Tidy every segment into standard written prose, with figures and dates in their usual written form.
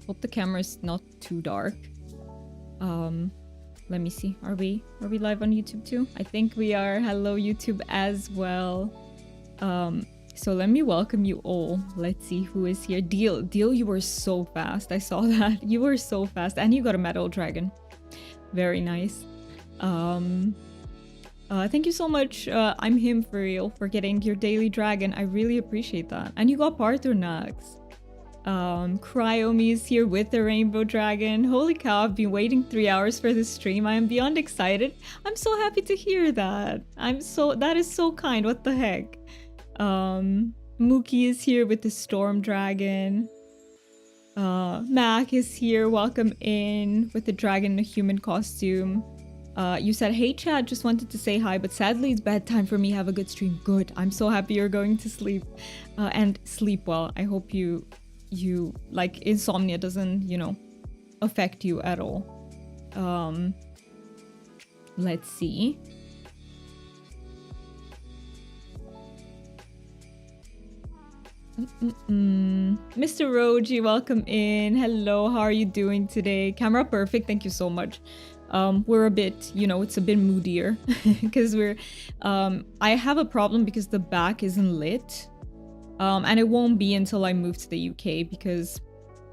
Hope the camera's not too dark. Let me see. Are we live on YouTube too? I think we are. Hello YouTube as well. So let me welcome you all. Let's see who is here. Deal, you were so fast. I saw that. You were so fast. And you got a metal dragon. Very nice. Thank you so much. I'm him for real for getting your daily dragon. I really appreciate that. And you got Parthenax. Cryomi is here with the rainbow dragon. Holy cow, I've been waiting 3 hours for this stream. I am beyond excited. I'm so happy to hear that. That is so kind. What the heck? Mookie is here with the storm dragon. Mac is here. Welcome in with the dragon in a human costume. You said, hey Chad, just wanted to say hi, but sadly it's bedtime for me. Have a good stream. Good. I'm so happy you're going to sleep. And sleep well. I hope you like insomnia doesn't, you know, affect you at all. Let's see. Mr. Roji, welcome in. Hello, how are you doing today? Camera perfect, thank you so much. We're a bit, you know, it's a bit moodier because I have a problem because the back isn't lit. And it won't be until I move to the UK because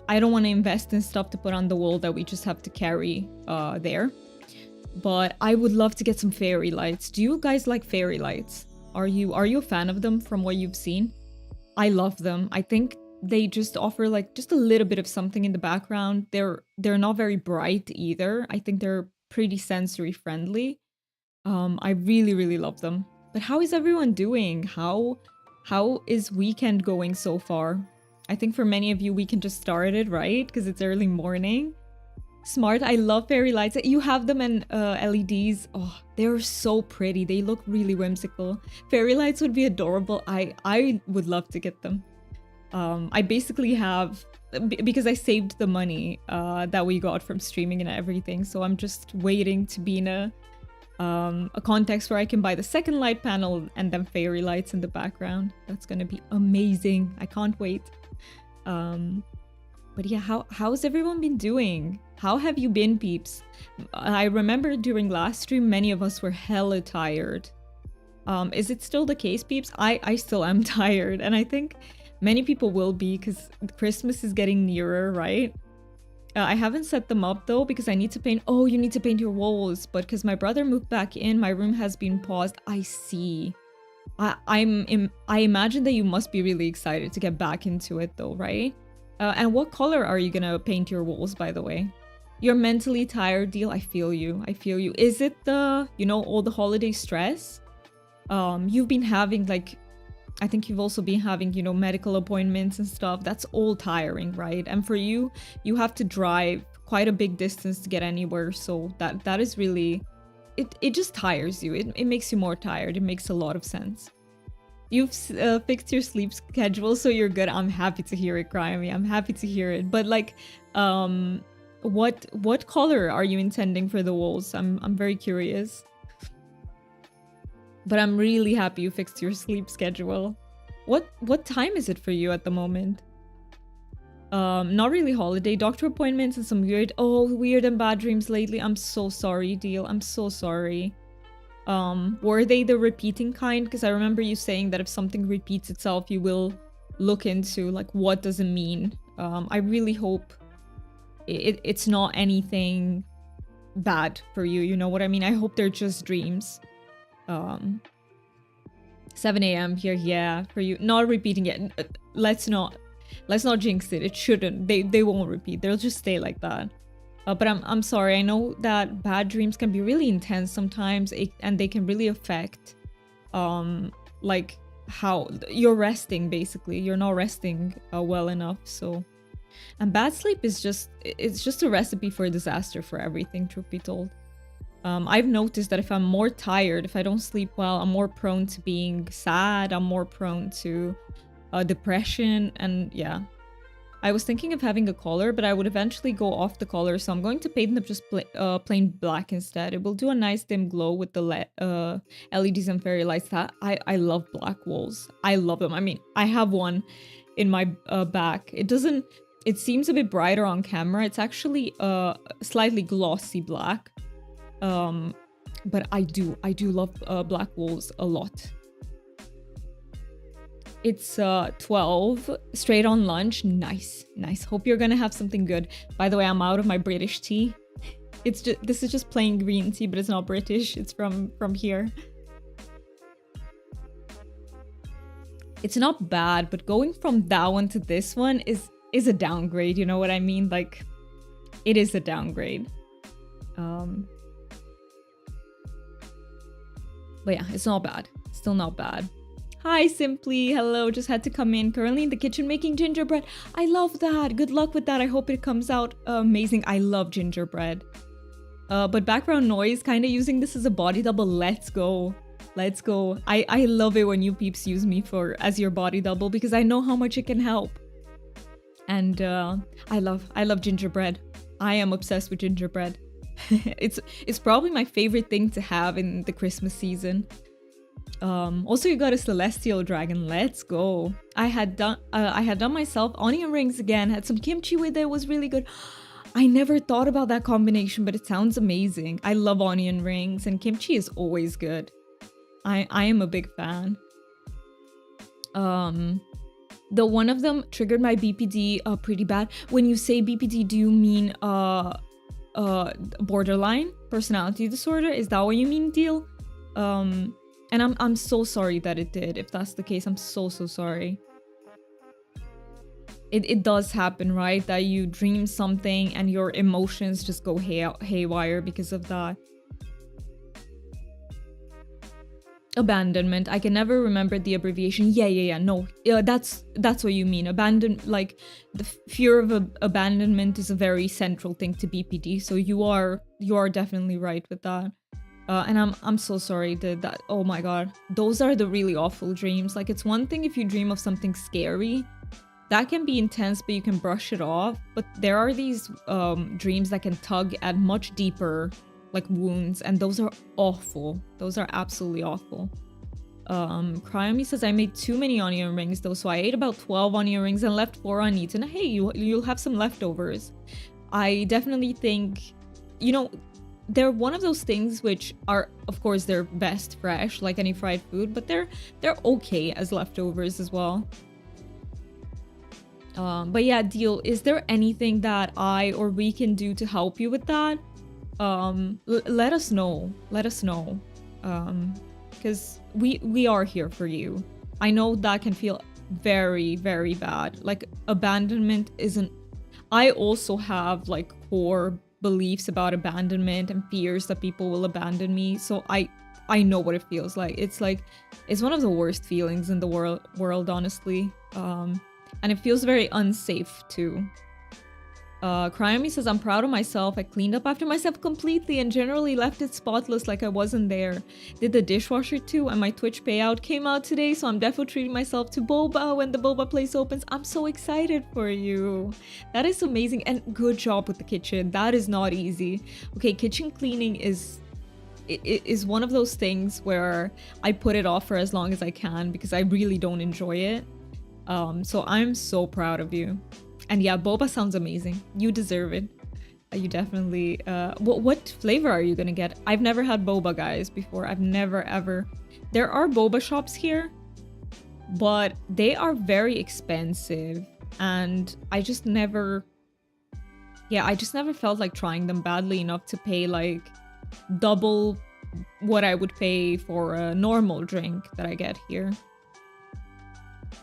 I don't want to invest in stuff to put on the wall that we just have to carry there. But I would love to get some fairy lights. Do you guys like fairy lights? Are you a fan of them from what you've seen? I love them. I think they just offer like just a little bit of something in the background. They're not very bright either. I think they're pretty sensory friendly. I really, really love them. But how is everyone doing? How is weekend going so far? I think for many of you, weekend just started, right? Because it's early morning. Smart. I love fairy lights. You have them in LEDs. Oh, they're so pretty. They look really whimsical. Fairy lights would be adorable. I would love to get them. I basically have, because I saved the money that we got from streaming and everything. So I'm just waiting to be in a context where I can buy the second light panel and then fairy lights in the background. That's gonna be amazing. I can't wait. But yeah, how's everyone been doing? How have you been, peeps? I remember during last stream, many of us were hella tired. Is it still the case, peeps? I still am tired, and I think many people will be because Christmas is getting nearer, right? I haven't set them up though because I need to paint. Oh, you need to paint your walls, but because my brother moved back in, my room has been paused. I see. I imagine that you must be really excited to get back into it though, right? And what color are you gonna paint your walls, by the way? You're mentally tired, Deal. I feel you. I feel you. Is it the, you know, all the holiday stress? You've been having like, I think you've also been having, you know, medical appointments and stuff. That's all tiring, right? And for you, you have to drive quite a big distance to get anywhere. So that is really, it just tires you. It makes you more tired. It makes a lot of sense. You've fixed your sleep schedule, so you're good. I'm happy to hear it, Cryme. I'm happy to hear it. But like, what color are you intending for the walls? I'm very curious. But I'm really happy you fixed your sleep schedule. What time is it for you at the moment? Not really holiday, doctor appointments and some weird and bad dreams lately. I'm so sorry, Deal. I'm so sorry. Were they the repeating kind? Because I remember you saying that if something repeats itself, you will look into like what does it mean. I really hope it's not anything bad for you. You know what I mean? I hope they're just dreams. 7 a.m. here, yeah, for you. Not repeating it. Let's not jinx it. It shouldn't. They won't repeat. They'll just stay like that. But I'm sorry. I know that bad dreams can be really intense sometimes, and they can really affect, like how you're resting. Basically, you're not resting well enough. So, and bad sleep is it's just a recipe for disaster for everything. Truth be told, I've noticed that if I'm more tired, if I don't sleep well, I'm more prone to being sad. I'm more prone to depression, and yeah. I was thinking of having a collar, but I would eventually go off the collar, so I'm going to paint them just plain black instead. It will do a nice dim glow with the LEDs and fairy lights. That I love black walls. I love them. I mean, I have one in my back. It It seems a bit brighter on camera. It's actually slightly glossy black. But I do love black walls a lot. It's 12, straight on lunch. Nice. Hope you're gonna have something good. By the way, I'm out of my British tea. This is just plain green tea, but it's not British. It's from here. It's not bad, but going from that one to this one is a downgrade. You know what I mean? Like, it is a downgrade. But yeah, it's not bad. Still not bad. Hi, Simply. Hello. Just had to come in. Currently in the kitchen making gingerbread. I love that. Good luck with that. I hope it comes out amazing. I love gingerbread. But background noise, kind of using this as a body double. Let's go. Let's go. I love it when you peeps use me as your body double because I know how much it can help. And I love gingerbread. I am obsessed with gingerbread. It's probably my favorite thing to have in the Christmas season. Also, you got a celestial dragon. Let's go. I had done myself onion rings again. Had some kimchi with it. It was really good. I never thought about that combination, but it sounds amazing. I love onion rings, and kimchi is always good. I am a big fan. The one of them triggered my BPD pretty bad. When you say BPD, do you mean borderline personality disorder? Is that what you mean, Deal? And I'm so sorry that it did. If that's the case, I'm so sorry. It does happen, right? That you dream something and your emotions just go haywire because of that. Abandonment. I can never remember the abbreviation. Yeah. No, that's what you mean. Like the fear of abandonment is a very central thing to BPD. So you are definitely right with that. And I'm so sorry that oh my god, those are the really awful dreams. Like, it's one thing if you dream of something scary, that can be intense, but you can brush it off. But there are these dreams that can tug at much deeper like wounds, and those are awful. Those are absolutely awful. Cryomy says I made too many onion rings though, so I ate about 12 onion rings and left 4 uneaten. Hey, you'll have some leftovers. I definitely think, you know, they're one of those things which are, of course, they're best fresh, like any fried food, but they're okay as leftovers as well. But yeah, Deal, is there anything that I or we can do to help you with that? Let us know. Let us know. Because we are here for you. I know that can feel very, very bad. Like, abandonment isn't... I also have like core beliefs about abandonment and fears that people will abandon me, so I know what it feels like. It's one of the worst feelings in the world, honestly. And it feels very unsafe too. Cryomy says, I'm proud of myself. I cleaned up after myself completely and generally left it spotless, like I wasn't there. Did the dishwasher too, and my Twitch payout came out today, so I'm definitely treating myself to boba when the boba place opens. I'm so excited for you. That is amazing, and good job with the kitchen. That is not easy. Okay, kitchen cleaning is one of those things where I put it off for as long as I can because I really don't enjoy it. So I'm so proud of you. And yeah, boba sounds amazing. You deserve it. You definitely... what flavor are you gonna get? I've never had boba, guys, before. I've never, ever... There are boba shops here, but they are very expensive. And I just never... Yeah, I just never felt like trying them badly enough to pay, like, double what I would pay for a normal drink that I get here.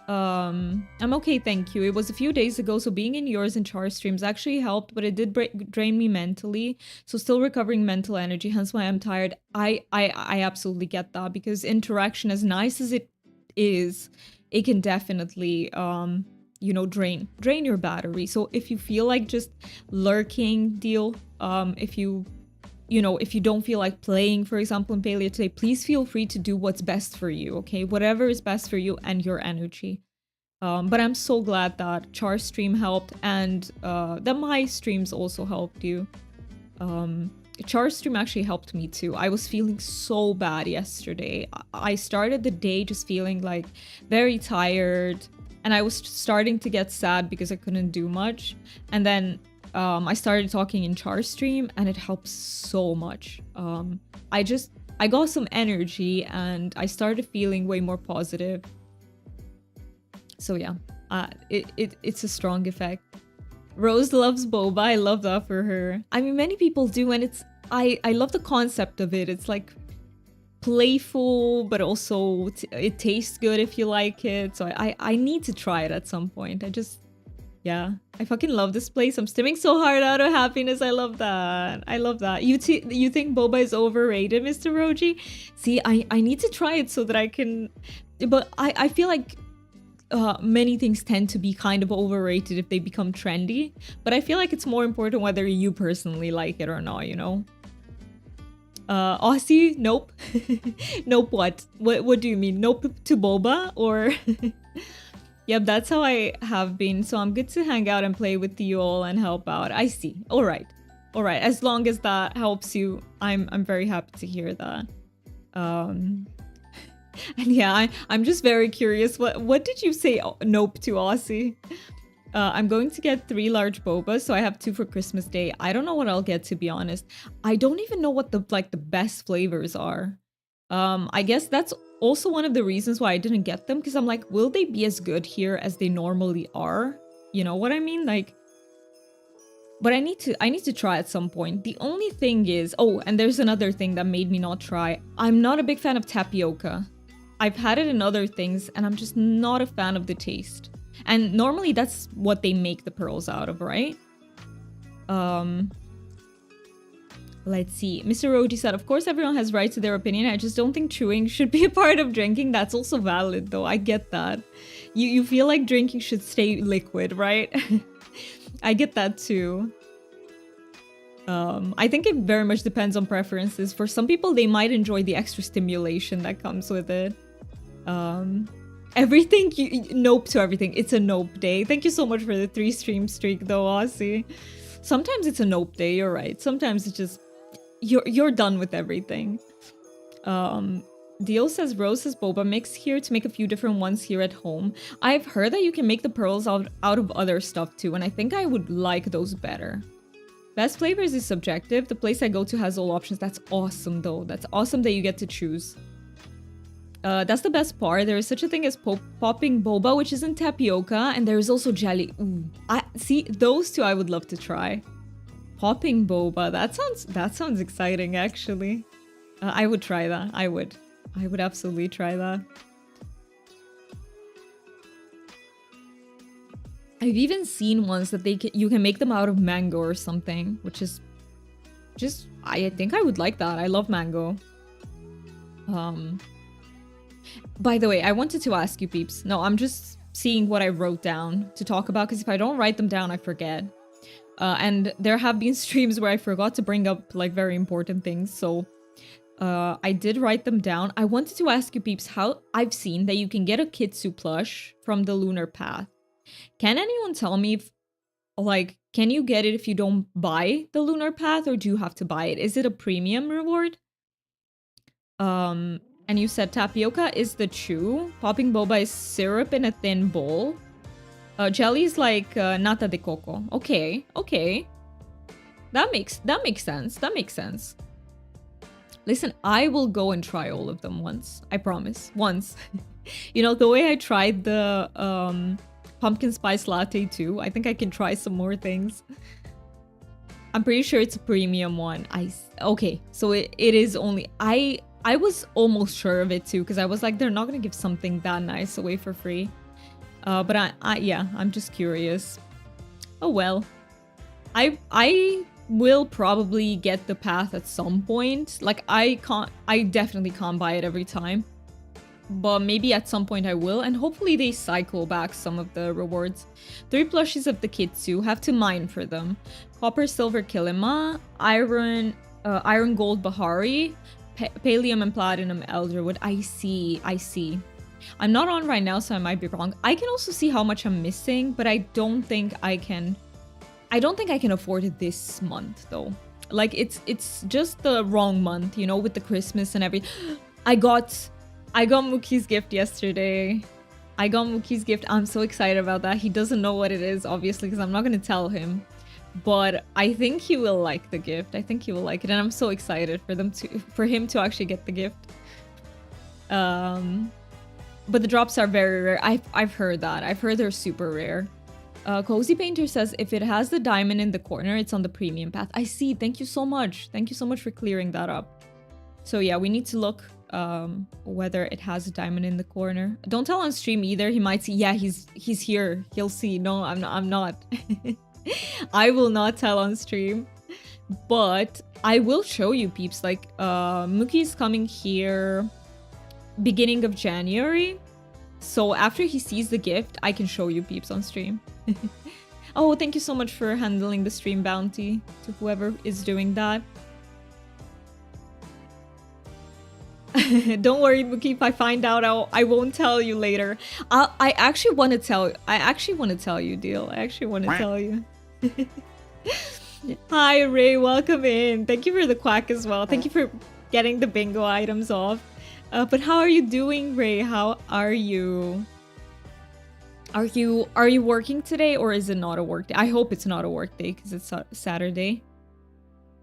I'm okay, thank you. It was a few days ago, so being in yours and Char streams actually helped, but it did drain me mentally, so still recovering mental energy, hence why I'm tired. I absolutely get that, because interaction, as nice as it is, it can definitely you know, drain your battery. So if you feel like just lurking, Deal, if you don't feel like playing, for example, in Palia today, please feel free to do what's best for you, okay? Whatever is best for you and your energy. But I'm so glad that Char's stream helped and that my streams also helped you. Char's stream actually helped me too. I was feeling so bad yesterday. I started the day just feeling like very tired and I was starting to get sad because I couldn't do much. And then I started talking in Char stream, and it helps so much. I got some energy, and I started feeling way more positive. So yeah, it's a strong effect. Rose loves boba. I love that for her. I mean, many people do, and I love the concept of it. It's like playful, but also it tastes good if you like it. So I need to try it at some point. Yeah, I fucking love this place. I'm stimming so hard out of happiness. I love that. I love that. You think boba is overrated, Mr. Roji? See, I need to try it so that I can... But I feel like many things tend to be kind of overrated if they become trendy. But I feel like it's more important whether you personally like it or not, you know? Aussie? Nope. Nope what? What do you mean? Nope to boba? Or... Yep, that's how I have been. So I'm good to hang out and play with you all and help out. I see. All right. As long as that helps you, I'm very happy to hear that. And yeah, I'm just very curious. What did you say? Nope to Aussie. I'm going to get 3 large bobas, so I have 2 for Christmas Day. I don't know what I'll get, to be honest. I don't even know what the best flavors are. I guess that's also one of the reasons why I didn't get them, because I'm like, will they be as good here as they normally are? You know what I mean? Like, but I need to try at some point. The only thing is, oh, and there's another thing that made me not try. I'm not a big fan of tapioca. I've had it in other things, and I'm just not a fan of the taste. And normally that's what they make the pearls out of, right? Let's see. Mr. Roji said, of course everyone has right to their opinion. I just don't think chewing should be a part of drinking. That's also valid though. I get that. You feel like drinking should stay liquid, right? I get that too. I think it very much depends on preferences. For some people, they might enjoy the extra stimulation that comes with it. Everything, nope to everything. It's a nope day. Thank you so much for the 3 stream streak though, Aussie. Sometimes it's a nope day, you're right. Sometimes it's just... You're done with everything. Dio says Rose has boba mix here to make a few different ones here at home. I've heard that you can make the pearls out of other stuff too, and I think I would like those better. Best flavors is subjective. The place I go to has all options. That's awesome though. That's awesome that you get to choose. That's the best part. There is such a thing as popping boba, which isn't tapioca, and there is also jelly. Ooh, see, those two I would love to try. Popping boba. That sounds exciting, actually. I would try that. I would absolutely try that. I've even seen ones that you can make them out of mango or something, which is just... I think I would like that. I love mango. By the way, I wanted to ask you, peeps. No, I'm just seeing what I wrote down to talk about, because if I don't write them down, I forget. And there have been streams where I forgot to bring up like very important things, so I did write them down. I wanted to ask you, peeps, how I've seen that you can get a Kitsu plush from the Lunar Path. Can anyone tell me if, like, can you get it if you don't buy the Lunar Path, or do you have to buy it? Is it a premium reward? And you said tapioca is the chew. Popping boba is syrup in a thin bowl. Jelly is like nata de coco. Okay. That makes sense. That makes sense. Listen, I will go and try all of them once. I promise. Once. You know, the way I tried the pumpkin spice latte too. I think I can try some more things. I'm pretty sure it's a premium one. Okay, so it is only... I was almost sure of it too, because I was like, they're not gonna give something that nice away for free. But yeah, I'm just curious. Oh well. I will probably get the path at some point. Like, I definitely can't buy it every time. But maybe at some point I will, and hopefully they cycle back some of the rewards. 3 plushies of the Kitsu, have to mine for them. Copper, silver, Kilima, iron gold, Bahari, Palladium and Platinum, Elderwood. I see. I'm not on right now, so I might be wrong. I can also see how much I'm missing, but I don't think I can afford it this month though. Like, it's just the wrong month, you know, with the Christmas and everything. I got Mookie's gift yesterday. I got Mookie's gift. I'm so excited about that. He doesn't know what it is, obviously, because I'm not going to tell him. But I think he will like the gift. I think he will like it. And I'm so excited for him to actually get the gift. But the drops are very rare. I've heard that. I've heard they're super rare. Cozy Painter says, if it has the diamond in the corner, it's on the premium path. I see. Thank you so much. Thank you so much for clearing that up. So yeah, we need to look whether it has a diamond in the corner. Don't tell on stream either. He might see. Yeah, he's here. He'll see. No, I'm not. I will not tell on stream. But I will show you, peeps. Like, Mookie's coming here beginning of January. So after he sees the gift, I can show you, peeps, on stream. Oh, thank you so much for handling the stream bounty to whoever is doing that. Don't worry, Mookie, if I find out, I won't tell you later. I actually want to tell you, Deal. I actually want to tell you. Hi, Ray. Welcome in. Thank you for the quack as well. Thank you for getting the bingo items off. But how are you doing, Ray? How are you? Are you working today, or is it not a work day? I hope it's not a work day because it's Saturday.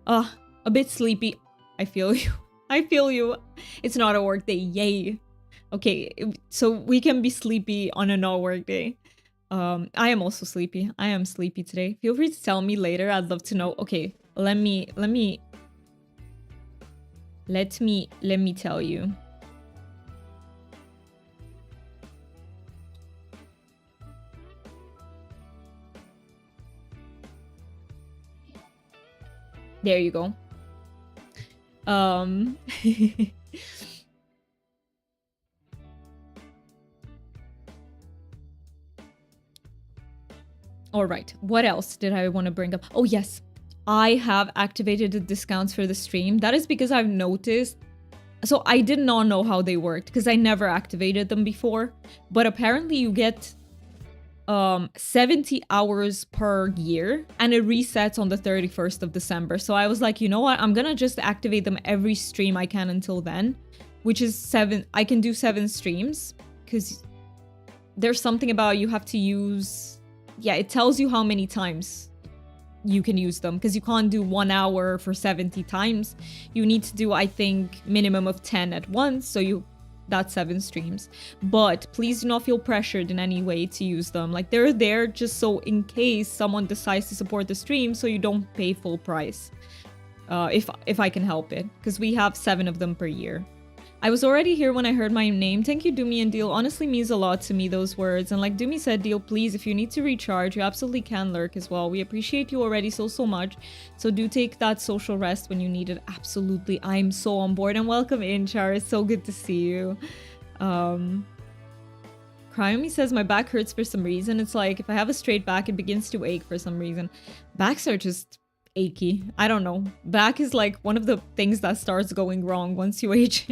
A bit sleepy. I feel you. I feel you. It's not a work day. Yay. Okay, so we can be sleepy on a not work day. I am also sleepy. I am sleepy today. Feel free to tell me later. I'd love to know. Okay, let me tell you. There you go. All right, what else did I want to bring up? Oh yes, I have activated the discounts for the stream. That is because I've noticed, so I did not know how they worked because I never activated them before, but apparently you get 70 hours per year and it resets on the 31st of December. So I was like, you know what, I'm gonna just activate them every stream I can until then, which is 7. I can do 7 streams because there's something about you have to use, yeah, it tells you how many times you can use them because you can't do 1 hour for 70 times. You need to do, I think, minimum of 10 at once, so that's 7 streams. But please do not feel pressured in any way to use them. Like, they're there just so in case someone decides to support the stream, so you don't pay full price. If I can help it, because we have 7 of them per year. I was already here when I heard my name. Thank you, Doomy and Deal. Honestly means a lot to me, those words. And like Doomy said, Deal, please, if you need to recharge, you absolutely can lurk as well. We appreciate you already so much. So do take that social rest when you need it. Absolutely. I'm so on board. And welcome in, Char. It's so good to see you. Cryomy says, my back hurts for some reason. It's like, if I have a straight back, it begins to ache for some reason. Backs are just achy. I don't know. Back is like one of the things that starts going wrong once you age.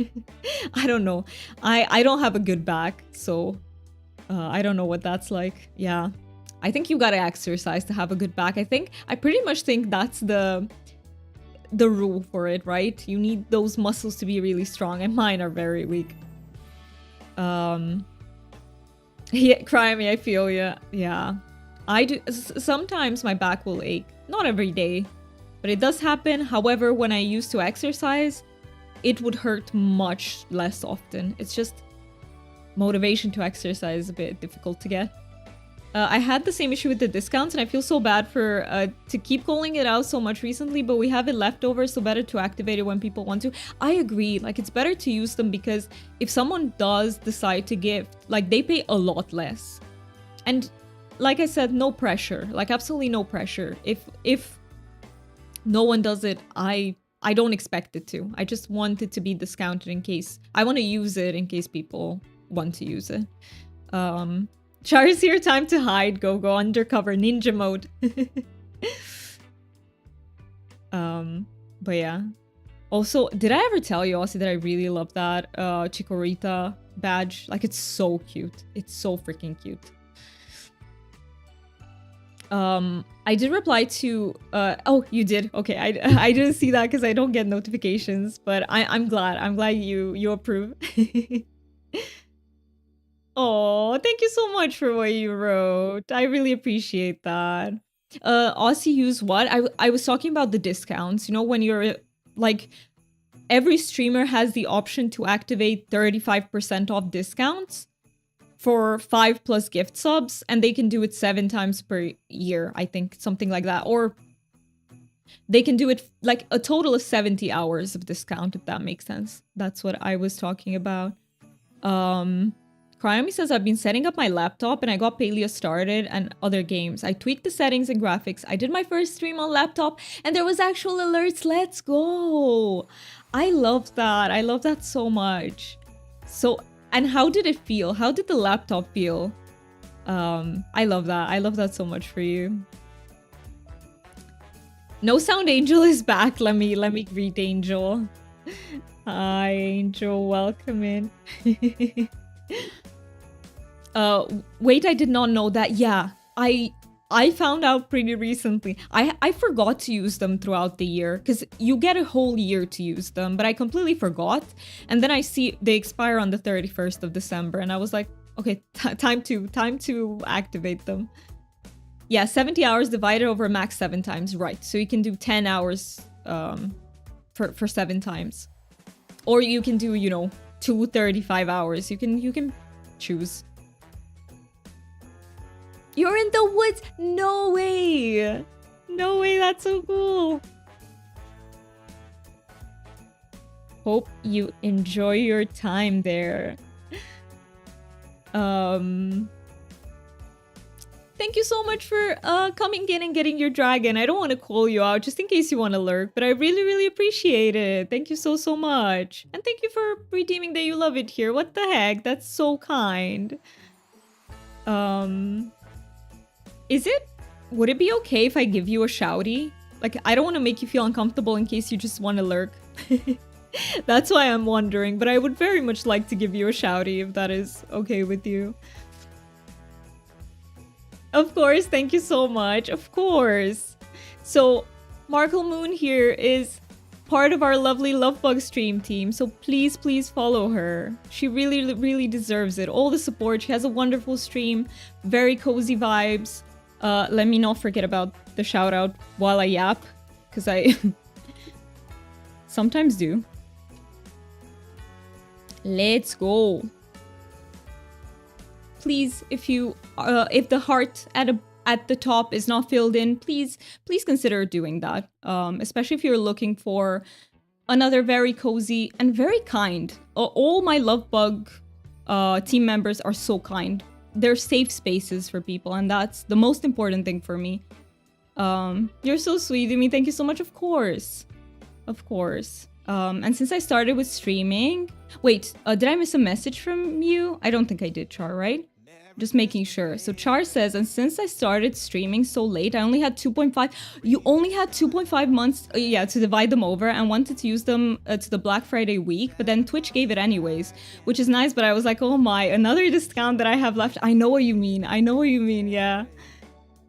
I don't know. I don't have a good back, so I don't know what that's like. Yeah, I think you gotta exercise to have a good back. I pretty much think that's the rule for it, right? You need those muscles to be really strong, and mine are very weak. Yeah, cry me, I feel you. Yeah, I do. Sometimes my back will ache. Not every day, but it does happen. However, when I used to exercise, it would hurt much less often. It's just motivation to exercise is a bit difficult to get. I had the same issue with the discounts, and I feel so bad for to keep calling it out so much recently, but we have it left over, so better to activate it when people want to. I agree, like, it's better to use them because if someone does decide to gift, like, they pay a lot less. And like I said, no pressure, like absolutely no pressure. If no one does it, I don't expect it to. I just want it to be discounted in case I want to use it, in case people want to use it. Char is here, time to hide. Go undercover, ninja mode. But yeah. Also, did I ever tell you also that I really love that Chikorita badge? Like, it's so cute. It's so freaking cute. I did reply to oh, you did. Okay, I didn't see that because I don't get notifications, but I'm glad you approve. Oh, thank you so much for what you wrote. I really appreciate that. Aussie use what? I was talking about the discounts. You know, when you're like every streamer has the option to activate 35% off discounts for 5+ gift subs, and they can do it 7 times per year, I think, something like that. Or they can do it like a total of 70 hours of discount, if that makes sense. That's what I was talking about. Cryami says, I've been setting up my laptop and I got Palia started and other games. I tweaked the settings and graphics. I did my first stream on laptop and there was actual alerts. Let's go. I love that. I love that so much. So, and how did it feel? How did the laptop feel? I love that. I love that so much for you. No Sound Angel is back. Let me greet Angel. Hi, Angel. Welcome in. Wait, I did not know that. Yeah, I found out pretty recently. I forgot to use them throughout the year because you get a whole year to use them, but I completely forgot. And then I see they expire on the 31st of December, and I was like, okay, time to activate them. Yeah, 70 hours divided over max 7 times, right? So you can do 10 hours for 7 times, or you can do, you know, 235 hours. You can choose. You're in the woods? No way! No way, that's so cool. Hope you enjoy your time there. Thank you so much for coming in and getting your dragon. I don't want to call you out just in case you want to lurk, but I really, really appreciate it. Thank you so, so much. And thank you for redeeming that you love it here. What the heck? That's so kind. Would it be okay if I give you a shouty? Like, I don't want to make you feel uncomfortable in case you just want to lurk. That's why I'm wondering, but I would very much like to give you a shouty if that is okay with you. Of course, thank you so much. Of course. So, Markle Moon here is part of our lovely Lovebug stream team, so please, please follow her. She really, really deserves it. All the support. She has a wonderful stream, very cozy vibes. Let me not forget about the shout out while I yap, because I sometimes do. Let's go. Please, if the heart at the top is not filled in, please consider doing that. Especially if you're looking for another very cozy and very kind. All my Lovebug team members are so kind. They're safe spaces for people, and that's the most important thing for me. You're so sweet to me. Thank you so much. Of course. Of course. And since I started with streaming... Wait, did I miss a message from you? I don't think I did, Char, right? Just making sure. So Char says, and since I started streaming so late, I only had 2.5... You only had 2.5 months, yeah, to divide them over, and wanted to use them to the Black Friday week, but then Twitch gave it anyways, which is nice, but I was like, oh my, another discount that I have left. I know what you mean. I know what you mean, yeah.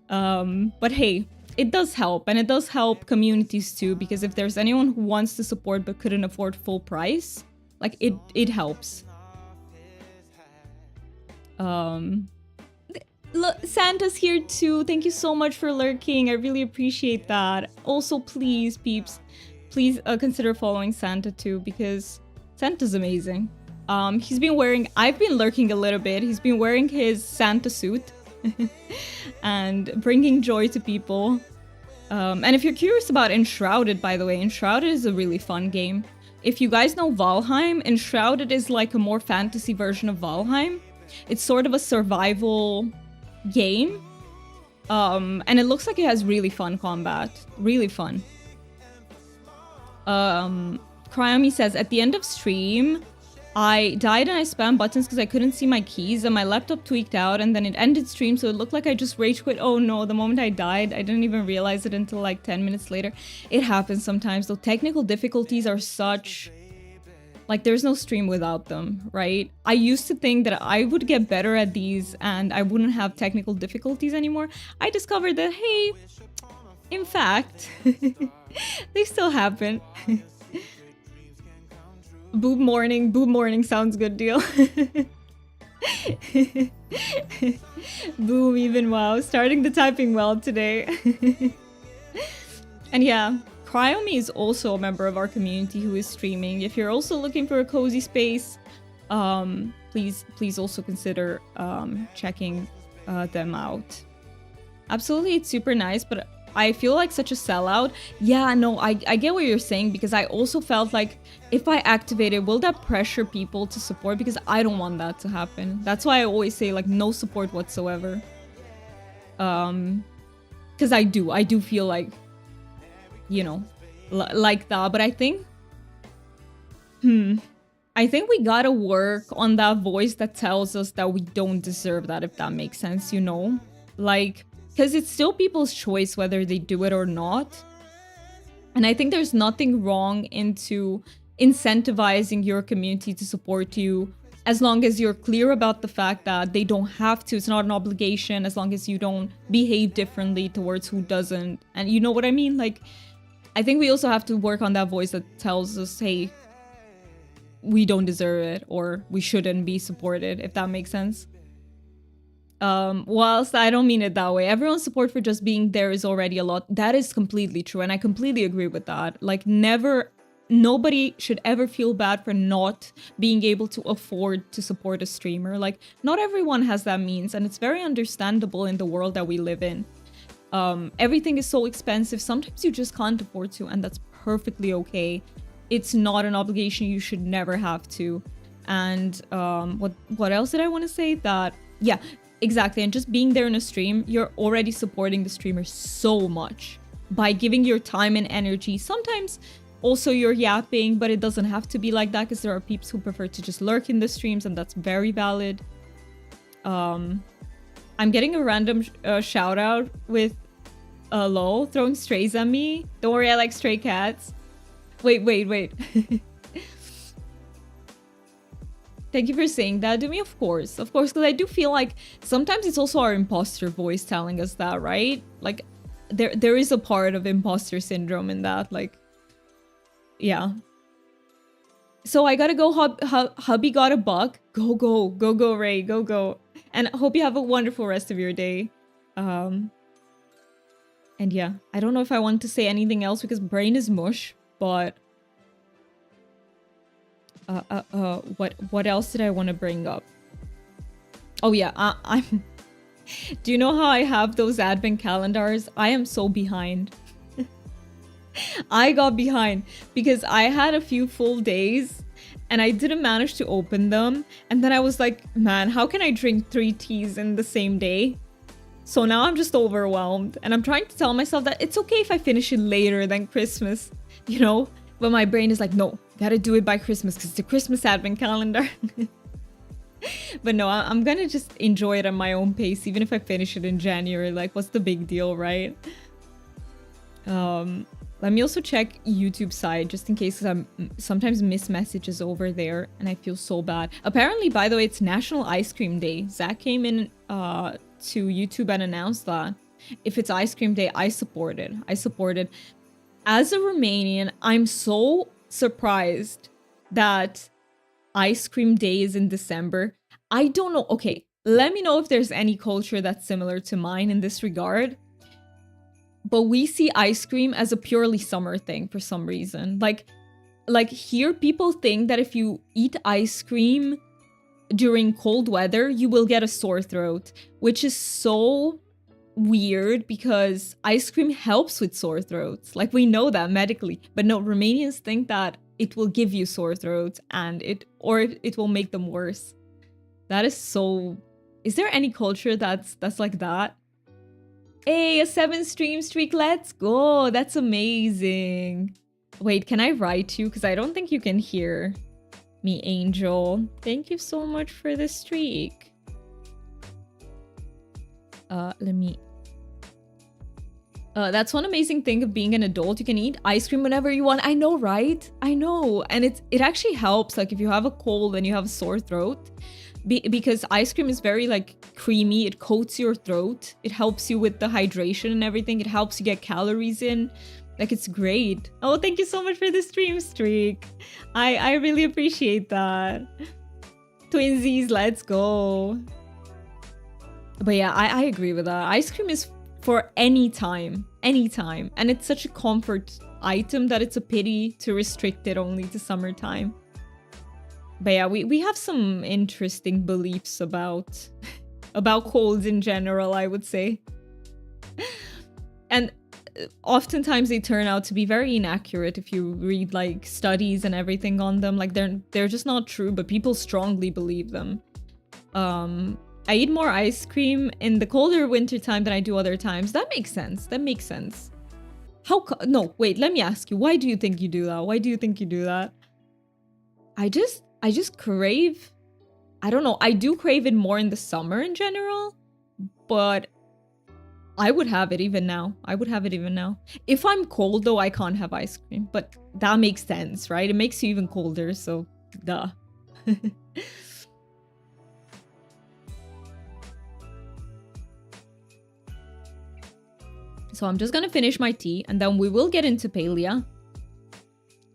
But hey, it does help, and it does help communities too, because if there's anyone who wants to support but couldn't afford full price, like, it helps. Look, Santa's here too. Thank you so much for lurking. I really appreciate that. Also, please, peeps, please consider following Santa too, because Santa's amazing. He's been wearing... I've been lurking a little bit. He's been wearing his Santa suit and bringing joy to people. And if you're curious about Enshrouded, by the way, Enshrouded is a really fun game. If you guys know Valheim, Enshrouded is like a more fantasy version of Valheim. It's sort of a survival game. And it looks like it has really fun combat. Really fun. Cryami says, at the end of stream, I died and I spammed buttons because I couldn't see my keys and my laptop tweaked out and then it ended stream, so it looked like I just rage quit. Oh no, the moment I died, I didn't even realize it until like 10 minutes later. It happens sometimes, though. Technical difficulties are such... Like, there's no stream without them, right? I used to think that I would get better at these and I wouldn't have technical difficulties anymore. I discovered that, hey, in fact, they still happen. Boob morning sounds good, deal. Boom, even wow. Starting the typing well today. And yeah, Cryome is also a member of our community who is streaming. If you're also looking for a cozy space, please also consider checking them out. Absolutely, it's super nice, but I feel like such a sellout. Yeah, no, I get what you're saying, because I also felt like if I activate it, will that pressure people to support? Because I don't want that to happen. That's why I always say like no support whatsoever. Because I do feel like, you know, like that. But I think, I think we gotta work on that voice that tells us that we don't deserve that, if that makes sense, you know? Like, because it's still people's choice whether they do it or not. And I think there's nothing wrong into incentivizing your community to support you, as long as you're clear about the fact that they don't have to. It's not an obligation, as long as you don't behave differently towards who doesn't. And you know what I mean? Like, I think we also have to work on that voice that tells us, hey, we don't deserve it, or we shouldn't be supported, if that makes sense. Whilst I don't mean it that way, everyone's support for just being there is already a lot. That is completely true, and I completely agree with that. Like, nobody should ever feel bad for not being able to afford to support a streamer. Like, not everyone has that means, and it's very understandable in the world that we live in. Everything is so expensive. Sometimes you just can't afford to, and that's perfectly okay. It's not an obligation. You should never have to. And what else did I want to say? That, yeah, exactly. And just being there in a stream, you're already supporting the streamer so much by giving your time and energy. Sometimes also you're yapping, but it doesn't have to be like that, because there are peeps who prefer to just lurk in the streams, and that's very valid. I'm getting a random shout out with lol throwing strays at me. Don't worry, I like stray cats. Wait. Thank you for saying that to me. Of course, because I do feel like sometimes it's also our imposter voice telling us that, right? Like, there is a part of imposter syndrome in that, like, yeah. So I gotta go. Hubby got a buck. Go, Ray, go. And I hope you have a wonderful rest of your day. And yeah, I don't know if I want to say anything else because brain is mush, but what else did I want to bring up? Oh yeah, I'm do you know how I have those advent calendars? I am so behind. I got behind because I had a few full days and I didn't manage to open them. And then I was like, man, how can I drink 3 teas in the same day? So now I'm just overwhelmed, and I'm trying to tell myself that it's okay if I finish it later than Christmas, you know? But my brain is like, no, gotta do it by Christmas because it's a Christmas advent calendar. But no, I'm gonna just enjoy it at my own pace, even if I finish it in January. Like, what's the big deal, right? Let me also check YouTube side just in case, because I sometimes miss messages over there and I feel so bad. Apparently, by the way, it's National Ice Cream Day. Zach came in to YouTube and announced that if it's Ice Cream Day, I support it. As a Romanian, I'm so surprised that Ice Cream Day is in December. I don't know. Okay, let me know if there's any culture that's similar to mine in this regard. But we see ice cream as a purely summer thing for some reason. Like here, people think that if you eat ice cream during cold weather, you will get a sore throat, which is so weird because ice cream helps with sore throats. Like, we know that medically, but no, Romanians think that it will give you sore throats and it will make them worse. That is so... Is there any culture that's like that? Hey, a 7-stream streak, let's go. That's amazing. Wait, can I write you? Because I don't think you can hear me, Angel. Thank you so much for the streak. Let me... that's one amazing thing of being an adult. You can eat ice cream whenever you want. I know, right? I know. And it actually helps, like, if you have a cold and you have a sore throat. Because ice cream is very, like, creamy. It coats your throat. It helps you with the hydration and everything. It helps you get calories in. Like, it's great. Oh, thank you so much for the stream streak. I really appreciate that. Twinsies, let's go. But yeah, I agree with that. Ice cream is for any time. Anytime. And it's such a comfort item that it's a pity to restrict it only to summertime. But yeah, we have some interesting beliefs about colds in general, I would say. And oftentimes they turn out to be very inaccurate if you read like studies and everything on them. Like they're just not true, but people strongly believe them. I eat more ice cream in the colder winter time than I do other times. That makes sense. That makes sense. No, wait, let me ask you. Why do you think you do that? Why do you think you do that? I just crave... I don't know. I do crave it more in the summer in general. But I would have it even now. I would have it even now. If I'm cold, though, I can't have ice cream. But that makes sense, right? It makes you even colder, so duh. So I'm just gonna finish my tea, and then we will get into Palia.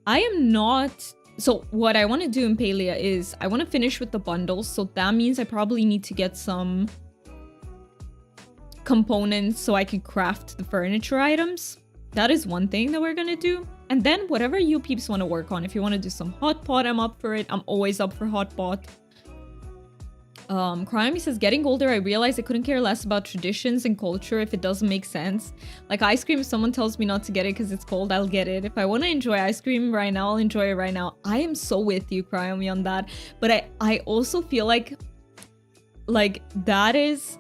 I am not... So what I want to do in Palia is I want to finish with the bundles. So that means I probably need to get some components so I can craft the furniture items. That is one thing that we're going to do. And then whatever you peeps want to work on. If you want to do some hot pot, I'm up for it. I'm always up for hot pot. Cryami says, getting older, I realized I couldn't care less about traditions and culture if it doesn't make sense. Like ice cream, if someone tells me not to get it because it's cold, I'll get it. If I want to enjoy ice cream right now, I'll enjoy it right now. I am so with you, Cryami, on that. But I also feel like that is...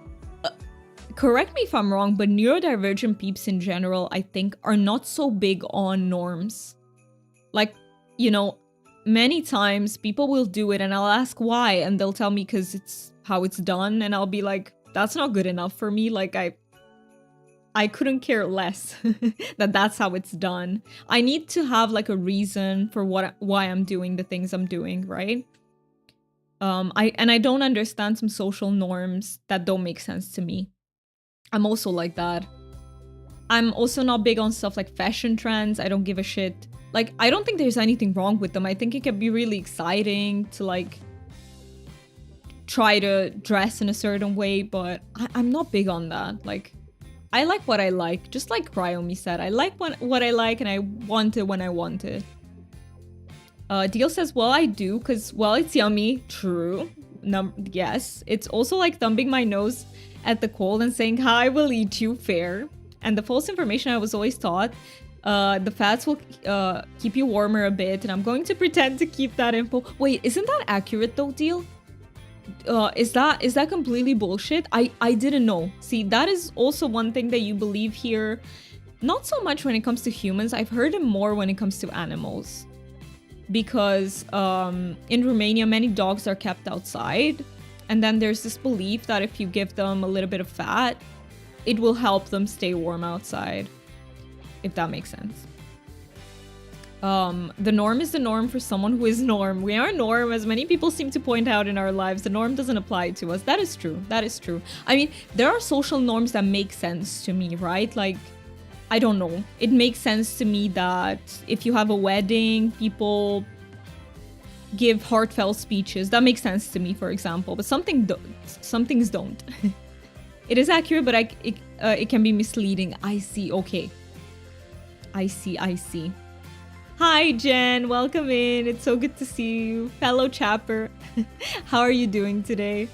correct me if I'm wrong, but neurodivergent peeps in general, I think, are not so big on norms. Like, you know... Many times people will do it and I'll ask why, and they'll tell me because it's how it's done, and I'll be like, that's not good enough for me. Like I couldn't care less that that's how it's done. I need to have like a reason for why I'm doing the things I'm doing, right? I don't understand some social norms that don't make sense to me. I'm also like that. I'm also not big on stuff like fashion trends. I don't give a shit. Like, I don't think there's anything wrong with them. I think it can be really exciting to, like, try to dress in a certain way, but I'm not big on that. Like, I like what I like. Just like Cryomi said, I like what I like and I want it when I want it. Deal says, well, I do, because, well, it's yummy. True. Yes. It's also like thumbing my nose at the cold and saying, I will eat you, fair. And the false information I was always taught... the fats will keep you warmer a bit, and I'm going to pretend to keep that info. Wait, isn't that accurate though, Deal? Is that completely bullshit? I didn't know. See, that is also one thing that you believe here. Not so much when it comes to humans. I've heard it more when it comes to animals. Because in Romania, many dogs are kept outside. And then there's this belief that if you give them a little bit of fat, it will help them stay warm outside. If that makes sense. The norm is the norm for someone who is norm. We are norm, as many people seem to point out in our lives. The norm doesn't apply to us. That is true. That is true. I mean, there are social norms that make sense to me, right? Like, I don't know. It makes sense to me that if you have a wedding, people give heartfelt speeches. That makes sense to me, for example. But some things don't. It is accurate, but it can be misleading. I see. Okay. I see. Hi, Jen. Welcome in. It's so good to see you. Fellow chapper. How are you doing today?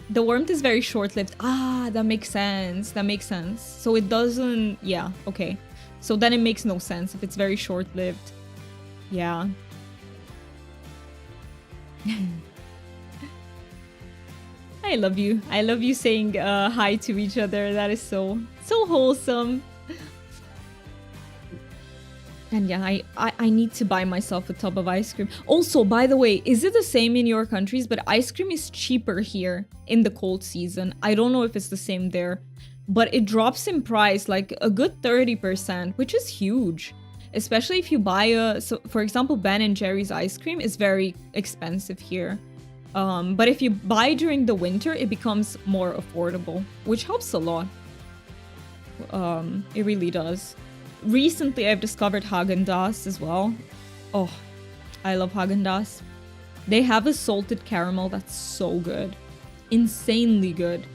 The warmth is very short-lived. Ah, that makes sense. That makes sense. So it doesn't... Yeah, okay. So then it makes no sense if it's very short-lived. Yeah. I love you. I love you saying hi to each other. That is so wholesome. And yeah, I need to buy myself a tub of ice cream. Also, by the way, is it the same in your countries? But ice cream is cheaper here in the cold season. I don't know if it's the same there. But it drops in price like a good 30%, which is huge. Especially if you buy so for example, Ben & Jerry's ice cream is very expensive here. But if you buy during the winter, it becomes more affordable, which helps a lot. It really does. Recently, I've discovered Häagen-Dazs as well. Oh, I love Häagen-Dazs. They have a salted caramel that's so good. Insanely good.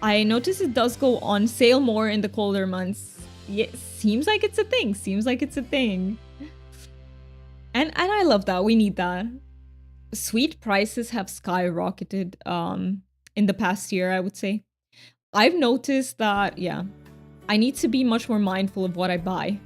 I notice it does go on sale more in the colder months. Yeah, seems like it's a thing. Seems like it's a thing. And I love that. We need that. Sweet prices have skyrocketed in the past year, I would say. I've noticed that, yeah, I need to be much more mindful of what I buy.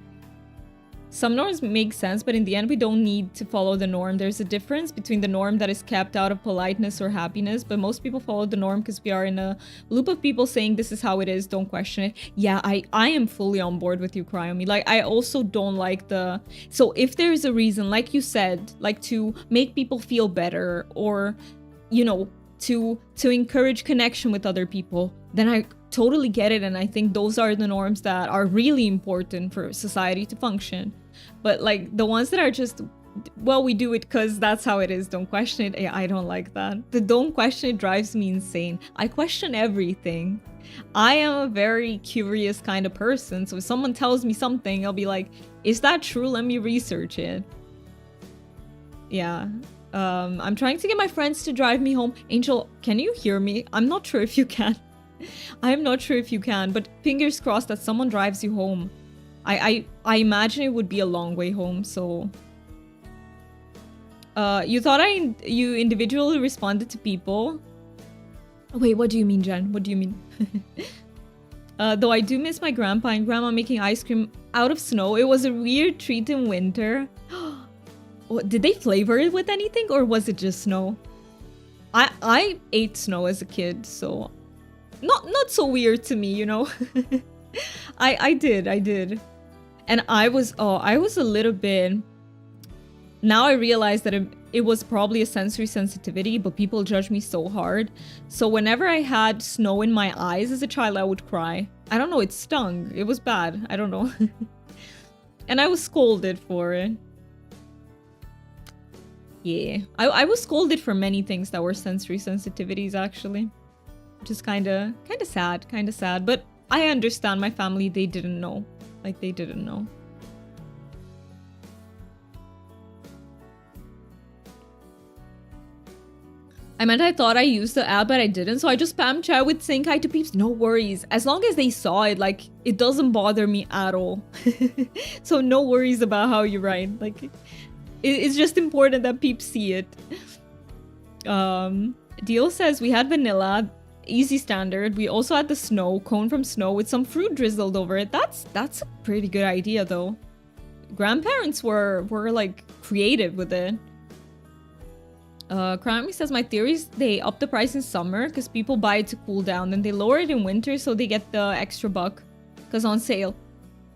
Some norms make sense, but in the end, we don't need to follow the norm. There's a difference between the norm that is kept out of politeness or happiness, but most people follow the norm because we are in a loop of people saying this is how it is, don't question it. Yeah, I am fully on board with you, Cryomi. Like, I also don't like the... So if there's a reason, like you said, like to make people feel better or, you know, to encourage connection with other people, then I totally get it, and I think those are the norms that are really important for society to function. But like the ones that are just, well, we do it because that's how it is, don't question it, I don't like that. The don't question it drives me insane. I question everything. I am a very curious kind of person, so if someone tells me something, I'll be like, is that true? Let me research it. Yeah. I'm trying to get my friends to drive me home. Angel, can you hear me? I'm not sure if you can. I'm not sure if you can, but fingers crossed that someone drives you home. I imagine it would be a long way home, so... you thought you individually responded to people? Wait, what do you mean, Jen? What do you mean? Though I do miss my grandpa and grandma making ice cream out of snow. It was a weird treat in winter. Did they flavor it with anything, or was it just snow? I ate snow as a kid, so not so weird to me, you know. I did, and I was a little bit. Now I realize that it was probably a sensory sensitivity, but people judge me so hard. So whenever I had snow in my eyes as a child, I would cry. I don't know, it stung. It was bad. I don't know. And I was scolded for it. Yeah, I was scolded for many things that were sensory sensitivities, actually. Which is kind of sad. But I understand my family, they didn't know. Like, they didn't know. I thought I used the app, but I didn't, so I just spam chat with saying hi to peeps. No worries. As long as they saw it, like, it doesn't bother me at all. So no worries about how you write. Like, it's just important that peeps see it. Deal says we had vanilla, easy standard. We also had the snow, cone from snow with some fruit drizzled over it. That's a pretty good idea, though. Grandparents were like creative with it. Krami says my theory is they up the price in summer because people buy it to cool down, then they lower it in winter so they get the extra buck because on sale.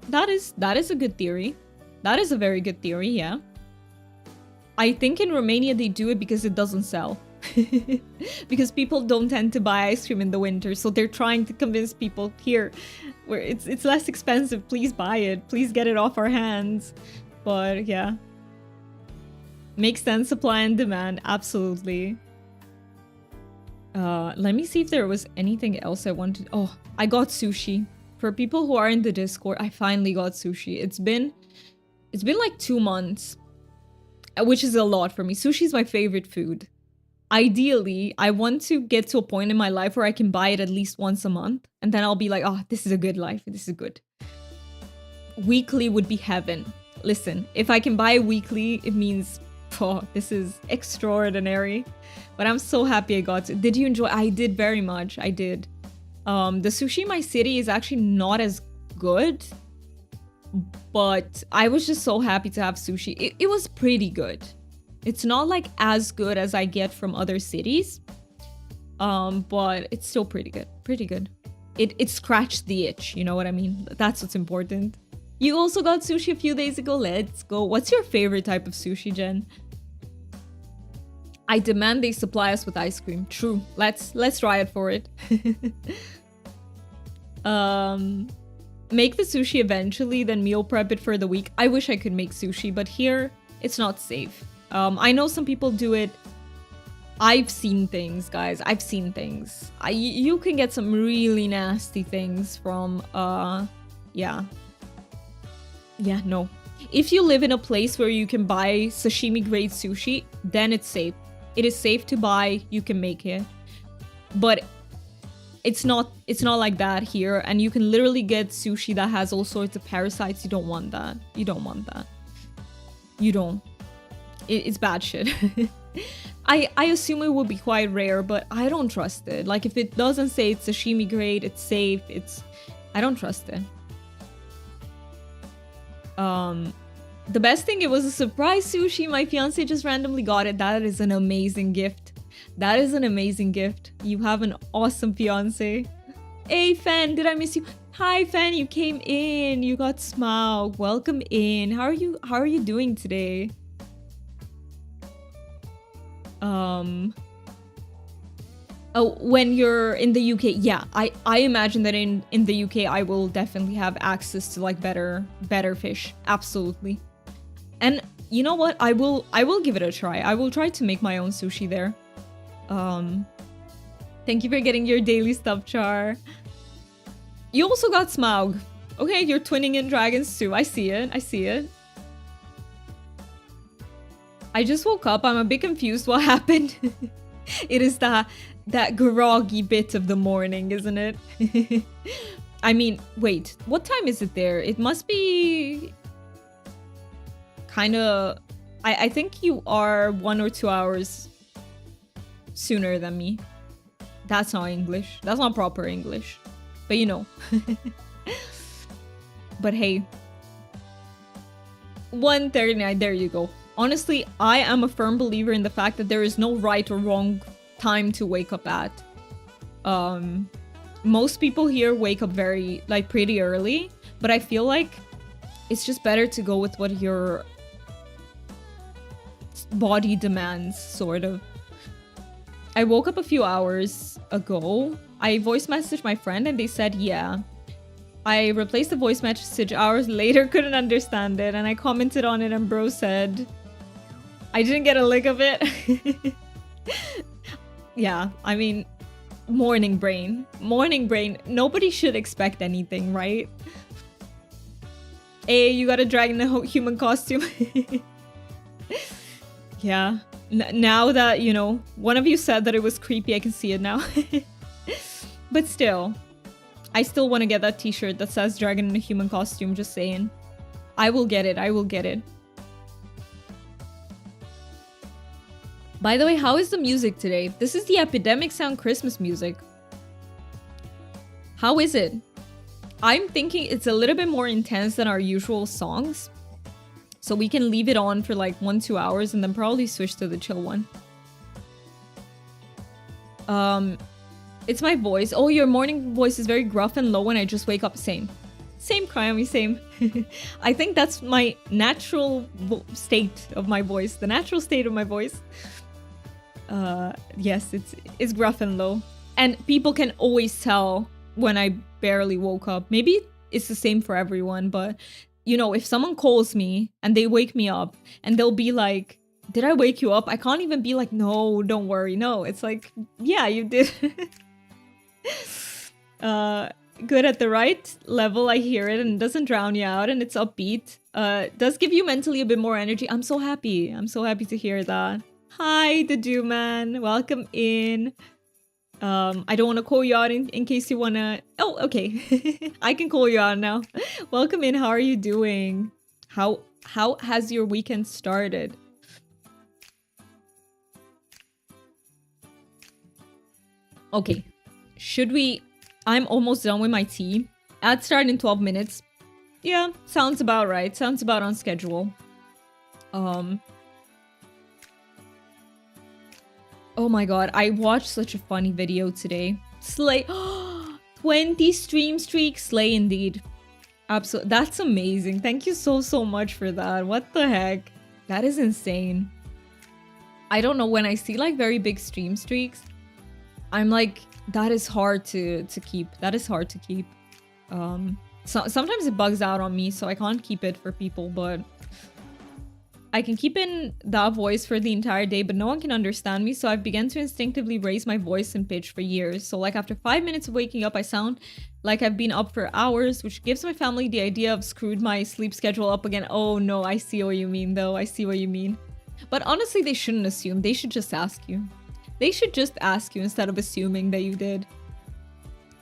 That is a good theory. That is a very good theory, yeah. I think in Romania they do it because it doesn't sell. Because people don't tend to buy ice cream in the winter, so they're trying to convince people here where it's less expensive, please buy it, please get it off our hands. But yeah, makes sense, supply and demand, absolutely. Let me see if there was anything else I wanted. Oh, I got sushi. For people who are in the Discord, I finally got sushi. It's been like 2 months, which is a lot for me. Sushi is my favorite food. Ideally, I want to get to a point in my life where I can buy it at least once a month. And then I'll be like, oh, this is a good life. This is good. Weekly would be heaven. Listen, if I can buy it weekly, it means, oh, this is extraordinary. But I'm so happy I got it. Did you enjoy? I did very much. I did. The sushi in my city is actually not as good. But I was just so happy to have sushi. It was pretty good. It's not like as good as I get from other cities. But it's still pretty good. Pretty good. It scratched the itch, you know what I mean? That's what's important. You also got sushi a few days ago. Let's go. What's your favorite type of sushi, Jen? I demand they supply us with ice cream. True. Let's try it for it. Make the sushi eventually, then meal prep it for the week. I wish I could make sushi, but here it's not safe. I know some people do it. I've seen things, guys. I've seen things. You can get some really nasty things from, yeah. Yeah, no. If you live in a place where you can buy sashimi grade sushi, then it's safe. It is safe to buy, you can make it. But it's not like that here, and you can literally get sushi that has all sorts of parasites. You don't want that. You don't want that. You don't. It's bad shit. I assume it would be quite rare, but I don't trust it. Like, if it doesn't say it's sashimi grade, it's safe, I don't trust it. The best thing, it was a surprise sushi. My fiance just randomly got it. That is an amazing gift. That is an amazing gift. You have an awesome fiance. Hey, Fen, did I miss you? Hi, Fen, you came in. You got Smaug. Welcome in. How are you doing today? Oh, when you're in the UK, yeah, I imagine that in the UK I will definitely have access to like better fish. Absolutely. And you know what? I will give it a try. I will try to make my own sushi there. Thank you for getting your daily stuff, Char. You also got Smaug. Okay, you're twinning in dragons too. I see it. I see it. I just woke up. I'm a bit confused what happened. It is that groggy bit of the morning, isn't it? I mean, wait. What time is it there? It must be kind of... I think you are 1 or 2 hours sooner than me. That's not English. That's not proper English. But you know. But hey. 1:39, there you go. Honestly, I am a firm believer in the fact that there is no right or wrong time to wake up at. Most people here wake up pretty early, but I feel like it's just better to go with what your body demands, sort of. I woke up a few hours ago. I voice messaged my friend and they said, yeah. I replaced the voice message hours later, couldn't understand it, and I commented on it and bro said, I didn't get a lick of it. Yeah, I mean, morning brain. Morning brain. Nobody should expect anything, right? Hey, you got a dragon in a human costume. Yeah. Now that, you know, one of you said that it was creepy, I can see it now. But still, I still want to get that t-shirt that says dragon in a human costume, just saying. I will get it. I will get it. By the way, how is the music today? This is the Epidemic Sound Christmas music. How is it? I'm thinking it's a little bit more intense than our usual songs. So we can leave it on for like 1-2 hours and then probably switch to the chill one. It's my voice. Oh, your morning voice is very gruff and low when I just wake up. Same. Same, Cryami, same. I think that's my natural state of my voice. The natural state of my voice. Yes, it's gruff and low. And people can always tell when I barely woke up. Maybe it's the same for everyone, but you know, if someone calls me and they wake me up and they'll be like, did I wake you up? I can't even be like, no, don't worry. No, it's like, yeah, you did. Good at the right level, I hear it, and it doesn't drown you out, and it's upbeat. Does give you mentally a bit more energy. I'm so happy. I'm so happy to hear that. Hi, the Dew Man. Welcome in. I don't want to call you out in case you want to... Oh, okay. I can call you out now. Welcome in. How are you doing? How has your weekend started? Okay. Should we... I'm almost done with my tea. Ad start in 12 minutes. Yeah, sounds about right. Sounds about on schedule. Oh my god, I watched such a funny video today. Slay. 20 stream streak. Slay indeed. Absolutely. That's amazing. Thank you so much for that. What the heck? That is insane. I don't know, when I see like very big stream streaks, I'm like, that is hard to keep. That is hard to keep. So sometimes it bugs out on me, so I can't keep it for people, but I can keep in that voice for the entire day, but no one can understand me, so I've begun to instinctively raise my voice and pitch for years. So like after 5 minutes of waking up, I sound Like I've been up for hours, which gives my family the idea of screwed my sleep schedule up again. Oh no, I see what you mean though. I see what you mean. But honestly, they shouldn't assume. They should just ask you. They should just ask you instead of assuming that you did.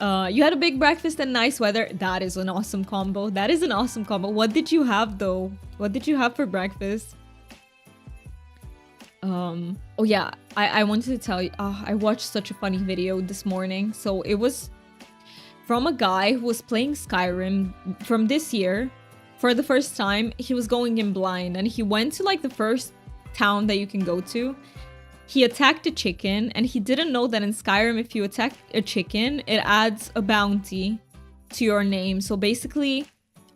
You had a big breakfast and nice weather. That is an awesome combo. That is an awesome combo. What did you have though? What did you have for breakfast? Oh yeah, I wanted to tell you, I watched such a funny video this morning. So it was from a guy who was playing Skyrim from this year for the first time. He was going in blind and he went to like the first town that you can go to. He attacked a chicken and he didn't know that in Skyrim, if you attack a chicken, it adds a bounty to your name. So basically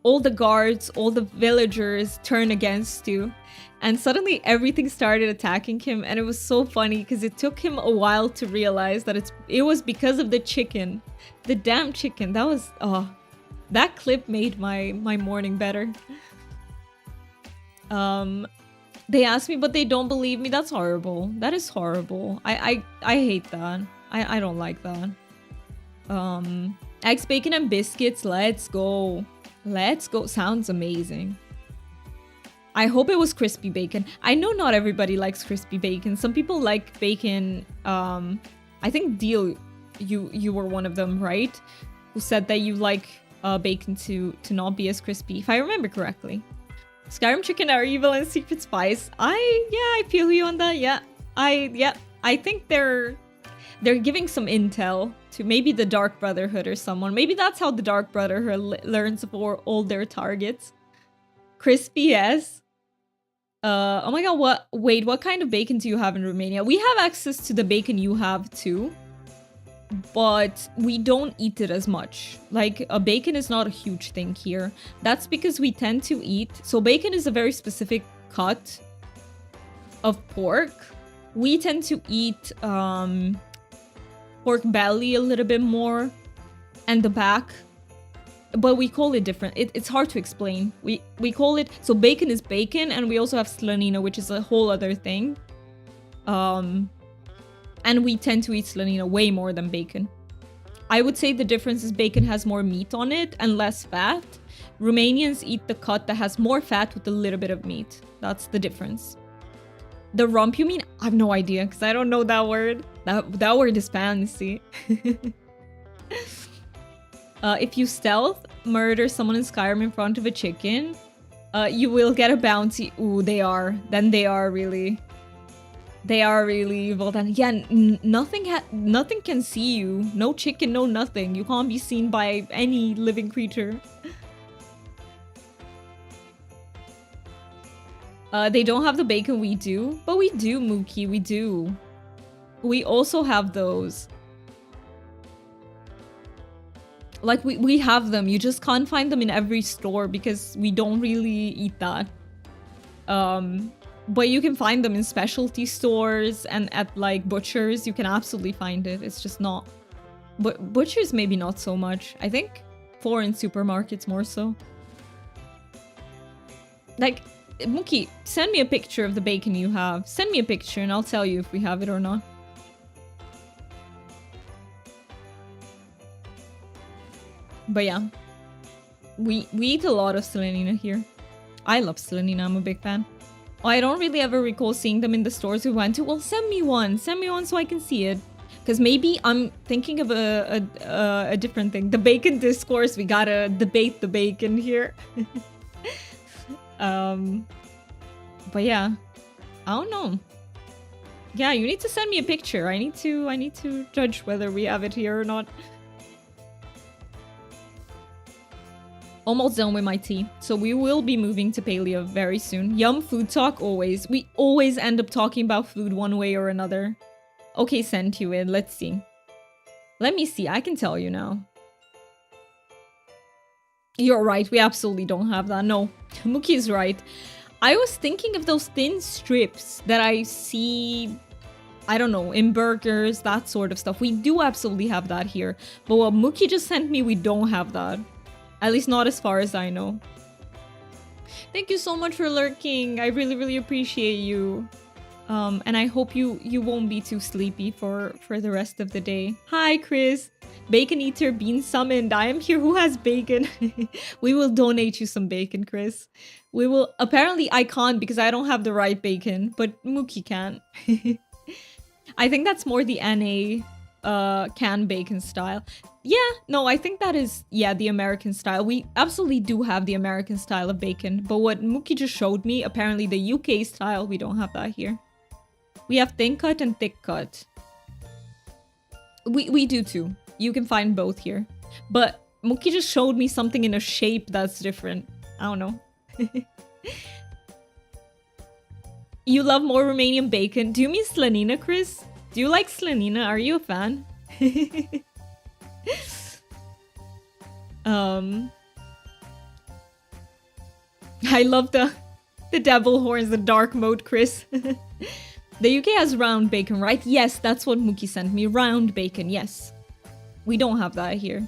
all the guards, all the villagers turn against you. And suddenly everything started attacking him. And it was so funny because it took him a while to realize that it was because of the chicken. The damn chicken. That was, that clip made my morning better. They asked me, but they don't believe me. That's horrible. That is horrible. I hate that. I don't like that. Eggs, bacon, and biscuits. Let's go. Let's go. Sounds amazing. I hope it was crispy bacon. I know not everybody likes crispy bacon. Some people like bacon. I think Deal, you were one of them, right? Who said that you like bacon to not be as crispy, if I remember correctly. Skyrim chicken are evil and secret spies. I feel you on that. Yeah, I think they're giving some intel to maybe the Dark Brotherhood or someone. Maybe that's how the Dark Brotherhood learns for all their targets. Crispy, yes. Oh my god, what kind of bacon do you have in Romania? We have access to the bacon you have too, but we don't eat it as much. Like, bacon is not a huge thing here. That's because we tend to eat... So bacon is a very specific cut of pork. We tend to eat pork belly a little bit more and the back. But we call it different. It's hard to explain. We call it... So bacon is bacon, and we also have slanina, which is a whole other thing. And we tend to eat slanina way more than bacon. I would say the difference is bacon has more meat on it and less fat. Romanians eat the cut that has more fat with a little bit of meat. That's the difference. The rump, you mean? I have no idea, because I don't know that word. That word is fancy. If you stealth murder someone in Skyrim in front of a chicken, you will get a bounty. Ooh, they are. Then they are really... They are really evil. Then yeah, nothing can see you. No chicken, no nothing. You can't be seen by any living creature. They don't have the bacon we do, but we do, Mookie. We do. We also have those. Like, we have them. You just can't find them in every store because we don't really eat that. But you can find them in specialty stores and at, like, butchers. You can absolutely find it. It's just not... But butchers, maybe not so much. I think foreign supermarkets more so. Like, Mookie, send me a picture of the bacon you have. Send me a picture and I'll tell you if we have it or not. But yeah, we eat a lot of slanina here. I love slanina, I'm a big fan. Oh, I don't really ever recall seeing them in the stores we went to. Well, send me one so I can see it. Because maybe I'm thinking of a different thing. The bacon discourse, we gotta debate the bacon here. But yeah, I don't know. Yeah, you need to send me a picture. I need to judge whether we have it here or not. Almost done with my tea, so we will be moving to Palia very soon. Yum, food talk, always. We always end up talking about food one way or another. Okay, send you in. Let's see. Let me see. I can tell you now. You're right. We absolutely don't have that. No, Mookie is right. I was thinking of those thin strips that I see, I don't know, in burgers, that sort of stuff. We do absolutely have that here. But what Mookie just sent me, we don't have that. At least not as far as I know. Thank you so much for lurking. I really, really appreciate you. And I hope you won't be too sleepy for the rest of the day. Hi, Chris. Bacon eater being summoned. I am here. Who has bacon? We will donate you some bacon, Chris. We will. Apparently, I can't because I don't have the right bacon, but Mookie can. I think that's more the NA canned bacon style. Yeah, no, I think that is, yeah, the American style. We absolutely do have the American style of bacon, but what Mookie just showed me, apparently the UK style, we don't have that here. We have thin cut and thick cut. We do too. You can find both here. But Mookie just showed me something in a shape that's different. I don't know. You love more Romanian bacon. Do you mean Slanina, Chris? Do you like Slanina? Are you a fan? I love the devil horns, the dark mode, Chris. The UK has round bacon, right? Yes, that's what Mookie sent me. Round bacon, yes. We don't have that here.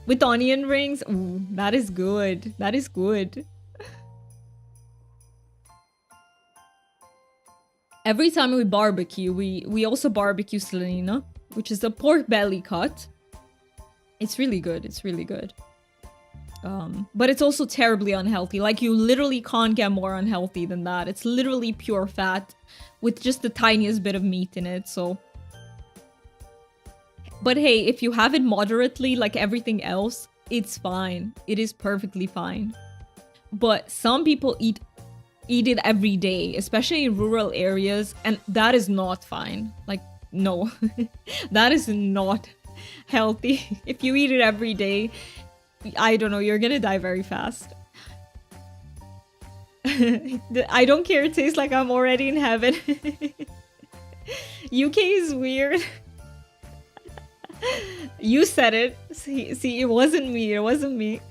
With onion rings? Ooh, that is good. That is good. Every time we barbecue, we also barbecue Slanina, which is a pork belly cut. It's really good. It's really good. But it's also terribly unhealthy. Like, you literally can't get more unhealthy than that. It's literally pure fat with just the tiniest bit of meat in it, so... But hey, if you have it moderately, like everything else, it's fine. It is perfectly fine. But some people eat it every day, especially in rural areas, and that is not fine. Like, no. That is not healthy. If you eat it every day, I don't know, you're gonna die very fast. I don't care, it tastes like I'm already in heaven. UK is weird. You said it. See, it wasn't me, it wasn't me.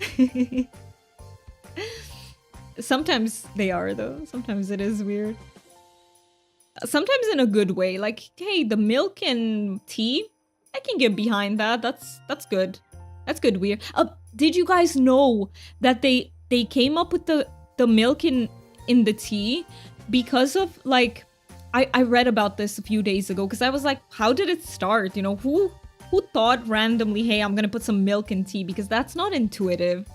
Sometimes they are, though. Sometimes it is weird. Sometimes in a good way. Like, hey, the milk and tea, I can get behind that. That's good. That's good weird. Did you guys know that they came up with the milk in the tea because of, like, I read about this a few days ago because I was like, how did it start? You know, who thought randomly, hey, I'm gonna put some milk in tea, because that's not intuitive.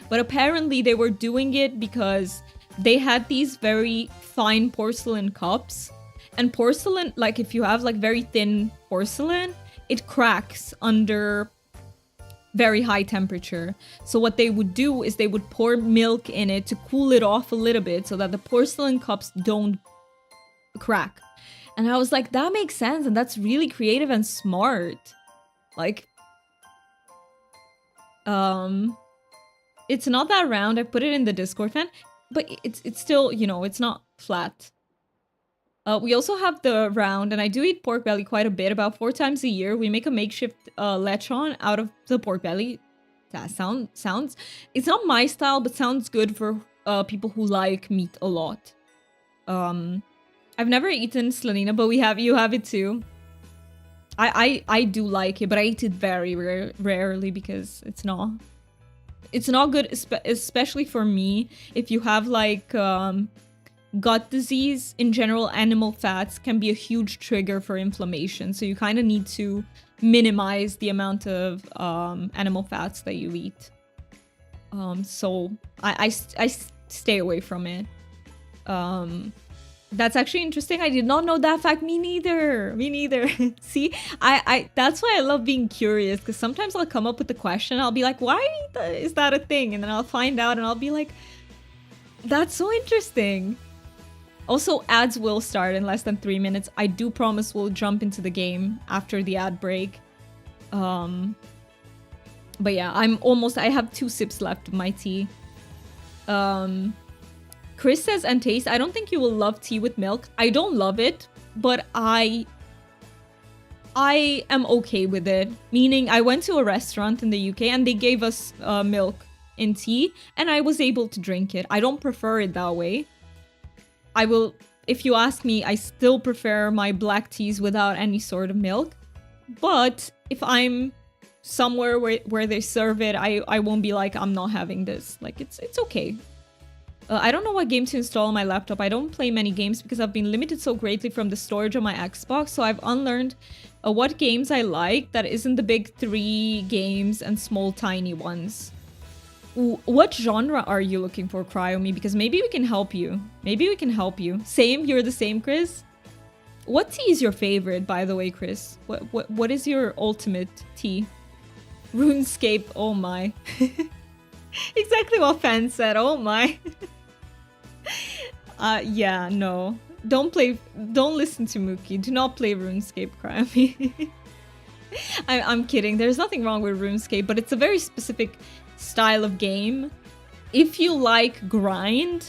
But apparently they were doing it because they had these very fine porcelain cups, and porcelain, like if you have like very thin porcelain, it cracks under very high temperature. So what they would do is they would pour milk in it to cool it off a little bit so that the porcelain cups don't crack. And I was like, that makes sense, and that's really creative and smart. Like, it's not that round. I put it in the Discord fan, but it's still, you know, it's not flat. We also have the round, and I do eat pork belly quite a bit, about 4 times a year. We make a makeshift lechon out of the pork belly. That sounds, it's not my style, but sounds good for people who like meat a lot. I've never eaten Slanina, but you have it too. I do like it, but I eat it very rarely because it's not good, especially for me. If you have like gut disease in general, animal fats can be a huge trigger for inflammation. So you kind of need to minimize the amount of animal fats that you eat. So I stay away from it. That's actually interesting. I did not know that fact. Me neither. Me neither. See, I that's why I love being curious, because sometimes I'll come up with the question. I'll be like, why is that a thing? And then I'll find out and I'll be like, that's so interesting. Also, ads will start in less than 3 minutes. I do promise we'll jump into the game after the ad break. But yeah, I have 2 sips left of my tea. Chris says, and taste, I don't think you will love tea with milk. I don't love it, but I am okay with it. Meaning, I went to a restaurant in the UK and they gave us milk in tea, and I was able to drink it. I don't prefer it that way. If you ask me, I still prefer my black teas without any sort of milk. But if I'm somewhere where they serve it, I won't be like, I'm not having this. Like, it's okay. I don't know what game to install on my laptop. I don't play many games because I've been limited so greatly from the storage on my Xbox. So I've unlearned what games I like that isn't the big 3 games and small tiny ones. Ooh, what genre are you looking for, Cryome? Because maybe we can help you. Maybe we can help you. Same, you're the same, Chris? What tea is your favorite, by the way, Chris? What is your ultimate tea? RuneScape, oh my. Exactly what Fan said, oh my. Yeah, no. Don't listen to Mookie. Do not play RuneScape, Cryome. I'm kidding. There's nothing wrong with RuneScape, but it's a very specific style of game. If you like grind,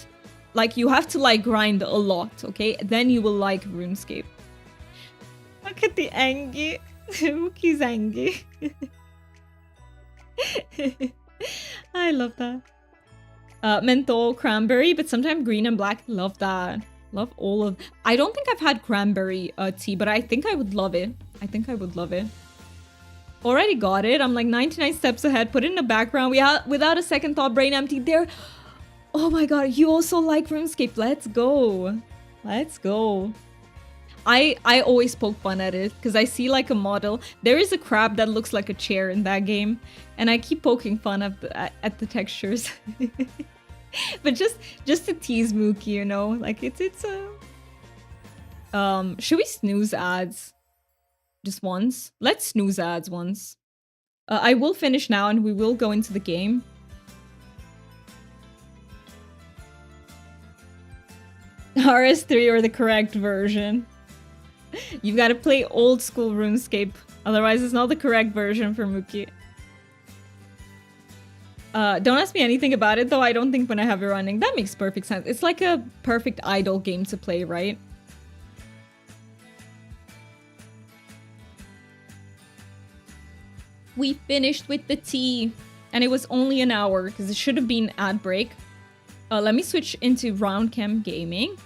like you have to like grind a lot, okay? Then you will like RuneScape. Look at the Angie. Mookie's Angie. I love that. Menthol, cranberry, but sometimes green and black. Love that. Love all of... I don't think I've had cranberry tea, but I think I would love it. I think I would love it. Already got it. I'm like 99 steps ahead. Put it in the background. Without a second thought, brain empty. There. Oh my god, you also like RuneScape. Let's go. Let's go. I always poke fun at it because I see like a model. There is a crab that looks like a chair in that game, and I keep poking fun at the textures. But just to tease Mookie, you know, like it's should we snooze ads just once? Let's snooze ads once. I will finish now and we will go into the game. RS3 or the correct version. You've got to play old school RuneScape, otherwise it's not the correct version for Mookie. Don't ask me anything about it though, I don't think when I have it running. That makes perfect sense. It's like a perfect idle game to play, right? We finished with the tea, and it was only an hour because it should have been ad break. Let me switch into round cam gaming.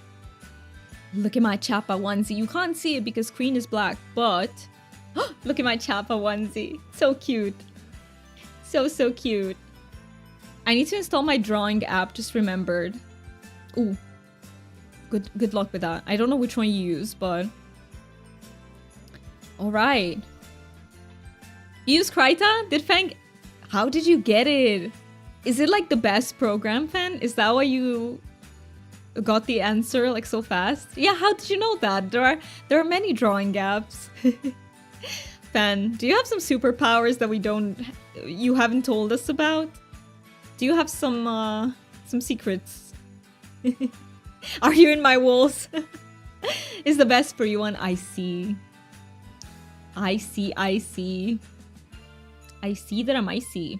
Look at my Chappa onesie. You can't see it because screen is black, but look at my Chappa onesie. So cute. So cute. I need to install my drawing app, just remembered. Ooh. Good luck with that. I don't know which one you use, but... Alright. You use Kryta? Did Fang... How did you get it? Is it like the best program, Fan? Is that why you got the answer like so fast? Yeah, how did you know that? There are many drawing apps. Fan, do you have some superpowers that you haven't told us about? Do you have some secrets? Are you in my walls? Is the best for you one? I see. I see that I'm icy.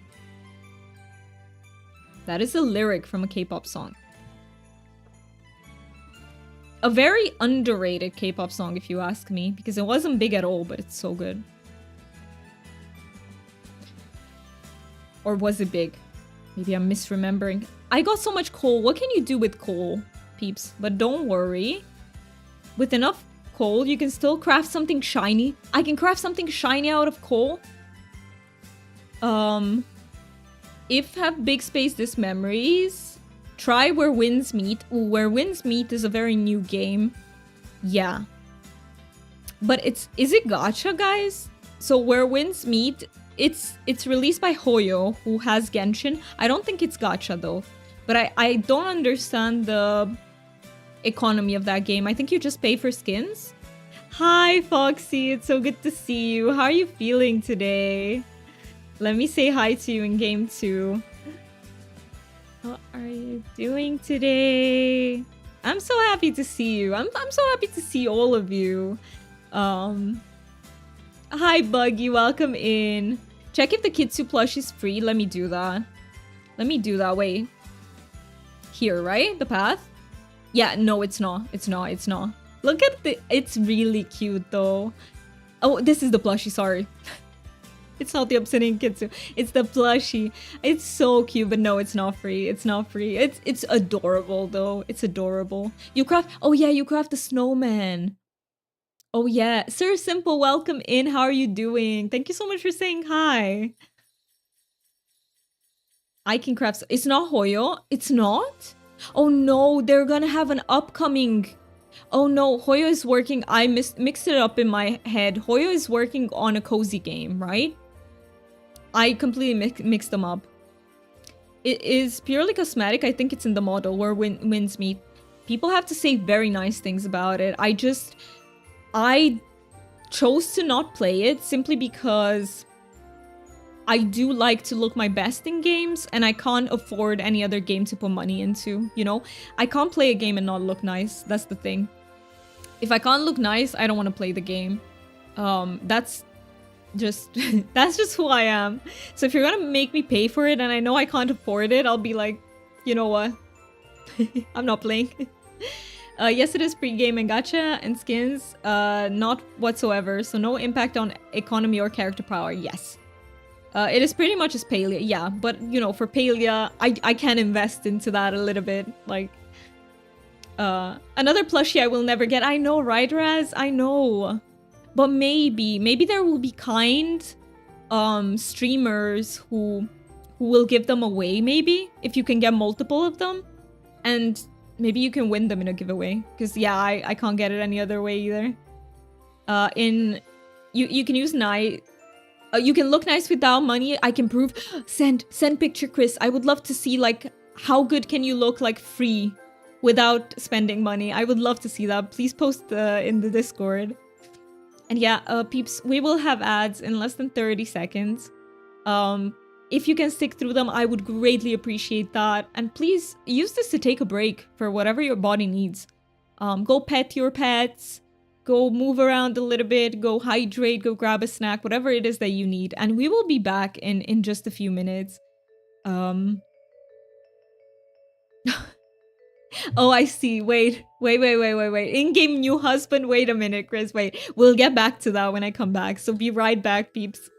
That is a lyric from a K-pop song. A very underrated K-pop song, if you ask me, because it wasn't big at all, but it's so good. Or was it big? Maybe I'm misremembering. I got so much coal. What can you do with coal, peeps? But don't worry. With enough coal, you can still craft something shiny. I can craft something shiny out of coal. If have big space this memories, try Where Winds Meet. Ooh, Where Winds Meet is a very new game. Yeah. But is it gacha, guys? So Where Winds Meet, it's released by Hoyo, who has Genshin. I don't think it's gacha though. But I don't understand the economy of that game. I think you just pay for skins. Hi, Foxy. It's so good to see you. How are you feeling today? Let me say hi to you in game 2. How are you doing today? I'm so happy to see you. I'm so happy to see all of you. Hi, Buggy. Welcome in. Check if the Kitsu plush is free. Let me do that. Wait. Here, right? The path? Yeah, no, it's not. It's not. Look at it's really cute, though. Oh, this is the plushie, sorry. It's not the Obsidian Kitsu. It's the plushie. It's so cute, but no, it's not free. It's adorable, though. It's adorable. You craft... Oh, yeah, you craft the snowman. Oh, yeah. Sir Simple, welcome in. How are you doing? Thank you so much for saying hi. I can craft... It's not Hoyo. It's not? Oh no, they're gonna have an upcoming. Oh no, Hoyo is working. I mixed it up in my head. Hoyo is working on a cozy game, right? I completely mixed them up. It is purely cosmetic. I think it's in the model where winds meet. People have to say very nice things about it. I chose to not play it simply because I do like to look my best in games, and I can't afford any other game to put money into, you know? I can't play a game and not look nice. That's the thing. If I can't look nice, I don't want to play the game. That's just that's just who I am. So if you're gonna make me pay for it and I know I can't afford it, I'll be like, you know what? I'm not playing. Yes, it is pre-game and gacha and skins. Not whatsoever. So no impact on economy or character power. Yes. It is pretty much as Palia, yeah. But, you know, for Palia, I can invest into that a little bit. Like, another plushie I will never get. I know, right, Raz? I know. But maybe there will be kind streamers who will give them away, maybe, if you can get multiple of them. And maybe you can win them in a giveaway. Because, yeah, I can't get it any other way either. You can use night. You can look nice without money. I can prove. Send picture, Chris. I would love to see, like, how good can you look, like, free without spending money. I would love to see that. Please post in the Discord. And yeah, peeps, we will have ads in less than 30 seconds. If you can stick through them, I would greatly appreciate that. And please use this to take a break for whatever your body needs. Go pet your pets. Go move around a little bit, go hydrate, go grab a snack, whatever it is that you need. And we will be back in just a few minutes. Oh, I see. Wait. In-game new husband. Wait a minute, Chris. Wait. We'll get back to that when I come back. So be right back, peeps.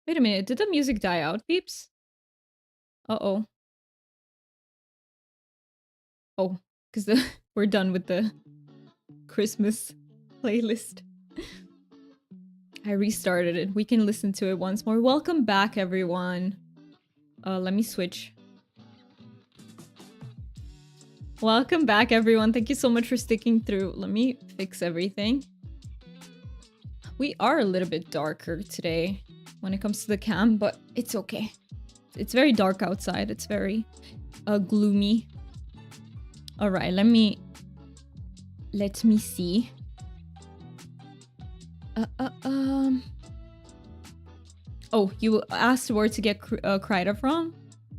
Wait a minute, did the music die out, peeps? Uh-oh. Oh, because we're done with the Christmas playlist. I restarted it. We can listen to it once more. Welcome back, everyone. Let me switch. Welcome back, everyone. Thank you so much for sticking through. Let me fix everything. We are a little bit darker today when it comes to the cam, but it's okay. It's very dark outside. It's very gloomy. All right, let me see. Oh, you asked where to get Kryta from?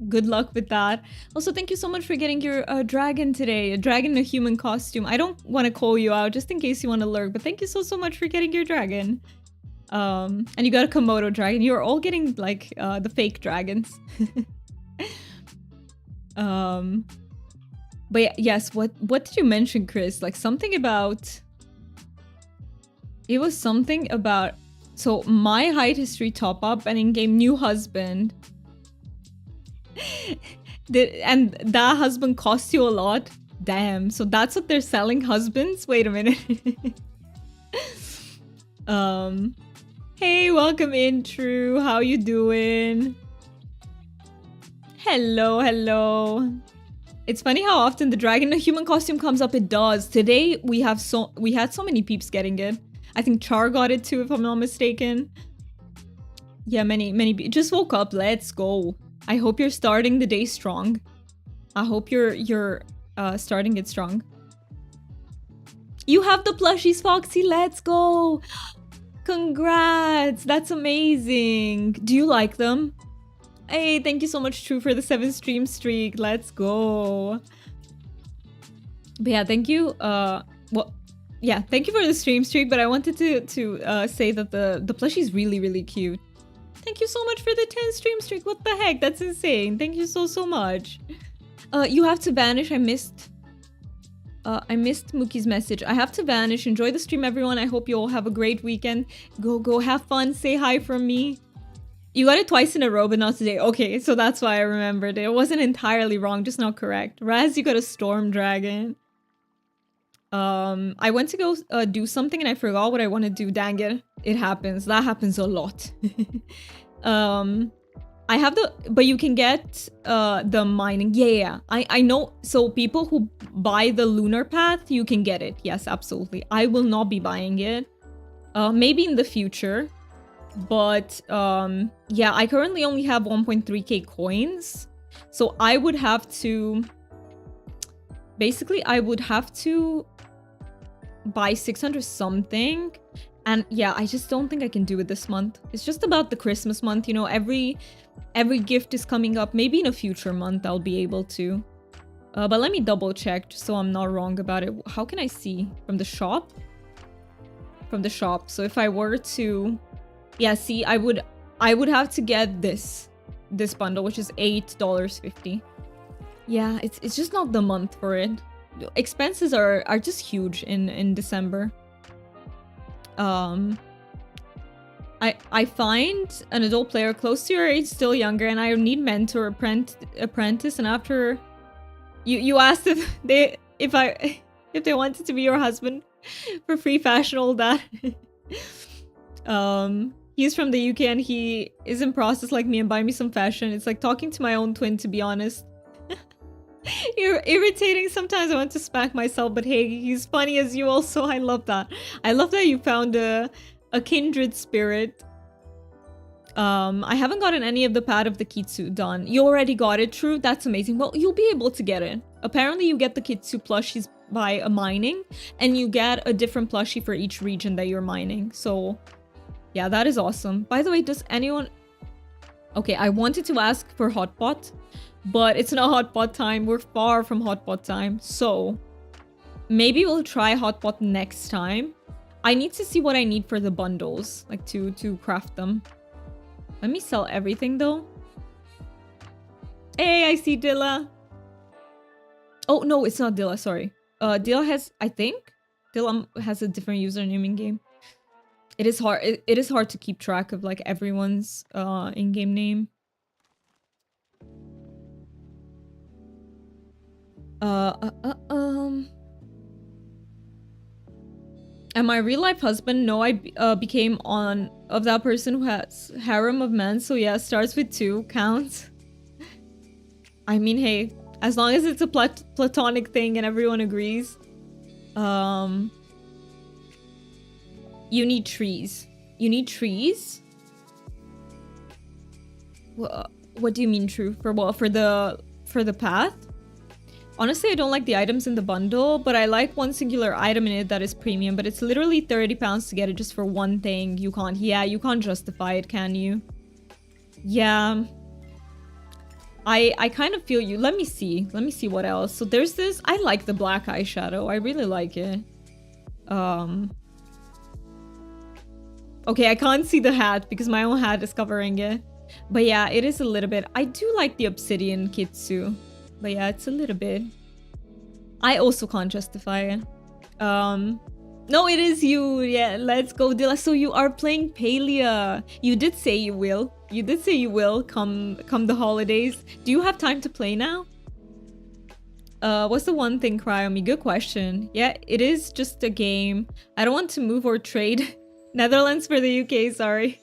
Good luck with that. Also, thank you so much for getting your dragon today. A dragon in a human costume. I don't want to call you out just in case you want to lurk, but thank you so much for getting your dragon. And you got a Komodo dragon. You're all getting like the fake dragons. But yeah, yes, what did you mention, Chris? Like something about... It was something about... So my height history top up and in-game new husband... and that husband cost you a lot? Damn, so that's what they're selling husbands? Wait a minute. Hey, welcome in, True. How you doing? Hello, hello. It's funny how often the dragon in a human costume comes up. It does. Today we had so many peeps getting it. I think Char got it too, if I'm not mistaken. Yeah, many just woke up. Let's go. I hope you're starting the day strong. I hope you're starting it strong. You have the plushies, Foxy. Let's go. Congrats. That's amazing. Do you like them? Hey, thank you so much, True, for the 7 stream streak. Let's go. But yeah, thank you. Well, yeah, thank you for the stream streak, but I wanted to say that the plushie is really, really cute. Thank you so much for the 10 stream streak. What the heck? That's insane. Thank you so much. You have to vanish. I missed Mookie's message. I have to vanish. Enjoy the stream, everyone. I hope you all have a great weekend. Go have fun. Say hi from me. You got it twice in a row, but not today. Okay, so that's why I remembered it. It wasn't entirely wrong, just not correct. Raz, you got a storm dragon. I went to go do something and I forgot what I want to do. Dang it. It happens. That happens a lot. I have but you can get the mining. Yeah. I know. So people who buy the lunar path, you can get it. Yes, absolutely. I will not be buying it. Maybe in the future. But yeah, I currently only have 1.3k coins. So I would have to... Basically, I would have to buy 600 something. And yeah, I just don't think I can do it this month. It's just about the Christmas month, you know, every gift is coming up. Maybe in a future month I'll be able to. But let me double check just so I'm not wrong about it. How can I see? From the shop? From the shop. So if I were to... Yeah, see, I would have to get this bundle, which is $8.50. Yeah, it's just not the month for it. Expenses are just huge in December. I find an adult player close to your age, still younger, and I need mentor apprentice. And after you asked if they wanted to be your husband for free fashion, all that. He's from the UK and he is in process like me and buy me some fashion. It's like talking to my own twin, to be honest. You're irritating sometimes. I want to smack myself, but hey, he's funny as you also. I love that. I love that you found a kindred spirit. I haven't gotten any of the pad of the Kitsu done. You already got it, True? That's amazing. Well, you'll be able to get it. Apparently, you get the Kitsu plushies by mining, and you get a different plushie for each region that you're mining. So... yeah, that is awesome. By the way, does anyone... Okay, I wanted to ask for hotpot, but it's not hotpot time. We're far from hotpot time. So, maybe we'll try hotpot next time. I need to see what I need for the bundles, like to craft them. Let me sell everything, though. Hey, I see Dilla. Oh, no, it's not Dilla, sorry. Dilla has, I think, Dilla has a different username in game. It is hard. It is hard to keep track of like everyone's in-game name. And my real life husband, no, I became on of that person who has harem of men. So yeah, starts with 2, counts. I mean, hey, as long as it's a platonic thing and everyone agrees. You need trees. You need trees? What do you mean true? For what? For the path? Honestly, I don't like the items in the bundle, but I like one singular item in it that is premium, but it's literally 30 pounds to get it just for one thing. You can't, yeah, you can't justify it, can you? Yeah. I kind of feel you. Let me see what else. So there's this, I like the black eyeshadow. I really like it. Okay, I can't see the hat because my own hat is covering it. But yeah, it is a little bit. I do like the obsidian kitsu. But yeah, it's a little bit. I also can't justify it. No, it is you. Yeah, let's go, Dilla. So you are playing Palia. You did say you will. You did say you will come the holidays. Do you have time to play now? What's the one thing, Cryomi? Good question. Yeah, it is just a game. I don't want to move or trade. Netherlands for the UK, sorry.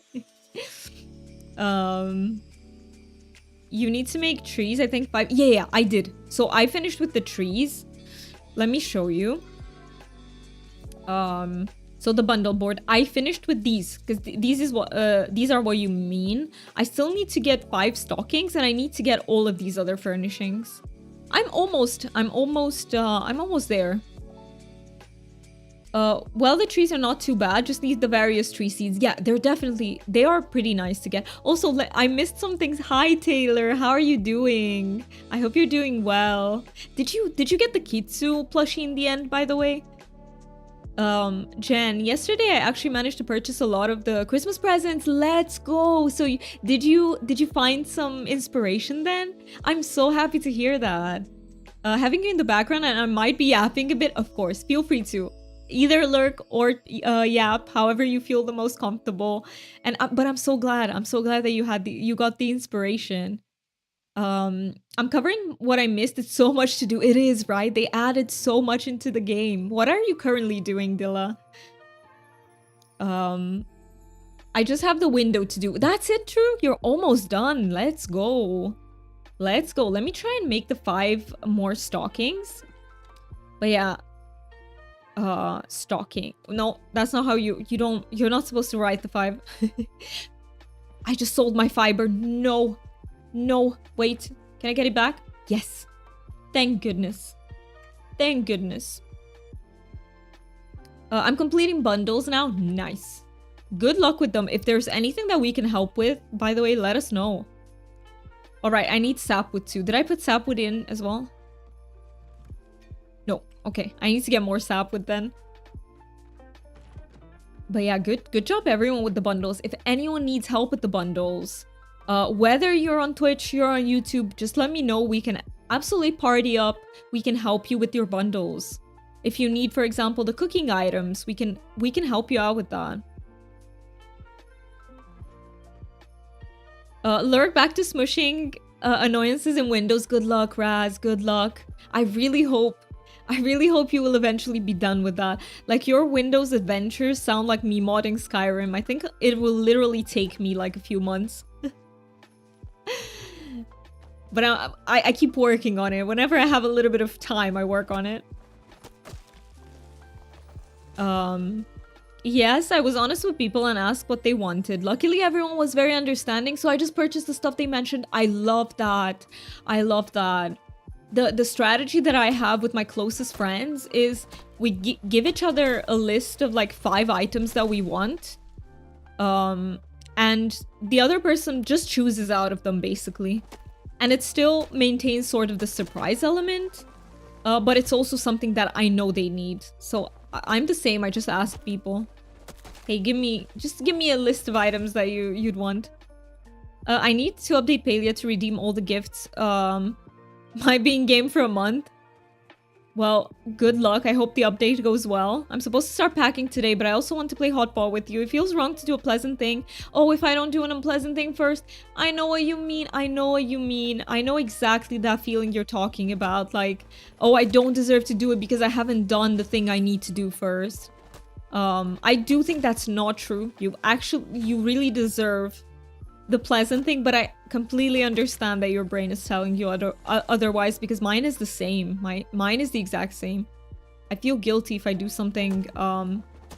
You need to make trees, I think 5. Yeah, I did. So I finished with the trees. Let me show you. So the bundle board, I finished with these because these are what you mean. I still need to get 5 stockings and I need to get all of these other furnishings. I'm almost there. Well, the trees are not too bad. Just need the various tree seeds. Yeah, they are pretty nice to get. Also, I missed some things. Hi, Taylor. How are you doing? I hope you're doing well. Did you get the Kitsu plushie in the end, by the way? Jen, yesterday I actually managed to purchase a lot of the Christmas presents. Let's go. So did you find some inspiration then? I'm so happy to hear that. Having you in the background and I might be yapping a bit, of course. Feel free to. Either lurk or yap, however you feel the most comfortable. And but I'm so glad that you got the inspiration. I'm covering what I missed. It's so much to do. It is, right? They added so much into the game. What are you currently doing, Dilla? I just have the window to do. That's it, True? You're almost done. Let's go. Let's go. Let me try and make the 5 more stockings. But yeah. Stocking. No, that's not how you're not supposed to write the 5. I just sold my fiber. No, wait, can I get it back? Yes, thank goodness. I'm completing bundles now. Nice. Good luck with them. If there's anything that we can help with, by the way, let us know. All right, I need sapwood too. Did I put sapwood in as well? No. Okay, I need to get more sapwood then. But yeah, good job everyone with the bundles. If anyone needs help with the bundles, whether you're on Twitch, you're on YouTube, just let me know. We can absolutely party up. We can help you with your bundles. If you need, for example, the cooking items, we can help you out with that. Lurk, back to smushing annoyances in Windows. Good luck, Raz. Good luck. I really hope you will eventually be done with that. Like, your Windows adventures sound like me modding Skyrim. I think it will literally take me like a few months. But I keep working on it. Whenever I have a little bit of time, I work on it. Yes, I was honest with people and asked what they wanted. Luckily, everyone was very understanding, so I just purchased the stuff they mentioned. I love that. I love that. The strategy that I have with my closest friends is we give each other a list of like 5 items that we want. And the other person just chooses out of them, basically. And it still maintains sort of the surprise element. But it's also something that I know they need. So I'm the same. I just ask people, hey, just give me a list of items that you'd want. I need to update Palia to redeem all the gifts. Might be in game for a month. Well, good luck. I hope the update goes well. I'm supposed to start packing today, but I also want to play hotball with you. It feels wrong to do a pleasant thing. Oh, if I don't do an unpleasant thing first. I know what you mean. I know what you mean. I know exactly that feeling you're talking about. Like, oh, I don't deserve to do it because I haven't done the thing I need to do first. I do think that's not true. You really deserve the pleasant thing, but I completely understand that your brain is telling you otherwise, because mine is the same. Mine is the exact same. I feel guilty if I do something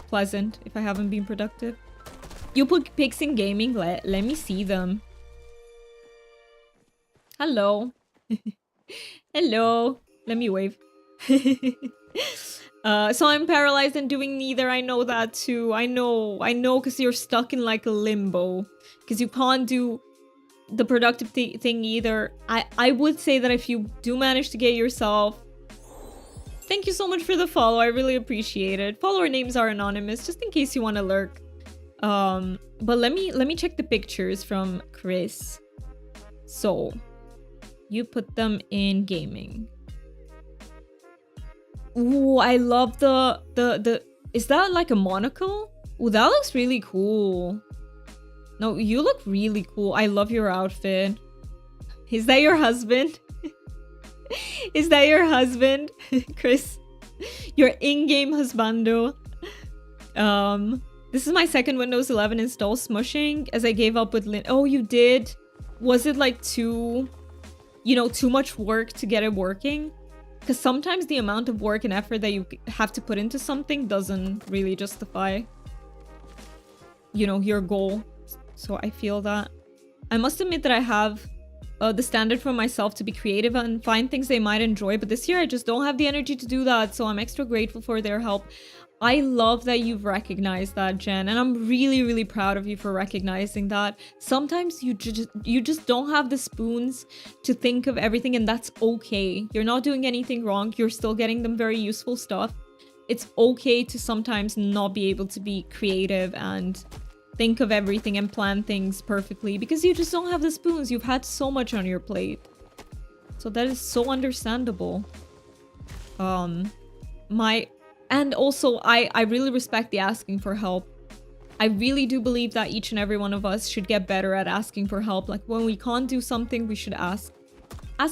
pleasant if I haven't been productive. You put pics in gaming? Let me see them. Hello. Hello. Let me wave. So I'm paralyzed and doing neither. I know that too. I know, because you're stuck in like a limbo. Because you can't do the productive thing either. I would say that if you do manage to get yourself... Thank you so much for the follow. I really appreciate it. Follower names are anonymous, just in case you want to lurk. But let me check the pictures from Chris. So, you put them in gaming. Ooh, I love the... Is that like a monocle? Ooh, that looks really cool. No, you look really cool. I love your outfit. Is that your husband? Is that your husband, Chris? Your in-game husbando. This is my second Windows 11 install smushing as I gave up with Oh, you did? Was it like too much work to get it working? Because sometimes the amount of work and effort that you have to put into something doesn't really justify, your goal. So I feel that. I must admit that I have the standard for myself to be creative and find things they might enjoy, but this year I just don't have the energy to do that, so I'm extra grateful for their help. I love that you've recognized that, Jen, and I'm really, really proud of you for recognizing that. Sometimes you just don't have the spoons to think of everything, and that's okay. You're not doing anything wrong. You're still getting them very useful stuff. It's okay to sometimes not be able to be creative and think of everything and plan things perfectly because you just don't have the spoons. You've had so much on your plate. So that is so understandable. And also, I really respect the asking for help. I really do believe that each and every one of us should get better at asking for help. Like, when we can't do something, we should ask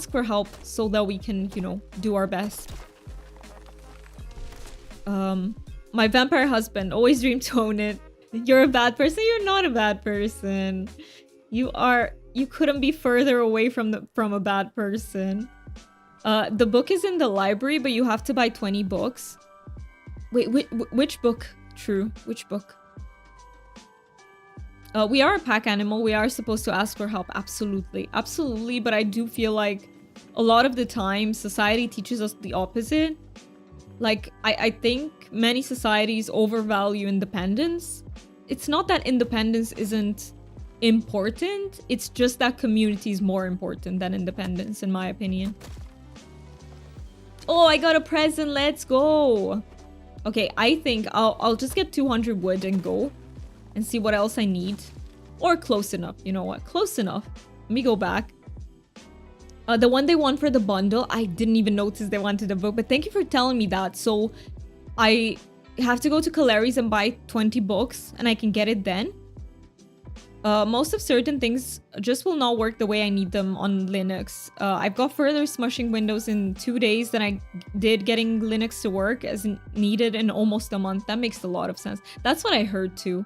for help so that we can, do our best. My vampire husband, always dreamed to own it. You're a bad person. You're not a bad person. You couldn't be further away from a bad person. The book is in the library, but you have to buy 20 books. Wait, which book? True. Which book? We are a pack animal. We are supposed to ask for help. Absolutely. Absolutely. But I do feel like a lot of the time, society teaches us the opposite. Like, I think many societies overvalue independence. It's not that independence isn't important. It's just that community is more important than independence, in my opinion. Oh, I got a present. Let's go. Okay, I think I'll just get 200 wood and go and see what else I need. Or close enough. You know what? Close enough. Let me go back. The one they want for the bundle, I didn't even notice they wanted a book, but thank you for telling me that. So I have to go to Kalari's and buy 20 books and I can get it then. Most of certain things just will not work the way I need them on Linux. I've got further smushing Windows in 2 days than I did getting Linux to work as needed in almost a month. That makes a lot of sense. That's what I heard too.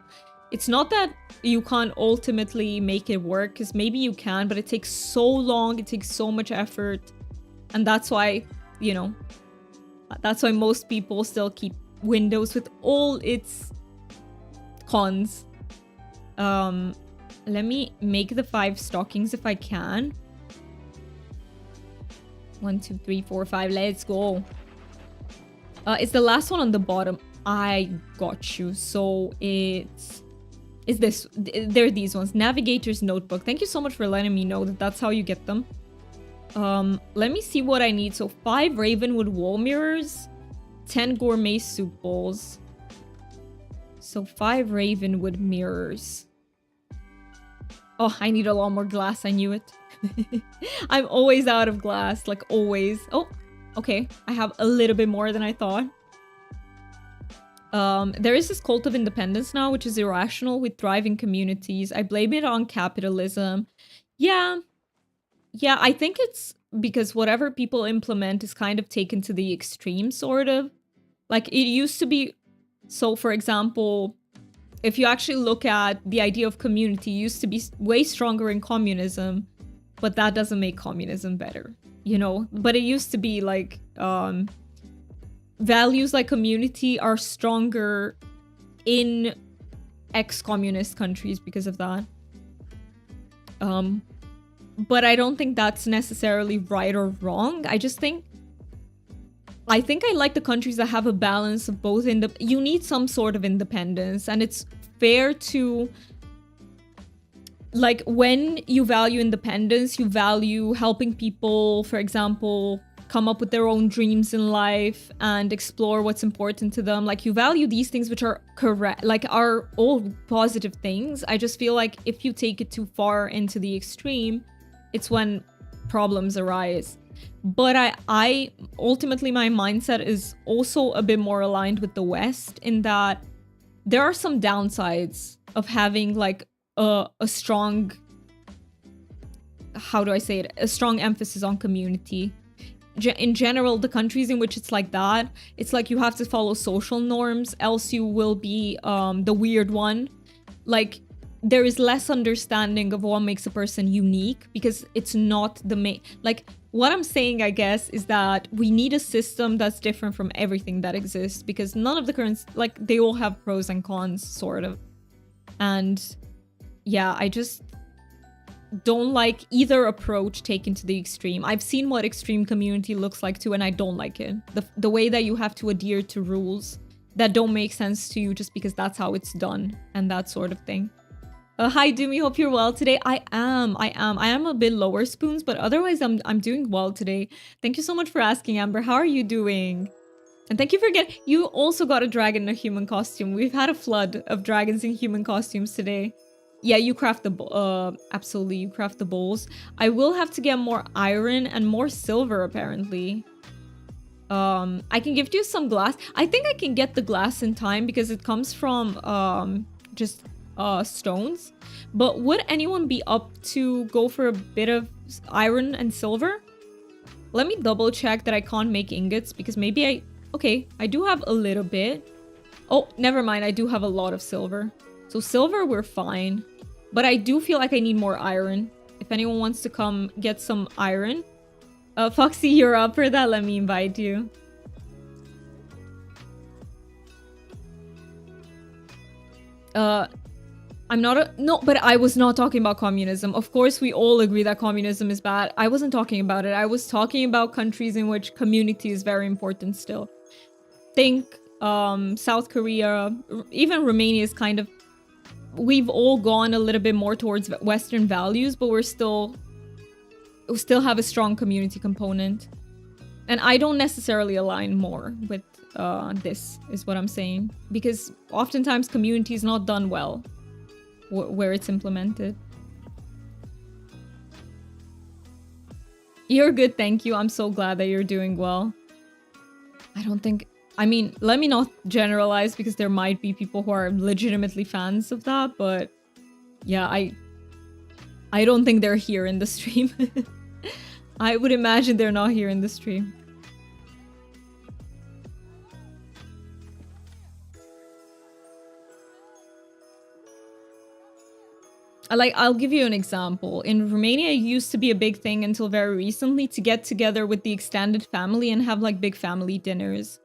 It's not that you can't ultimately make it work, because maybe you can, but it takes so long, it takes so much effort. And that's why, that's why most people still keep Windows with all its cons. Let me make the 5 stockings if I can. 1, 2, 3, 4, 5. Let's go. It's the last one on the bottom. I got you. So it's this. They're these ones. Navigator's Notebook. Thank you so much for letting me know that that's how you get them. Let me see what I need. So 5 Ravenwood wall mirrors, 10 gourmet soup bowls. So 5 Ravenwood mirrors. Oh, I need a lot more glass. I knew it. I'm always out of glass, like always. Oh, Okay, I have a little bit more than I thought. There is this cult of independence now, which is irrational with thriving communities. I blame it on capitalism. Yeah, yeah, I think it's because whatever people implement is kind of taken to the extreme, sort of. Like, it used to be... So, for example, if you actually look at the idea of community, it used to be way stronger in communism, but that doesn't make communism better, you know? But it used to be like, values like community are stronger in ex-communist countries because of that. But I don't think that's necessarily right or wrong. I think I like the countries that have a balance of both. You need some sort of independence, and it's fair to... Like, when you value independence, you value helping people, for example, come up with their own dreams in life and explore what's important to them. Like, you value these things, which are correct, like, are all positive things. I just feel like if you take it too far into the extreme, it's when problems arise. But I ultimately, my mindset is also a bit more aligned with the West in that there are some downsides of having like a strong, how do I say it? A strong emphasis on community. In general, the countries in which it's like that, it's like you have to follow social norms, else you will be the weird one. Like, there is less understanding of what makes a person unique because it's not the main... Like, what I'm saying, I guess, is that we need a system that's different from everything that exists because none of the current... Like, they all have pros and cons, sort of. And yeah, I just don't like either approach taken to the extreme. I've seen what extreme community looks like too, and I don't like it. The way that you have to adhere to rules that don't make sense to you just because that's how it's done and that sort of thing. Hi Doomy, hope you're well today. I am a bit lower spoons, but otherwise I'm doing well today. Thank you so much for asking, Amber. How are you doing? And thank you for getting... You also got a dragon in a human costume. We've had a flood of dragons in human costumes today. Yeah, you craft the... absolutely, you craft the bowls. I will have to get more iron and more silver, apparently. I can give you some glass. I think I can get the glass in time because it comes from, just... stones. But would anyone be up to go for a bit of iron and silver? Let me double check that I can't make ingots because maybe I... Okay, I do have a little bit. Oh, never mind. I do have a lot of silver. So silver, we're fine. But I do feel like I need more iron. If anyone wants to come get some iron. Foxy, you're up for that? Let me invite you. I'm not a... No, but I was not talking about communism. Of course, we all agree that communism is bad. I wasn't talking about it. I was talking about countries in which community is very important still. Think South Korea, even Romania is kind of... We've all gone a little bit more towards Western values, but we still have a strong community component. And I don't necessarily align more with this, is what I'm saying. Because oftentimes community is not done well where it's implemented. You're good, thank you. I'm so glad that you're doing well. I don't think... I mean, let me not generalize because there might be people who are legitimately fans of that, but yeah, I don't think they're here in the stream. I would imagine they're not here in the stream. I'll give you an example. In Romania, it used to be a big thing until very recently to get together with the extended family and have like big family dinners.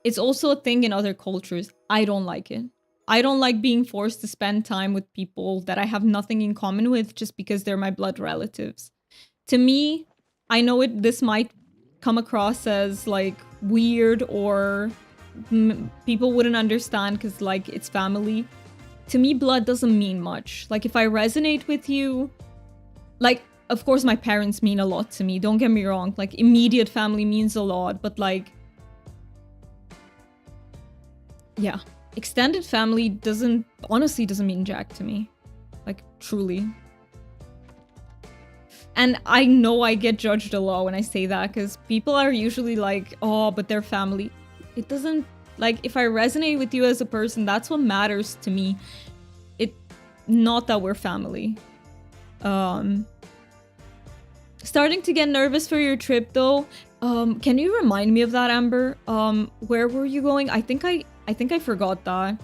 It's also a thing in other cultures. I don't like it. I don't like being forced to spend time with people that I have nothing in common with just because they're my blood relatives. To me, I know this might come across as like weird or people wouldn't understand because like it's family. To me, blood doesn't mean much. Like if I resonate with you, like of course my parents mean a lot to me. Don't get me wrong. Like immediate family means a lot, but like yeah, extended family honestly doesn't mean jack to me. Like, truly. And I know I get judged a lot when I say that, because people are usually like, oh, but they're family. It doesn't, like, if I resonate with you as a person, that's what matters to me. Not that we're family. Starting to get nervous for your trip though. Can you remind me of that, Amber? Where were you going? I think I forgot that.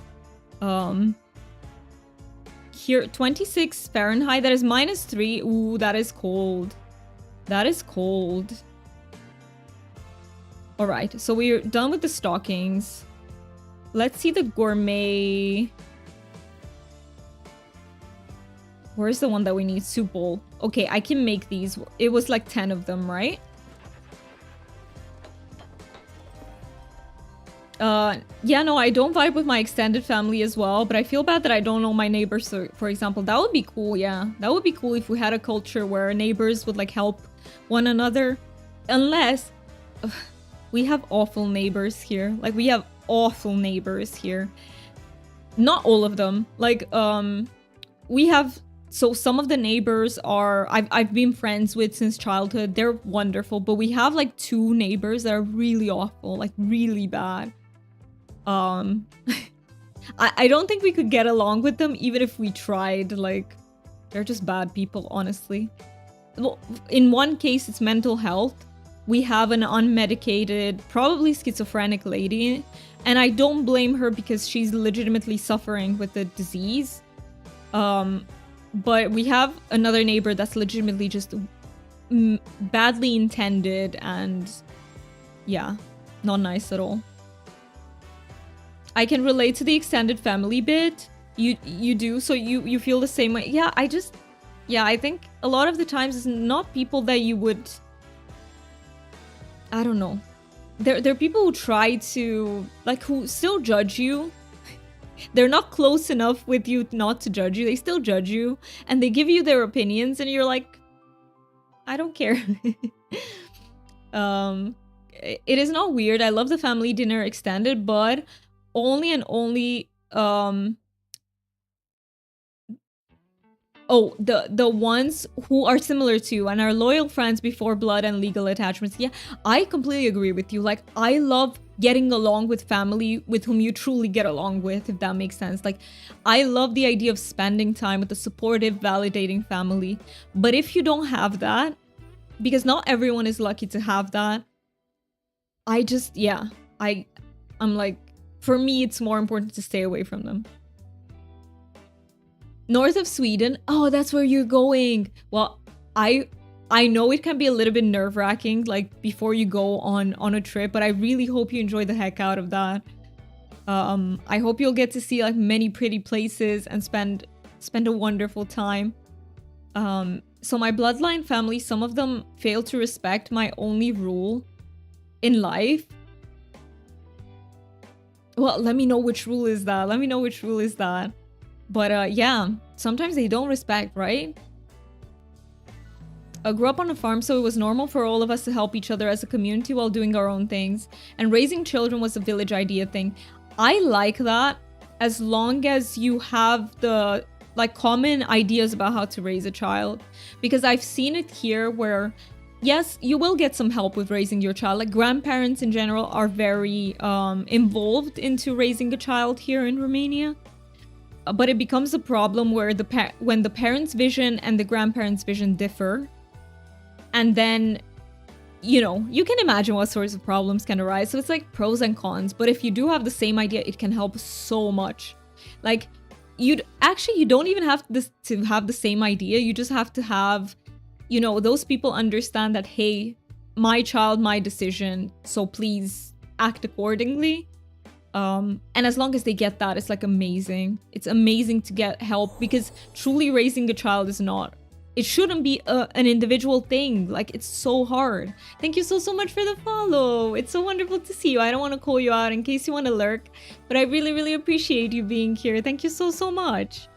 Here, 26 Fahrenheit. That is -3. Ooh, that is cold. That is cold. All right, so we're done with the stockings. Let's see the gourmet. Where's the one that we need? Soup bowl. Okay, I can make these. It was like 10 of them, right? Yeah, no, I don't vibe with my extended family as well, but I feel bad that I don't know my neighbors, so, for example. That would be cool, yeah. That would be cool if we had a culture where neighbors would, like, help one another. Unless... we have awful neighbors here. Like, we have awful neighbors here. Not all of them. Like, we have... So some of the neighbors are... I've been friends with since childhood. They're wonderful. But we have, like, 2 neighbors that are really awful. Like, really bad. I don't think we could get along with them even if we tried. Like, they're just bad people, honestly. Well, in one case, it's mental health. We have an unmedicated, probably schizophrenic lady, and I don't blame her because she's legitimately suffering with the disease. But we have another neighbor that's legitimately just badly intended and, yeah, not nice at all. I can relate to the extended family bit. You do, so you feel the same way. Yeah, I think a lot of the times it's not people that you would... I don't know. They're people who try to, like, who still judge you. They're not close enough with you not to judge you. They still judge you, and they give you their opinions, and you're like, I don't care. It is not weird. I love the family dinner extended, but only and only oh, the ones who are similar to and are loyal friends before blood and legal attachments. Yeah, I completely agree with you. Like, I love getting along with family with whom you truly get along with, if that makes sense. Like, I love the idea of spending time with a supportive, validating family. But if you don't have that, because not everyone is lucky to have that, I just, yeah, I'm like, for me, it's more important to stay away from them. North of Sweden. Oh, that's where you're going. Well, I know it can be a little bit nerve-wracking, like, before you go on a trip, but I really hope you enjoy the heck out of that. I hope you'll get to see, like, many pretty places and spend a wonderful time. So my bloodline family, some of them fail to respect my only rule in life. Well, let me know which rule is that. Let me know which rule is that. But yeah, sometimes they don't respect, right? I grew up on a farm, so it was normal for all of us to help each other as a community while doing our own things. And raising children was a village idea thing. I like that, as long as you have the, like, common ideas about how to raise a child. Because I've seen it here where, yes, you will get some help with raising your child. Like, grandparents in general are very involved into raising a child here in Romania. But it becomes a problem where when the parents' vision and the grandparents' vision differ. And then, you know, you can imagine what sorts of problems can arise. So it's like pros and cons. But if you do have the same idea, it can help so much. Like, you don't even have to have the same idea. You just have to have, you know, those people understand that, hey, my child, my decision, so please act accordingly. And as long as they get that, it's like amazing. It's amazing to get help, because truly raising a child is not, it shouldn't be an individual thing. Like, it's so hard. Thank you so much for the follow. It's so wonderful to see you. I don't want to call you out in case you want to lurk, but I really, really appreciate you being here. Thank you so much.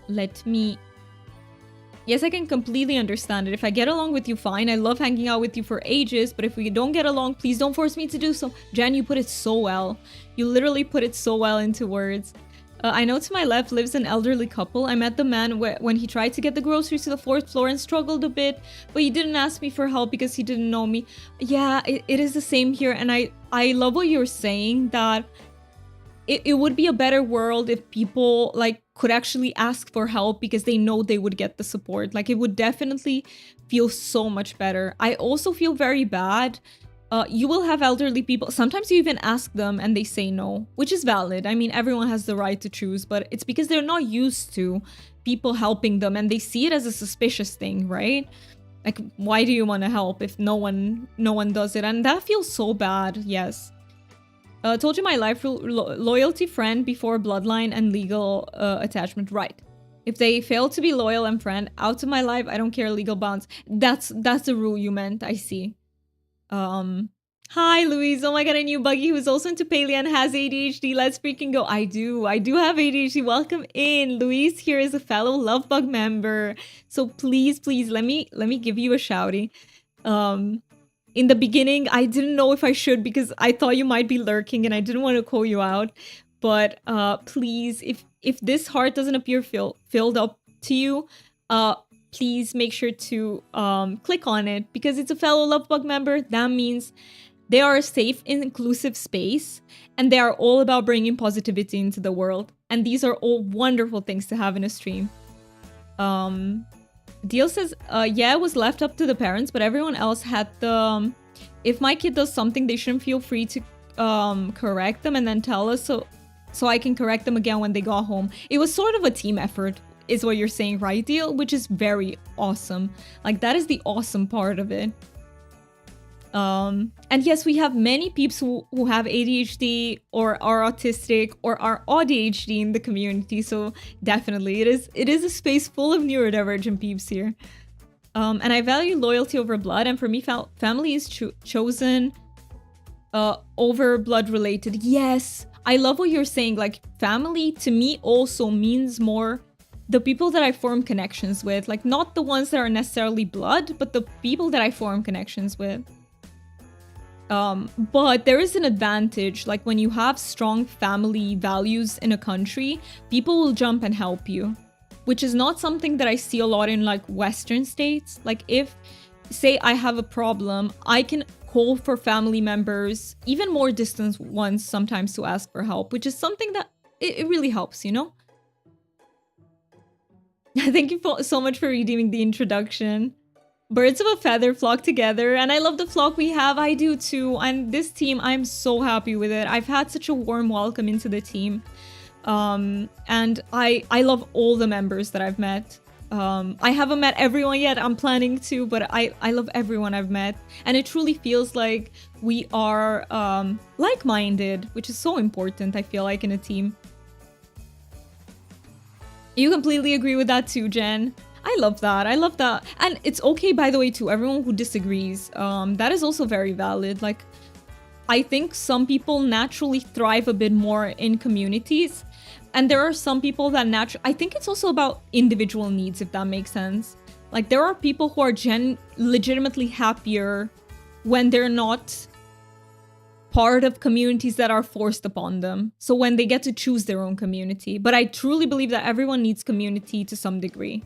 Let me... Yes, I can completely understand it. If I get along with you, fine. I love hanging out with you for ages, but if we don't get along, please don't force me to do so. Jen, you put it so well. You literally put it so well into words. I know to my left lives an elderly couple. I met the man when he tried to get the groceries to the 4th floor and struggled a bit, but he didn't ask me for help because he didn't know me. Yeah, it is the same here, and I love what you're saying, that it would be a better world if people like could actually ask for help because they know they would get the support. Like, it would definitely feel so much better. I also feel very bad. You will have elderly people. Sometimes you even ask them and they say no, which is valid. I mean, everyone has the right to choose, but it's because they're not used to people helping them and they see it as a suspicious thing, right? Like, why do you want to help if no one does it? And that feels so bad. Yes. Told you my life rule: loyalty, friend before bloodline, and legal attachment. Right. If they fail to be loyal and friend, out of my life, I don't care, legal bonds. That's the rule you meant. I see. Hi, Louise. Oh my god, a new buggy who's also into Palia and has ADHD. Let's freaking go. I do have ADHD. Welcome in. Louise here is a fellow Love Bug member. So please, let me give you a shouty. In the beginning, I didn't know if I should because I thought you might be lurking and I didn't want to call you out. But please, if this heart doesn't appear filled up to you, please make sure to click on it because it's a fellow Lovebug member. That means they are a safe, inclusive space and they are all about bringing positivity into the world. And these are all wonderful things to have in a stream. Deal says, yeah, it was left up to the parents, but everyone else had the... if my kid does something, they shouldn't feel free to correct them and then tell us so I can correct them again when they got home. It was sort of a team effort, is what you're saying, right, Deal? Which is very awesome. Like, that is the awesome part of it. And yes, we have many peeps who have ADHD or are autistic or are ADHD in the community. So definitely, it is a space full of neurodivergent peeps here. And I value loyalty over blood. And for me, family is chosen over blood related. Yes, I love what you're saying. Like, family to me also means more the people that I form connections with. Like, not the ones that are necessarily blood, but the people that I form connections with. But there is an advantage, like when you have strong family values in a country, people will jump and help you, which is not something that I see a lot in like Western states. Like, if, say, I have a problem, I can call for family members, even more distant ones sometimes, to ask for help, which is something that it really helps, you know? Thank you so much for redeeming the introduction. Birds of a feather flock together, and I love the flock we have. I do too, and this team, I'm so happy with it. I've had such a warm welcome into the team, and I love all the members that I've met. I haven't met everyone yet, I'm planning to, but I love everyone I've met, and it truly feels like we are like-minded, which is so important, I feel like, in a team. You completely agree with that too, Jen. I love that. I love that. And it's okay, by the way, to everyone who disagrees. That is also very valid. Like, I think some people naturally thrive a bit more in communities. And there are some people that I think it's also about individual needs, if that makes sense. Like, there are people who are legitimately happier when they're not part of communities that are forced upon them. So when they get to choose their own community. But I truly believe that everyone needs community to some degree.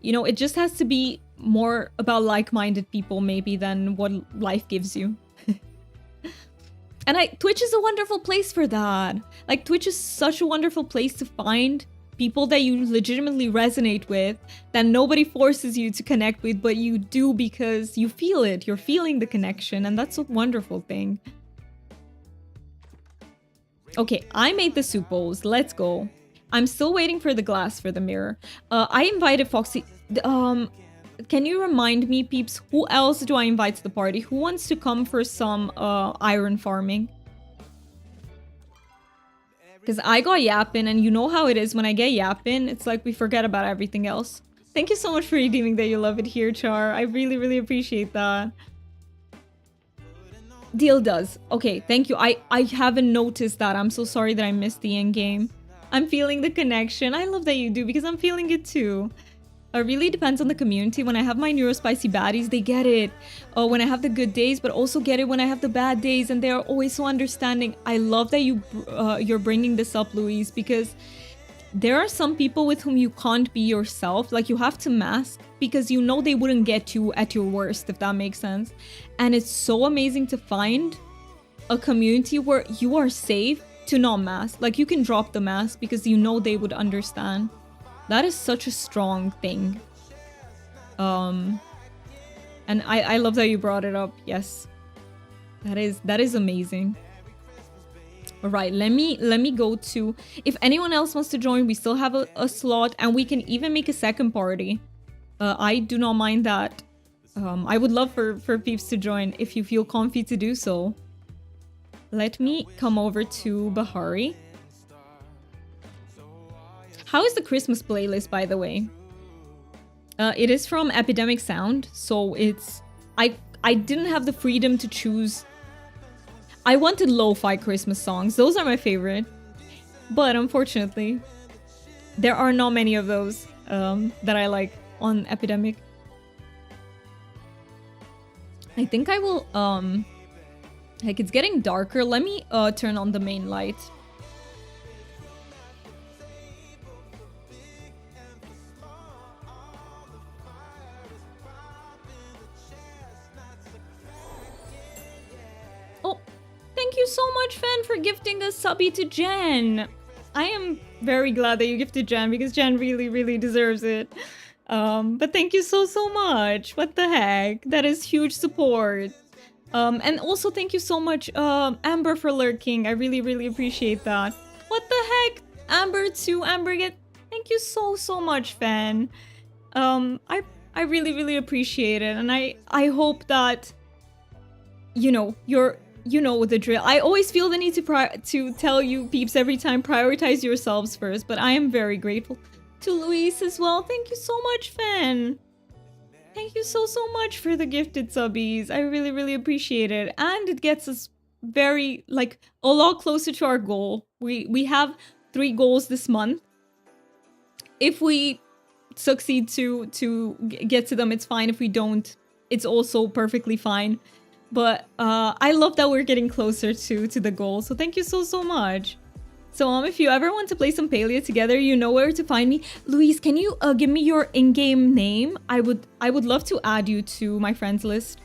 You know, it just has to be more about like-minded people maybe than what life gives you. And Twitch is a wonderful place for that. Like, Twitch is such a wonderful place to find people that you legitimately resonate with, that nobody forces you to connect with, but you do because you feel it. You're feeling the connection, and that's a wonderful thing. Okay, I made the soup bowls. Let's go. I'm still waiting for the glass for the mirror. I invited Foxy. Can you remind me, peeps, who else do I invite to the party? Who wants to come for some iron farming? Because I got yapping, and you know how it is when I get yapping. It's like we forget about everything else. Thank you so much for redeeming that you love it here, Char. I really, really appreciate that. Deal does. Okay, thank you. I haven't noticed that. I'm so sorry that I missed the end game. I'm feeling the connection. I love that you do because I'm feeling it too. really depends on the community. When I have my neurospicy baddies, they get it. When I have the good days, but also get it when I have the bad days, and they are always so understanding. I love that you're bringing this up, Louise, because there are some people with whom you can't be yourself. Like, you have to mask because you know they wouldn't get you at your worst, if that makes sense. And it's so amazing to find a community where you are safe to not mask. Like, you can drop the mask because you know they would understand. That is such a strong thing. And I love that you brought it up. Yes. That is amazing. All right, let me go to, if anyone else wants to join, we still have a slot, and we can even make a second party. I do not mind that. I would love for Peeps to join if you feel comfy to do so. Let me come over to Bahari. How is the Christmas playlist, by the way? It is from Epidemic Sound, so it's... I didn't have the freedom to choose. I wanted lo-fi Christmas songs. Those are my favorite. But unfortunately, there are not many of those that I like on Epidemic. I think I will... like, it's getting darker. Let me turn on the main light. Oh, thank you so much, Fen, for gifting a subby to Jen. I am very glad that you gifted Jen because Jen really, really deserves it. But thank you so much. What the heck? That is huge support. And also thank you so much, Amber, for lurking. I really, really appreciate that. What the heck? Amber too. Amber, thank you so much, Fan. I really, really appreciate it. And I hope that, you know, you know the drill. I always feel the need to tell you, Peeps, every time, prioritize yourselves first. But I am very grateful to Luis as well. Thank you so much, Fan. Thank you so much for the gifted subbies. I really, really appreciate it. And it gets us very, like, a lot closer to our goal. We have 3 goals this month. If we succeed to get to them, it's fine. If we don't, it's also perfectly fine. But I love that we're getting closer to the goal. So thank you so much. So if you ever want to play some Palia together, you know where to find me. Luis, can you give me your in-game name? I would love to add you to my friends list.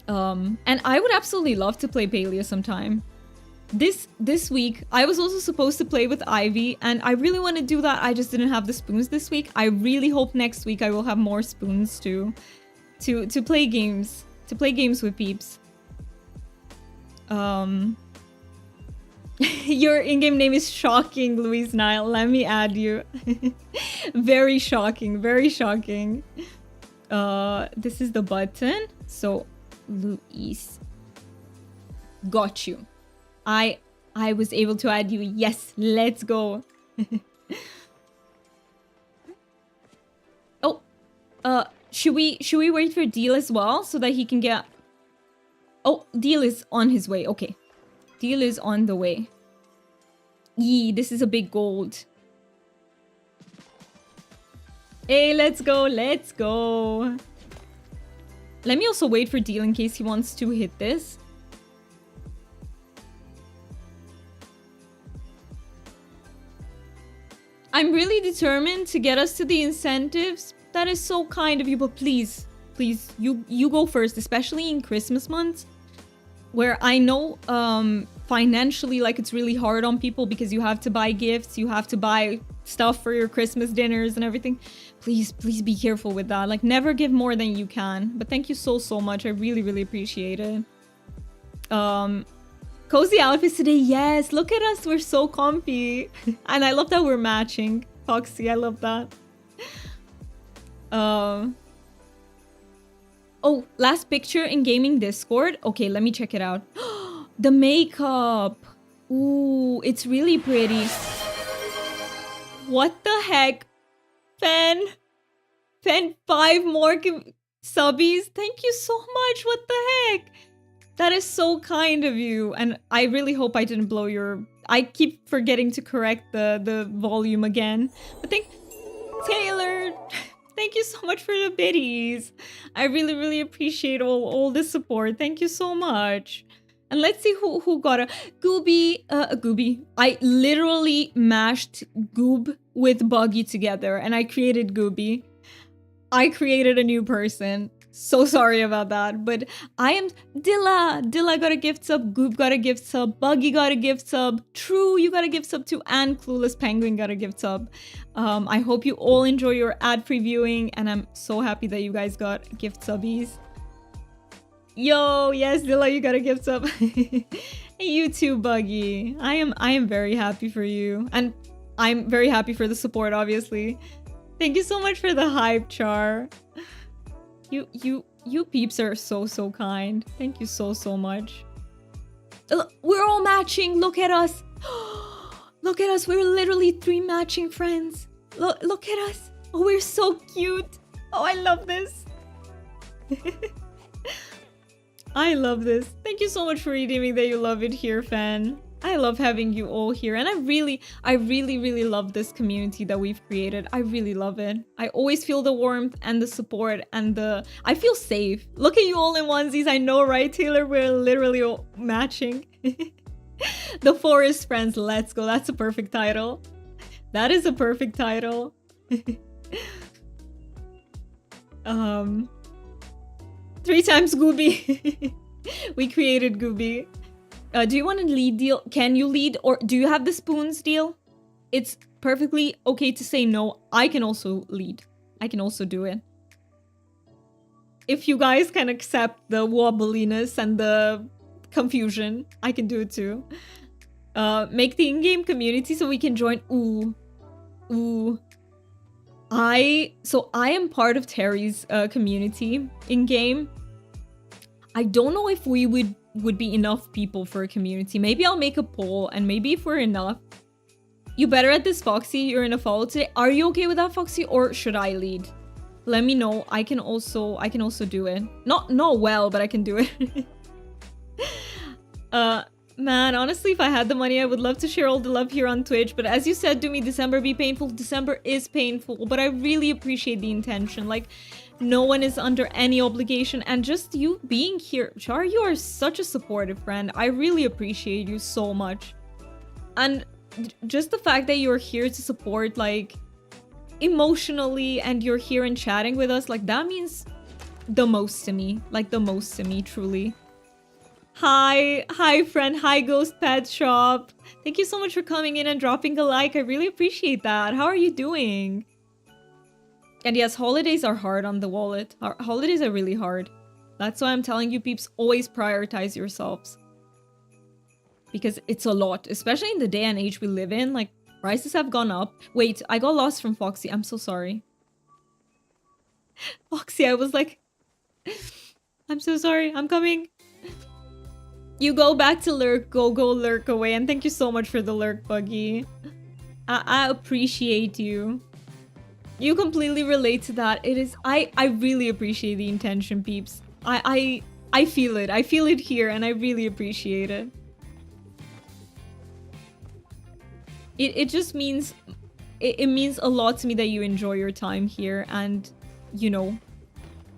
And I would absolutely love to play Palia sometime. This week, I was also supposed to play with Ivy, and I really want to do that. I just didn't have the spoons this week. I really hope next week I will have more spoons to play games. To play games with Peeps. Your in-game name is shocking, Louise Nile. Let me add you. Very shocking, very shocking. This is the button. So, Louise. Got you. I was able to add you. Yes, let's go. Oh, should we wait for Deal as well so that he can get... Oh, Deal is on his way. Okay. Deal is on the way. Yee, this is a big gold. Hey, let's go, let's go. Let me also wait for Deal in case he wants to hit this. I'm really determined to get us to the incentives. That is so kind of you, but please, you go first, especially in Christmas months, where I know financially, like, it's really hard on people because you have to buy gifts, you have to buy stuff for your Christmas dinners and everything. Please be careful with that. Like, never give more than you can. But thank you so much. I really, really appreciate it. Cozy outfits today. Yes, look at us. We're so comfy. And I love that we're matching. Foxy, I love that. Oh, last picture in gaming Discord. Okay, let me check it out. The makeup. Ooh, it's really pretty. What the heck? Fen, 5 more subbies. Thank you so much. What the heck? That is so kind of you. And I really hope I didn't blow your... I keep forgetting to correct the volume again. But Taylor, thank you so much for the biddies. I really, really appreciate all the support. Thank you so much. And let's see who got a Gooby. Gooby. I literally mashed Goob with Buggy together, and I created Gooby. I created a new person. So sorry about that, but I am Dilla. Dilla got a gift sub. Goop got a gift sub. Buggy got a gift sub. True, you got a gift sub too. And Clueless Penguin got a gift sub. I hope you all enjoy your ad-free viewing, and I'm so happy that you guys got gift subbies. Yo, yes, Dilla, you got a gift sub. Hey, you too, Buggy. I am very happy for you, and I'm very happy for the support, obviously. Thank you so much for the hype, Char. You peeps are so kind. Thank you so much. We're all matching. Look at us. Look at us. We're literally 3 matching friends. Look at us. Oh, we're so cute. Oh, I love this. I love this. Thank you so much for redeeming that you love it here, fan. I love having you all here, and I really love this community that we've created. I really love it. I always feel the warmth and the support and I feel safe. Look at you all in onesies. I know, right, Taylor? We're literally all matching. The Forest Friends. Let's go. That's a perfect title. That is a perfect title. 3 times Gooby. We created Gooby. Do you want to lead deal? Can you lead, or do you have the spoons deal? It's perfectly okay to say no. I can also lead. I can also do it. If you guys can accept the wobbliness and the confusion, I can do it too. Make the in-game community so we can join. Ooh. So I am part of Terry's community in-game. I don't know if we would be enough people for a community. Maybe I'll make a poll, and maybe if we're enough. You better at this, Foxy. You're in a follow today. Are you okay with that, Foxy, or should I lead? Let me know. I can also do it. Not well, but I can do it. Man, honestly, if I had the money, I would love to share all the love here on Twitch. But as you said to me, December be painful. December is painful, but I really appreciate the intention. Like, no one is under any obligation, and just you being here. Char, you are such a supportive friend. I really appreciate you so much. And just the fact that you're here to support, like, emotionally, and you're here and chatting with us, like, that means the most to me. Like, the most to me, truly. Hi friend. Hi, Ghost Pet Shop. Thank you so much for coming in and dropping a like. I really appreciate that. How are you doing? And yes, holidays are hard on the wallet. Holidays are really hard. That's why I'm telling you, peeps, always prioritize yourselves. Because it's a lot, especially in the day and age we live in. Like, prices have gone up. Wait, I got lost from Foxy. I'm so sorry. Foxy, I was like... I'm so sorry. I'm coming. You go back to lurk. Go lurk away. And thank you so much for the lurk, Buggy. I appreciate you. You completely relate to that. It is... I really appreciate the intention, peeps. I feel it. I feel it here, and I really appreciate it. It just means... It means a lot to me that you enjoy your time here, and, you know,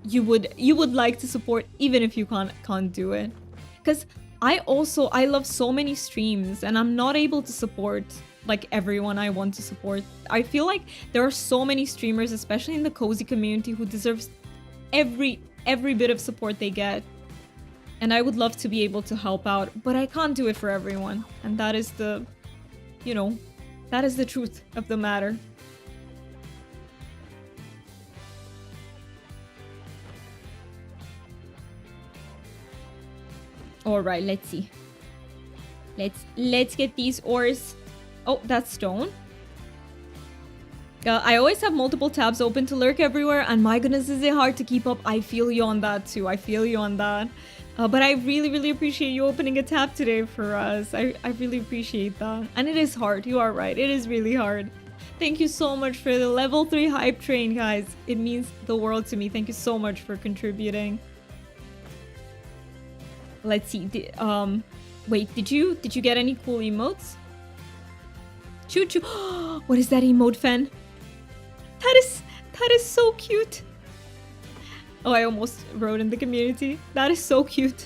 you would like to support even if you can't do it. Because I love so many streams, and I'm not able to support like everyone I want to support. I feel like there are so many streamers, especially in the cozy community, who deserves every bit of support they get. And I would love to be able to help out, but I can't do it for everyone. And that is the, you know, that is the truth of the matter. All right, let's see. Let's get these ores. Oh, that's stone. I always have multiple tabs open to lurk everywhere, and my goodness, is it hard to keep up. I feel you on that too. I feel you on that. But I really appreciate you opening a tab today for us. I really appreciate that. And it is hard. You are right. It is really hard. Thank you so much for the level 3 hype train, guys. It means the world to me. Thank you so much for contributing. Let's see. Wait, did you get any cool emotes? Choo choo. What is that emote, Fen? That is so cute. Oh, I almost wrote in the community. That is so cute.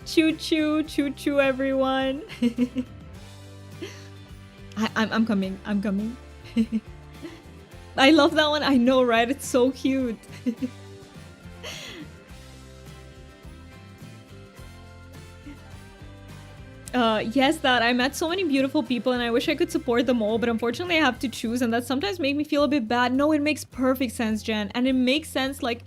Choo choo, choo choo, everyone. I'm coming. I'm coming. I love that one. I know, right? It's so cute. Yes, that I met so many beautiful people and I wish I could support them all, but unfortunately I have to choose, and that sometimes make me feel a bit bad. No, it makes perfect sense, Jen, and it makes sense. Like,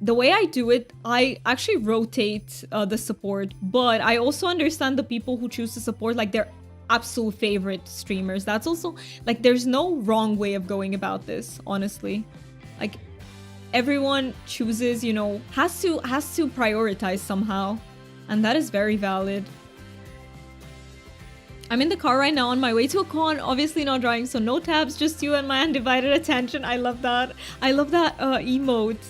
the way I do it, I actually rotate the support, but I also understand the people who choose to support like their absolute favorite streamers. That's also, like, there's no wrong way of going about this, honestly. Like, everyone chooses, you know, has to prioritize somehow, and that is very valid. I'm in the car right now on my way to a con, obviously not driving, so no tabs, just you and my undivided attention. I love that. I love that emote.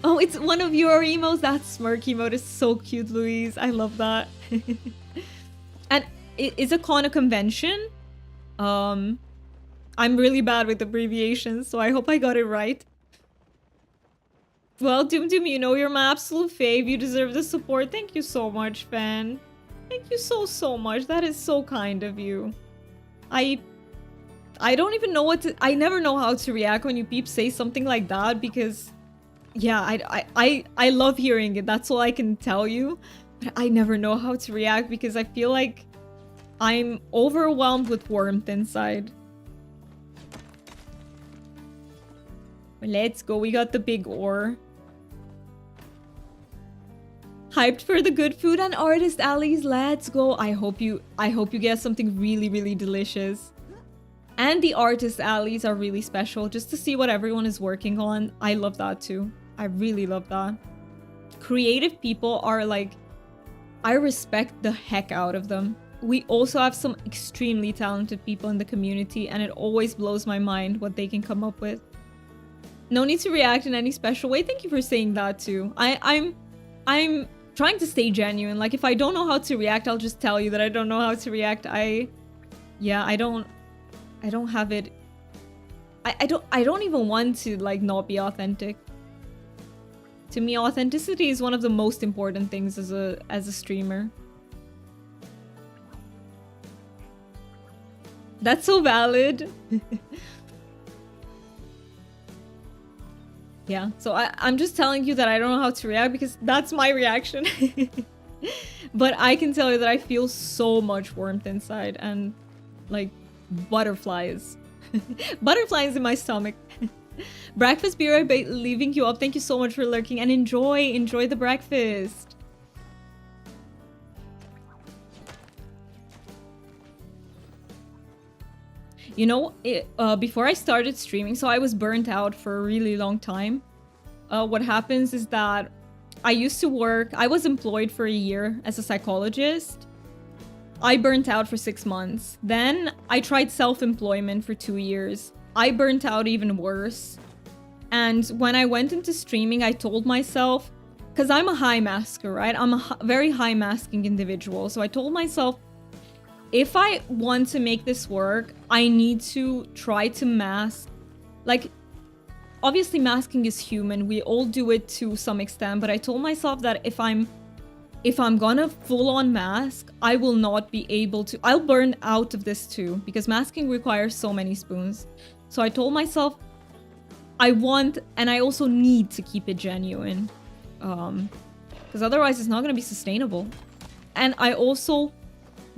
Oh, it's one of your emotes. That smirk emote is so cute, Louise. I love that. And is a con a convention? I'm really bad with abbreviations, so I hope I got it right. Well, Doom Doom, you know you're my absolute fave. You deserve the support. Thank you so much, fan. Thank you so much. That is so kind of you. I don't even know what to... I never know how to react when you peeps say something like that, because... yeah, I love hearing it. That's all I can tell you. But I never know how to react because I feel like I'm overwhelmed with warmth inside. Let's go. We got the big ore. Hyped for the good food and artist alleys. Let's go. I hope you get something really delicious. And the artist alleys are really special, just to see what everyone is working on. I love that too. I really love that. Creative people are like, I respect the heck out of them. We also have some extremely talented people in the community, and it always blows my mind what they can come up with. No need to react in any special way. Thank you for saying that too. I'm trying to stay genuine. Like, if I don't know how to react, I'll just tell you that I don't know how to react. I don't have it. I don't even want to, like, not be authentic. To me, authenticity is one of the most important things as a streamer. That's so valid. Yeah, so I'm just telling you that I don't know how to react because that's my reaction. But I can tell you that I feel so much warmth inside and, like, butterflies. Butterflies in my stomach. Breakfast, be right back, leaving you up. Thank you so much for lurking, and enjoy the breakfast. You know, before I started streaming, so I was burnt out for a really long time. What happens is that I used to work, I was employed for a year as a psychologist. I burnt out for 6 months. Then I tried self-employment for 2 years. I burnt out even worse. And when I went into streaming, I told myself, because I'm a high masker, right? I'm a very high masking individual. So I told myself, if I want to make this work, I need to try to mask. Like, obviously masking is human. We all do it to some extent. But I told myself that if I'm gonna full on mask, I will not be able to. I'll burn out of this too, because masking requires so many spoons. So I told myself, I want, and I also need to keep it genuine. Because otherwise it's not gonna be sustainable. And I also,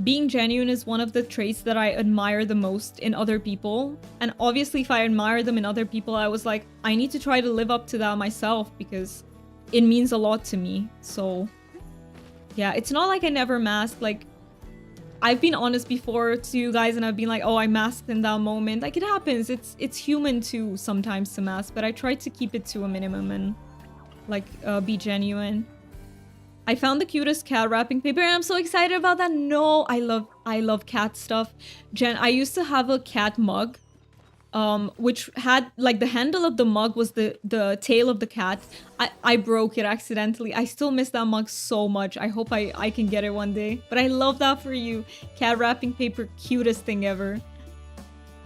being genuine is one of the traits that I admire the most in other people. And obviously if I admire them in other people, I was like, I need to try to live up to that myself because it means a lot to me. So yeah, it's not like I never masked. Like, I've been honest before to you guys and I've been like, oh, I masked in that moment. Like, it happens. It's human too sometimes to mask, but I try to keep it to a minimum and like be genuine. I found the cutest cat wrapping paper and I'm so excited about that. No, I love cat stuff. Jen, I used to have a cat mug, which had, like, the handle of the mug was the tail of the cat. I broke it accidentally. I still miss that mug so much. I hope I can get it one day. But I love that for you. Cat wrapping paper, cutest thing ever.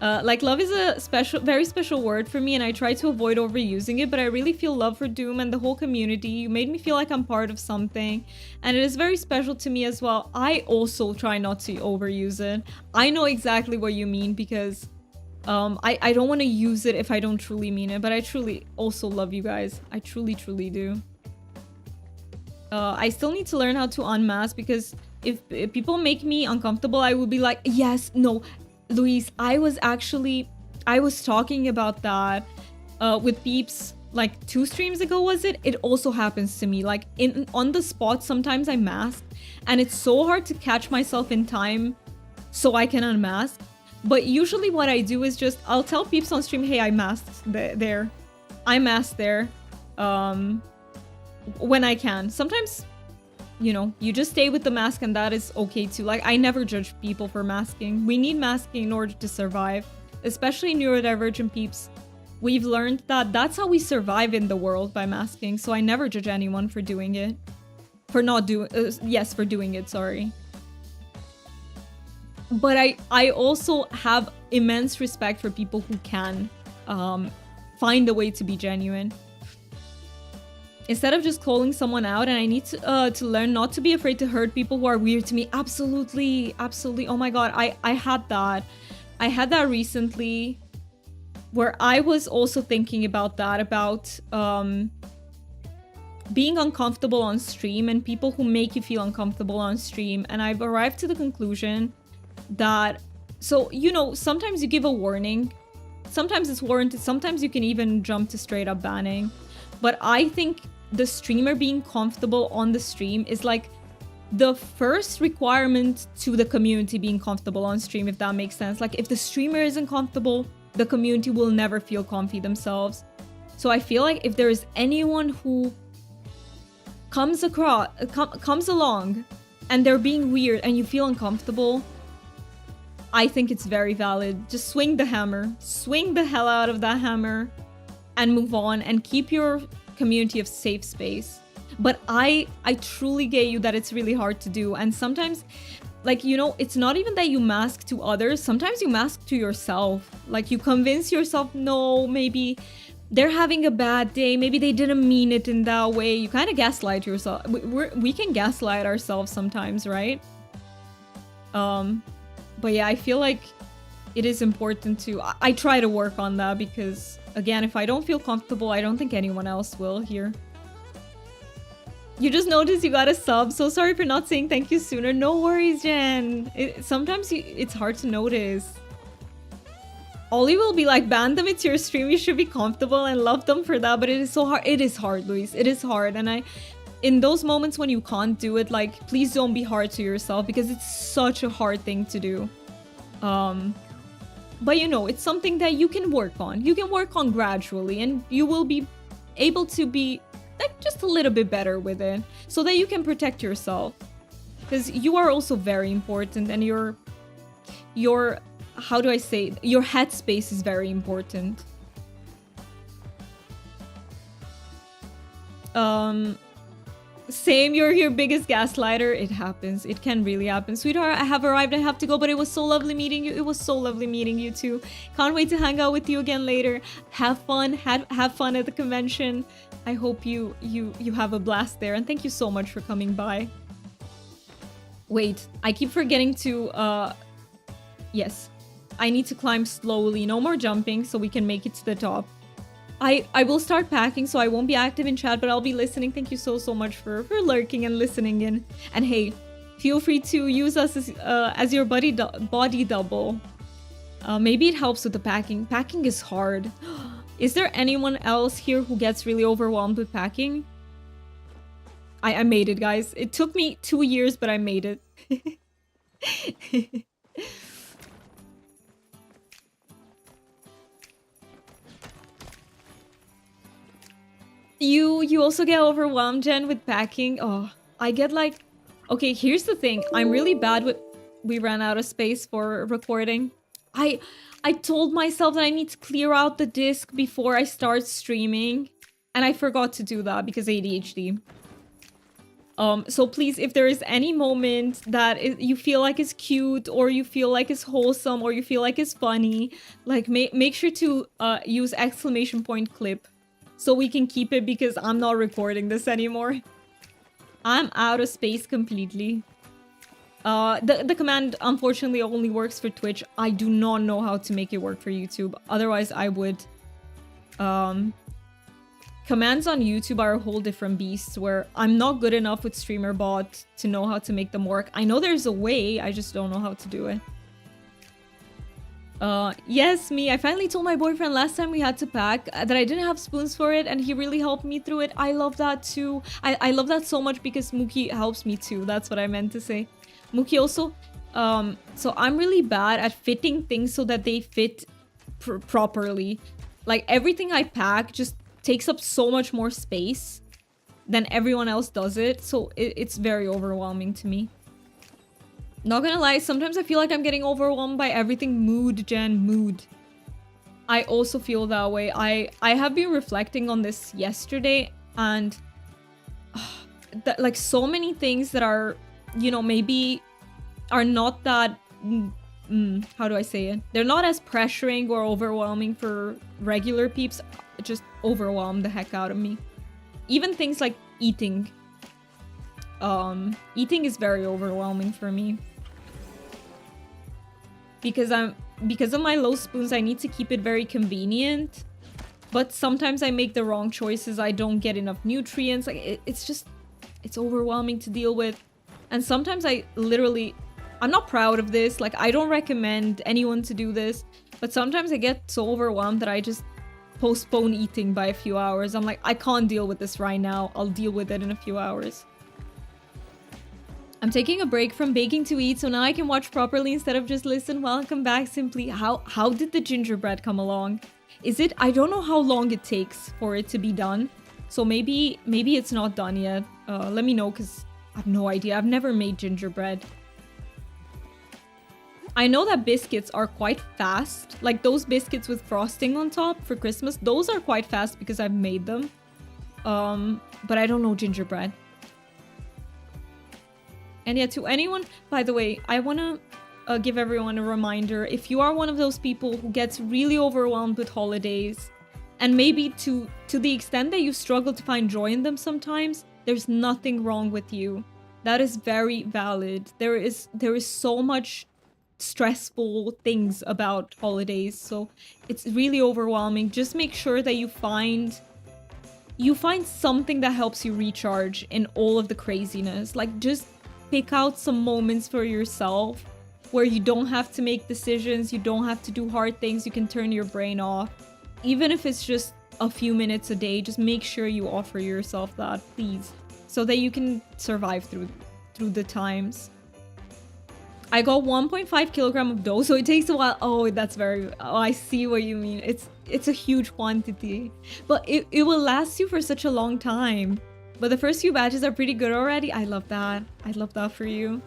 Like, love is a very special word for me, and I try to avoid overusing it, but I really feel love for Doom and the whole community. You made me feel like I'm part of something, and it is very special to me as well. I also try not to overuse it. I know exactly what you mean, because I don't want to use it if I don't truly mean it, but I truly also love you guys. I truly do. I still need to learn how to unmask, because if people make me uncomfortable, I will be like, yes, no, Luis, I was talking about that with Peeps like 2 streams ago, was it? It also happens to me. Like, on the spot, sometimes I mask, and it's so hard to catch myself in time so I can unmask. But usually what I do is just, I'll tell Peeps on stream, hey, I masked there. I masked there. When I can. Sometimes, you know, you just stay with the mask, and that is okay too. Like, I never judge people for masking. We need masking in order to survive, especially neurodivergent Peeps. We've learned that that's how we survive in the world, by masking. So I never judge anyone for doing it. For doing it, sorry. But I also have immense respect for people who can find a way to be genuine. Instead of just calling someone out, and I need to learn not to be afraid to hurt people who are weird to me. Absolutely. Oh my god, I had that. I had that recently, where I was also thinking about that, about being uncomfortable on stream and people who make you feel uncomfortable on stream. And I've arrived to the conclusion that, so, you know, sometimes you give a warning, sometimes it's warranted, sometimes you can even jump to straight up banning. But I think the streamer being comfortable on the stream is like the first requirement to the community being comfortable on stream, if that makes sense. Like, if the streamer isn't comfortable, the community will never feel comfy themselves. So I feel like if there is anyone who comes along and they're being weird and you feel uncomfortable, I think it's very valid. Just swing the hammer. Swing the hell out of that hammer and move on, and keep your community of safe space. But I truly get you that it's really hard to do. And sometimes, like, you know, it's not even that you mask to others. Sometimes you mask to yourself. Like, you convince yourself, no, maybe they're having a bad day. Maybe they didn't mean it in that way. You kind of gaslight yourself. We can gaslight ourselves sometimes, right? But yeah, I feel like it is important to... I try to work on that, because, again, if I don't feel comfortable, I don't think anyone else will here. You just noticed you got a sub. So sorry for not saying thank you sooner. No worries, Jen. Sometimes it's hard to notice. Ollie will be like, ban them, it's your stream. You should be comfortable, and love them for that. But it is so hard. It is hard, Luis. It is hard. And in those moments when you can't do it, like, please don't be hard to yourself, because it's such a hard thing to do. But you know, it's something that you can work on. You can work on gradually, and you will be able to be like just a little bit better with it, so that you can protect yourself. Because you are also very important, and your how do I say it? Your headspace is very important. Same, you're your biggest gaslighter. It happens. It can really happen. Sweetheart, I have arrived. I have to go, but it was so lovely meeting you. It was so lovely meeting you too. Can't wait to hang out with you again later. Have fun. Have fun at the convention. I hope you have a blast there. And thank you so much for coming by. Wait, I keep forgetting to, yes. I need to climb slowly. No more jumping so we can make it to the top. I will start packing, so I won't be active in chat, but I'll be listening. Thank you so much for lurking and listening in. And hey, feel free to use us as your body double. Maybe it helps with the packing. Packing is hard. Is there anyone else here who gets really overwhelmed with packing? I made it, guys. It took me 2 years, but I made it. You also get overwhelmed, Jen, with packing? Oh, I get like... Okay, here's the thing. I'm really bad with... We ran out of space for recording. I told myself that I need to clear out the disk before I start streaming. And I forgot to do that because ADHD. So please, if there is any moment that you feel like is cute, or you feel like is wholesome, or you feel like is funny, like make sure to use exclamation point clip so we can keep it, because I'm not recording this anymore. I'm out of space completely. The command unfortunately only works for Twitch. I do not know how to make it work for YouTube. Otherwise I would. Commands on YouTube are a whole different beast, where I'm not good enough with StreamerBot to know how to make them work. I know there's a way, I just don't know how to do it. Yes, me. I finally told my boyfriend last time we had to pack that I didn't have spoons for it, and he really helped me through it. I love that too. I love that so much because Mookie helps me too. That's what I meant to say. Mookie also, so I'm really bad at fitting things so that they fit properly. Like everything I pack just takes up so much more space than everyone else does it. So it's very overwhelming to me. Not gonna lie, sometimes I feel like I'm getting overwhelmed by everything. Mood, Jen, mood. I also feel that way. I have been reflecting on this yesterday, and like so many things that are, you know, maybe are not that, how do I say it? They're not as pressuring or overwhelming for regular peeps, just overwhelm the heck out of me. Even things like eating. Eating is very overwhelming for me. Because of my low spoons, I need to keep it very convenient. But sometimes I make the wrong choices. I don't get enough nutrients. Like it's overwhelming to deal with. And sometimes I'm not proud of this. Like, I don't recommend anyone to do this. But sometimes I get so overwhelmed that I just postpone eating by a few hours. I'm like, I can't deal with this right now. I'll deal with it in a few hours. I'm taking a break from baking to eat, so now I can watch properly instead of just listen. Welcome back, Simply. How did the gingerbread come along? I don't know how long it takes for it to be done. So maybe it's not done yet. Let me know, because I have no idea. I've never made gingerbread. I know that biscuits are quite fast. Like those biscuits with frosting on top for Christmas, those are quite fast because I've made them. But I don't know gingerbread. And yeah, to anyone, by the way, I want to give everyone a reminder. If you are one of those people who gets really overwhelmed with holidays, and maybe to the extent that you struggle to find joy in them sometimes, there's nothing wrong with you. That is very valid. There is so much stressful things about holidays, so it's really overwhelming. Just make sure that you find something that helps you recharge in all of the craziness. Like, just pick out some moments for yourself where you don't have to make decisions, you don't have to do hard things, you can turn your brain off. Even if it's just a few minutes a day, just make sure you offer yourself that, please, so that you can survive through the times. I got 1.5 kilogram of dough, so it takes a while. Oh, I see what you mean. It's a huge quantity, but it will last you for such a long time. But the first few batches are pretty good already. I love that. I love that for you.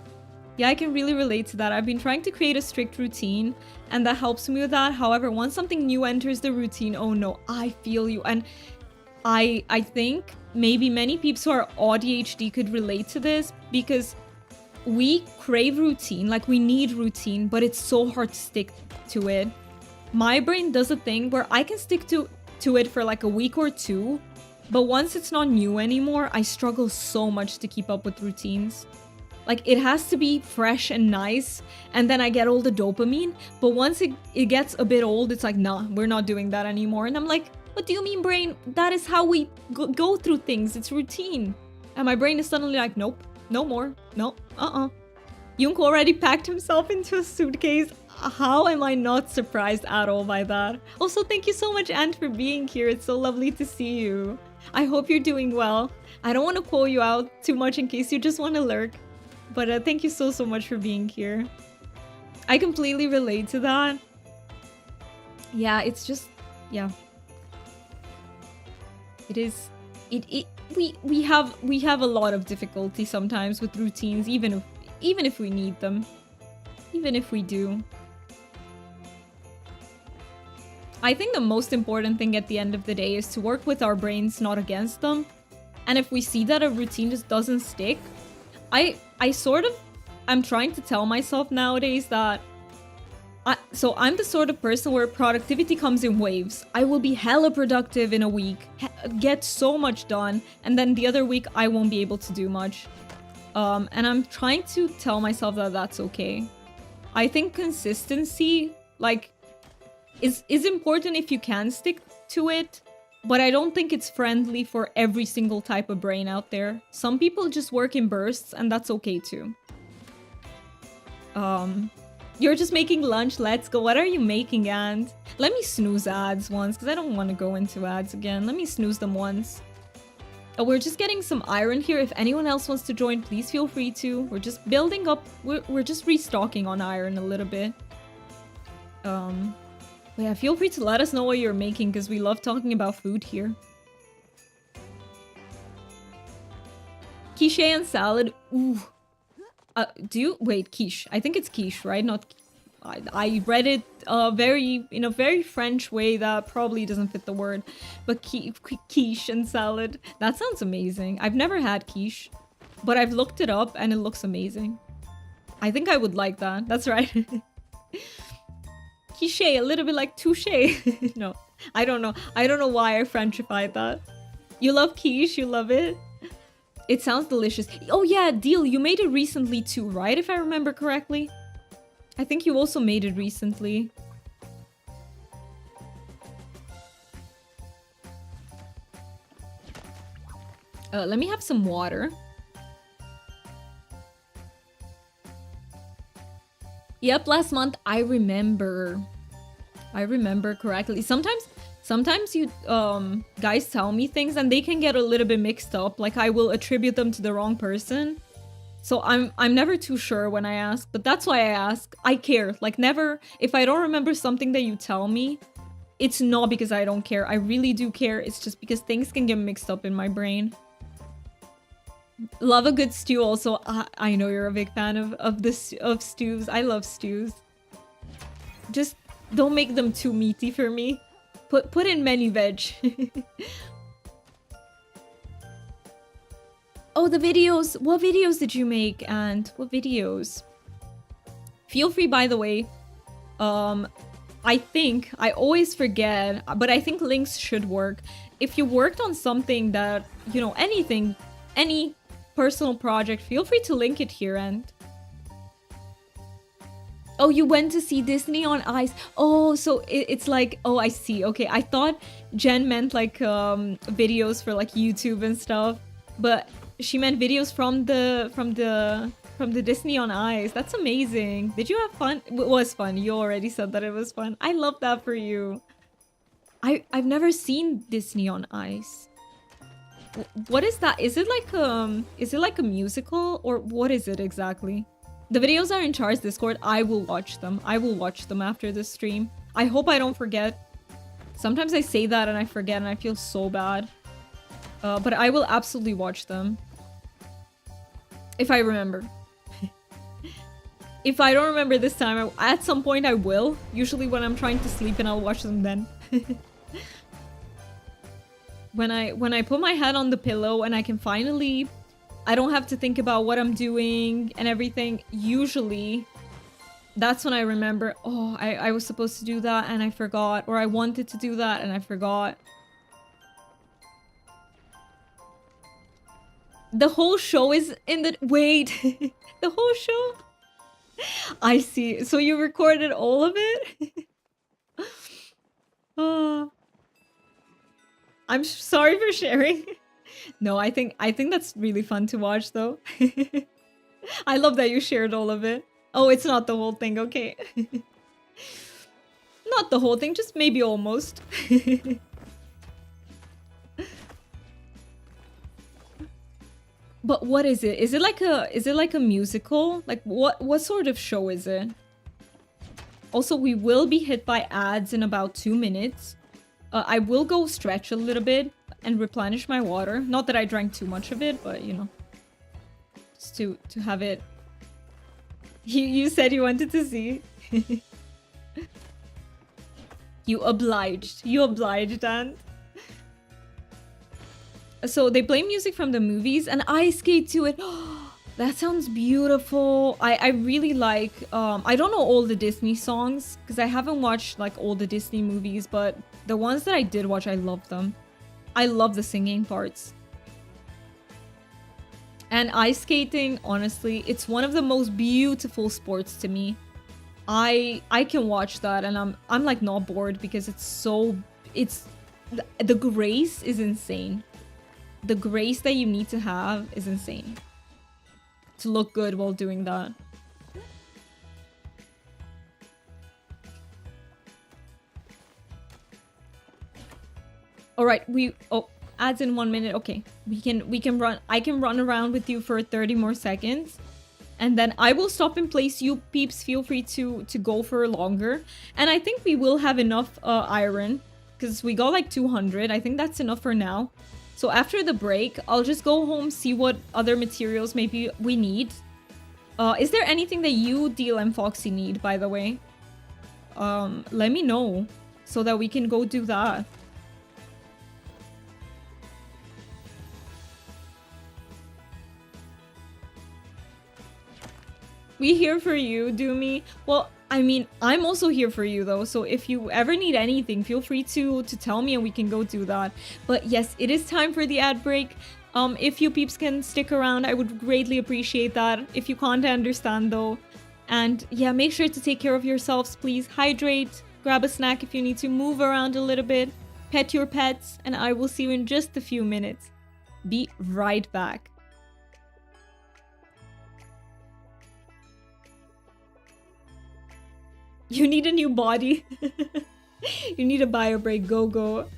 Yeah, I can really relate to that. I've been trying to create a strict routine, and that helps me with that. However, once something new enters the routine, oh no, I feel you. And I think maybe many peeps who are ADHD could relate to this, because we crave routine, like we need routine, but it's so hard to stick to it. My brain does a thing where I can stick to it for like a week or two, but once it's not new anymore, I struggle so much to keep up with routines. Like, it has to be fresh and nice, and then I get all the dopamine. But once it gets a bit old, it's like, nah, we're not doing that anymore. And I'm like, what do you mean, brain? That is how we go through things. It's routine. And my brain is suddenly like, nope, no more. No, Junko already packed himself into a suitcase. How am I not surprised at all by that? Also, thank you so much, Ant, for being here. It's so lovely to see you. I hope you're doing well. I don't want to call you out too much in case you just want to lurk. But thank you so much for being here. I completely relate to that. Yeah, it's just, yeah. It is, we have a lot of difficulty sometimes with routines, even if we need them. Even if we do. I think the most important thing at the end of the day is to work with our brains, not against them. And if we see that a routine just doesn't stick, I'm trying to tell myself nowadays that so I'm the sort of person where productivity comes in waves. I will be hella productive in a week, get so much done, and then the other week I won't be able to do much. And I'm trying to tell myself that that's okay. I think consistency, like, is important if you can stick to it, but I don't think it's friendly for every single type of brain out there. Some people just work in bursts, and that's okay too. You're just making lunch, let's go. What are you making, and let me snooze ads once, because I don't want to go into ads again. Let me snooze them once. Oh, we're just getting some iron here. If anyone else wants to join, please feel free to. We're just building up. We're just restocking on iron a little bit. Yeah, feel free to let us know what you're making, because we love talking about food here. Quiche and salad. Ooh. Wait, quiche. I think it's quiche, right? Not... I read it in a very French way that probably doesn't fit the word. But quiche and salad. That sounds amazing. I've never had quiche, but I've looked it up and it looks amazing. I think I would like that. That's right. Quiche, a little bit like touche. No, I don't know. I don't know why I Frenchified that. You love quiche? You love it? It sounds delicious. Oh yeah, Deal, you made it recently too, right? If I remember correctly. I think you also made it recently. Let me have some water. Yep, last month. I remember correctly. Sometimes you guys tell me things and they can get a little bit mixed up. Like I will attribute them to the wrong person. So I'm never too sure when I ask, but that's why I ask. I care. Like never, if I don't remember something that you tell me, it's not because I don't care. I really do care. It's just because things can get mixed up in my brain. Love a good stew also. I know you're a big fan of stews. I love stews. Just don't make them too meaty for me. Put in many veg. Oh, the videos. What videos did you make, and what videos? Feel free, by the way. I think I always forget, but I think links should work. If you worked on something that, you know, anything, any personal project, feel free to link it here. And oh, you went to see Disney on Ice. Oh, so it's like, oh, I see. Okay, I thought Jen meant like videos for like YouTube and stuff, but she meant videos from the Disney on Ice. That's amazing. Did you have fun? It was fun. You already said that it was fun. I love that for you. I've never seen Disney on Ice. What is that? Is it like a musical, or what is it exactly? The videos are in Char's Discord. I will watch them. I will watch them after this stream. I hope I don't forget. Sometimes I say that and I forget and I feel so bad. But I will absolutely watch them. If I remember. If I don't remember this time, at some point I will. Usually when I'm trying to sleep, and I'll watch them then. When I put my head on the pillow and I can finally... I don't have to think about what I'm doing and everything. Usually, that's when I remember, oh, I was supposed to do that and I forgot. Or I wanted to do that and I forgot. The whole show is in the... Wait. The whole show? I see. So you recorded all of it? Oh. I'm sorry for sharing. No, I think that's really fun to watch, though. I love that you shared all of it. Oh, it's not the whole thing, okay. Not the whole thing, just maybe almost. But what is it? Is it like a musical? Like what sort of show is it? Also, we will be hit by ads in about 2 minutes. I will go stretch a little bit and replenish my water. Not that I drank too much of it, but you know, just to have it. You said you wanted to see. You obliged. You obliged, and So they play music from the movies and I skate to it. That sounds beautiful. I really like, I don't know all the Disney songs because I haven't watched like all the Disney movies, but the ones that I did watch, I love them. I love the singing parts. And ice skating, honestly, it's one of the most beautiful sports to me. I can watch that and I'm like not bored because it's the grace is insane. The grace that you need to have is insane to look good while doing that. All right, adds in 1 minute. Okay, we can run. I can run around with you for 30 more seconds. And then I will stop in place. You peeps feel free to go for longer. And I think we will have enough iron because we got like 200. I think that's enough for now. So after the break, I'll just go home, see what other materials maybe we need. Is there anything that you, Deal, and Foxy need, by the way? Let me know so that we can go do that. We here for you, Doomy. Well, I mean, I'm also here for you though, so if you ever need anything, feel free to tell me and we can go do that. But yes, it is time for the ad break. If you peeps can stick around, I would greatly appreciate that. If you can't, I understand though. And yeah, make sure to take care of yourselves, please. Hydrate, grab a snack if you need to, move around a little bit, pet your pets, and I will see you in just a few minutes. Be right back. You need a new body. You need a bio break. Go, go.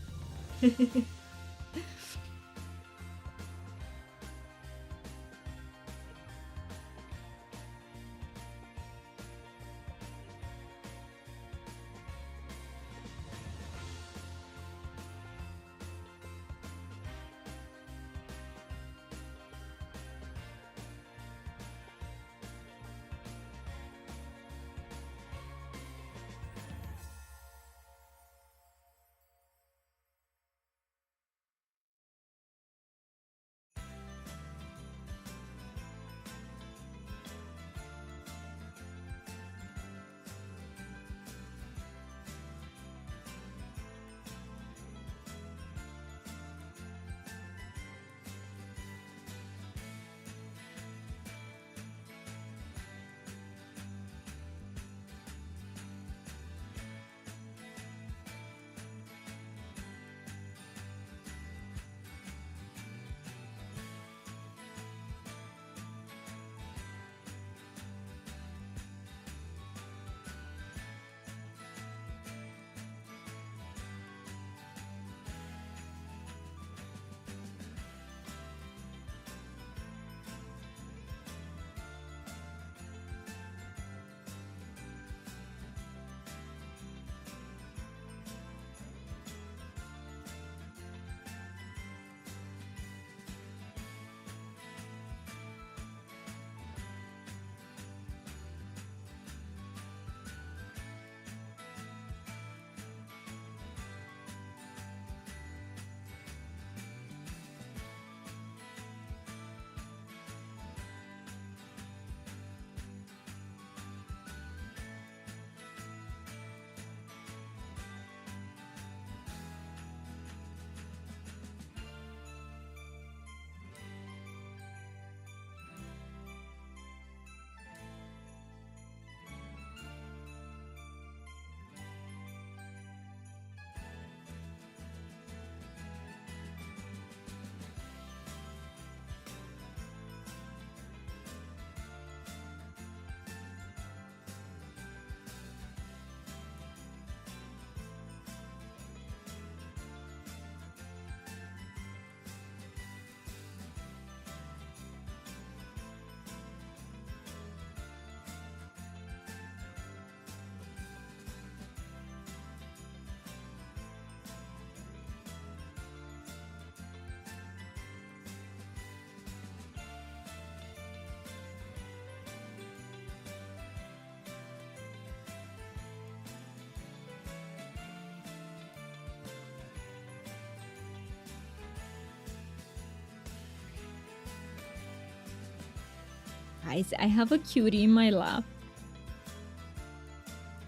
Guys, I have a cutie in my lap.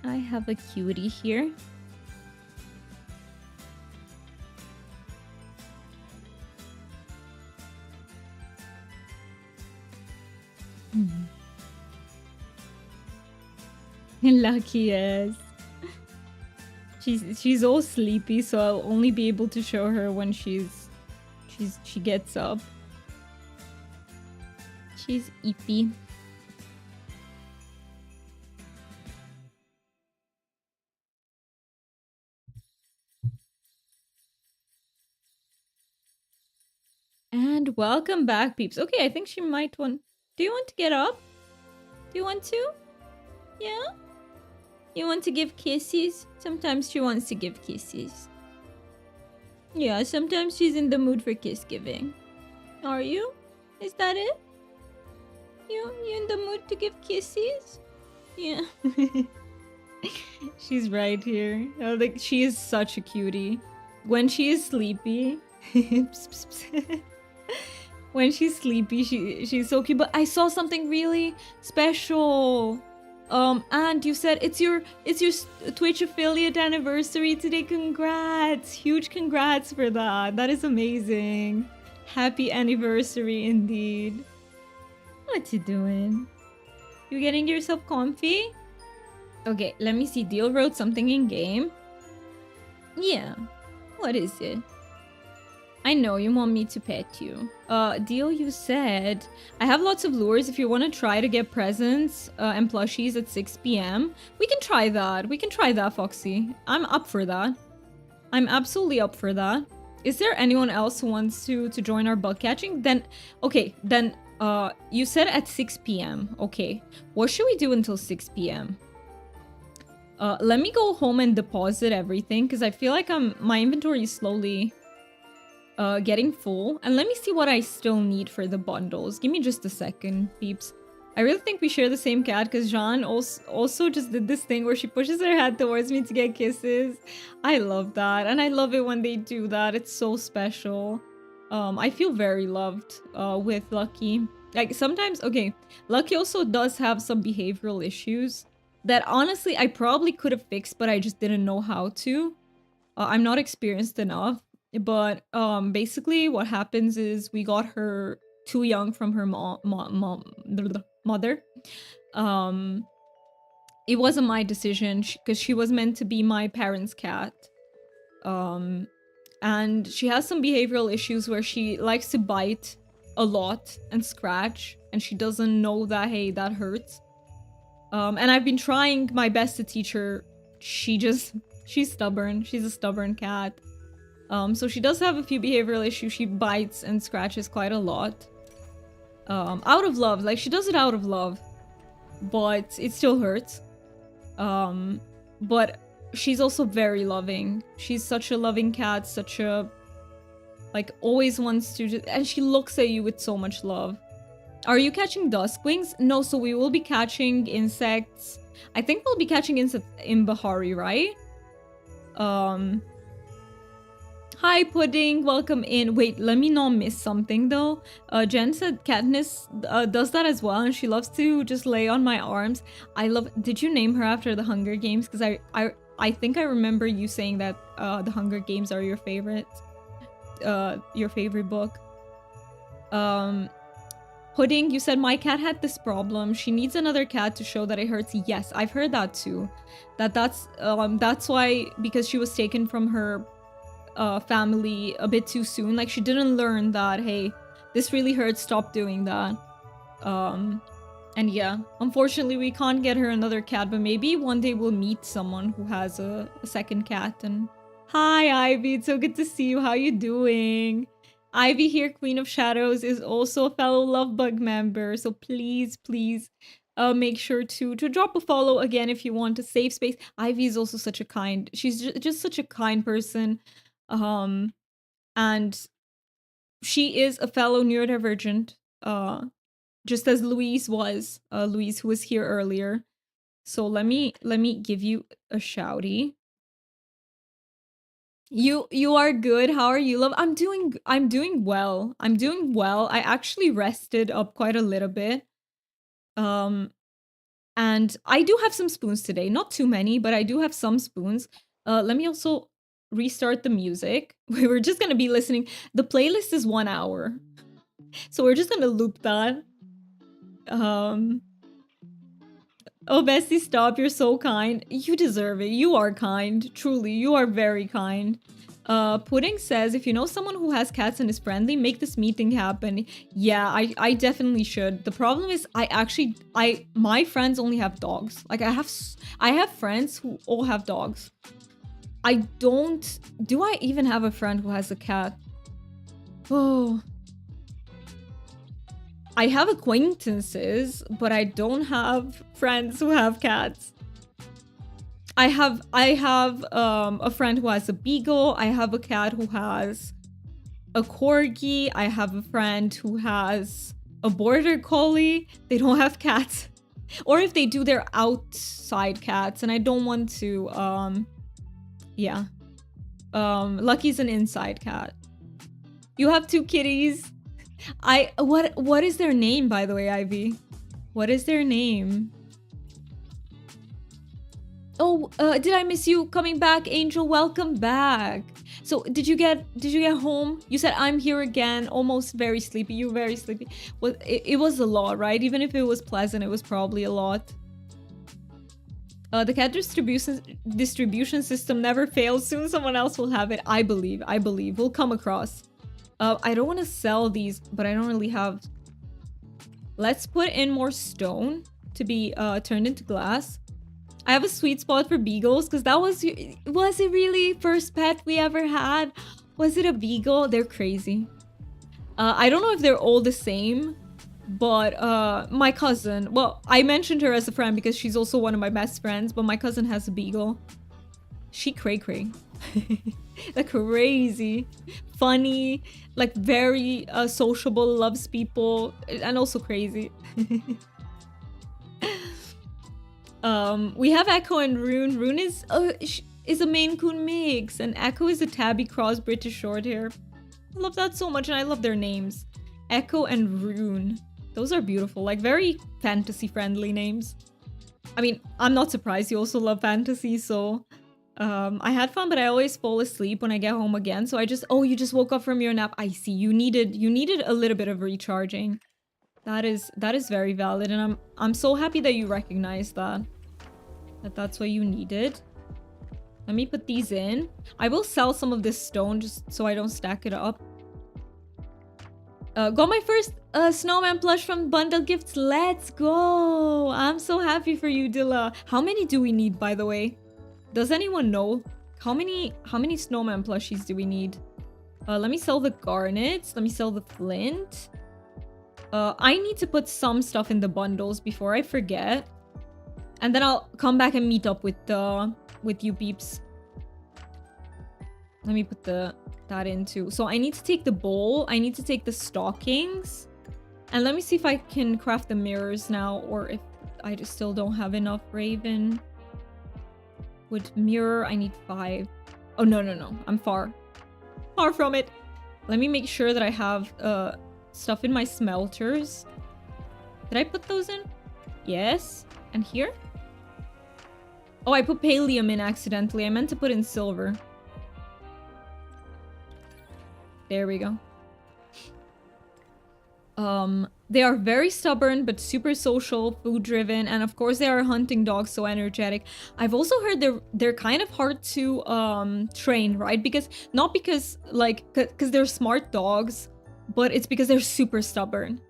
I have a cutie here. Lucky, yes. She's all sleepy, so I'll only be able to show her when she gets up. She's eepy. And welcome back, peeps. Okay, I think she might want... Do you want to get up? Do you want to? Yeah? You want to give kisses? Sometimes she wants to give kisses. Yeah, sometimes she's in the mood for kiss giving. Are you? Is that it? You in the mood to give kisses? Yeah. She's right here. Oh, like, she is such a cutie. When she is sleepy... When she's sleepy, she's so cute. But I saw something really special. And you said it's your Twitch affiliate anniversary today. Congrats! Huge congrats for that. That is amazing. Happy anniversary indeed. What you doing? You getting yourself comfy? Okay, let me see. Deal wrote something in game. Yeah. What is it? I know you want me to pet you. Deal, you said I have lots of lures if you want to try to get presents and plushies at 6 p.m. We can try that. We can try that, Foxy. I'm up for that. I'm absolutely up for that. Is there anyone else who wants to join our bug catching? Then, okay, then you said at 6 p.m. Okay, what should we do until 6 p.m.? Let me go home and deposit everything because I feel like my inventory is slowly getting full. And let me see what I still need for the bundles. Give me just a second, peeps. I really think we share the same cat because Jean also just did this thing where she pushes her head towards me to get kisses. I love that. And I love it when they do that. It's so special. I feel very loved with Lucky. Like sometimes, okay, Lucky also does have some behavioral issues that honestly I probably could have fixed, but I just didn't know how to. I'm not experienced enough. But basically what happens is we got her too young from her mother. It wasn't my decision because she was meant to be my parents' cat. And she has some behavioral issues where she likes to bite a lot and scratch, and she doesn't know that, hey, that hurts. And I've been trying my best to teach her. She's stubborn. She's a stubborn cat. So she does have a few behavioral issues. She bites and scratches quite a lot. Out of love. Like, she does it out of love. But it still hurts. But she's also very loving. She's such a loving cat. Such a... Like, always wants to... And she looks at you with so much love. Are you catching duskwings? No, so we will be catching insects. I think we'll be catching insects in Bahari, right? Hi, Pudding. Welcome in. Wait, let me not miss something, though. Jen said Katniss does that as well, and she loves to just lay on my arms. I love... Did you name her after the Hunger Games? Because I think I remember you saying that the Hunger Games are your favorite book. Pudding, you said my cat had this problem. She needs another cat to show that it hurts. Yes, I've heard that too. That's why, because she was taken from her family a bit too soon. Like, she didn't learn that, hey, this really hurts, stop doing that. And yeah, unfortunately we can't get her another cat, but maybe one day we'll meet someone who has a second cat. And hi, Ivy, it's so good to see you. How you doing? Ivy here, Queen of Shadows, is also a fellow Lovebug member, so please make sure to drop a follow again if you want a safe space. Ivy is also such a kind... She's just such a kind person. And she is a fellow neurodivergent, just as Louise was, Louise who was here earlier. So let me give you a shouty. You are good. How are you, love? I'm doing well. I actually rested up quite a little bit. And I do have some spoons today. Not too many, but I do have some spoons. Let me also restart the music. We were just gonna be listening. The playlist is 1 hour. So we're just gonna loop that. Oh, Bessie, stop. You're so kind. You deserve it. You are kind. Truly, you are very kind. Pudding says, if you know someone who has cats and is friendly, make this meeting happen. Yeah, I definitely should. The problem is my friends only have dogs. Like I have friends who all have dogs. Do I even have a friend who has a cat? Oh. I have acquaintances, but I don't have friends who have cats. I have a friend who has a beagle. I have a cat who has a corgi. I have a friend who has a border collie. They don't have cats. Or if they do, they're outside cats, and I don't want to, yeah. Lucky's an inside cat. You have 2 kitties. What is their name, by the way, Ivy? What is their name? Oh, did I miss you coming back, Angel? Welcome back. So did you get home? You said I'm here again, almost very sleepy. You're very sleepy. Well, it was a lot, right? Even if it was pleasant, it was probably a lot. The cat distribution system never fails. Soon someone else will have it. I believe. We'll come across. I don't want to sell these, but I don't really have... Let's put in more stone to be turned into glass. I have a sweet spot for beagles, because that was it really first pet we ever had? Was it a beagle? They're crazy. I don't know if they're all the same, but my cousin... Well, I mentioned her as a friend because she's also one of my best friends, but my cousin has a beagle. She cray-cray. Like crazy, funny, like very sociable, loves people, and also crazy. We have Echo and Rune. Rune is a Maine Coon mix, and Echo is a tabby cross British Shorthair. I love that so much, and I love their names. Echo and Rune. Those are beautiful, like very fantasy-friendly names. I mean, I'm not surprised you also love fantasy, so... I had fun, but I always fall asleep when I get home again. So I just... Oh, you just woke up from your nap. I see. You needed a little bit of recharging. That is very valid, and I'm so happy that you recognized that. That's what you needed. Let me put these in. I will sell some of this stone just so I don't stack it up. Got my first snowman plush from Bundle Gifts. Let's go! I'm so happy for you, Dilla. How many do we need, by the way? Does anyone know? How many snowman plushies do we need? Let me sell the garnets. Let me sell the flint. I need to put some stuff in the bundles before I forget. And then I'll come back and meet up with you peeps. Let me put that in too. So I need to take the bowl. I need to take the stockings. And let me see if I can craft the mirrors now, or if I just still don't have enough Raven. With mirror, I need 5. Oh, no. I'm far from it. Let me make sure that I have stuff in my smelters. Did I put those in? Yes. And here? Oh, I put pallium in accidentally. I meant to put in silver. There we go. They are very stubborn, but super social, food-driven, and of course they are hunting dogs, so energetic. I've also heard they're kind of hard to train, right? Because they're smart dogs, but it's because they're super stubborn.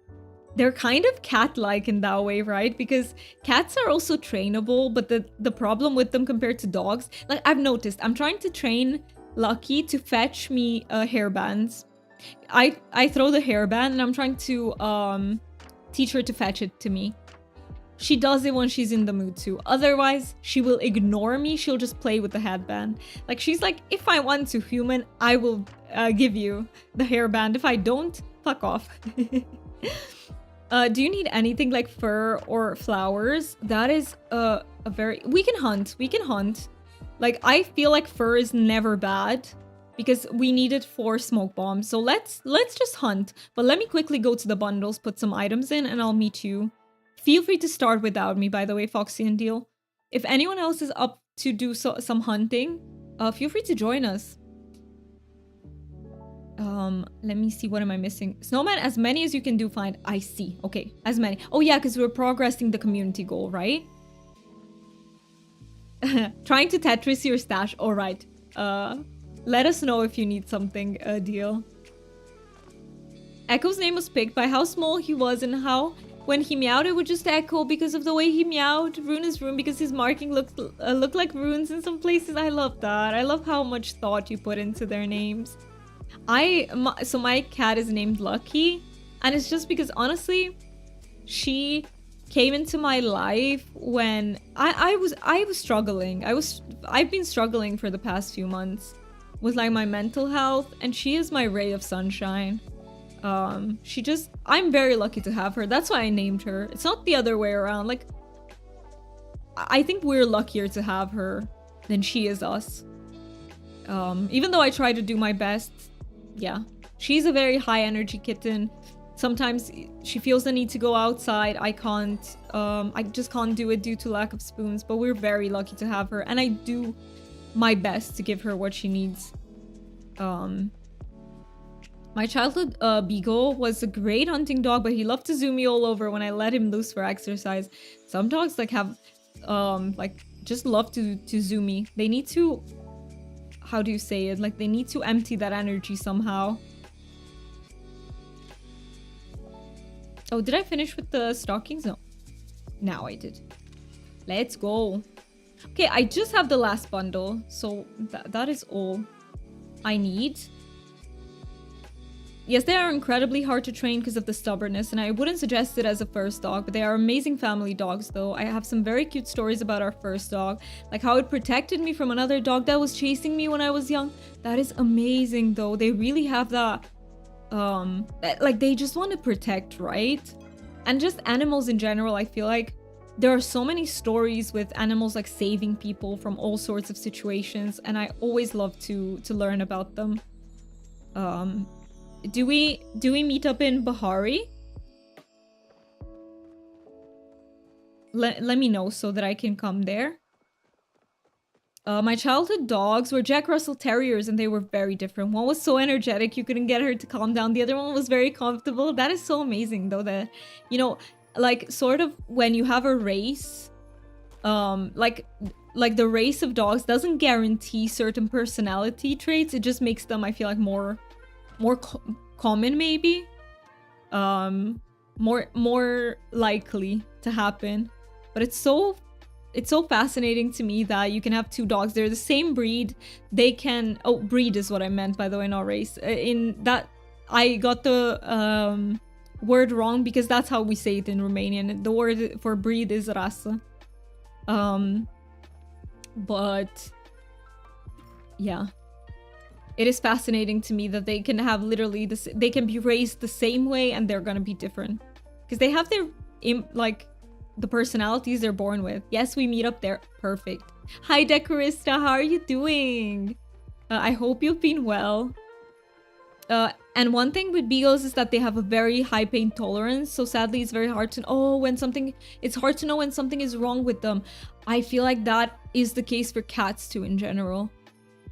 They're kind of cat-like in that way, right? Because cats are also trainable, but the problem with them compared to dogs, like I've noticed, I'm trying to train Lucky to fetch me hairbands. I throw the hairband and I'm trying to teach her to fetch it to me. She does it when she's in the mood to. Otherwise, she will ignore me. She'll just play with the headband. Like, she's like, if I want to, human, I will give you the hairband. If I don't, fuck off. Do you need anything like fur or flowers? That is a very... We can hunt. Like, I feel like fur is never bad. Because we need it for smoke bombs. So let's just hunt. But let me quickly go to the bundles, put some items in, and I'll meet you Feel free to start without me, by the way, Foxy and Deal. If anyone else is up to do some hunting, feel free to join us. Let me see, what am I missing? Snowman, as many as you can do, find. I see. Okay, as many. Oh yeah, because we're progressing the community goal, right? Trying to Tetris your stash. All right. Let us know if you need something, Deal. Echo's name was picked by how small he was and how when he meowed it would just echo because of the way he meowed. Rune is Rune because his marking looked like runes in some places. I love that. I love how much thought you put into their names. So my cat is named Lucky, and it's just because honestly she came into my life when I was struggling. I've been struggling for the past few months with like my mental health, and she is my ray of sunshine. I'm very lucky to have her. That's why I named her. It's not the other way around. Like, I think we're luckier to have her than she is us. Even though I try to do my best, yeah. She's a very high energy kitten. Sometimes she feels the need to go outside. I can't. I just can't do it due to lack of spoons, but we're very lucky to have her, and I do my best to give her what she needs. My childhood beagle was a great hunting dog, but he loved to zoo me all over when I let him loose for exercise. Some dogs like have like just love to zoo me. They need to, how do you say it? Like they need to empty that energy somehow. Oh, did I finish with the stockings? No. Now I did. Let's go. Okay, I just have the last bundle, so that is all I need. Yes, they are incredibly hard to train because of the stubbornness, and I wouldn't suggest it as a first dog, but they are amazing family dogs though. I have some very cute stories about our first dog, like how it protected me from another dog that was chasing me when I was young. That is amazing though. They really have that, like they just want to protect, right? And just animals in general, I feel like there are so many stories with animals like saving people from all sorts of situations, and I always love to learn about them. Do we meet up in Bahari? Let me know so that I can come there. My childhood dogs were Jack Russell Terriers, and they were very different. One was so energetic you couldn't get her to calm down. The other one was very comfortable. That is so amazing though, that, you know, like sort of when you have a race, like the race of dogs doesn't guarantee certain personality traits. It just makes them, I feel like, more common, maybe, more likely to happen. But it's so fascinating to me that you can have two dogs. They're the same breed. They can, oh, breed is what I meant, by the way, not race. In that, I got the word wrong because that's how we say it in Romanian. The word for breed is rasă. But yeah. It is fascinating to me that they can have literally this. They can be raised the same way, and they're gonna be different because they have their like the personalities they're born with. Yes, we meet up there. Perfect. Hi, Decorista. How are you doing? I hope you've been well. And one thing with beagles is that they have a very high pain tolerance. So sadly, it's very hard to it's hard to know when something is wrong with them. I feel like that is the case for cats too in general.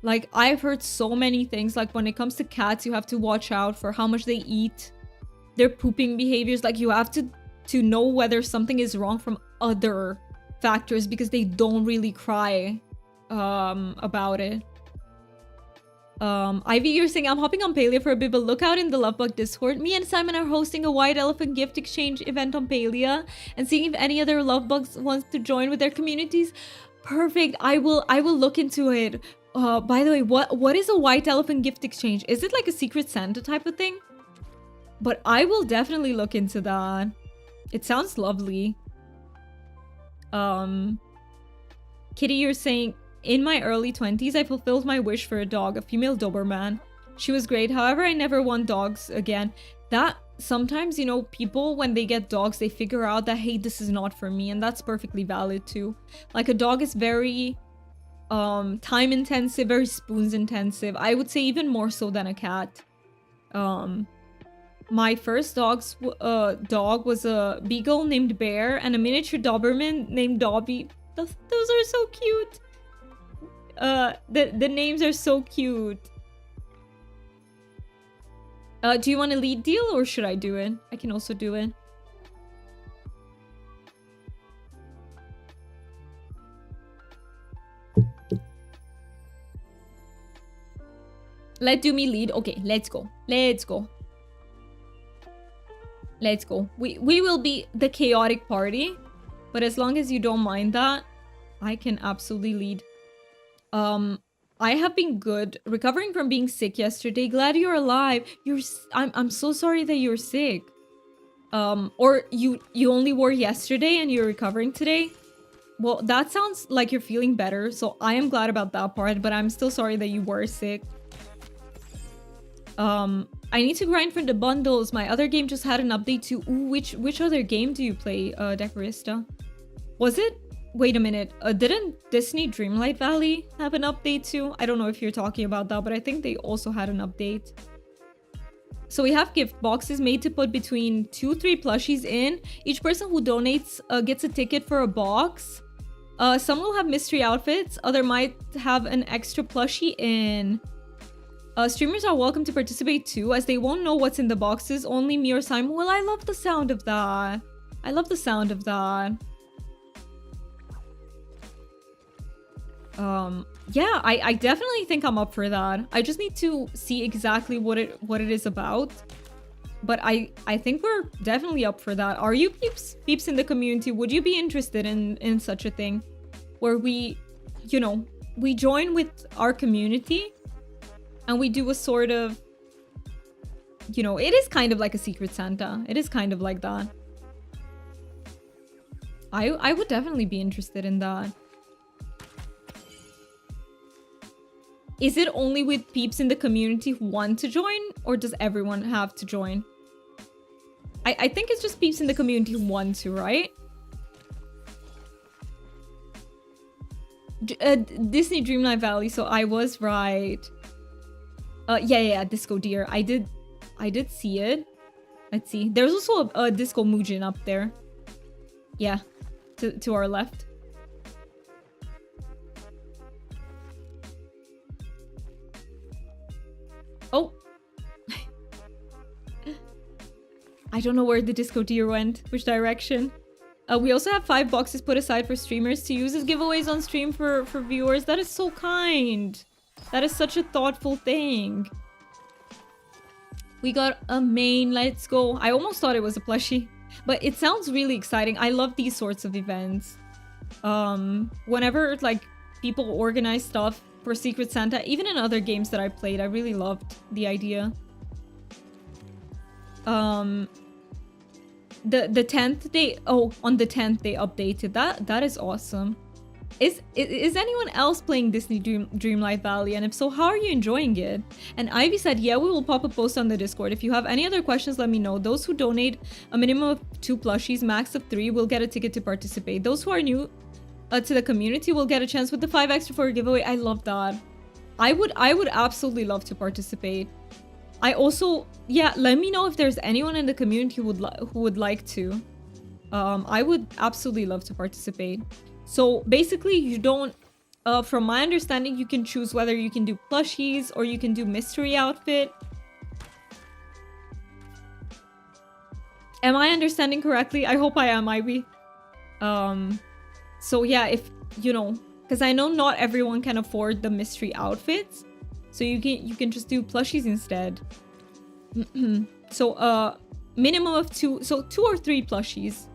Like, I've heard so many things, like when it comes to cats, you have to watch out for how much they eat, their pooping behaviors. Like, you have to know whether something is wrong from other factors because they don't really cry about it. Ivy, you're saying, I'm hopping on Palia for a bit, but look out in the Lovebug Discord. Me and Simon are hosting a white elephant gift exchange event on Palia and seeing if any other Lovebugs wants to join with their communities. Perfect. I will look into it. By the way, what is a white elephant gift exchange? Is it like a Secret Santa type of thing? But I will definitely look into that. It sounds lovely. Kitty, you're saying, in my early 20s, I fulfilled my wish for a dog, a female Doberman. She was great. However, I never want dogs again. That sometimes, you know, people, when they get dogs, they figure out that, hey, this is not for me. And that's perfectly valid too. Like, a dog is very time intensive, very spoons intensive. I would say even more so than a cat. My first dog was a beagle named Bear and a miniature Doberman named Dobby. Those are so cute. The names are so cute. Do you want a lead deal or should I do it? I can also do it. Let do me lead. Okay, let's go. Let's go. Let's go. We will be the chaotic party, but as long as you don't mind that, I can absolutely lead. I have been good. Recovering from being sick yesterday. Glad you're alive. I'm so sorry that you're sick. Or you only were yesterday and you're recovering today. Well, that sounds like you're feeling better, so I am glad about that part, but I'm still sorry that you were sick. I need to grind for the bundles. My other game just had an update too. Ooh, which other game do you play, Decorista? Was it? Wait a minute. Didn't Disney Dreamlight Valley have an update too? I don't know if you're talking about that, but I think they also had an update. So we have gift boxes made to put between 2-3 plushies in. Each person who donates gets a ticket for a box. Some will have mystery outfits. Other might have an extra plushie in. Streamers are welcome to participate too, as they won't know what's in the boxes. Only me or Simon. Well, I love the sound of that. I love the sound of that. Yeah, I definitely think I'm up for that. I just need to see exactly what it is about. But I think we're definitely up for that. Are you peeps in the community? Would you be interested in such a thing? Where we, you know, we join with our community and we do a sort of, you know, it is kind of like a Secret Santa. It is kind of like that. I would definitely be interested in that. Is it only with peeps in the community who want to join, or does everyone have to join? I think it's just peeps in the community who want to, right? Disney Dreamlight Valley, so I was right. Yeah, Disco Deer. I did see it. Let's see. There's also a Disco Mujin up there. Yeah, to our left. Oh. I don't know where the Disco Deer went. Which direction? We also have 5 boxes put aside for streamers to use as giveaways on stream for viewers. That is so kind. That is such a thoughtful thing. We got a main. Let's go. I almost thought it was a plushie. But it sounds really exciting. I love these sorts of events. Whenever, like, people organize stuff for Secret Santa, even in other games that I played, I really loved the idea. The 10th day, oh, on the 10th they updated that. That is awesome. Is anyone else playing Disney Dreamlight Valley? And if so, how are you enjoying it? And Ivy said, yeah, we will pop a post on the Discord. If you have any other questions, let me know. Those who donate a minimum of 2 plushies, max of 3, will get a ticket to participate. Those who are new to the community will get a chance with the 5 extra for a giveaway. I love that. I would absolutely love to participate. I also, yeah, let me know if there's anyone in the community who would like to. I would absolutely love to participate. So basically, you don't, from my understanding, you can choose whether you can do plushies or you can do mystery outfit. Am I understanding correctly? I hope I am, Ivy. So yeah, if, you know, because I know not everyone can afford the mystery outfits. So you can just do plushies instead. So, minimum of 2, so 2 or 3 plushies.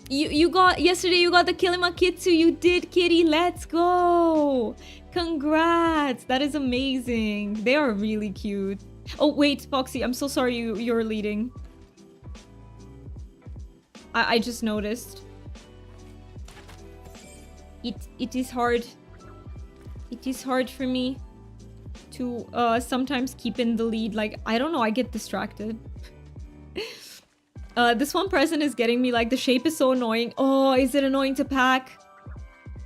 You got, yesterday you got the Kilimakitsu, you did, kitty, let's go! Congrats, that is amazing. They are really cute. Oh wait, Foxy, I'm so sorry you're leading. I just noticed. It is hard. It is hard for me to sometimes keep in the lead. Like, I don't know, I get distracted. This one present is getting me, like, the shape is so annoying. Oh, is it annoying to pack?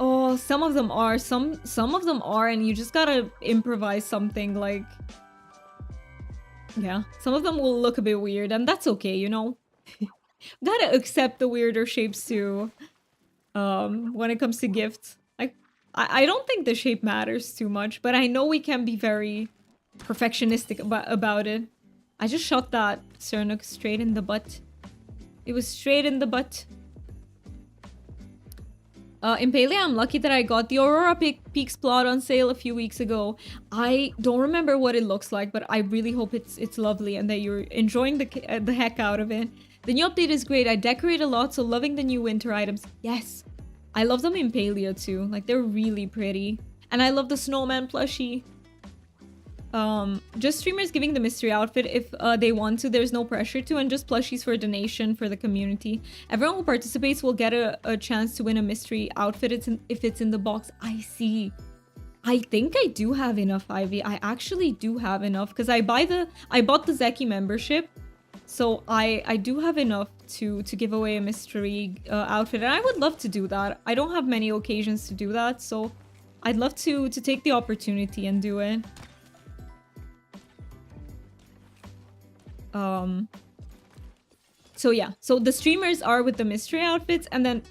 Oh, some of them are. Some of them are, and you just gotta improvise something like... Yeah, some of them will look a bit weird, and that's okay, you know? Gotta accept the weirder shapes too, when it comes to gifts. I don't think the shape matters too much, but I know we can be very perfectionistic about it. I just shot that Cernuk straight in the butt. It was straight in the butt. In Palia, I'm lucky that I got the Aurora Peaks plot on sale a few weeks ago. I don't remember what it looks like, but I really hope it's lovely and that you're enjoying the heck out of it. The new update is great. I decorate a lot, so loving the new winter items. Yes, I love them in Palia too. Like, they're really pretty. And I love the snowman plushie. Just streamers giving the mystery outfit if they want to. There's no pressure to, and just plushies for a donation for the community. Everyone who participates will get a chance to win a mystery outfit if it's in the box. I see. I think I do have enough, Ivy. I actually do have enough because I bought the Zeki membership, so I do have enough to give away a mystery outfit, and I would love to do that. I don't have many occasions to do that, so I'd love to take the opportunity and do it. So yeah, so the streamers are with the mystery outfits, and then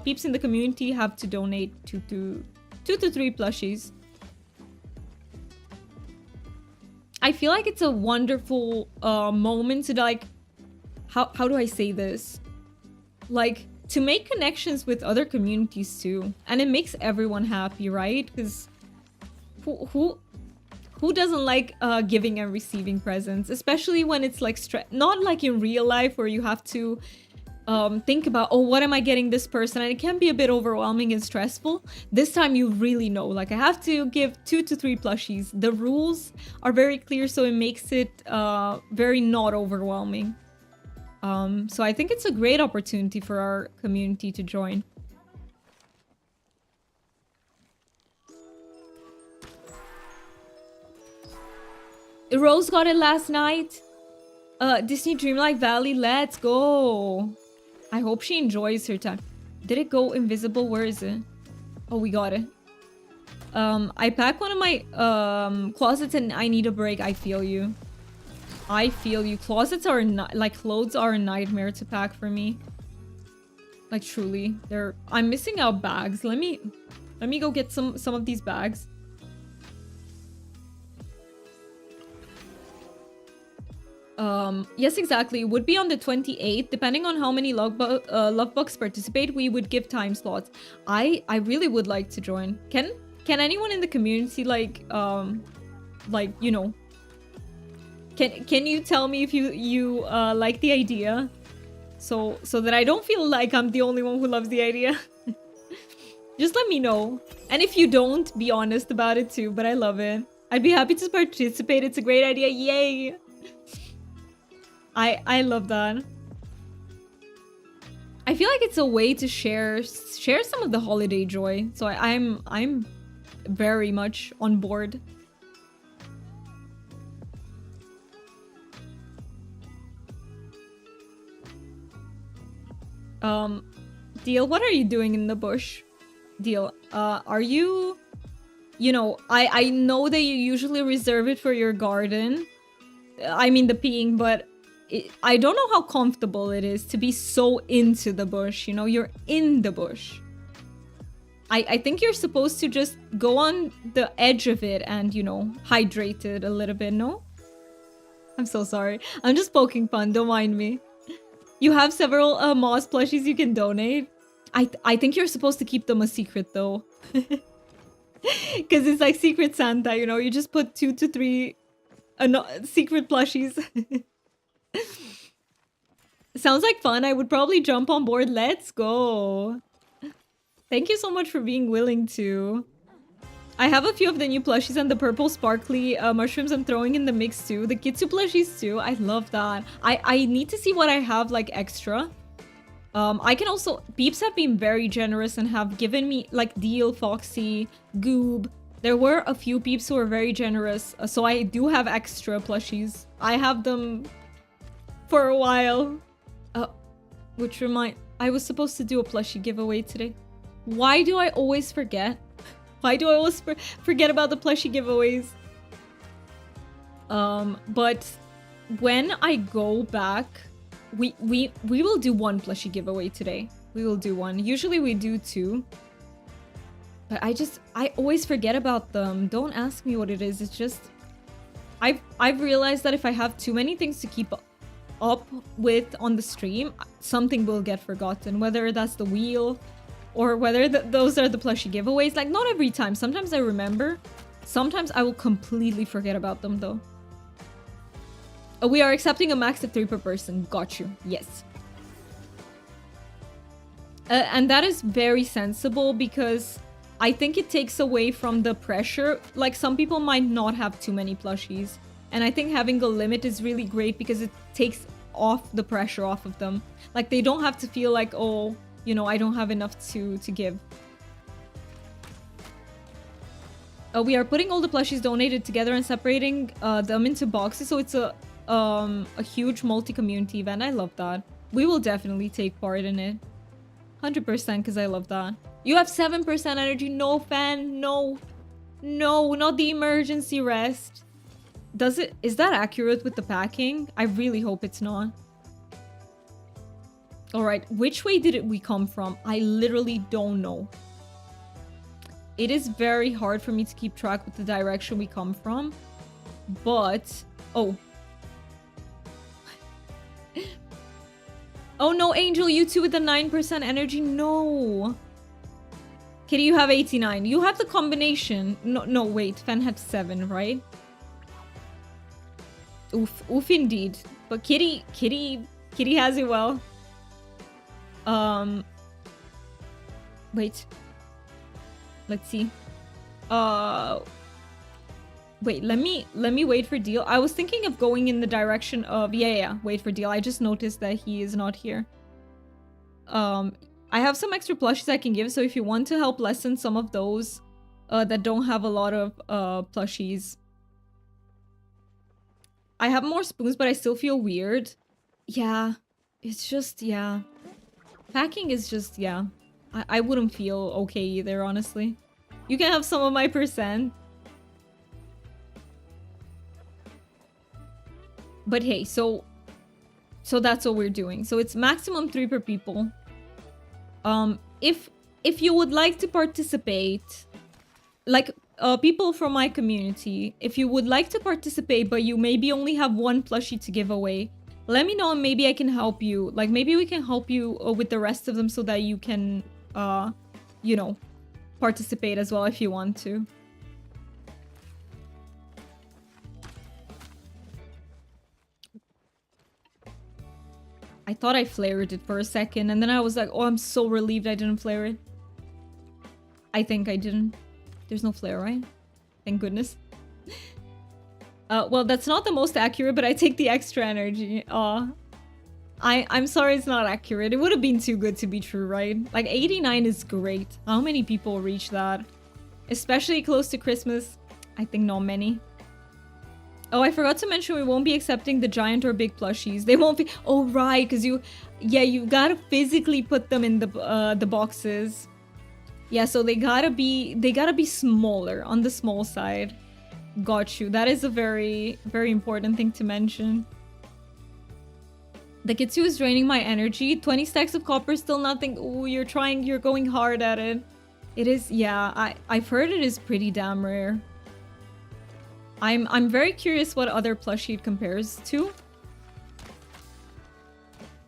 peeps in the community have to donate two to three plushies. I feel like it's a wonderful moment to, like, how do I say this? Like, to make connections with other communities too, and it makes everyone happy, right? Because who doesn't like giving and receiving presents, especially when it's like not like in real life where you have to think about, oh, what am I getting this person? And it can be a bit overwhelming and stressful. This time you really know, like, I have to give 2 to 3 plushies. The rules are very clear, so it makes it very not overwhelming. So I think it's a great opportunity for our community to join. Rose got it last night. Disney Dreamlight Valley, let's go. I hope she enjoys her time. Did it go invisible? Where is it? Oh, we got it. I packed one of my closets and I need a break. I feel you. I feel you. Closets are like, clothes are a nightmare to pack for me. Like, truly. I'm missing out bags. Let me go get some of these bags. Yes, exactly. It would be on the 28th. Depending on how many Lovebugs participate, we would give time slots. I really would like to join. Can anyone in the community, like, you know, can you tell me if you like the idea? So that I don't feel like I'm the only one who loves the idea. Just let me know. And if you don't, be honest about it too, but I love it. I'd be happy to participate. It's a great idea. Yay! I love that. I feel like it's a way to share some of the holiday joy. So I'm very much on board. Deal, what are you doing in the bush? Deal, are you... You know, I know that you usually reserve it for your garden. I mean the peeing, but... I don't know how comfortable it is to be so into the bush, you know? You're in the bush. I think you're supposed to just go on the edge of it and, you know, hydrate it a little bit, no? I'm so sorry. I'm just poking fun, don't mind me. You have several Moss plushies you can donate. I think you're supposed to keep them a secret, though. Because it's like Secret Santa, you know? You just put 2 to 3 secret plushies. Sounds like fun. I would probably jump on board. Let's go. Thank you so much for being willing to. I have a few of the new plushies and the purple sparkly mushrooms I'm throwing in the mix too. The Kitsu plushies too. I love that. I need to see what I have like extra. I can also... Peeps have been very generous and have given me like Deal, Foxy, Goob. There were a few peeps who were very generous. So I do have extra plushies. I have them... for a while. Which I was supposed to do a plushie giveaway today. Why do I always forget? Why do I always forget about the plushie giveaways? But when I go back, we will do one plushie giveaway today. We will do one. Usually we do two. But I always forget about them. Don't ask me what it is. It's just I've realized that if I have too many things to keep up with on the stream, something will get forgotten, whether that's the wheel or whether those are the plushie giveaways. Like, not every time. Sometimes I remember. Sometimes I will completely forget about them, though. Oh, we are accepting a max of 3 per person. Got you. Yes. And that is very sensible because I think it takes away from the pressure. Like, some people might not have too many plushies. And I think having a limit is really great because it takes off the pressure off of them. Like, they don't have to feel like, oh, you know, I don't have enough to give. We are putting all the plushies donated together and separating them into boxes. So it's a huge multi-community event. I love that. We will definitely take part in it. 100% because I love that. You have 7% energy. No, fan. No. No, not the emergency rest. Is that accurate with the packing? I really hope it's not. Alright, which way did we come from? I literally don't know. It is very hard for me to keep track with the direction we come from. But... oh. Oh no, Angel, you two with the 9% energy. No. Kitty, you have 89. You have the combination. No, wait. Fan had 7, right? Oof indeed. But Kitty has it well. Wait. Let's see. Wait, let me wait for Deal. I was thinking of going in the direction of... Yeah, wait for Deal. I just noticed that he is not here. I have some extra plushies I can give, so if you want to help lessen some of those that don't have a lot of plushies. I have more spoons, but I still feel weird. Yeah, it's just, yeah. Packing is just, yeah. I wouldn't feel okay either, honestly. You can have some of my percent. But hey, so that's what we're doing. So it's maximum 3 per people. If you would like to participate, like people from my community, if you would like to participate but you maybe only have 1 plushie to give away, let me know and maybe I can help you. Like, maybe we can help you with the rest of them so that you can, you know, participate as well if you want to. I thought I flared it for a second, and then I was like, oh, I'm so relieved I didn't flare it. I think I didn't. There's no flare, right? Thank goodness. Well, that's not the most accurate, but I take the extra energy. I'm sorry it's not accurate. It would have been too good to be true, right? Like, 89 is great. How many people reach that? Especially close to Christmas. I think not many. Oh, I forgot to mention we won't be accepting the giant or big plushies. They won't be... oh, right, because you gotta physically put them in the boxes. Yeah, so they gotta be smaller, on the small side. Got you. That is a very, very important thing to mention. The Kitsu is draining my energy. 20 stacks of copper, still nothing. Ooh, you're going hard at it. It is, yeah, I've heard it is pretty damn rare. I'm very curious what other plushie it compares to.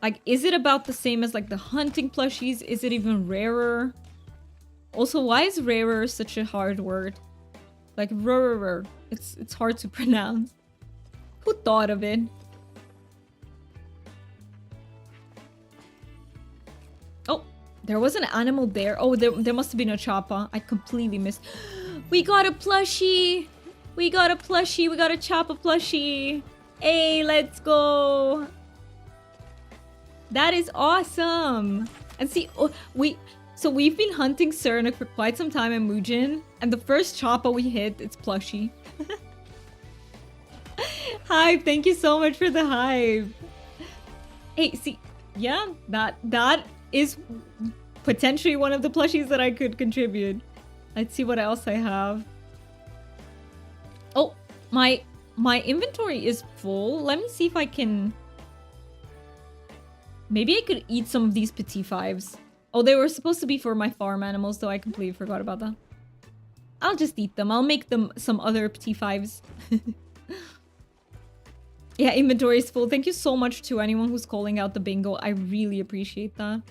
Like, is it about the same as like the hunting plushies? Is it even rarer? Also, why is rarer such a hard word? Like, rarer. It's hard to pronounce. Who thought of it? Oh, there was an animal there. Oh, there must have been a choppa. I completely missed. We got a plushie! We got a plushie. We got a choppa plushie. Hey, let's go. That is awesome. And see, oh, we've been hunting Cerna for quite some time in Mujin, and the first choppa we hit, it's plushie. Hive, thank you so much for the hive. Hey, see, yeah, that is potentially one of the plushies that I could contribute. Let's see what else I have. Oh, my inventory is full. Let me see if I can... Maybe I could eat some of these petit fives. Oh, they were supposed to be for my farm animals, though I completely forgot about that. I'll just eat them. I'll make them some other petit fives. Yeah, inventory is full. Thank you so much to anyone who's calling out the bingo. I really appreciate that.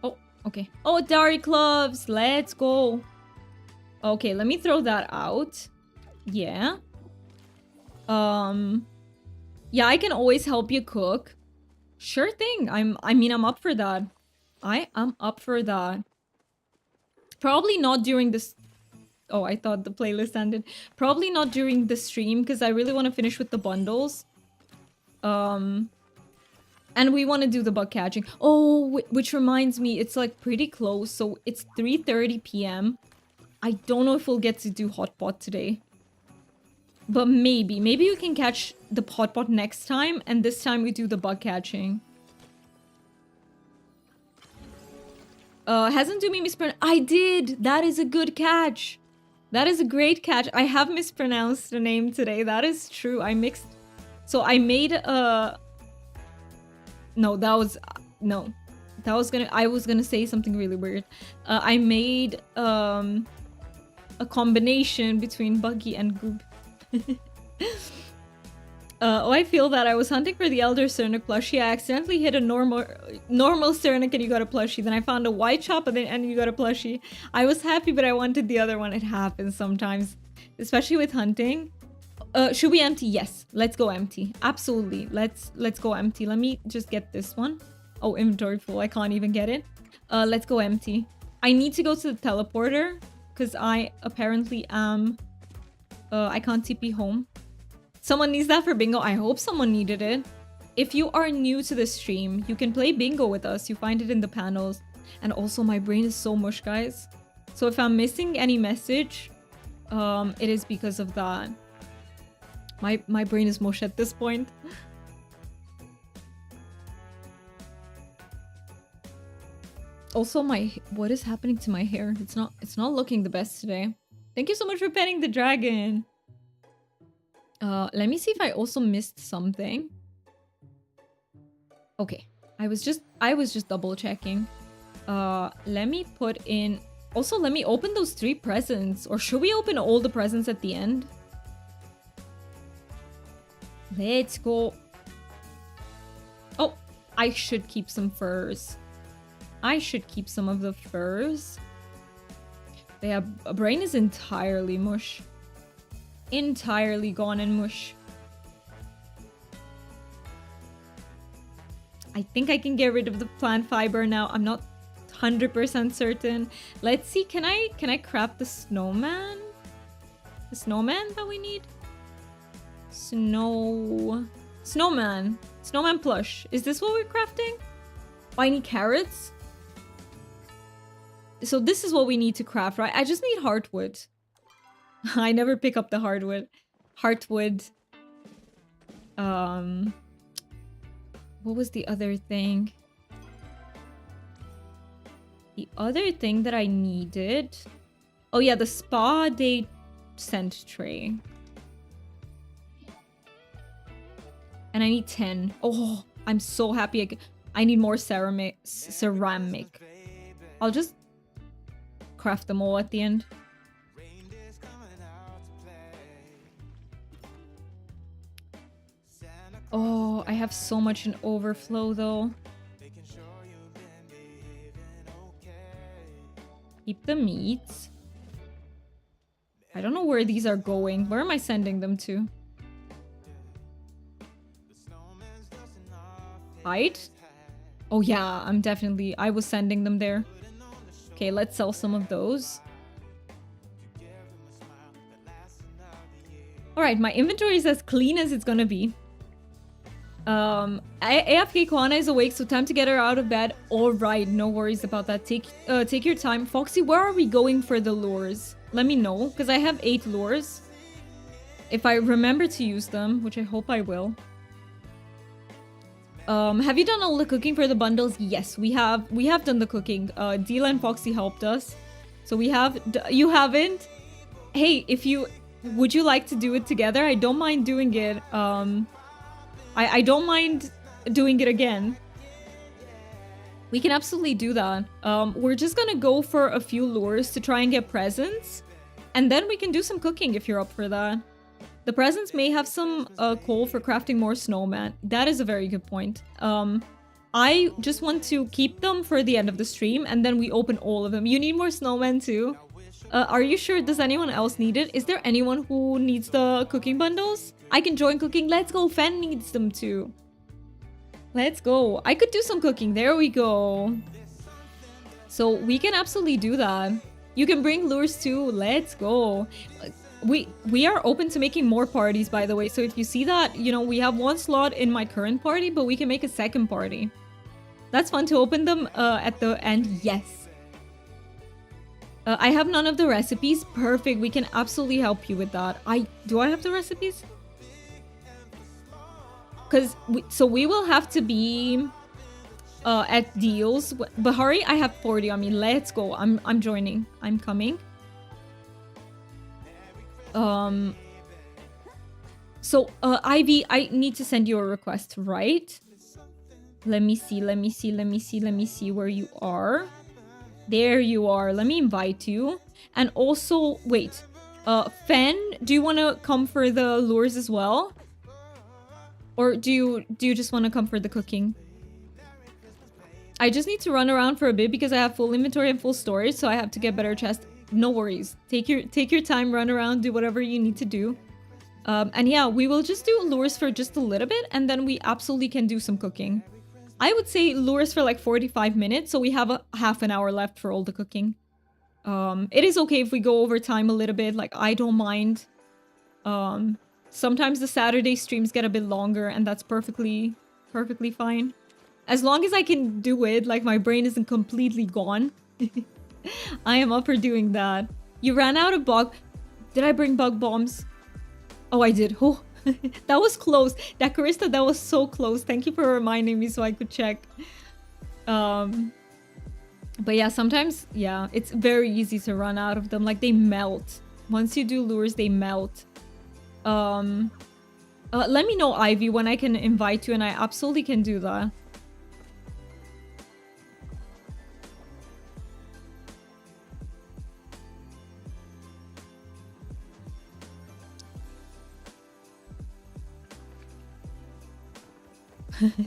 Oh, okay. Oh, Dari gloves. Let's go. Okay, let me throw that out. Yeah. Yeah, I can always help you cook. Sure thing. I mean, I'm up for that. I am up for that. Probably not during this... Oh, I thought the playlist ended. Probably not during the stream, because I really want to finish with the bundles. And we want to do the bug catching. Oh, which reminds me, it's like pretty close. So it's 3:30 p.m. I don't know if we'll get to do hot pot today. But maybe. Maybe we can catch the hot pot next time, and this time we do the bug catching. Hasn't Doomy mispronounced? I did! That is a good catch! That is a great catch. I have mispronounced the name today. That is true. I mixed... So I made a... No, that was... No. That was gonna... I was gonna say something really weird. I made a combination between Buggy and Goob. Oh, I feel that I was hunting for the Elder Cernic plushie. I accidentally hit a normal Cernic and you got a plushie. Then I found a white chop and you got a plushie. I was happy, but I wanted the other one. It happens sometimes, especially with hunting. Should we empty? Yes, let's go empty. Absolutely, let's go empty. Let me just get this one. Oh, inventory full. I can't even get it. Let's go empty. I need to go to the teleporter because I apparently am. I can't TP home. Someone needs that for bingo. I hope someone needed it. If you are new to the stream, you can play bingo with us. You find it in the panels. And also, my brain is so mush, guys. So if I'm missing any message, it is because of that. My brain is mush at this point. Also, what is happening to my hair? It's not looking the best today. Thank you so much for petting the dragon. Let me see if I also missed something. Okay, I was just double checking. Let me put in. Also, let me open those 3 presents, or should we open all the presents at the end? Let's go. Oh, I should keep some furs. I should keep some of the furs. Yeah, brain is entirely mush. Entirely gone in mush. I think I can get rid of the plant fiber now. I'm not 100% certain. Let's see, can I craft the snowman? The snowman that we need? Snowman. Snowman plush. Is this what we're crafting? Oh, I need carrots? So this is what we need to craft, right? I just need heartwood. I never pick up the hardwood. Heartwood. What was the other thing? The other thing that I needed... Oh yeah, the spa day scent tray. And I need 10. Oh, I'm so happy. I need more ceramic. I'll just craft them all at the end. Oh, I have so much in overflow though. Keep the meats. I don't know where these are going. Where am I sending them to? Hide? Oh yeah, I was sending them there. Okay, let's sell some of those. Alright, my inventory is as clean as it's gonna be. AFK Kwana is awake, so time to get her out of bed. Alright, no worries about that. Take your time. Foxy, where are we going for the lures? Let me know, because I have 8 lures. If I remember to use them, which I hope I will. Have you done all the cooking for the bundles? Yes, we have done the cooking. Deela and Foxy helped us. So we have, you haven't? Hey, would you like to do it together? I don't mind doing it. I don't mind doing it again. We can absolutely do that. We're just gonna go for a few lures to try and get presents. And then we can do some cooking if you're up for that. The presents may have some coal for crafting more snowman. That is a very good point. I just want to keep them for the end of the stream and then we open all of them. You need more snowmen too? Are you sure? Does anyone else need it? Is there anyone who needs the cooking bundles? I can join cooking. Let's go. Fen needs them too. Let's go. I could do some cooking. There we go. So we can absolutely do that. You can bring lures too. Let's go. We are open to making more parties, by the way. So if you see that, you know, we have one slot in my current party, but we can make a second party. That's fun to open them at the end. Yes. I have none of the recipes. Perfect. We can absolutely help you with that. Do I have the recipes? Because we will have to be at deals. Bahari, I have 40 on me. Let's go. I'm joining. I'm coming. So Ivy, I need to send you a request, right? Let me see where you are. There you are. Let me invite you. And also, wait. Fen, do you want to come for the lures as well? Or do you just want to come for the cooking? I just need to run around for a bit because I have full inventory and full storage, so I have to get better chest. No worries. Take your time, run around, do whatever you need to do. And yeah, we will just do lures for just a little bit, and then we absolutely can do some cooking. I would say lures for like 45 minutes, so we have a half an hour left for all the cooking. It is okay if we go over time a little bit, like I don't mind. Sometimes the Saturday streams get a bit longer, and that's perfectly fine. As long as I can do it, like my brain isn't completely gone. I am up for doing that. You ran out of bug... Did I bring bug bombs? Oh, I did. Oh, that was close. That Karista, that was so close. Thank you for reminding me so I could check. But yeah, sometimes, yeah, it's very easy to run out of them. Like, they melt. Once you do lures, they melt. Let me know, Ivy, when I can invite you, and I absolutely can do that.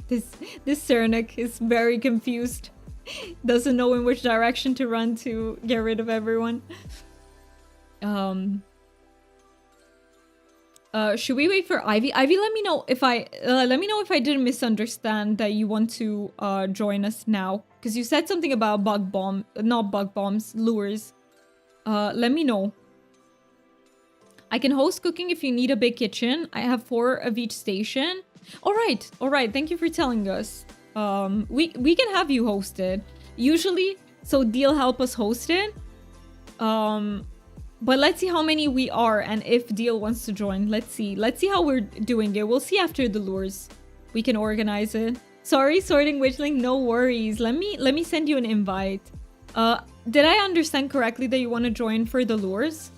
This Cernic is very confused. Doesn't know in which direction to run to get rid of everyone. Should we wait for Ivy? Ivy, let me know if I didn't misunderstand that you want to join us now, because you said something about not bug bombs, lures. Let me know. I can host cooking if you need a big kitchen. I have 4 of each station. All right. Thank you for telling us. We can have you hosted. Usually, so Deal help us host it. But let's see how many we are and if Deal wants to join. Let's see how we're doing it. We'll see after the lures. We can organize it. Sorry, Sorting Witchling, no worries. Let me send you an invite. Did I understand correctly that you want to join for the lures?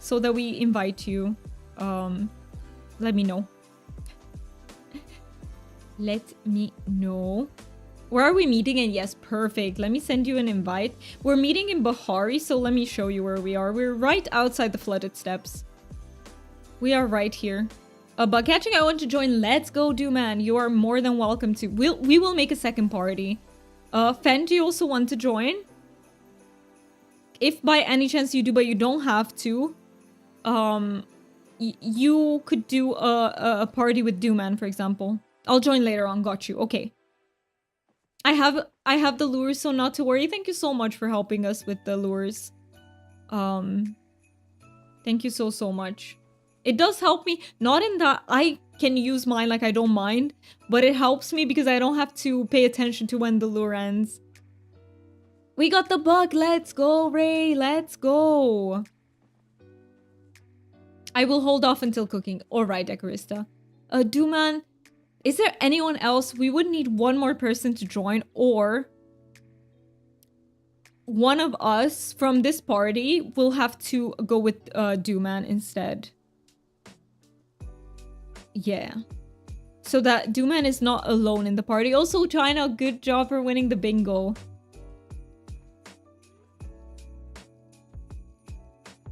So that we invite you. Let me know. Let me know. Where are we meeting? And yes, perfect. Let me send you an invite. We're meeting in Bahari, so let me show you where we are. We're right outside the flooded steps. We are right here. Bug catching, I want to join. Let's go, Dooman. You are more than welcome to. We will make a second party. Fen, do you also want to join? If by any chance you do, but you don't have to, you could do a party with Dooman, for example. I'll join later on. Got you. Okay. I have the lures, so not to worry. Thank you so much for helping us with the lures. Thank you so much. It does help me. Not in that I can use mine like I don't mind, but it helps me because I don't have to pay attention to when the lure ends. We got the bug. Let's go, Ray. Let's go. I will hold off until cooking. Alright, Decorista. Duman, is there anyone else? We would need one more person to join, or one of us from this party will have to go with Duman instead. Yeah. So that Duman is not alone in the party. Also, China, good job for winning the bingo.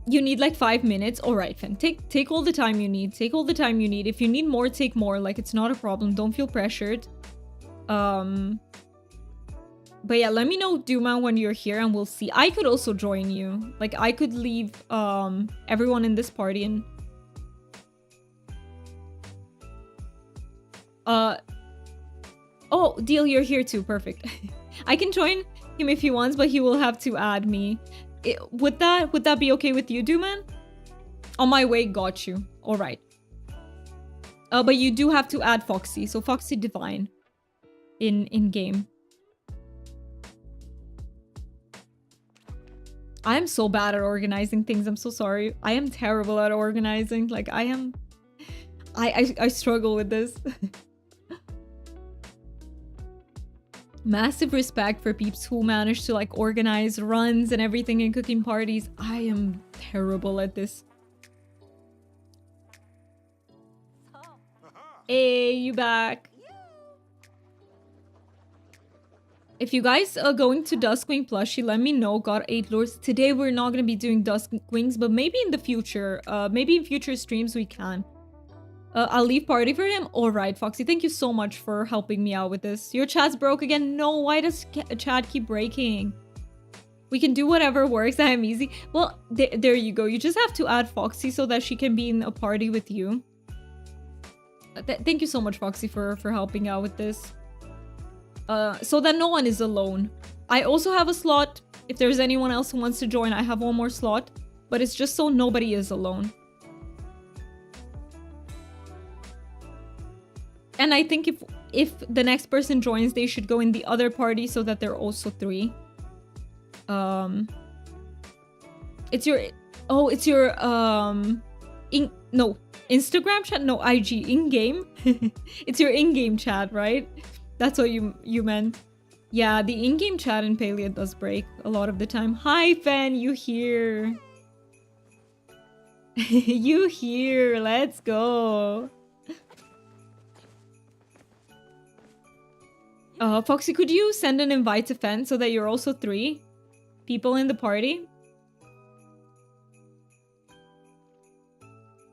You need like 5 minutes. All right, Fen. Take all the time you need. Take all the time you need. If you need more, take more. Like, it's not a problem. Don't feel pressured. But yeah, let me know, Duma, when you're here and we'll see. I could also join you. Like, I could leave everyone in this party and... Oh, Deal, you're here too. Perfect. I can join him if he wants, but he will have to add me. Would that be okay with you, Duman? On my way, got you. All right. But you do have to add Foxy. So Foxy Divine in game. I'm so bad at organizing things. I'm so sorry. I am terrible at organizing. Like, I am... I struggle with this. Massive respect for peeps who manage to like organize runs and everything in cooking parties. I am terrible at this. Hey, you back? If you guys are going to Duskwing plushie, let me know. Got 8 lures. Today we're not going to be doing Duskwings, but maybe in the future. Maybe in future streams we can. I'll leave party for him. All right, Foxy. Thank you so much for helping me out with this. Your chat's broke again. No, why does chat keep breaking? We can do whatever works. I am easy. Well, there you go. You just have to add Foxy so that she can be in a party with you. Thank you so much, Foxy, for helping out with this. So that no one is alone. I also have a slot. If there's anyone else who wants to join, I have one more slot. But it's just so nobody is alone. And I think if the next person joins, they should go in the other party so that they're also 3. It's your... Oh, it's your... No, Instagram chat? No, IG. In-game? It's your in-game chat, right? That's what you meant. Yeah, the in-game chat in Palia does break a lot of the time. Hi, Fen, you here. You here. Let's go. Foxy, could you send an invite to Fen so that you're also 3 people in the party?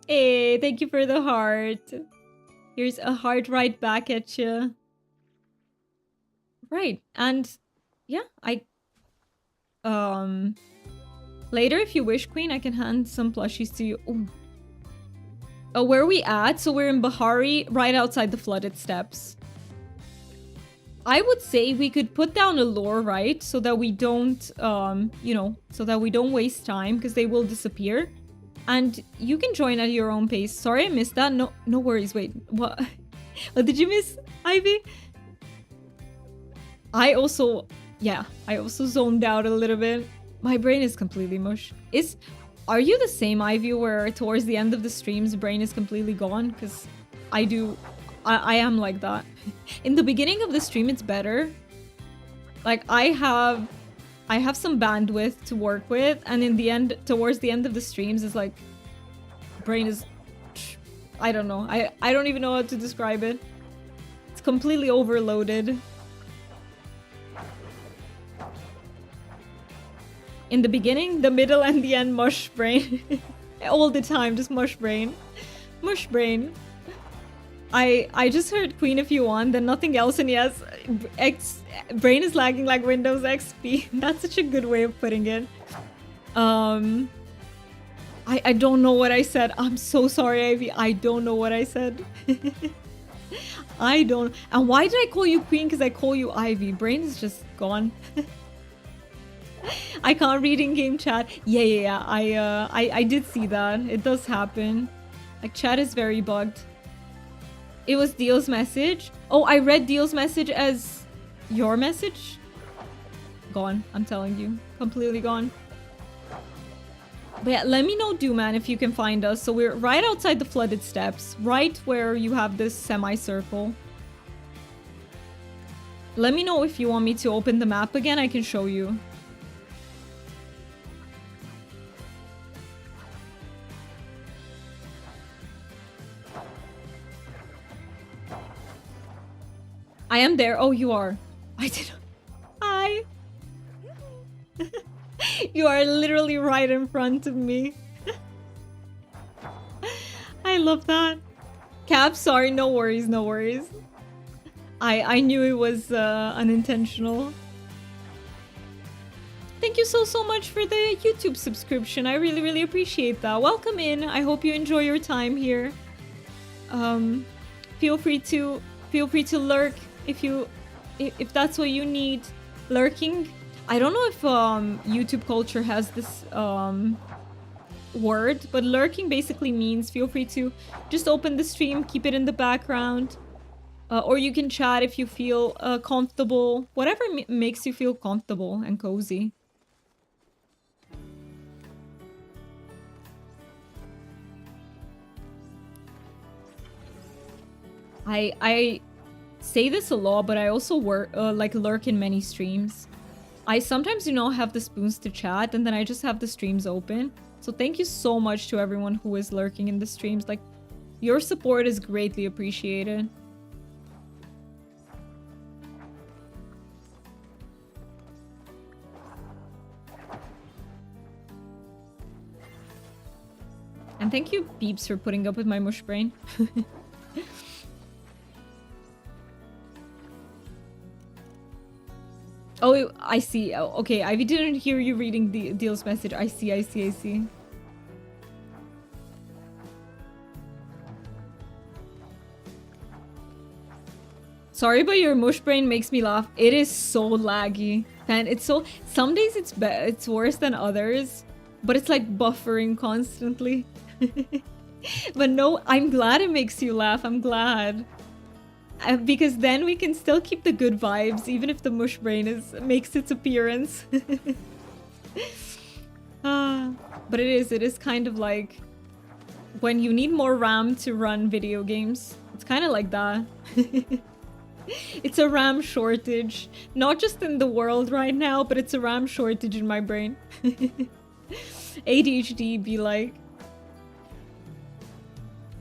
Hey, thank you for the heart. Here's a heart right back at you. Right, and yeah, later, if you wish, Queen, I can hand some plushies to you. Ooh. Oh, where are we at? So we're in Bahari, right outside the flooded steps. I would say we could put down a lure, right? So that we don't, you know, so that we don't waste time, because they will disappear. And you can join at your own pace. Sorry, I missed that. No worries. Wait, what? What did you miss, Ivy? I also zoned out a little bit. My brain is completely mush. Are you the same, Ivy, where towards the end of the streams, brain is completely gone? Because I am like that. In the beginning of the stream, it's better. Like, I have some bandwidth to work with, and in the end, towards the end of the streams, it's like, brain is, I don't know. I don't even know how to describe it. It's completely overloaded. In the beginning, the middle, and the end, mush brain. All the time, just mush brain. Mush brain. I just heard Queen if you want, then nothing else, and yes, brain is lagging like Windows XP. That's such a good way of putting it. I don't know what I said. I'm so sorry, Ivy. I don't know what I said. I don't. And why did I call you Queen? Because I call you Ivy. Brain is just gone. I can't read in-game chat. Yeah. I did see that. It does happen. Like, chat is very bugged. It was Deal's message. Oh, I read Deal's message as your message. Gone. I'm telling you. Completely gone. But yeah, let me know, Dooman, if you can find us. So we're right outside the flooded steps, right where you have this semicircle. Let me know if you want me to open the map again. I can show you. I am there. Oh, you are. I did. Hi. You are literally right in front of me. I love that. Cap, sorry. No worries. No worries. I knew it was unintentional. Thank you so much for the YouTube subscription. I really appreciate that. Welcome in. I hope you enjoy your time here. Feel free to lurk if that's what you need. Lurking. I don't know if YouTube culture has this word, but lurking basically means feel free to just open the stream, keep it in the background, or you can chat if you feel comfortable. Whatever makes you feel comfortable and cozy. I say this a lot, but I also lurk in many streams. I sometimes, have the spoons to chat, and then I just have the streams open. So thank you so much to everyone who is lurking in the streams. Like, your support is greatly appreciated. And thank you, Peeps, for putting up with my mush brain. Oh, I see. Oh, okay, I didn't hear you reading the Deal's message. I see. Sorry, but your mush brain makes me laugh. It is so laggy. Man, it's so... Some days it's worse than others. But it's like buffering constantly. But no, I'm glad it makes you laugh. I'm glad. Because then we can still keep the good vibes, even if the mush brain makes its appearance. But it is kind of like when you need more RAM to run video games. It's kind of like that. It's a RAM shortage. Not just in the world right now, but it's a RAM shortage in my brain. ADHD be like...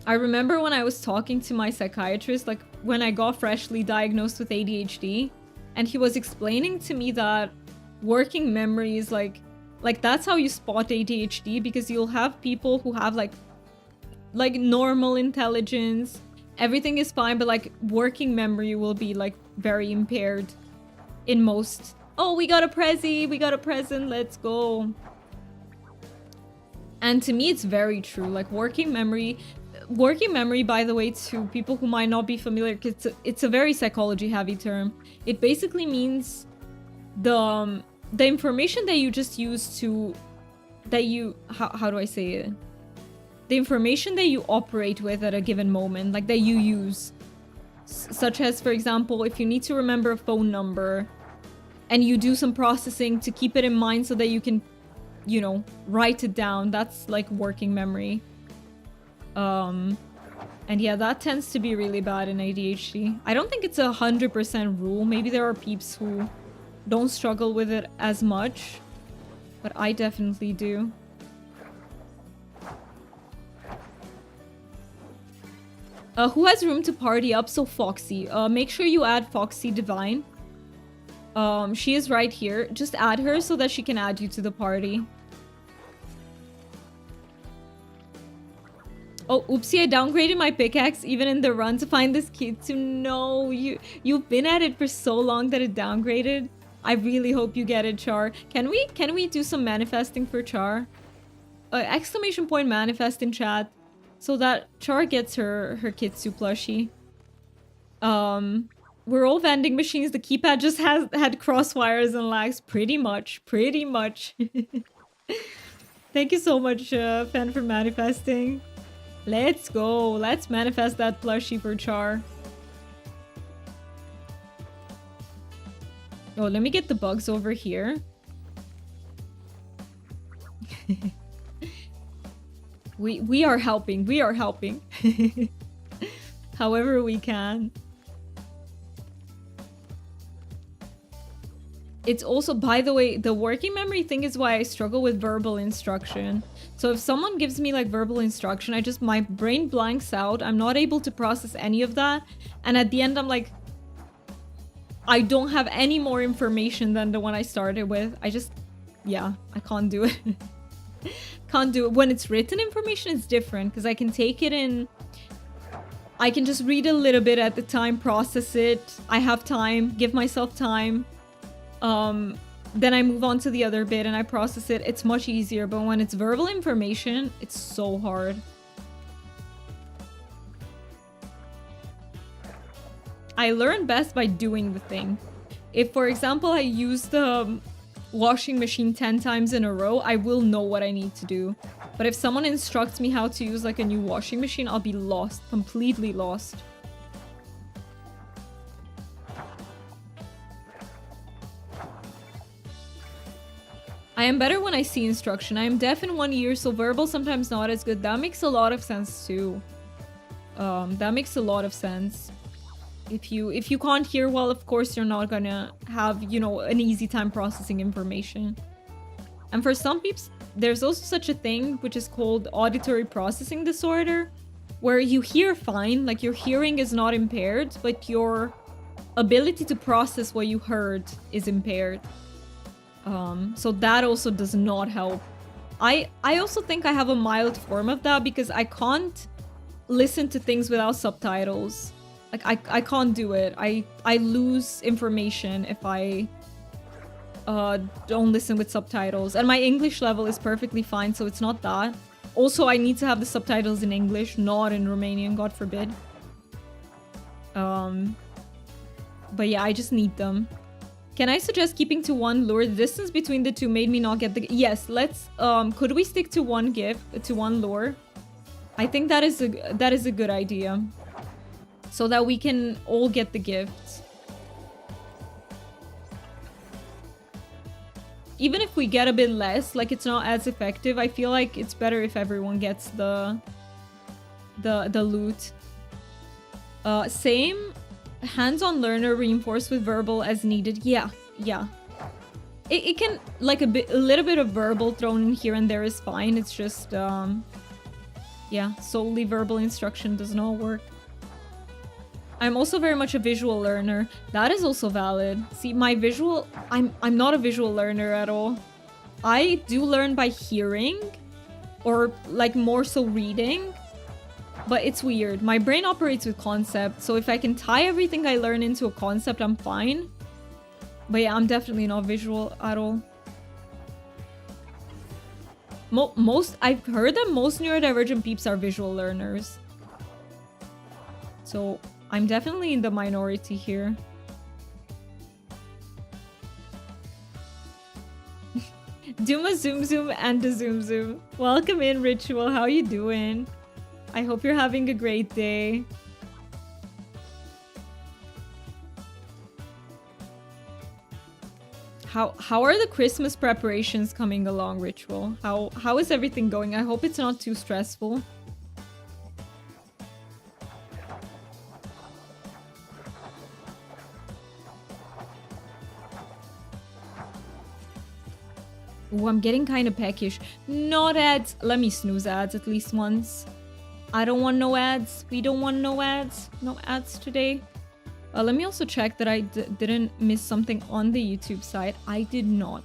I remember when I was talking to my psychiatrist, like when I got freshly diagnosed with ADHD, and he was explaining to me that working memory is like that's how you spot ADHD, because you'll have people who have like normal intelligence, everything is fine, but like working memory will be like very impaired in most. Oh, we got a present, let's go. And to me, it's very true. Like working memory, by the way, to people who might not be familiar, because it's a very psychology-heavy term. It basically means the information that you just use to... How do I say it? The information that you operate with at a given moment, like that you use. Such as, for example, if you need to remember a phone number, and you do some processing to keep it in mind so that you can, write it down. That's like working memory. And yeah, that tends to be really bad in ADHD. I don't think it's 100% rule. Maybe there are peeps who don't struggle with it as much, but I definitely do. Who has room to party up? So Foxy. Make sure you add Foxy Divine. She is right here. Just add her so that she can add you to the party. Oh, oopsie, I downgraded my pickaxe even in the run to find this kid. To know you've been at it for so long that it downgraded. I really hope you get it, Char. Can we do some manifesting for Char? Exclamation point manifest in chat so that Char gets her Kitsu plushie. We're all vending machines. The keypad just had crosswires and lags. Pretty much. Thank you so much, Fan, for manifesting. Let's go. Let's manifest that plushie for Char. Oh, let me get the bugs over here. We are helping. We are helping. However we can. It's also, by the way, the working memory thing is why I struggle with verbal instruction. So if someone gives me like verbal instruction, my brain blanks out. I'm not able to process any of that. And at the end, I'm like, I don't have any more information than the one I started with. Yeah, I can't do it. Can't do it. When it's written information, it's different because I can take it in. I can just read a little bit at the time, process it. I have time, give myself time. Then I move on to the other bit and I process it. It's much easier, but when it's verbal information, it's so hard. I learn best by doing the thing. If, for example, I use the washing machine 10 times in a row, I will know what I need to do. But if someone instructs me how to use like a new washing machine, I'll be lost, completely lost. I am better when I see instruction. I am deaf in 1 year, so verbal sometimes not as good. That makes a lot of sense too. That makes a lot of sense. If you can't hear well, of course you're not gonna have, you know, an easy time processing information. And for some peeps, there's also such a thing which is called auditory processing disorder, where you hear fine, like your hearing is not impaired, but your ability to process what you heard is impaired. So that also does not help. I also think I have a mild form of that because I can't listen to things without subtitles. Like I can't do it. I lose information if I don't listen with subtitles. And my English level is perfectly fine, so it's not that. Also, I need to have the subtitles in English, not in Romanian, God forbid. But yeah, I just need them. Can I suggest keeping to one lure? The distance between the two made me not get the... Yes, let's... could we stick to one gift, to one lure? I think that is a good idea. So that we can all get the gifts. Even if we get a bit less, like it's not as effective, I feel like it's better if everyone gets the loot. Same... Hands-on learner reinforced with verbal as needed. Yeah. It can, like a little bit of verbal thrown in here and there is fine. It's just, yeah, solely verbal instruction does not work. I'm also very much a visual learner. That is also valid. See, my visual... I'm not a visual learner at all. I do learn by hearing, or like more so reading. But it's weird. My brain operates with concept, so if I can tie everything I learn into a concept, I'm fine. But yeah, I'm definitely not visual at all. I've heard that most neurodivergent peeps are visual learners. So I'm definitely in the minority here. Duma Zoom Zoom and the Zoom Zoom. Welcome in, Ritual. How you doing? I hope you're having a great day. How are the Christmas preparations coming along, Ritual? How is everything going? I hope it's not too stressful. Ooh, I'm getting kind of peckish. Not ads. Let me snooze ads at least once. I don't want no ads. We don't want no ads. No ads today. Let me also check that I didn't miss something on the YouTube side. I did not.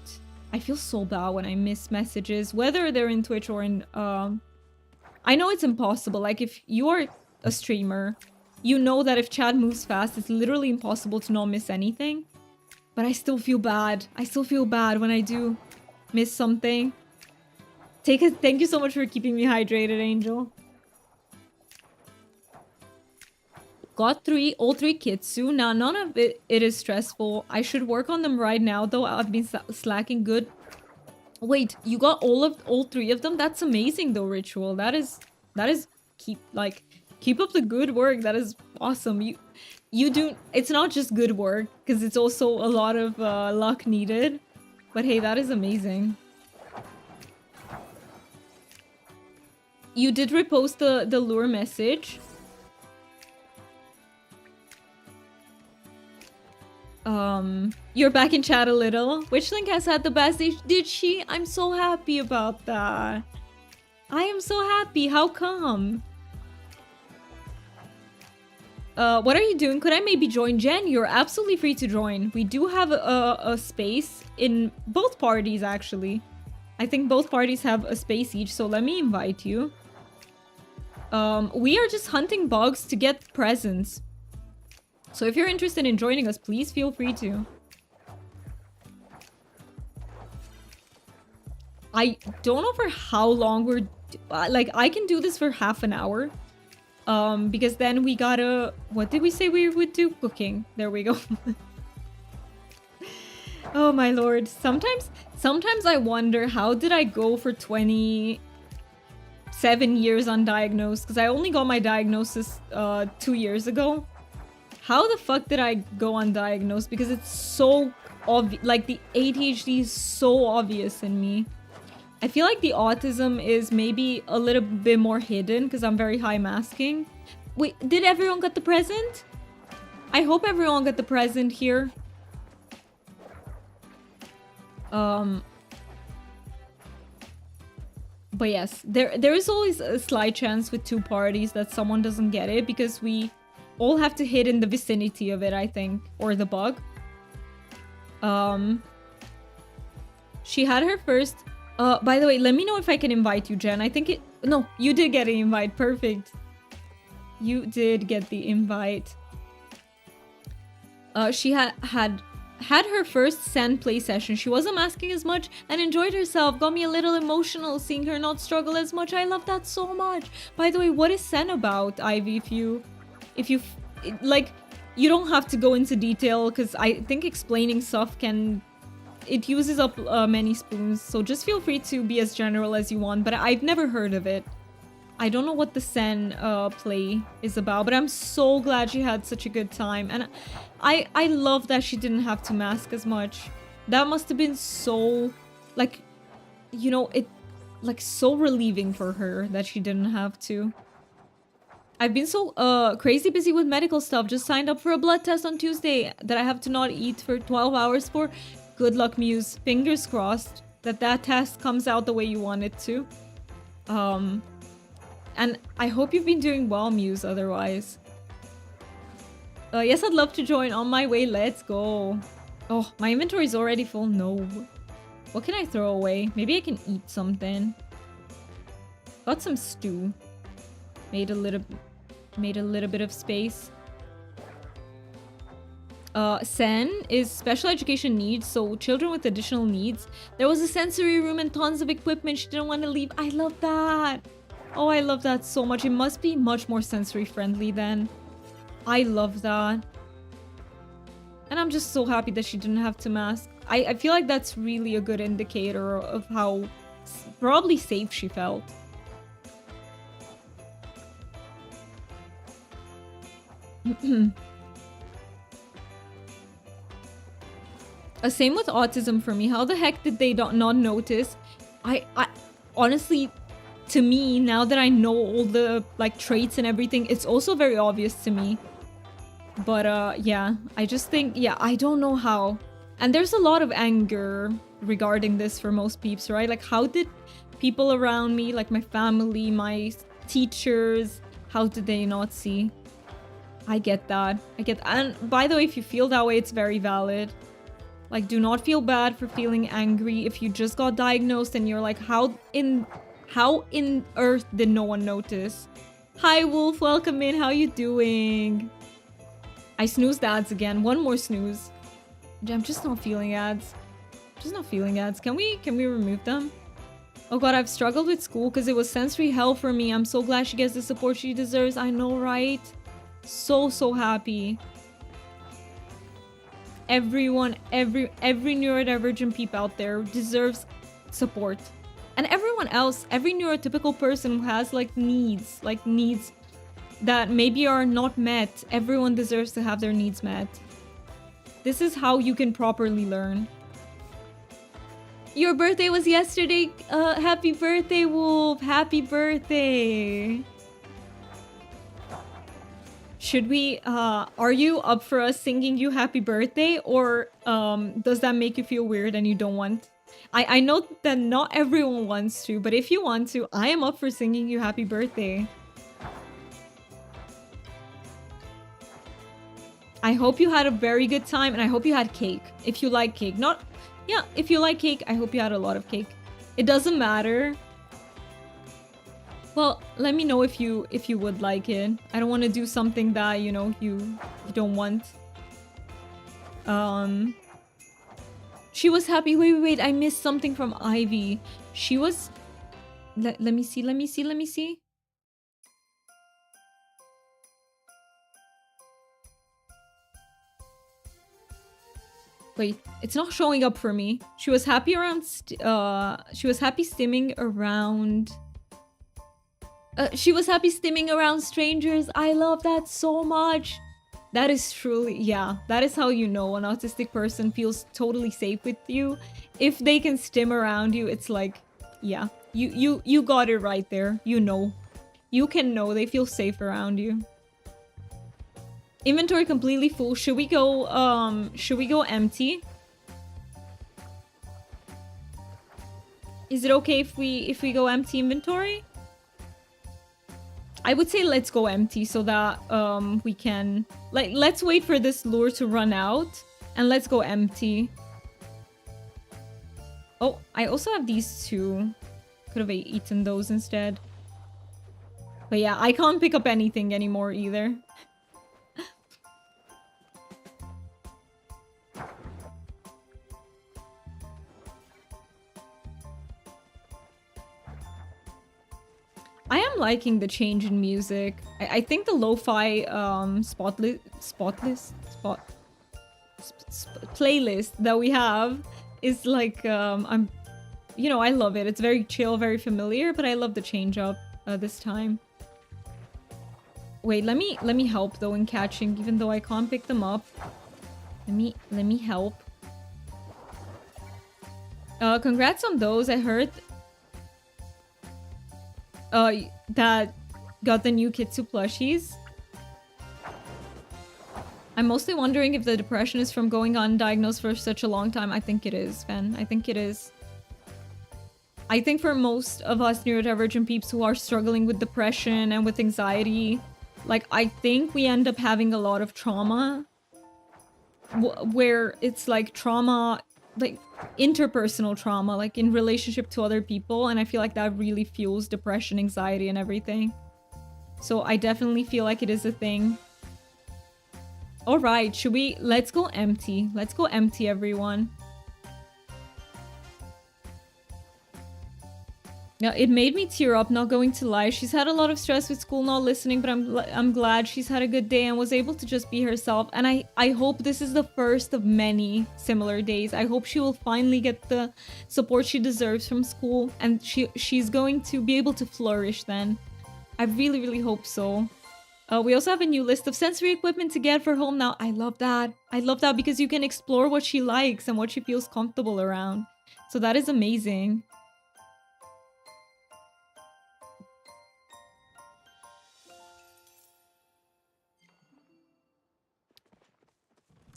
I feel so bad when I miss messages, whether they're in Twitch or in... I know it's impossible. Like, if you are a streamer, you know that if chat moves fast, it's literally impossible to not miss anything. But I still feel bad. I still feel bad when I do miss something. Thank you so much for keeping me hydrated, Angel. Got all three kits soon. Now, none of it is stressful. I should work on them right now, though. I've been slacking good. Wait, you got all three of them? That's amazing, though, Ritual. That is keep up the good work. That is awesome. You do. It's not just good work, because it's also a lot of luck needed. But hey, that is amazing. You did repost the lure message. You're back in chat a little. Which link has had the best day? Did she? I'm so happy about that. I am so happy. How come? What are you doing? Could I maybe join? Jen, you're absolutely free to join. We do have a space in both parties, actually. I think both parties have a space each, so let me invite you. We are just hunting bugs to get presents. So if you're interested in joining us, please feel free to. I don't know for how long we're... Like, I can do this for half an hour. Because then we gotta... What did we say we would do? Cooking. There we go. Oh my lord. Sometimes I wonder, how did I go for 27 years undiagnosed? Because I only got my diagnosis 2 years ago. How the fuck did I go undiagnosed? Because it's so obvious. Like, the ADHD is so obvious in me. I feel like the autism is maybe a little bit more hidden because I'm very high masking. Wait, did everyone get the present? I hope everyone got the present here. But yes, there is always a slight chance with two parties that someone doesn't get it because we all have to hit in the vicinity of it, I think, or the bug. She had her first... by the way, let me know if I can invite you, Jen. I think it... No, you did get an invite. Perfect. You did get the invite. She had her first sand play session. She wasn't masking as much and enjoyed herself. Got me a little emotional seeing her not struggle as much. I love that so much. By the way, what is Sen about, Ivy? If you... Like, you don't have to go into detail because I think explaining stuff can... It uses up many spoons, so just feel free to be as general as you want, but I've never heard of it. I don't know what the Sen play is about, but I'm so glad she had such a good time. And I love that she didn't have to mask as much. That must have been so, like, you know, like, so relieving for her that she didn't have to. I've been so crazy busy with medical stuff. Just signed up for a blood test on Tuesday that I have to not eat for 12 hours for. Good luck, Muse. Fingers crossed that test comes out the way you want it to. And I hope you've been doing well, Muse, otherwise. Yes, I'd love to join. On my way, let's go. Oh, my inventory is already full. No. What can I throw away? Maybe I can eat something. Got some stew. Made a little bit of space. Sen is special education needs, so children with additional needs. There was a sensory room and tons of equipment. She didn't want to leave. I love that. Oh, I love that so much. It must be much more sensory friendly then. I love that. And I'm just so happy that she didn't have to mask. I feel like that's really a good indicator of how probably safe she felt. Same with autism for me. How the heck did they not notice? I honestly, to me, now that I know all the like traits and everything, it's also very obvious to me. But yeah, I just think, yeah, I don't know how. And there's a lot of anger regarding this for most peeps, right? Like, how did people around me, like my family, my teachers, how did they not see? I get that. And by the way, if you feel that way, it's very valid. Like, do not feel bad for feeling angry if you just got diagnosed and you're like, how in earth did no one notice? Hi, Wolf. Welcome in. How you doing? I snoozed ads again. One more snooze. I'm just not feeling ads. Just not feeling ads. Can we remove them? Oh god, I've struggled with school because it was sensory hell for me. I'm so glad she gets the support she deserves. I know, right? So happy. Everyone, every neurodivergent peep out there deserves support. And everyone else, every neurotypical person who has like needs that maybe are not met, everyone deserves to have their needs met. This is how you can properly learn. Your birthday was yesterday. Happy birthday, Wolf. Happy birthday. Should we, are you up for us singing you happy birthday? Or, does that make you feel weird and you don't want? I know that not everyone wants to, but if you want to, I am up for singing you happy birthday. I hope you had a very good time, and I hope you had cake. If you like cake. Not... Yeah, if you like cake, I hope you had a lot of cake. It doesn't matter. Well, let me know if you would like it. I don't want to do something that, you know, you don't want. She was happy. Wait. I missed something from Ivy. She was... Let me see. Wait, it's not showing up for me. She was happy around... she was happy stimming around... she was happy stimming around strangers. I love that so much. That is truly... Yeah, that is how you know an autistic person feels totally safe with you. If they can stim around you, it's like... Yeah, you got it right there. You know. You can know they feel safe around you. Inventory completely full. Should we go empty? Is it okay if we go empty inventory? I would say let's go empty so that we can... Like, let's wait for this lure to run out and let's go empty. Oh, I also have these two. Could have eaten those instead. But yeah, I can't pick up anything anymore either. I am liking the change in music. I think the lo-fi playlist that we have is like you know, I love it. It's very chill, very familiar, but I love the change up this time. Wait, let me help though in catching, even though I can't pick them up. Let me help. Congrats on those. I heard that got the new Kitsu plushies. I'm mostly wondering if the depression is from going undiagnosed for such a long time. I think it is, Fen. I think it is. I think for most of us neurodivergent peeps who are struggling with depression and with anxiety, like, I think we end up having a lot of trauma where it's like trauma, like interpersonal trauma, like in relationship to other people, and I feel like that really fuels depression, anxiety, and everything. So I definitely feel like it is a thing. All right, let's go empty. Let's go empty, everyone. Yeah, it made me tear up, not going to lie. She's had a lot of stress with school, not listening, but I'm glad she's had a good day and was able to just be herself. And I hope this is the first of many similar days. I hope she will finally get the support she deserves from school, and she's going to be able to flourish then. I really, really hope so. We also have a new list of sensory equipment to get for home now. I love that. I love that because you can explore what she likes and what she feels comfortable around. So that is amazing.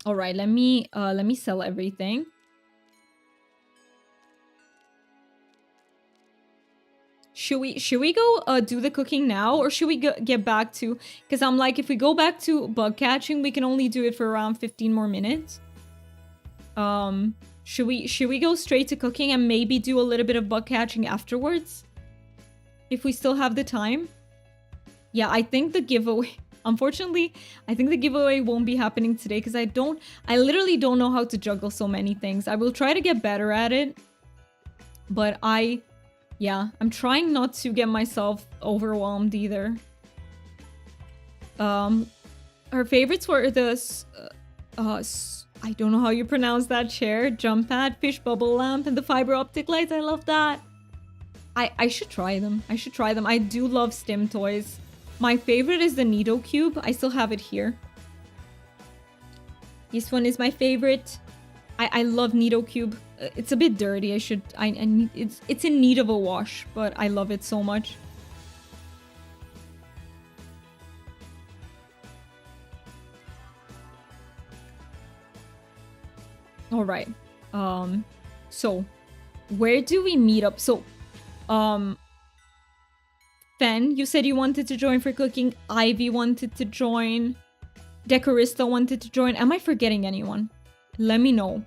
All right, let me sell everything. Should we go do the cooking now, or should we get back to? Because I'm like, if we go back to bug catching, we can only do it for around 15 more minutes. Should we go straight to cooking and maybe do a little bit of bug catching afterwards? If we still have the time. Yeah, I think the giveaway. Unfortunately, I think the giveaway won't be happening today because I literally don't know how to juggle so many things. I will try to get better at it. But yeah, I'm trying not to get myself overwhelmed either. Her favorites were the, I don't know how you pronounce that chair, jump pad, fish bubble lamp, and the fiber optic lights. I love that. I should try them. I should try them. I do love stim toys. My favorite is the Nido Cube. I still have it here. This one is my favorite. I love Nido Cube it's a bit dirty. I need, it's in need of a wash, but I love it so much. All right. So where do we meet up? So, Fen, you said you wanted to join for cooking. Ivy wanted to join. Decorista wanted to join. Am I forgetting anyone? Let me know.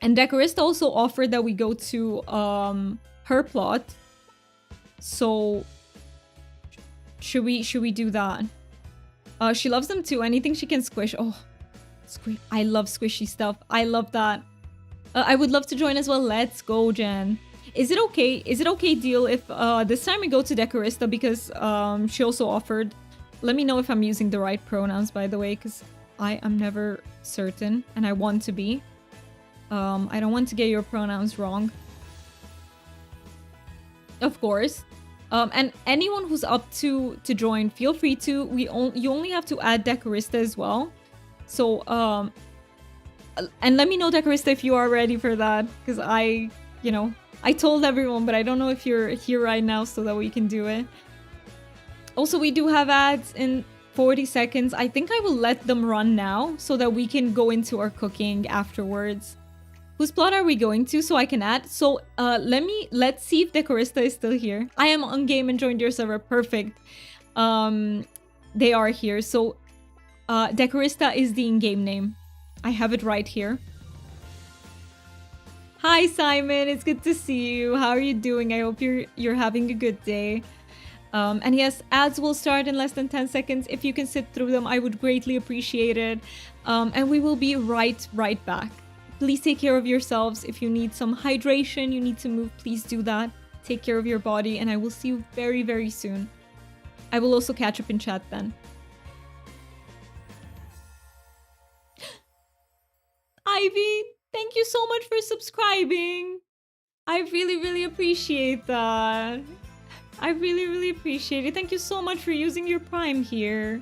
And Decorista also offered that we go to her plot. So should we do that? She loves them too. Anything she can squish. Oh, squish. I love squishy stuff. I love that. I would love to join as well. Let's go, Jen. Is it okay? Is it okay, deal, if this time we go to Decorista because she also offered. Let me know if I'm using the right pronouns, by the way, because I am never certain and I want to be. I don't want to get your pronouns wrong. Of course. And anyone who's up to join, feel free to. You only have to add Decorista as well. So, and let me know, Decorista, if you are ready for that, because I told everyone, but I don't know if you're here right now so that we can do it. Also, we do have ads in 40 seconds. I think I will let them run now so that we can go into our cooking afterwards. Whose plot are we going to so I can add? So let's see if Decorista is still here. I am on game and joined your server. Perfect. They are here. So Decorista is the in-game name. I have it right here. Hi Simon, it's good to see you. How are you doing? I hope you're having a good day. And yes, ads will start in less than 10 seconds. If you can sit through them, I would greatly appreciate it. And we will be right back. Please take care of yourselves. If you need some hydration, you need to move, please do that. Take care of your body, and I will see you very soon. I will also catch up in chat then. Ivy, thank you so much for subscribing. I really appreciate that. I really appreciate it. Thank you so much for using your Prime here.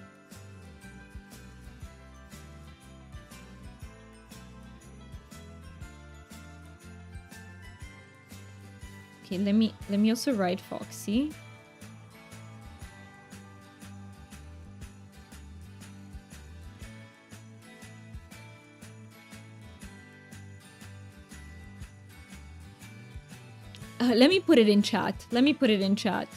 Okay, let me also write Foxy. Let me put it in chat. Let me put it in chat.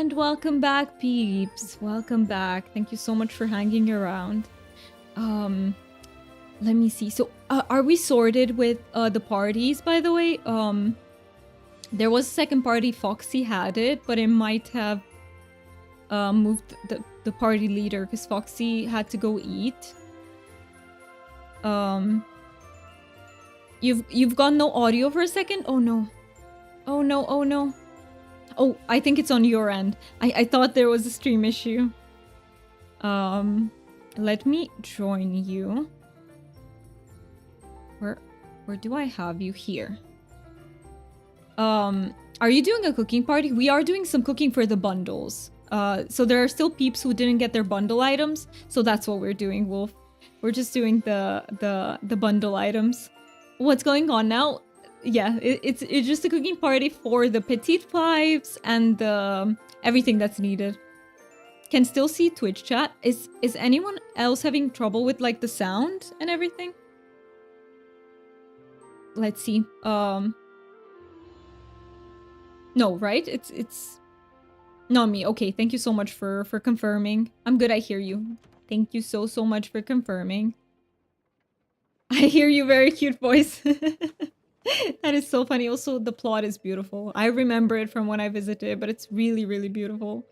And welcome back, peeps. Welcome back. Thank you so much for hanging around. Let me see. So, are we sorted with the parties, by the way? There was a second party. Foxy had it, but it might have moved the party leader because Foxy had to go eat. You've got no audio for a second? Oh no. Oh no, oh no. Oh, I think it's on your end. I thought there was a stream issue. Let me join you. Where do I have you? Here. Are you doing a cooking party? We are doing some cooking for the bundles. So there are still peeps who didn't get their bundle items, so that's what we're doing, Wolf. We're just doing the bundle items. What's going on now? Yeah, it's just a cooking party for the petite fives and the everything that's needed. Can still see Twitch chat. Is anyone else having trouble with like the sound and everything? Let's see. No, right? It's not me. Okay, thank you so much for confirming. I'm good, I hear you. Thank you so much for confirming. I hear you, very cute voice. That is so funny. Also, the plot is beautiful. I remember it from when I visited, but it's really, really beautiful.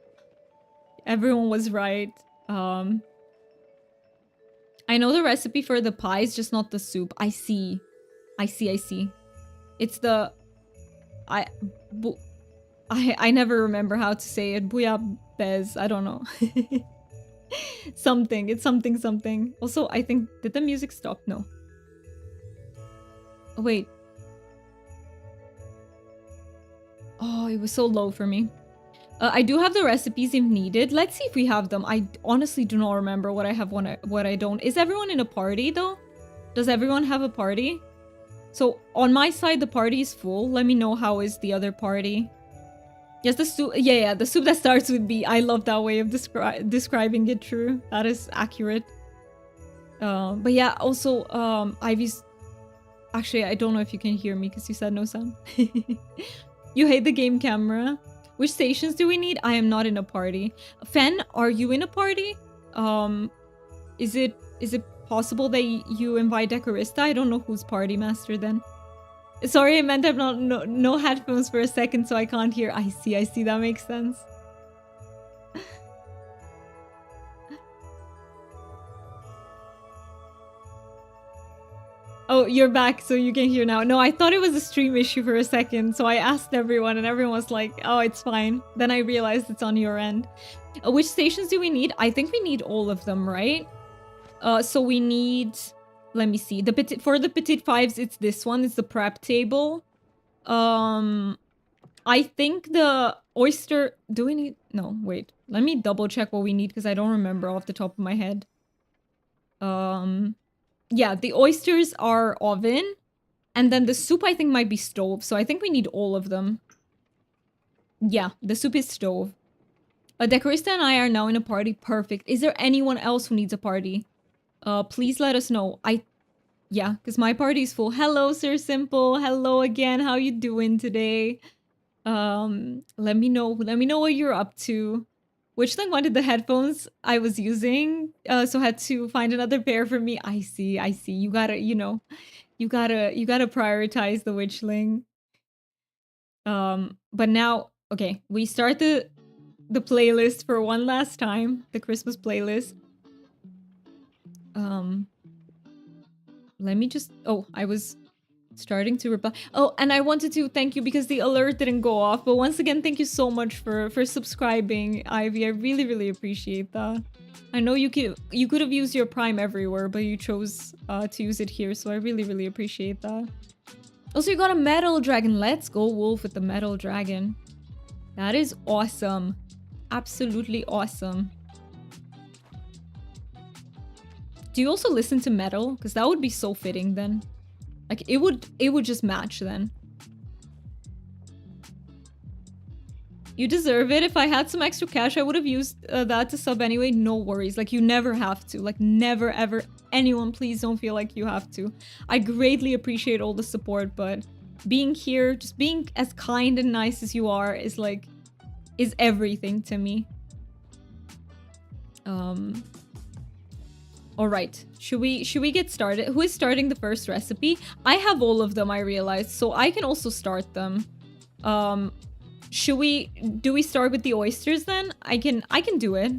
Everyone was right. I know the recipe for the pies, just not the soup. I see. It's the... I never remember how to say it. Bouillabaisse. I don't know. Something. It's something. Also, I think... Did the music stop? No. Oh, wait. Oh, it was so low for me. I do have the recipes if needed. Let's see if we have them. I honestly do not remember what I have, what I don't. Is everyone in a party, though? Does everyone have a party? So, on my side, the party is full. Let me know how is the other party. Yes, the soup. Yeah, the soup that starts with B. I love that way of describing it, true. That is accurate. But yeah, also, Ivy's... Actually, I don't know if you can hear me because you said no sound. You hate the game camera. Which stations do we need? I am not in a party. Fen, are you in a party? Is it possible that you invite Decorista? I don't know who's party master then. Sorry, I meant I've no headphones for a second, so I can't hear. I see. That makes sense. Oh, you're back, so you can hear now. No, I thought it was a stream issue for a second, so I asked everyone, and everyone was like, oh, it's fine. Then I realized it's on your end. Which stations do we need? I think we need all of them, right? So we need... Let me see. For the petite fives, it's this one. It's the prep table. I think the oyster... Do we need... No, wait. Let me double check what we need, because I don't remember off the top of my head. Yeah, the oysters are oven. And then the soup, I think, might be stove. So I think we need all of them. Yeah, the soup is stove. Decorista and I are now in a party. Perfect. Is there anyone else who needs a party? Please let us know. Yeah, because my party is full. Hello, Sir Simple. Hello again. How you doing today? Let me know. Let me know what you're up to. Which thing wanted the headphones I was using, so had to find another pair for me. I see. You gotta, you gotta prioritize the witchling. But now, okay, we start the playlist for one last time, the Christmas playlist. Let me just... Oh, I was starting to reply. Oh, and I wanted to thank you because the alert didn't go off. But once again, thank you so much for subscribing, Ivy. I really, really appreciate that. I know you could have used your Prime everywhere, but you chose to use it here. So I really, really appreciate that. Also, you got a metal dragon. Let's go, Wolf, with the metal dragon. That is awesome. Absolutely awesome. Do you also listen to metal? Because that would be so fitting then. Like, it would just match then. You deserve it. If I had some extra cash, I would have used that to sub anyway. No worries. Like, you never have to. Like, never, ever. Anyone, please don't feel like you have to. I greatly appreciate all the support, but being here, just being as kind and nice as you are is like... is everything to me. All right, should we get started? Who is starting the first recipe? I have all of them, I realized, so I can also start them. Do we start with the oysters then? I can do it.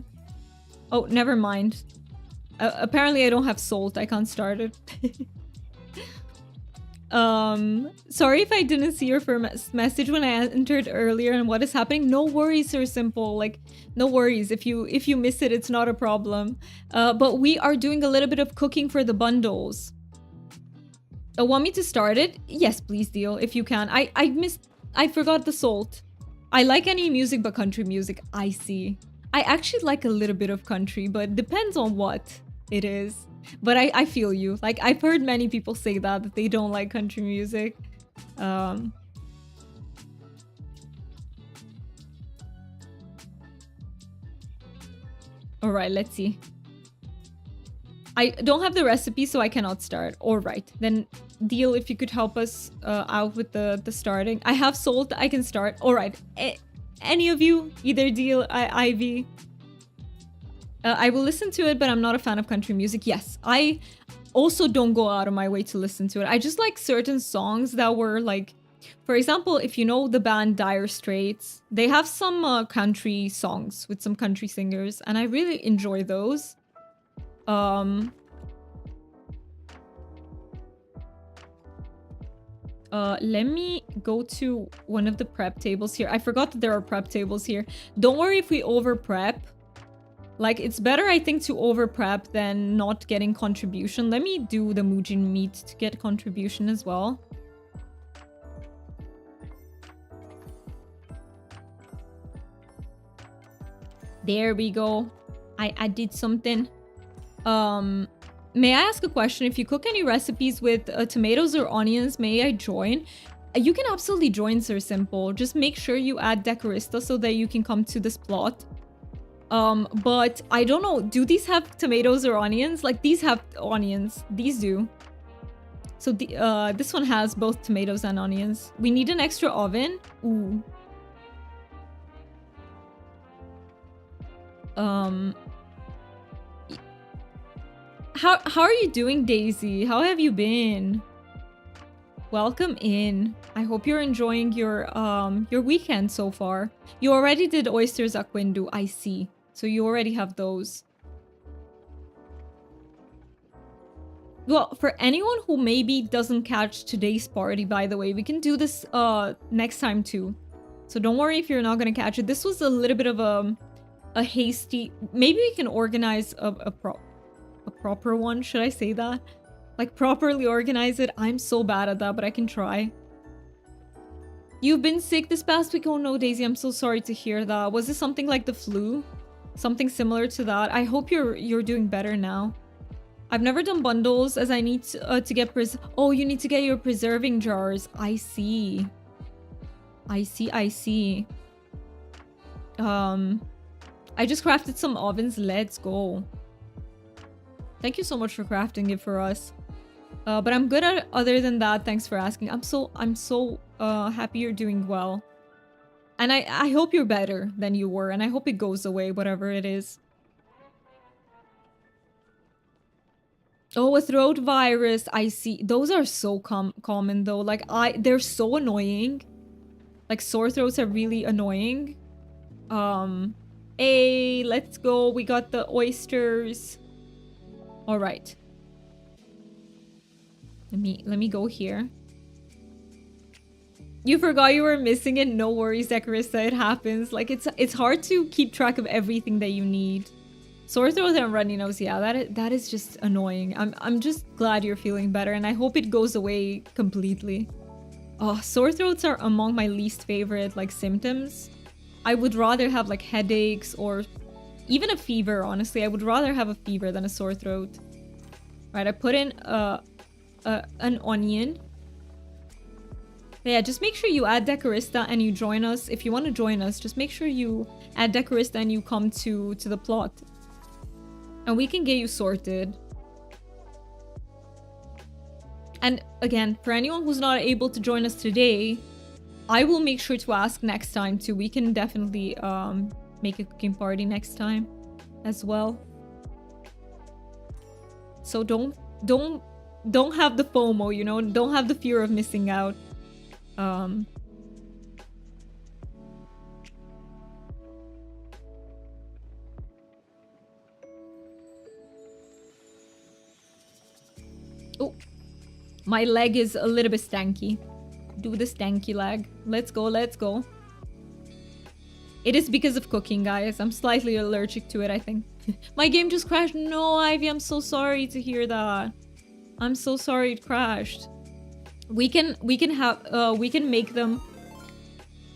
Oh, never mind. Apparently I don't have salt. I can't start it. Sorry if I didn't see your first message when I entered earlier and what is happening. No worries, Sir Simple. Like, no worries. If you miss it, it's not a problem. But we are doing a little bit of cooking for the bundles. Want me to start it? Yes, please, Deal, if you can. I forgot the salt. I like any music but country music. I see. I actually like a little bit of country, but depends on what it is. But I feel you. Like, I've heard many people say that they don't like country music. All right, let's see. I don't have the recipe, so I cannot start. All right, then Deal, if you could help us out with the starting. I have salt, I can start. All right, any of you, either Deal, Ivy. I will listen to it, but I'm not a fan of country music. Yes, I also don't go out of my way to listen to it. I just like certain songs that were like, for example, if you know the band Dire Straits, they have some country songs with some country singers, and I really enjoy those. Let me go to one of the prep tables here. I forgot that there are prep tables here. Don't worry if we over prep. Like, it's better, I think, to over prep than not getting contribution. Let me do the Mujin meat to get contribution as well. There we go. I did something. May I ask a question? If you cook any recipes with tomatoes or onions, may I join? You can absolutely join, Sir Simple. Just make sure you add Decorista so that you can come to this plot. But I don't know, do these have tomatoes or onions? Like, these have onions. These do. So this one has both tomatoes and onions. We need an extra oven. Ooh. How are you doing, Daisy? How have you been? Welcome in. I hope you're enjoying your weekend so far. You already did oysters at Quindu, I see. So you already have those. Well, for anyone who maybe doesn't catch today's party, by the way, we can do this next time too. So don't worry if you're not gonna catch it. This was a little bit of a hasty... Maybe we can organize a proper one, should I say that? Like, properly organize it. I'm so bad at that, but I can try. You've been sick this past week? Oh no, Daisy, I'm so sorry to hear that. Was this something like the flu? Something similar to that? I hope you're doing better now. I've never done bundles as I need to get oh, you need to get your preserving jars. I see. I see. I just crafted some ovens. Let's go. Thank you so much for crafting it for us. But I'm good at it. Other than that, thanks for asking. I'm so happy you're doing well. And I hope you're better than you were, and I hope it goes away, whatever it is. Oh, a throat virus. I see. Those are so common though. Like, they're so annoying. Like, sore throats are really annoying. Hey, let's go. We got the oysters. All right. Let me go here. You forgot you were missing it. No worries, Decorista. It happens. Like, it's hard to keep track of everything that you need. Sore throat and runny nose. Yeah, that is just annoying. I'm just glad you're feeling better, and I hope it goes away completely. Oh, sore throats are among my least favorite like symptoms. I would rather have like headaches or even a fever. Honestly, I would rather have a fever than a sore throat. Right, I put in an onion. But yeah, just make sure you add Decorista and you join us. If you want to join us, just make sure you add Decorista and you come to the plot. And we can get you sorted. And again, for anyone who's not able to join us today, I will make sure to ask next time too. We can definitely make a cooking party next time as well. So don't have the FOMO, you know, don't have the fear of missing out. Oh, my leg is a little bit stanky. Do the stanky leg. Let's go, let's go. It is because of cooking, guys. I'm slightly allergic to it, I think. My game just crashed. No, Ivy, I'm so sorry to hear that. I'm so sorry it crashed. We can make them.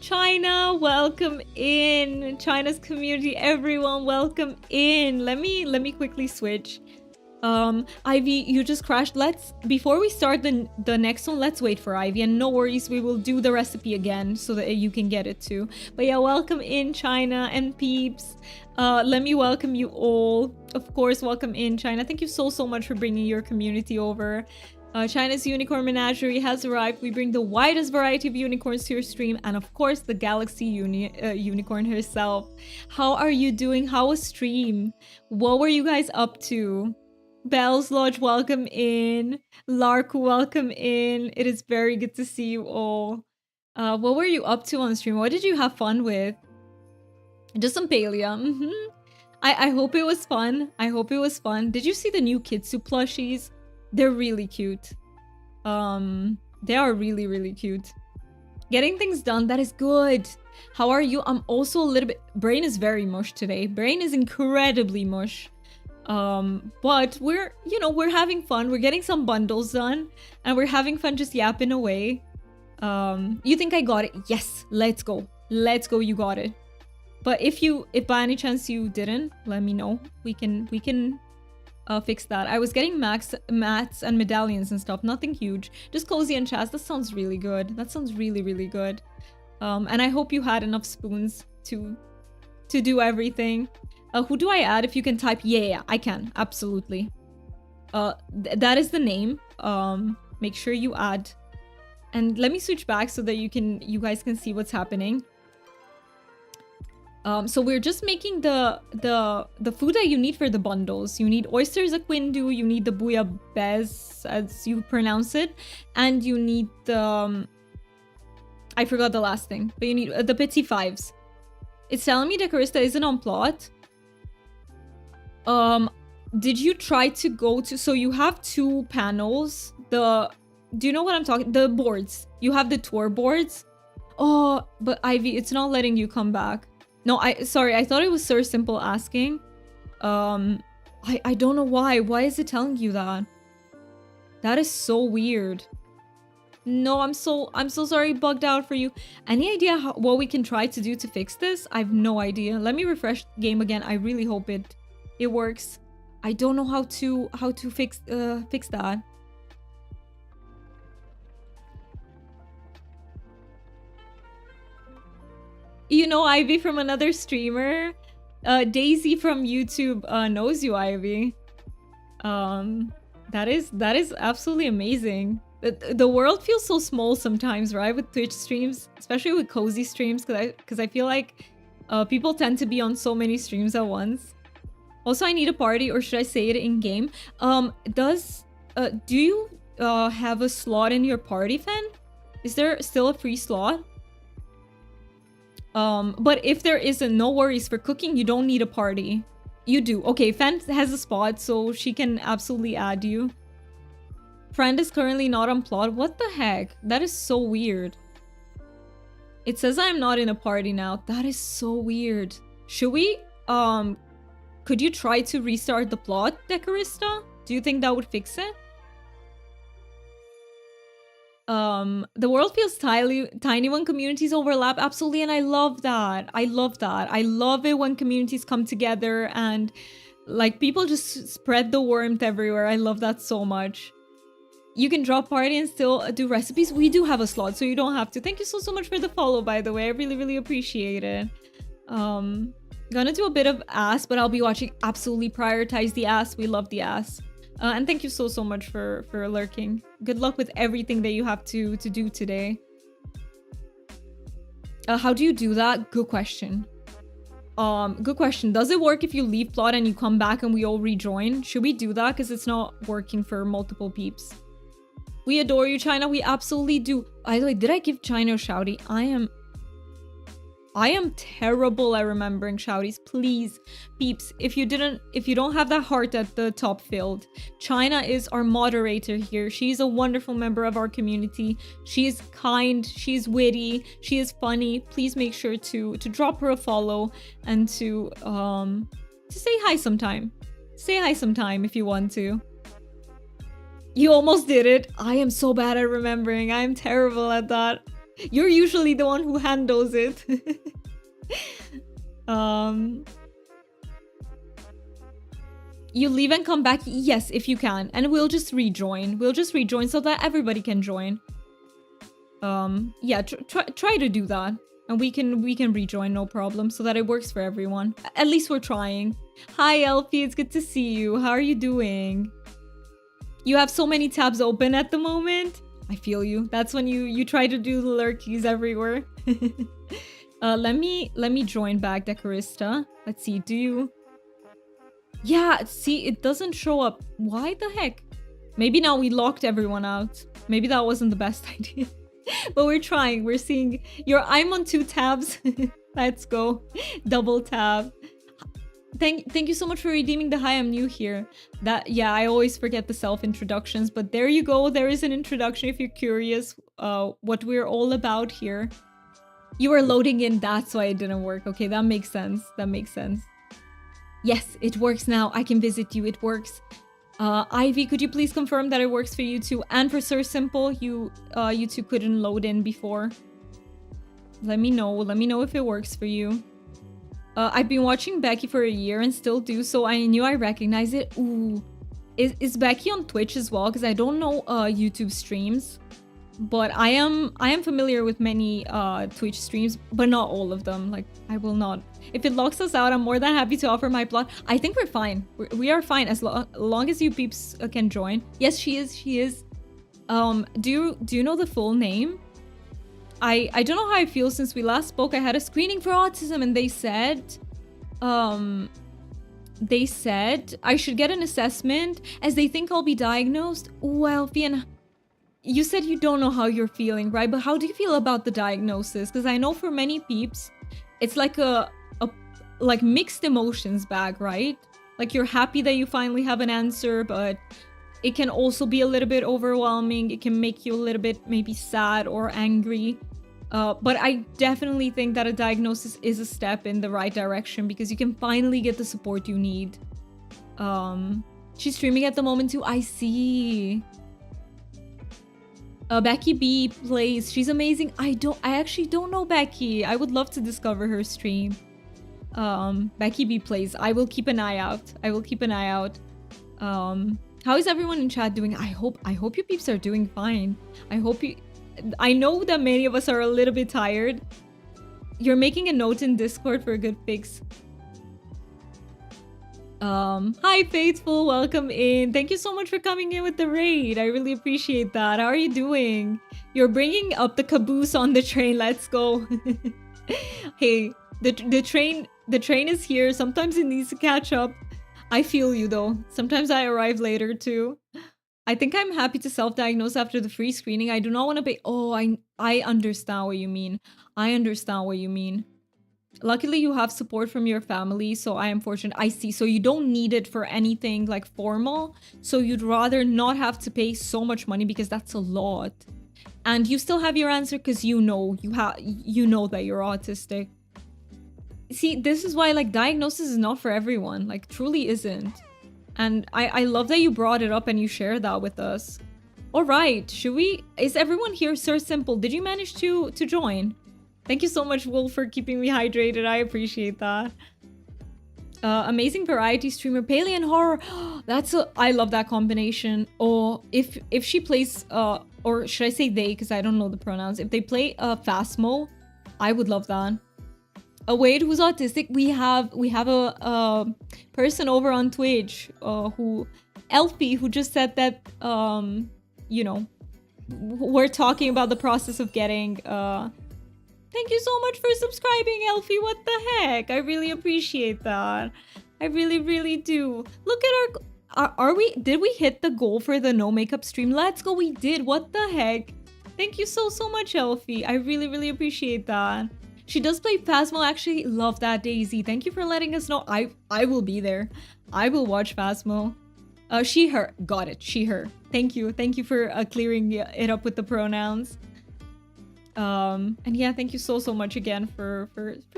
China, welcome in. China's community, everyone, welcome in. Let me quickly switch. Ivy, you just crashed. Before we start the next one, let's wait for Ivy, and no worries, we will do the recipe again so that you can get it too. But yeah, welcome in, China and Peeps. Let me welcome you all. Of course, welcome in, China. Thank you so much for bringing your community over. China's unicorn menagerie has arrived. We bring the widest variety of unicorns to your stream, and of course, the galaxy unicorn herself. How are you doing? How was stream? What were you guys up to? Bell's Lodge, welcome in. Lark, welcome in. It is very good to see you all. What were you up to on stream? What did you have fun with? Just some Palia. I hope it was fun. I hope it was fun. Did you see the new Kitsu plushies? They're really cute. They are really cute. Getting things done, that is good. How are you? I'm also a little bit... Brain is very mush today. Brain is incredibly mush. But we're having fun. We're getting some bundles done, and we're having fun just yapping away. You think I got it? Yes, let's go. Let's go, you got it. But if by any chance you didn't, let me know. We can fix that. I was getting mats and medallions and stuff. Nothing huge. Just cozy and chaz. That sounds really good. That sounds really good. And I hope you had enough spoons to do everything. Who do I add? If you can type, yeah, I can, absolutely. That is the name. Make sure you add, and let me switch back so that you guys can see what's happening. So we're just making the food that you need for the bundles. You need oysters a quindu, you need the bouillabaisse, as you pronounce it, and you need the I forgot the last thing, but you need the petit fives. It's telling me that Karista isn't on plot. Did you try to go to... So you have two panels. Do you know what I'm talking... The boards. You have the tour boards. Oh, but Ivy, it's not letting you come back. No, sorry, I thought it was Sir Simple asking. I don't know why. Why is it telling you that? That is so weird. No, I'm so sorry, bugged out for you. Any idea what we can try to do to fix this? I have no idea. Let me refresh the game again. I really hope it works. I don't know how to fix that. You know Ivy from another streamer. Daisy from YouTube knows you, Ivy. That is absolutely amazing. The world feels so small sometimes, right? With Twitch streams, especially with cozy streams, because I feel like people tend to be on so many streams at once. Also, I need a party, or should I say it in game? Do you have a slot in your party, Fen? Is there still a free slot? But if there isn't, no worries. For cooking, you don't need a party. You do. Okay, Fen has a spot, so she can absolutely add you. Friend is currently not on plot. What the heck? That is so weird. It says I'm not in a party now. That is so weird. Should we, could you try to restart the plot, Decorista? Do you think that would fix it? The world feels tiny when communities overlap. Absolutely, and I love that. I love that. I love it when communities come together and like people just spread the warmth everywhere. I love that so much. You can drop party and still do recipes. We do have a slot, so you don't have to. Thank you so much for the follow, by the way. I really appreciate it. Gonna do a bit of ass, but I'll be watching. Absolutely prioritize the ass. We love the ass. And thank you so much for lurking. Good luck with everything that you have to do today. How do you do that? Good question. Good question. Does it work if you leave plot and you come back and we all rejoin? Should we do that? Because it's not working for multiple peeps. We adore you, China. We absolutely do. By the way, did I give China a shouty? I am terrible at remembering shouties. Please, peeps, if you don't have that heart at the top filled, China is our moderator here. She's a wonderful member of our community. She is kind, she's witty, she is funny. Please make sure to drop her a follow and to say hi sometime. Say hi sometime if you want to. You almost did it. I am so bad at remembering. I am terrible at that. You're usually the one who handles it. You leave and come back? Yes, if you can. And we'll just rejoin. We'll just rejoin so that everybody can join. Yeah, try to do that. And we can rejoin, no problem, so that it works for everyone. At least we're trying. Hi, Elfie. It's good to see you. How are you doing? You have so many tabs open at the moment. I feel you. That's when you try to do the lurkies everywhere. Let me join back Decorista. Let's see, do you... Yeah, see, it doesn't show up. Why the heck? Maybe now we locked everyone out. Maybe that wasn't the best idea. But we're trying. We're seeing I'm on 2 tabs. Let's go. Double tab. Thank you so much for redeeming the hi, I'm new here. Yeah, I always forget the self-introductions, but there you go. There is an introduction if you're curious what we're all about here. You were loading in, that's why it didn't work. Okay, that makes sense. That makes sense. Yes, it works now. I can visit you. It works. Ivy, could you please confirm that it works for you too? And for Sir Simple, you two couldn't load in before. Let me know. Let me know if it works for you. I've been watching Becky for a year and still do, so I knew I recognized it. Ooh. Is Becky on Twitch as well? Because I don't know YouTube streams. But I am familiar with many Twitch streams, but not all of them. Like, I will not. If it locks us out, I'm more than happy to offer my plot. I think we're fine. We are fine as long as you peeps can join. Yes, she is. She is. Do you know the full name? I don't know how I feel since we last spoke. I had a screening for autism and they said I should get an assessment as they think I'll be diagnosed. Well, Fiona, you said you don't know how you're feeling, right? But how do you feel about the diagnosis? Because I know for many peeps, it's like a like mixed emotions bag, right? Like you're happy that you finally have an answer, but it can also be a little bit overwhelming. It can make you a little bit maybe sad or angry. But I definitely think that a diagnosis is a step in the right direction because you can finally get the support you need. She's streaming at the moment too. I see. Becky B plays. She's amazing. I actually don't know Becky. I would love to discover her stream. Becky B plays. I will keep an eye out. I will keep an eye out. How is everyone in chat doing? I hope you peeps are doing fine. I know that many of us are a little bit tired. You're making a note in Discord for a good fix. Hi Faithful, welcome in. Thank you so much for coming in with the raid. I really appreciate that. How are you doing? You're bringing up the caboose on the train. Let's go. Hey, the train is here. Sometimes it needs to catch up. I feel you though. Sometimes I arrive later too. I think I'm happy to self-diagnose after the free screening. I do not want to pay. Oh, I understand what you mean. I understand what you mean. Luckily, you have support from your family, so I am fortunate. I see. So you don't need it for anything like formal. So you'd rather not have to pay so much money because that's a lot. And you still have your answer because you know that you're autistic. See, this is why like diagnosis is not for everyone. Like truly isn't. And I love that you brought it up and you shared that with us. All right, is everyone here? Sir Simple, did you manage to join? Thank you so much, Wolf, for keeping me hydrated. I appreciate that. Amazing variety streamer, Palia and horror. I love that combination. Oh, if she plays, or should I say they, because I don't know the pronouns. If they play Phasmo, I would love that. Wade, who's autistic, we have a person over on Twitch Elfie, who just said that you know, we're talking about the process of getting Thank you so much for subscribing, Elfie. What the heck? I really appreciate that. I really, really do. Look at are we, did we hit the goal for the no makeup stream? Let's go, we did. What the heck? Thank you so much, Elfie. I really, really appreciate that. She does play Phasmo. Actually, love that, Daisy. Thank you for letting us know. I will be there. I will watch Phasmo. She, her. Got it. She, her. Thank you. Thank you for clearing it up with the pronouns. And yeah, thank you so much again for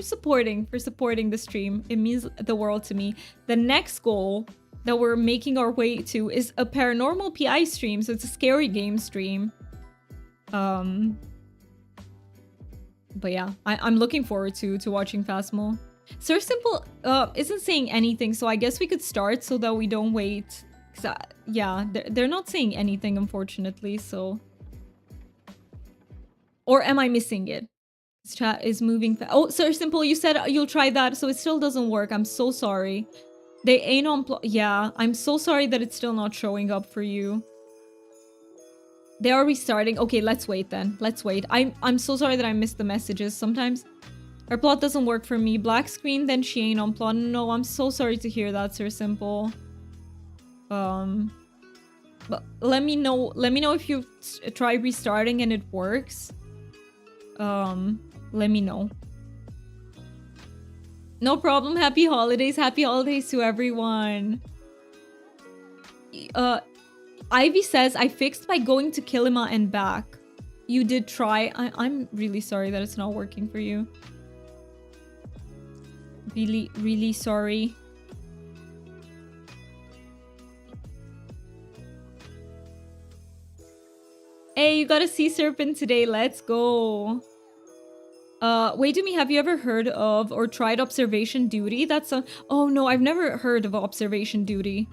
supporting the stream. It means the world to me. The next goal that we're making our way to is a paranormal PI stream. So it's a scary game stream. But yeah, I'm looking forward to watching Phasmo. Sir Simple isn't saying anything, so I guess we could start so that we don't wait. Yeah, they're not saying anything, unfortunately, so... Or am I missing it? This chat is moving fast. Oh, Sir Simple, you said you'll try that, so it still doesn't work. I'm so sorry. They ain't on... Yeah, I'm so sorry that it's still not showing up for you. They are restarting. Okay, let's wait then. Let's wait. I'm so sorry that I missed the messages. Sometimes our plot doesn't work for me. Black screen, then she ain't on plot. No, I'm so sorry to hear that, Sir Simple. But let me know if you try restarting and it works. Let me know. No problem. Happy holidays. Happy holidays to everyone. Ivy says, I fixed by going to Kilima and back. You did try. I'm really sorry that it's not working for you. Really, really sorry. Hey, you got a sea serpent today. Let's go. Wait, Dumi, have you ever heard of or tried observation duty? That's a... Oh no, I've never heard of observation duty.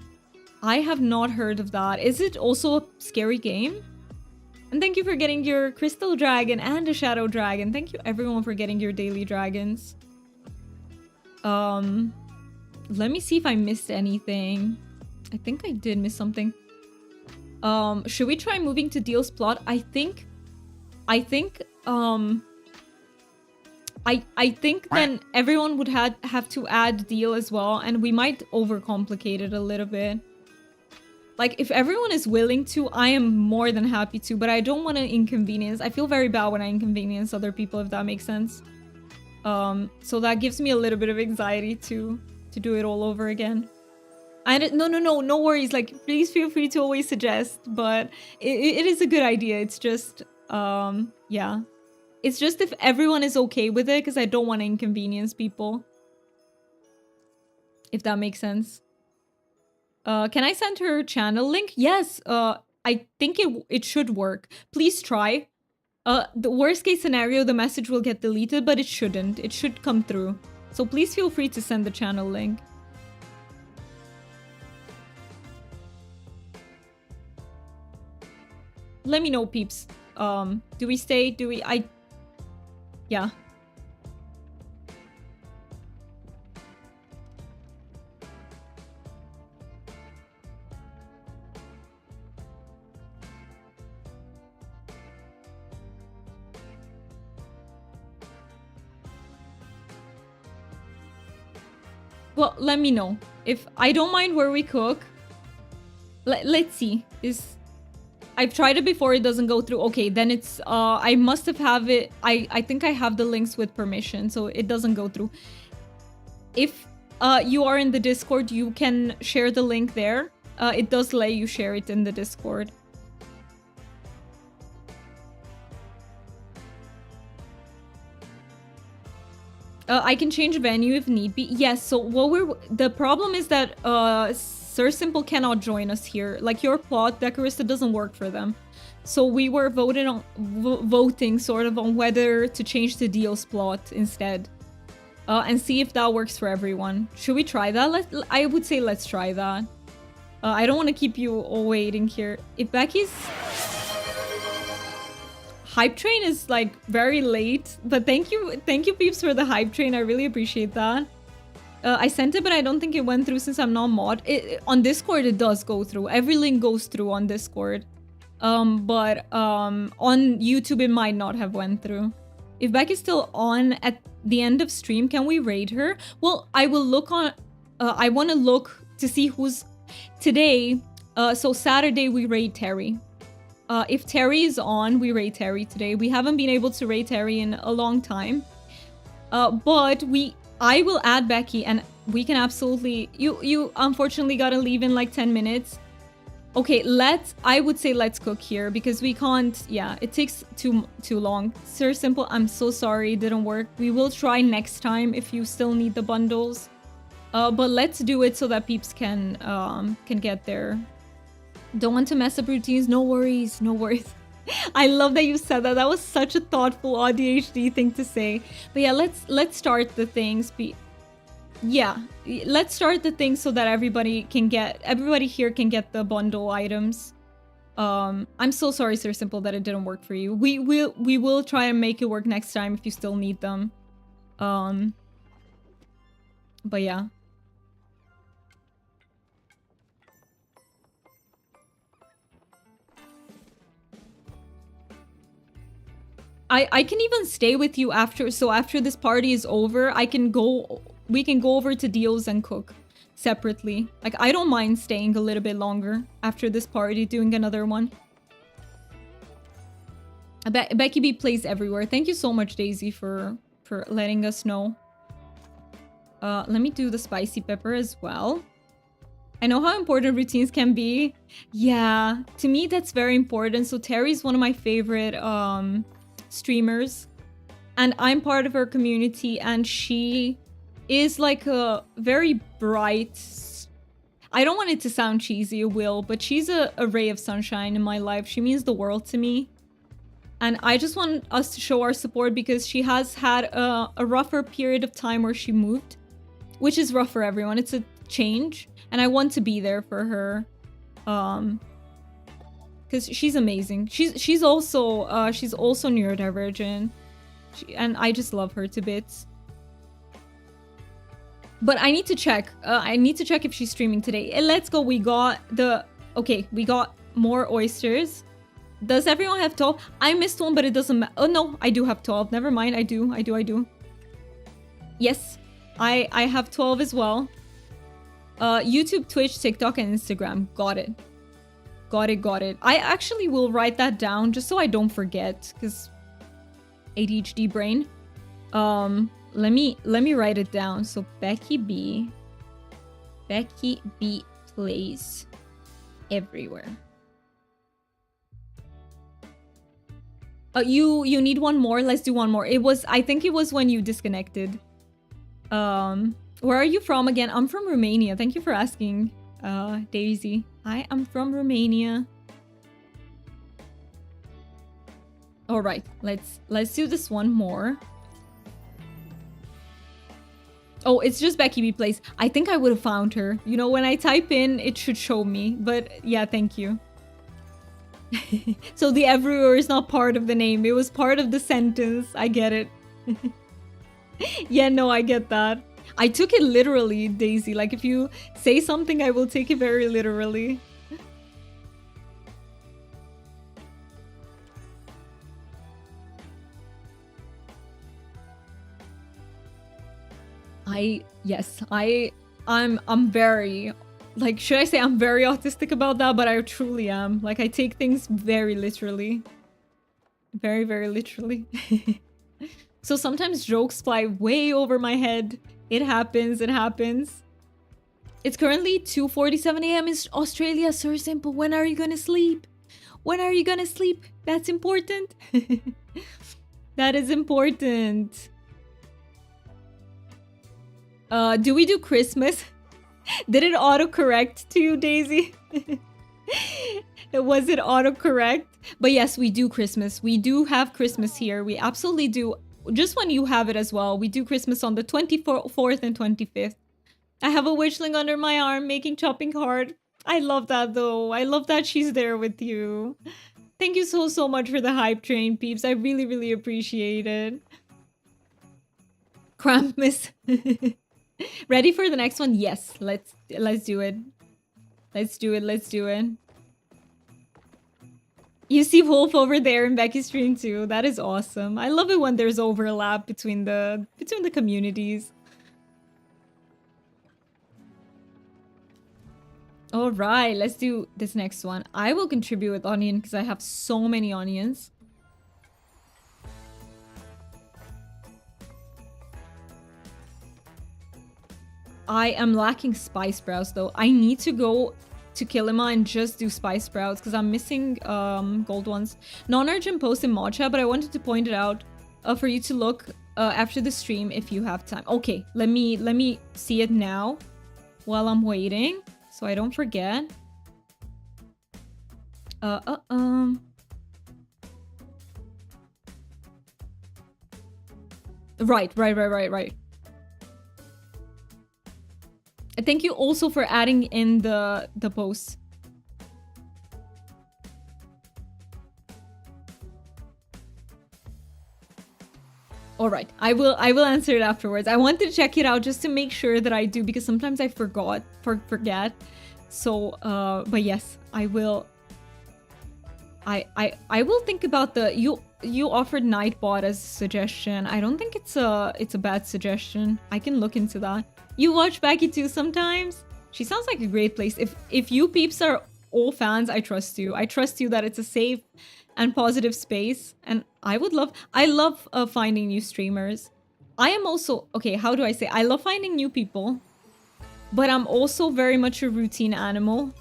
I have not heard of that. Is it also a scary game? And thank you for getting your crystal dragon and a shadow dragon. Thank you everyone for getting your daily dragons. Let me see if I missed anything. I think I did miss something. Should we try moving to Deal's plot? I think then everyone would have to add Deal as well, and we might overcomplicate it a little bit. Like, if everyone is willing to, I am more than happy to, but I don't want to inconvenience. I feel very bad when I inconvenience other people, if that makes sense. So that gives me a little bit of anxiety to do it all over again. No worries. Like, please feel free to always suggest, but it is a good idea. It's just, yeah. It's just if everyone is okay with it, because I don't want to inconvenience people. If that makes sense. Can I send her channel link? Yes, I think it should work. Please try. The worst case scenario, the message will get deleted, but it shouldn't. It should come through. So please feel free to send the channel link. Let me know, peeps. Do we stay? Do we... Yeah. Well, let me know. If I don't mind where we cook. Let's see. I've tried it before, it doesn't go through. Okay, then it's I must have it. I think I have the links with permission, so it doesn't go through. If you are in the Discord, you can share the link there. It does let you share it in the Discord. I can change venue if need be. Yes, so the problem is that Sir Simple cannot join us here. Like, your plot, Decorista, doesn't work for them. So we were voting sort of on whether to change the Deal's plot instead. And see if that works for everyone. Should we try that? I would say let's try that. I don't want to keep you all waiting here. If Becky's... Hype train is like very late, but thank you peeps for the hype train. I really appreciate that. I sent it, but I don't think it went through since I'm not mod. On Discord it does go through. Every link goes through on Discord. But on YouTube it might not have went through. If Becky's still on at the end of stream, can we raid her? Well, I will look on... I want to look to see who's... Today, so Saturday, we raid Terry. If Terry is on, we raid Terry today. We haven't been able to raid Terry in a long time. But I will add Becky and we can absolutely... You unfortunately gotta leave in like 10 minutes. Okay, I would say let's cook here because we can't... Yeah, it takes too long. Sir Simple, I'm so sorry it didn't work. We will try next time if you still need the bundles. But let's do it so that Peeps can get there. Don't want to mess up routines. No worries, no worries. I love that you said that. That was such a thoughtful ADHD thing to say. But yeah, let's start the things. Yeah, let's start the things so that everybody here can get the bundle items. I'm so sorry, Sir Simple, that it didn't work for you. We will try and make it work next time if you still need them. But yeah. I can even stay with you after, so after this party is over, we can go over to Deals and cook separately. Like, I don't mind staying a little bit longer after this party, doing another one. Becky B plays everywhere. Thank you so much, Daisy, for letting us know. Let me do the spicy pepper as well. I know how important routines can be. Yeah, to me, that's very important. So Terry's one of my favorite streamers. And I'm part of her community. And she is like a very bright... I don't want it to sound cheesy, it will. But she's a ray of sunshine in my life. She means the world to me. And I just want us to show our support because she has had a rougher period of time where she moved. Which is rough for everyone. It's a change. And I want to be there for her. Because she's amazing. She's also neurodivergent. And I just love her to bits. But I need to check. I need to check if she's streaming today. Let's go. We got we got more oysters. Does everyone have 12? I missed one, but it doesn't matter. Oh, no. I do have 12. Never mind. I do. Yes. I have 12 as well. YouTube, Twitch, TikTok, and Instagram. Got it. I actually will write that down just so I don't forget, because ADHD brain. Let me write it down. So Becky B plays everywhere. You need one more? Let's do one more. I think it was when you disconnected. Where are you from again? I'm from Romania. Thank you for asking, Daisy. I am from Romania. All right, let's do this one more. Oh, it's just Becky B Plays. I think I would have found her. You know, when I type in, it should show me. But yeah, thank you. So the everywhere is not part of the name. It was part of the sentence. I get it. Yeah, no, I get that. I took it literally, Daisy. Like, if you say something, I will take it very literally. I'm very, like, should I say I'm very autistic about that? But I truly am. Like, I take things very literally. Very, very literally. So sometimes jokes fly way over my head. It happens. It's currently 2:47 a.m. in Australia. Sir Simple, when are you gonna sleep? That's important. That is important. Do we do Christmas? Did it autocorrect to you, Daisy? Was it autocorrect? But yes, we do Christmas. We do have Christmas here. We absolutely do. Just when you have it as well. We do Christmas on the 24th and 25th. I have a witchling under my arm making chopping hard. I love that though. I love that she's there with you. Thank you so much for the hype train, Peeps. I really, really appreciate it. Krampus. Ready for the next one? Yes, let's do it. Let's do it. You see Wolf over there in Becky's stream too. That is awesome. I love it when there's overlap between the communities. All right, let's do this next one. I will contribute with onion because I have so many onions. I am lacking spice sprouts though. I need to go to Kilima and just do spice sprouts because I'm missing gold ones. Non-urgent post in mod chat, but I wanted to point it out for you to look after the stream if you have time. Okay, let me see it now while I'm waiting so I don't forget. Right. Thank you also for adding in the post. All right, I will answer it afterwards. I wanted to check it out just to make sure that I do because sometimes I forget. So, but yes, I will. I will think about the you offered Nightbot as a suggestion. I don't think it's a bad suggestion. I can look into that. You watch Becky too sometimes? She sounds like a great place. If you peeps are all fans, I trust you. I trust you that it's a safe and positive space. And I love finding new streamers. I am also, okay, how do I say? I love finding new people. But I'm also very much a routine animal.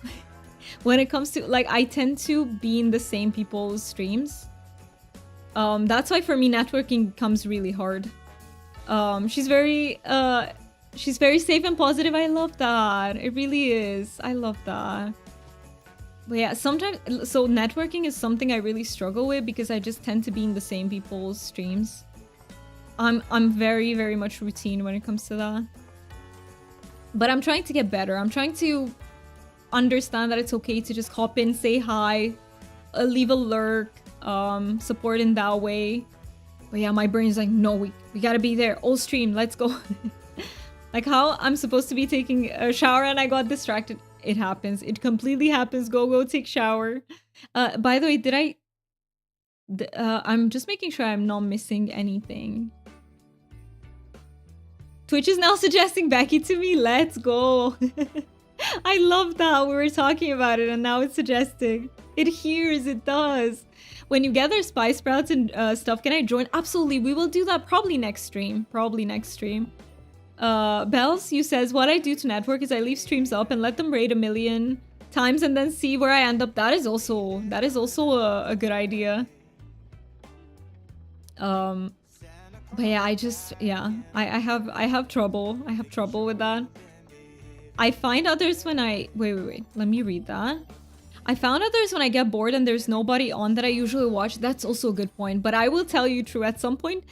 When it comes to, like, I tend to be in the same people's streams. That's why for me networking comes really hard. She's very safe and positive. I love that. It really is. I love that. But yeah, sometimes, so networking is something I really struggle with because I just tend to be in the same people's streams. I'm very, very much routine when it comes to that. But I'm trying to get better. I'm trying to understand that it's okay to just hop in, say hi, leave a lurk, support in that way. But yeah, my brain's like, no, we gotta be there. All stream, let's go. Like how I'm supposed to be taking a shower and I got distracted. It happens. It completely happens. Go take shower. By the way, I'm just making sure I'm not missing anything. Twitch is now suggesting Becky to me. Let's go. I love that. We were talking about it and now it's suggesting. It hears, it does. When you gather spice sprouts and stuff, can I join? Absolutely. We will do that probably next stream. Bells, you says, what I do to network is I leave streams up and let them raid 1 million times and then see where I end up. That is also a good idea. But yeah, I have trouble. I have trouble with that. I find others when I... Wait. Let me read that. I found others when I get bored and there's nobody on that I usually watch. That's also a good point. But I will tell you true, at some point,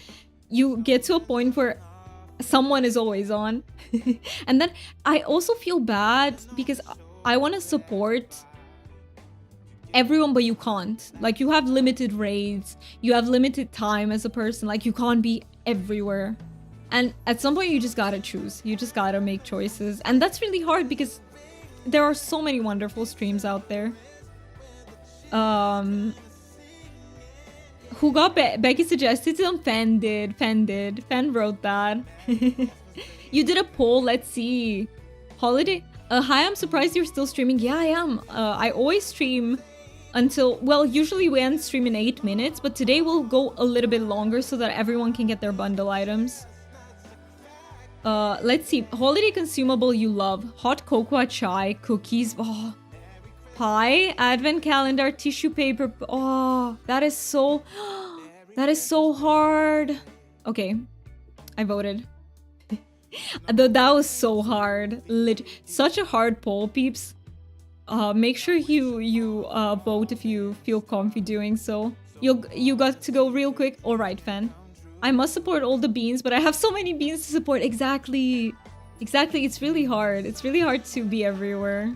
you get to a point where someone is always on. And then I also feel bad because I want to support everyone, but you can't. Like, you have limited raids. You have limited time as a person. Like, you can't be everywhere. And at some point, you just gotta choose. You just gotta make choices. And that's really hard because there are so many wonderful streams out there. Who got Becky suggested them? Fen did. Fen wrote that. You did a poll. Let's see. Holiday. Hi, I'm surprised you're still streaming. Yeah, I am. I always stream until... Well, usually we end stream in 8 minutes. But today we'll go a little bit longer so that everyone can get their bundle items. Let's see. Holiday consumable you love. Hot cocoa, chai, cookies. Oh, pie, advent calendar, tissue paper. Oh, that is so hard. Okay, I voted. That was so hard. Such a hard poll, peeps. Make sure you vote if you feel comfy doing so. You got to go real quick. All right, fan. I must support all the beans, but I have so many beans to support. Exactly. It's really hard. It's really hard to be everywhere.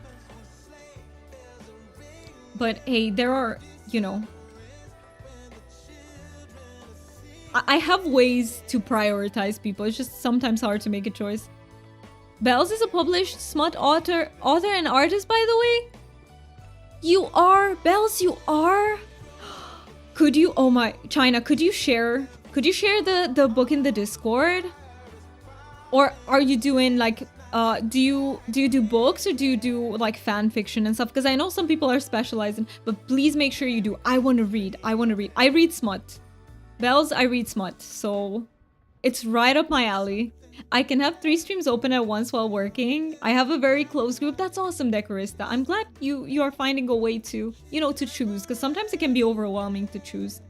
But hey, there are, you know... I have ways to prioritize people. It's just sometimes hard to make a choice. Bells is a published smut author and artist, by the way? You are? Bells, you are? Could you, oh my, China, could you share the book in the Discord? Or are you doing like, do you do books or do you do like fan fiction and stuff? Because I know some people are specializing, but please make sure you do. I want to read. I read smut. Bells, I read smut. So it's right up my alley. I can have 3 streams open at once while working. I have a very close group. That's awesome, Decorista. I'm glad you are finding a way to, you know, to choose, because sometimes it can be overwhelming to choose.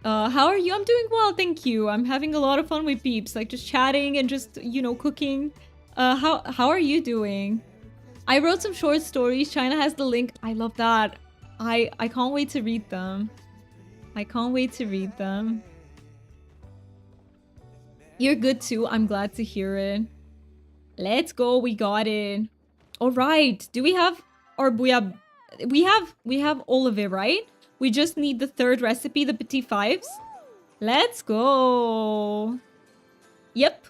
How are you? I'm doing well, thank you. I'm having a lot of fun with Peeps, like just chatting and just, you know, cooking. How are you doing? I wrote some short stories. China has the link. I love that. I can't wait to read them. I can't wait to read them. You're good too. I'm glad to hear it. Let's go. We got it. All right. Do we have, or we have all of it, right? We just need the 3rd recipe, the petit fives. Let's go. Yep.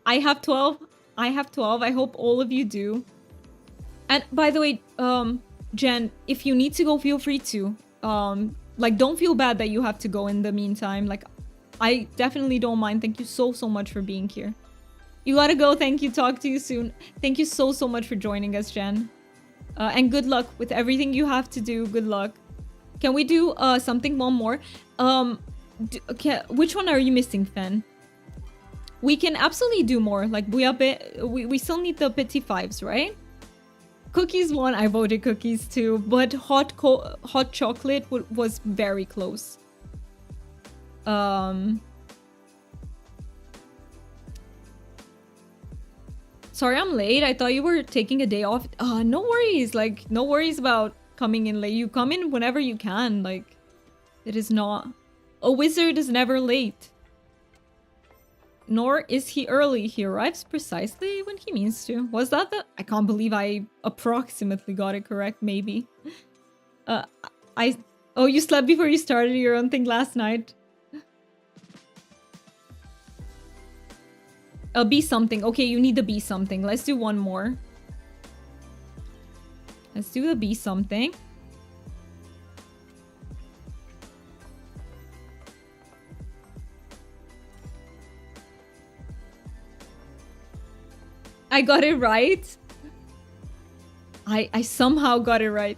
I have 12. I have 12. I hope all of you do. And by the way, Jen, if you need to go, feel free to. Like, don't feel bad that you have to go in the meantime. Like, I definitely don't mind. Thank you so much for being here. You gotta go. Thank you. Talk to you soon. Thank you so much for joining us, Jen. And good luck with everything you have to do. Good luck. Can we do one more? Which one are you missing, Fen? We can absolutely do more. Like, we still need the petit fives, right? Cookies won. I voted cookies too, but hot chocolate was very close. Sorry I'm late. I thought you were taking a day off. No worries. Like, no worries about coming in late. You come in whenever you can. Like, it is not... A wizard is never late. Nor is he early. He arrives precisely when he means to. Was that the... I can't believe I approximately got it correct. Maybe. Oh, you slept before you started your own thing last night? Be something. Okay, you need the be something. Let's do one more. Let's do the be something. I got it right. I somehow got it right.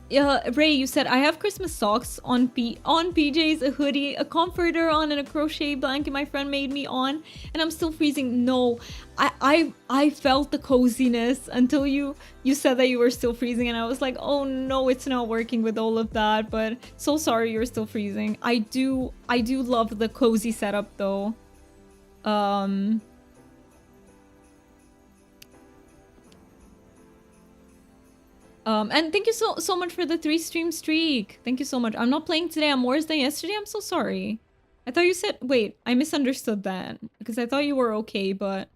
Yeah, Ray, you said I have Christmas socks on PJs, a hoodie, a comforter on, and a crochet blanket my friend made me on, and I'm still freezing. No, I felt the coziness until you said that you were still freezing, and I was like, oh no, it's not working with all of that. But so sorry you're still freezing. I do love the cozy setup though. And thank you so much for the 3 stream streak. Thank you so much. I'm not playing today. I'm worse than yesterday. I'm so sorry. I thought you said... Wait, I misunderstood that. Because I thought you were okay, but...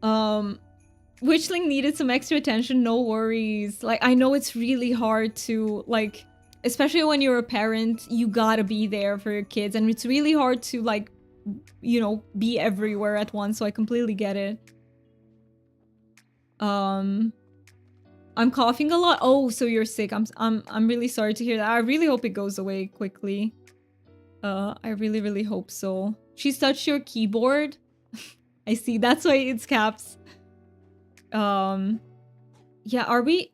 Witchling needed some extra attention. No worries. Like, I know it's really hard to, like... Especially when you're a parent, you gotta be there for your kids. And it's really hard to, like, you know, be everywhere at once. So I completely get it. I'm coughing a lot. Oh, so you're sick. I'm really sorry to hear that. I really hope it goes away quickly. I really hope so. She's touched your keyboard. I see. That's why it's caps. Yeah, are we...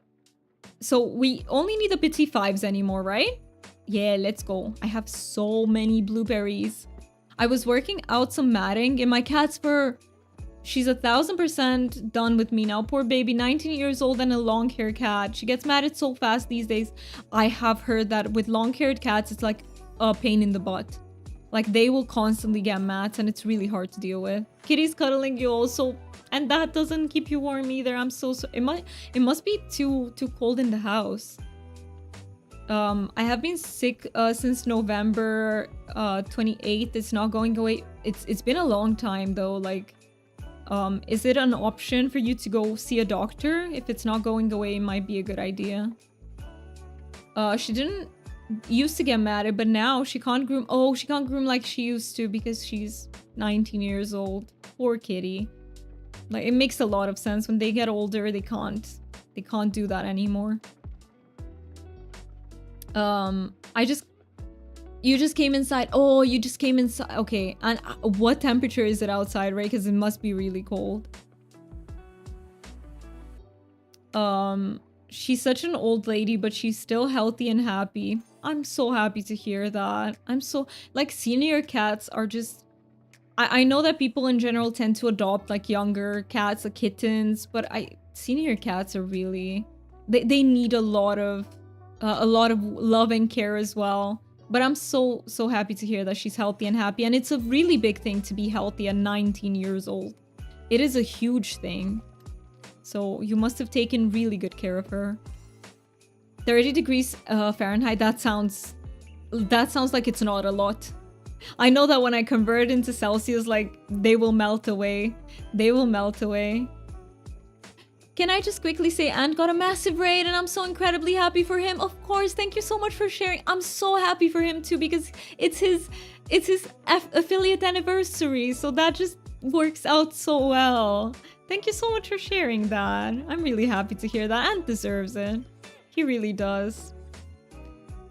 So we only need the petit fives anymore, right? Yeah, let's go. I have so many blueberries. I was working out some matting in my cat's fur. She's 1000% done with me now. Poor baby, 19 years old and a long-haired cat. She gets matted so fast these days. I have heard that with long-haired cats, it's like a pain in the butt. Like, they will constantly get mats and it's really hard to deal with. Kitty's cuddling you also, and that doesn't keep you warm either. I'm so it must be too cold in the house. I have been sick since November 28th. It's not going away. It's been a long time though. Like, is it an option for you to go see a doctor? If it's not going away, it might be a good idea. She didn't used to get mad, but now she can't groom. Oh, she can't groom like she used to because she's 19 years old. Poor kitty. Like, it makes a lot of sense. When they get older, they can't They can't do that anymore. You just came inside. Oh, you just came inside. Okay, and what temperature is it outside, right? Because it must be really cold. She's such an old lady, but she's still healthy and happy. I'm so happy to hear that. I'm so, like, senior cats are just... I know that people in general tend to adopt, like, younger cats, like kittens, but senior cats are really... They need a lot of love and care as well. But I'm so happy to hear that she's healthy and happy. And it's a really big thing to be healthy at 19 years old. It is a huge thing. So you must have taken really good care of her. 30 degrees Fahrenheit, that sounds like it's not a lot. I know that when I convert into Celsius, like, they will melt away. They will melt away. Can I just quickly say Ant got a massive raid and I'm so incredibly happy for him? Of course, thank you so much for sharing. I'm so happy for him too because it's his affiliate anniversary, so that just works out so well. Thank you so much for sharing that. I'm really happy to hear that. Ant deserves it. He really does.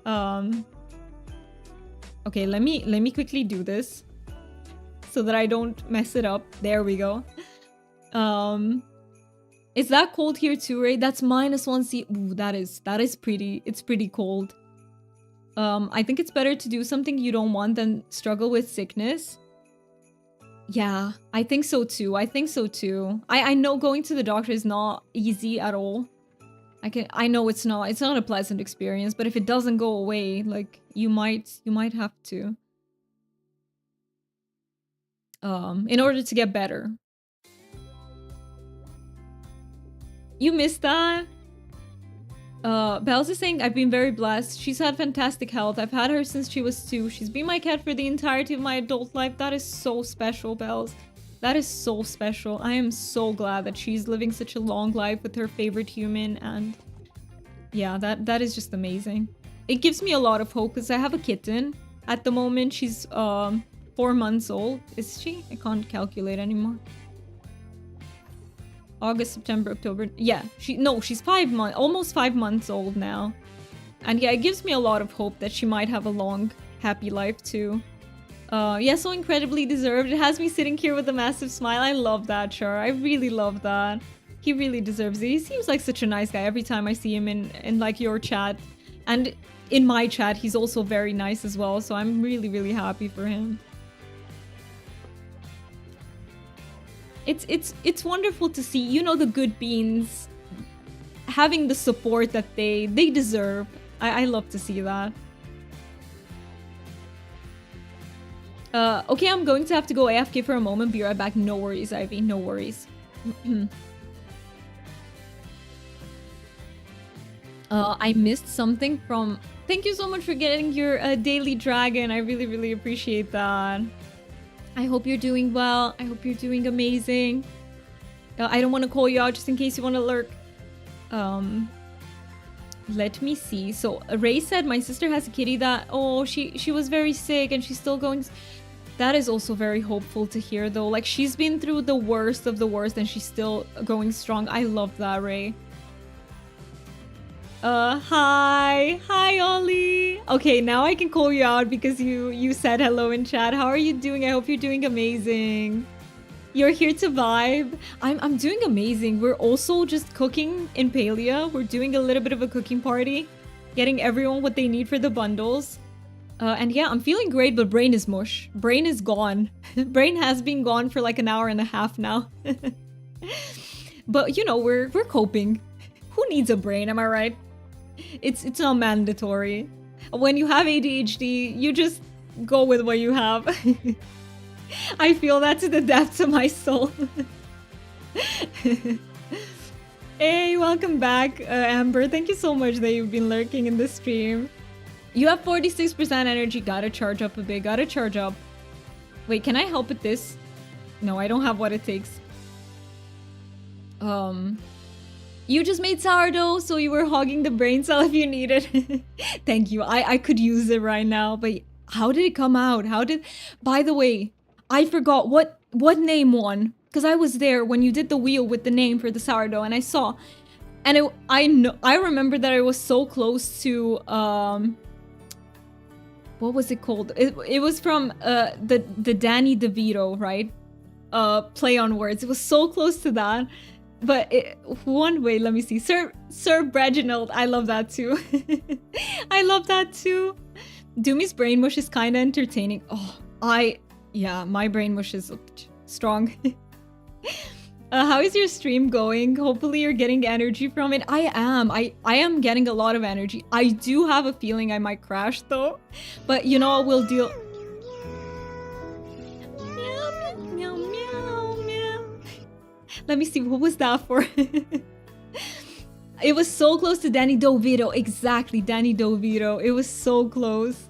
Okay, let me quickly do this so that I don't mess it up. There we go. Is that cold here too, right? That's -1C. Ooh, that is pretty. It's pretty cold. I think it's better to do something you don't want than struggle with sickness. Yeah, I think so too. I know going to the doctor is not easy at all. I know it's not a pleasant experience, but if it doesn't go away, like, you might have to. In order to get better. You missed that? Bells is saying, I've been very blessed. She's had fantastic health. I've had her since she was 2. She's been my cat for the entirety of my adult life. That is so special, Bells. That is so special. I am so glad that she's living such a long life with her favorite human, and yeah, that is just amazing. It gives me a lot of hope because I have a kitten. At the moment, she's 4 months old. Is she? I can't calculate anymore. August, September, October. Yeah, she's 5 months, almost 5 months old now. And yeah, it gives me a lot of hope that she might have a long, happy life too. Yeah, so incredibly deserved. It has me sitting here with a massive smile. I love that, Char. I really love that. He really deserves it. He seems like such a nice guy every time I see him in like your chat. And in my chat, he's also very nice as well. So I'm really, really happy for him. It's wonderful to see, you know, the good beans having the support that they deserve. I love to see that. Okay, I'm going to have to go AFK for a moment. Be right back. No worries, Ivy. No worries. I missed something from... Thank you so much for getting your daily dragon. I really, really appreciate that. I hope you're doing well. I hope you're doing amazing. I don't want to call you out just in case you want to lurk. Let me see. So Ray said my sister has a kitty that... Oh, she was very sick and she's still going... That is also very hopeful to hear though. Like, she's been through the worst of the worst and she's still going strong. I love that, Ray. Hi Ollie. Okay, now I can call you out because you said hello in chat. How are you doing? I hope you're doing amazing. You're here to vibe. I'm doing amazing. We're also just cooking in Palia. We're doing a little bit of a cooking party, getting everyone what they need for the bundles. And yeah, I'm feeling great, but brain is mush. Brain is gone. Brain has been gone for like an hour and a half now. But you know, we're coping. Who needs a brain, am I right? It's not mandatory. When you have ADHD, you just go with what you have. I feel that to the depths of my soul. Hey, welcome back, Amber. Thank you so much that you've been lurking in the stream. You have 46% energy. Gotta charge up a bit. Gotta charge up. Wait, can I help with this? No, I don't have what it takes. You just made sourdough, so you were hogging the brain cell if you need it. Thank you. I could use it right now, but how did it come out? By the way, I forgot what name won, because I was there when you did the wheel with the name for the sourdough, and I saw And I remember that I was so close to what was it called? It was from the Danny DeVito, right? Play on words. It was so close to that. But one way, let me see. Sir Reginald, I love that too. I love that too. Doomy's brain mush is kind of entertaining. Oh, yeah, my brain mush is strong. How is your stream going? Hopefully you're getting energy from it. I am getting a lot of energy. I do have a feeling I might crash though. But you know, we'll deal... Meow, meow, meow, meow. Let me see, what was that for? It was so close to Danny DeVito. Exactly, Danny DeVito. It was so close.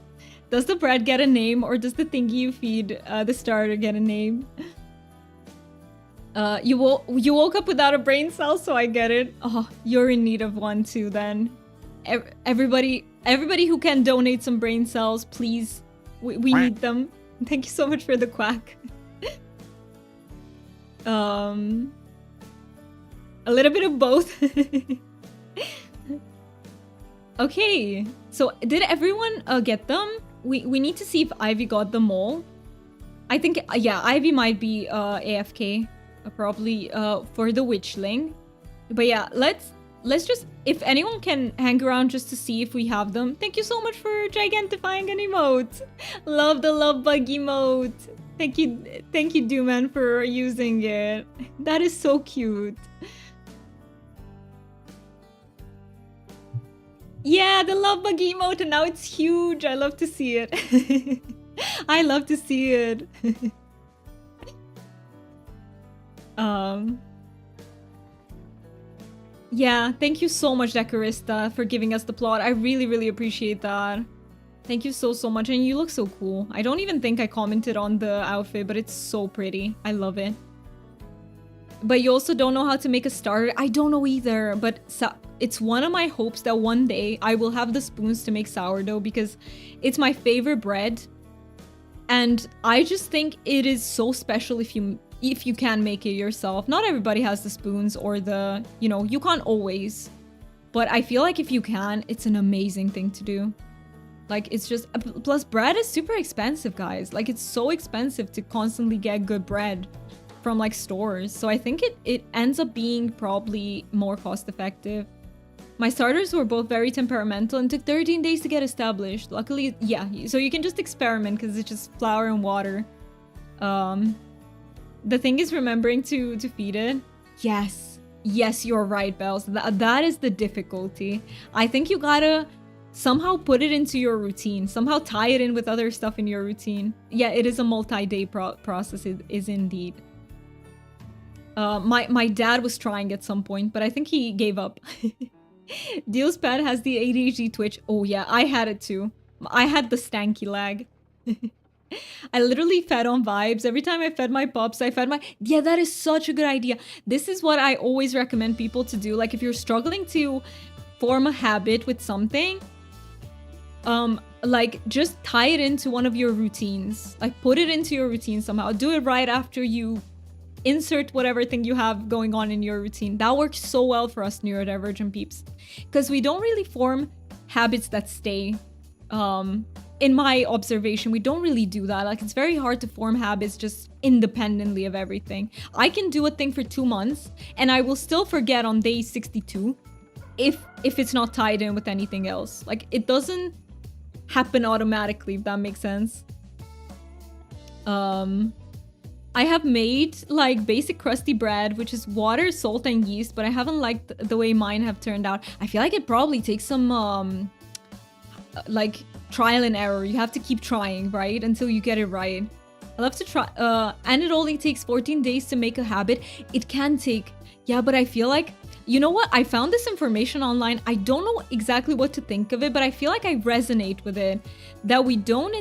Does the bread get a name, or does the thingy you feed the starter get a name? You woke up without a brain cell, so I get it. Oh, you're in need of one too then. Everybody who can donate some brain cells, please. We need them. Thank you so much for the quack. A little bit of both. Okay, so did everyone get them? We need to see if Ivy got them all. I think, yeah, Ivy might be AFK. Probably for the witchling. But yeah, let's just, if anyone can hang around just to see if we have them. Thank you so much for gigantifying an emote. Love the love bug emote. Thank you Dooman for using it. That is so cute. Yeah, the love bug emote, and now it's huge. I love to see it. I love to see it. Yeah, thank you so much, Decorista, for giving us the plot. I really appreciate that. Thank you so much, and you look so cool. I don't even think I commented on the outfit, but it's so pretty. I love it. But you also don't know how to make a starter. I don't know either, but it's one of my hopes that one day I will have the spoons to make sourdough, because it's my favorite bread. And I just think it is so special if you can make it yourself. Not everybody has the spoons or the, you know, you can't always. But I feel like if you can, it's an amazing thing to do. Like, it's just, plus bread is super expensive, guys. Like, it's so expensive to constantly get good bread from like stores. So I think it ends up being probably more cost effective. My starters were both very temperamental and took 13 days to get established. Luckily, yeah, so you can just experiment because it's just flour and water. The thing is remembering to feed it. Yes, you're right, Bells. That is the difficulty. I think you gotta somehow put it into your routine. Somehow tie it in with other stuff in your routine. Yeah, it is a multi-day process. It is indeed. My dad was trying at some point, but I think he gave up. Deal's pet has the ADHD twitch. Oh yeah, I had it too. I had the stanky lag. I literally fed on vibes. Every time I fed my pups, I fed my... Yeah, that is such a good idea. This is what I always recommend people to do. Like, if you're struggling to form a habit with something, like, just tie it into one of your routines. Like, put it into your routine somehow. Do it right after you insert whatever thing you have going on in your routine. That works so well for us neurodivergent peeps. Because we don't really form habits that stay. In my observation, we don't really do that. Like, it's very hard to form habits just independently of everything. I can do a thing for 2 months and I will still forget on day 62 if it's not tied in with anything else. Like, it doesn't happen automatically, if that makes sense. I have made like basic crusty bread, which is water, salt, and yeast, but I haven't liked the way mine have turned out. I feel like it probably takes some like trial and error. You have to keep trying, right? Until you get it right. I love to try, and it only takes 14 days to make a habit. It can take, yeah, but I feel like, you know what? I found this information online. I don't know exactly what to think of it, but I feel like I resonate with it. That we don't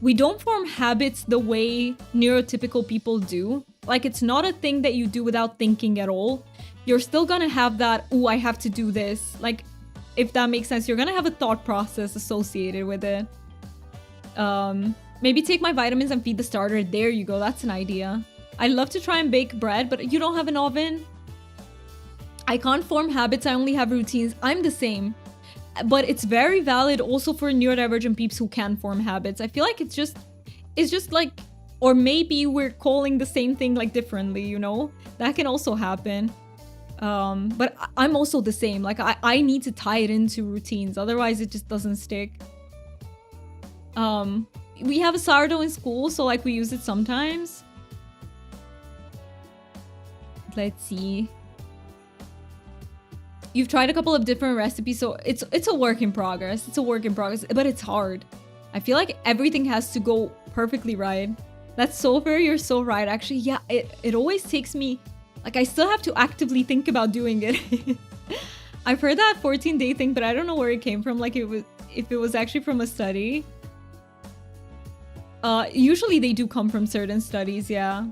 we don't form habits the way neurotypical people do. Like, it's not a thing that you do without thinking at all. You're still gonna have that, oh, I have to do this. Like, if that makes sense, you're gonna have a thought process associated with it. Maybe take my vitamins and feed the starter. There you go, that's an idea. I'd love to try and bake bread, but you don't have an oven? I can't form habits, I only have routines. I'm the same. But it's very valid also for neurodivergent peeps who can form habits. I feel like it's just like, or maybe we're calling the same thing like differently, you know? That can also happen. But I'm also the same. Like I need to tie it into routines, otherwise it just doesn't stick. We have a sourdough in school, so like we use it sometimes. Let's see. You've tried a couple of different recipes, so it's a work in progress. It's a work in progress, but it's hard. I feel like everything has to go perfectly right. That's so fair, you're so right. Actually, yeah, it always takes me, like I still have to actively think about doing it. I've heard that 14-day thing, but I don't know where it came from. Like if it was actually from a study. Usually they do come from certain studies, yeah.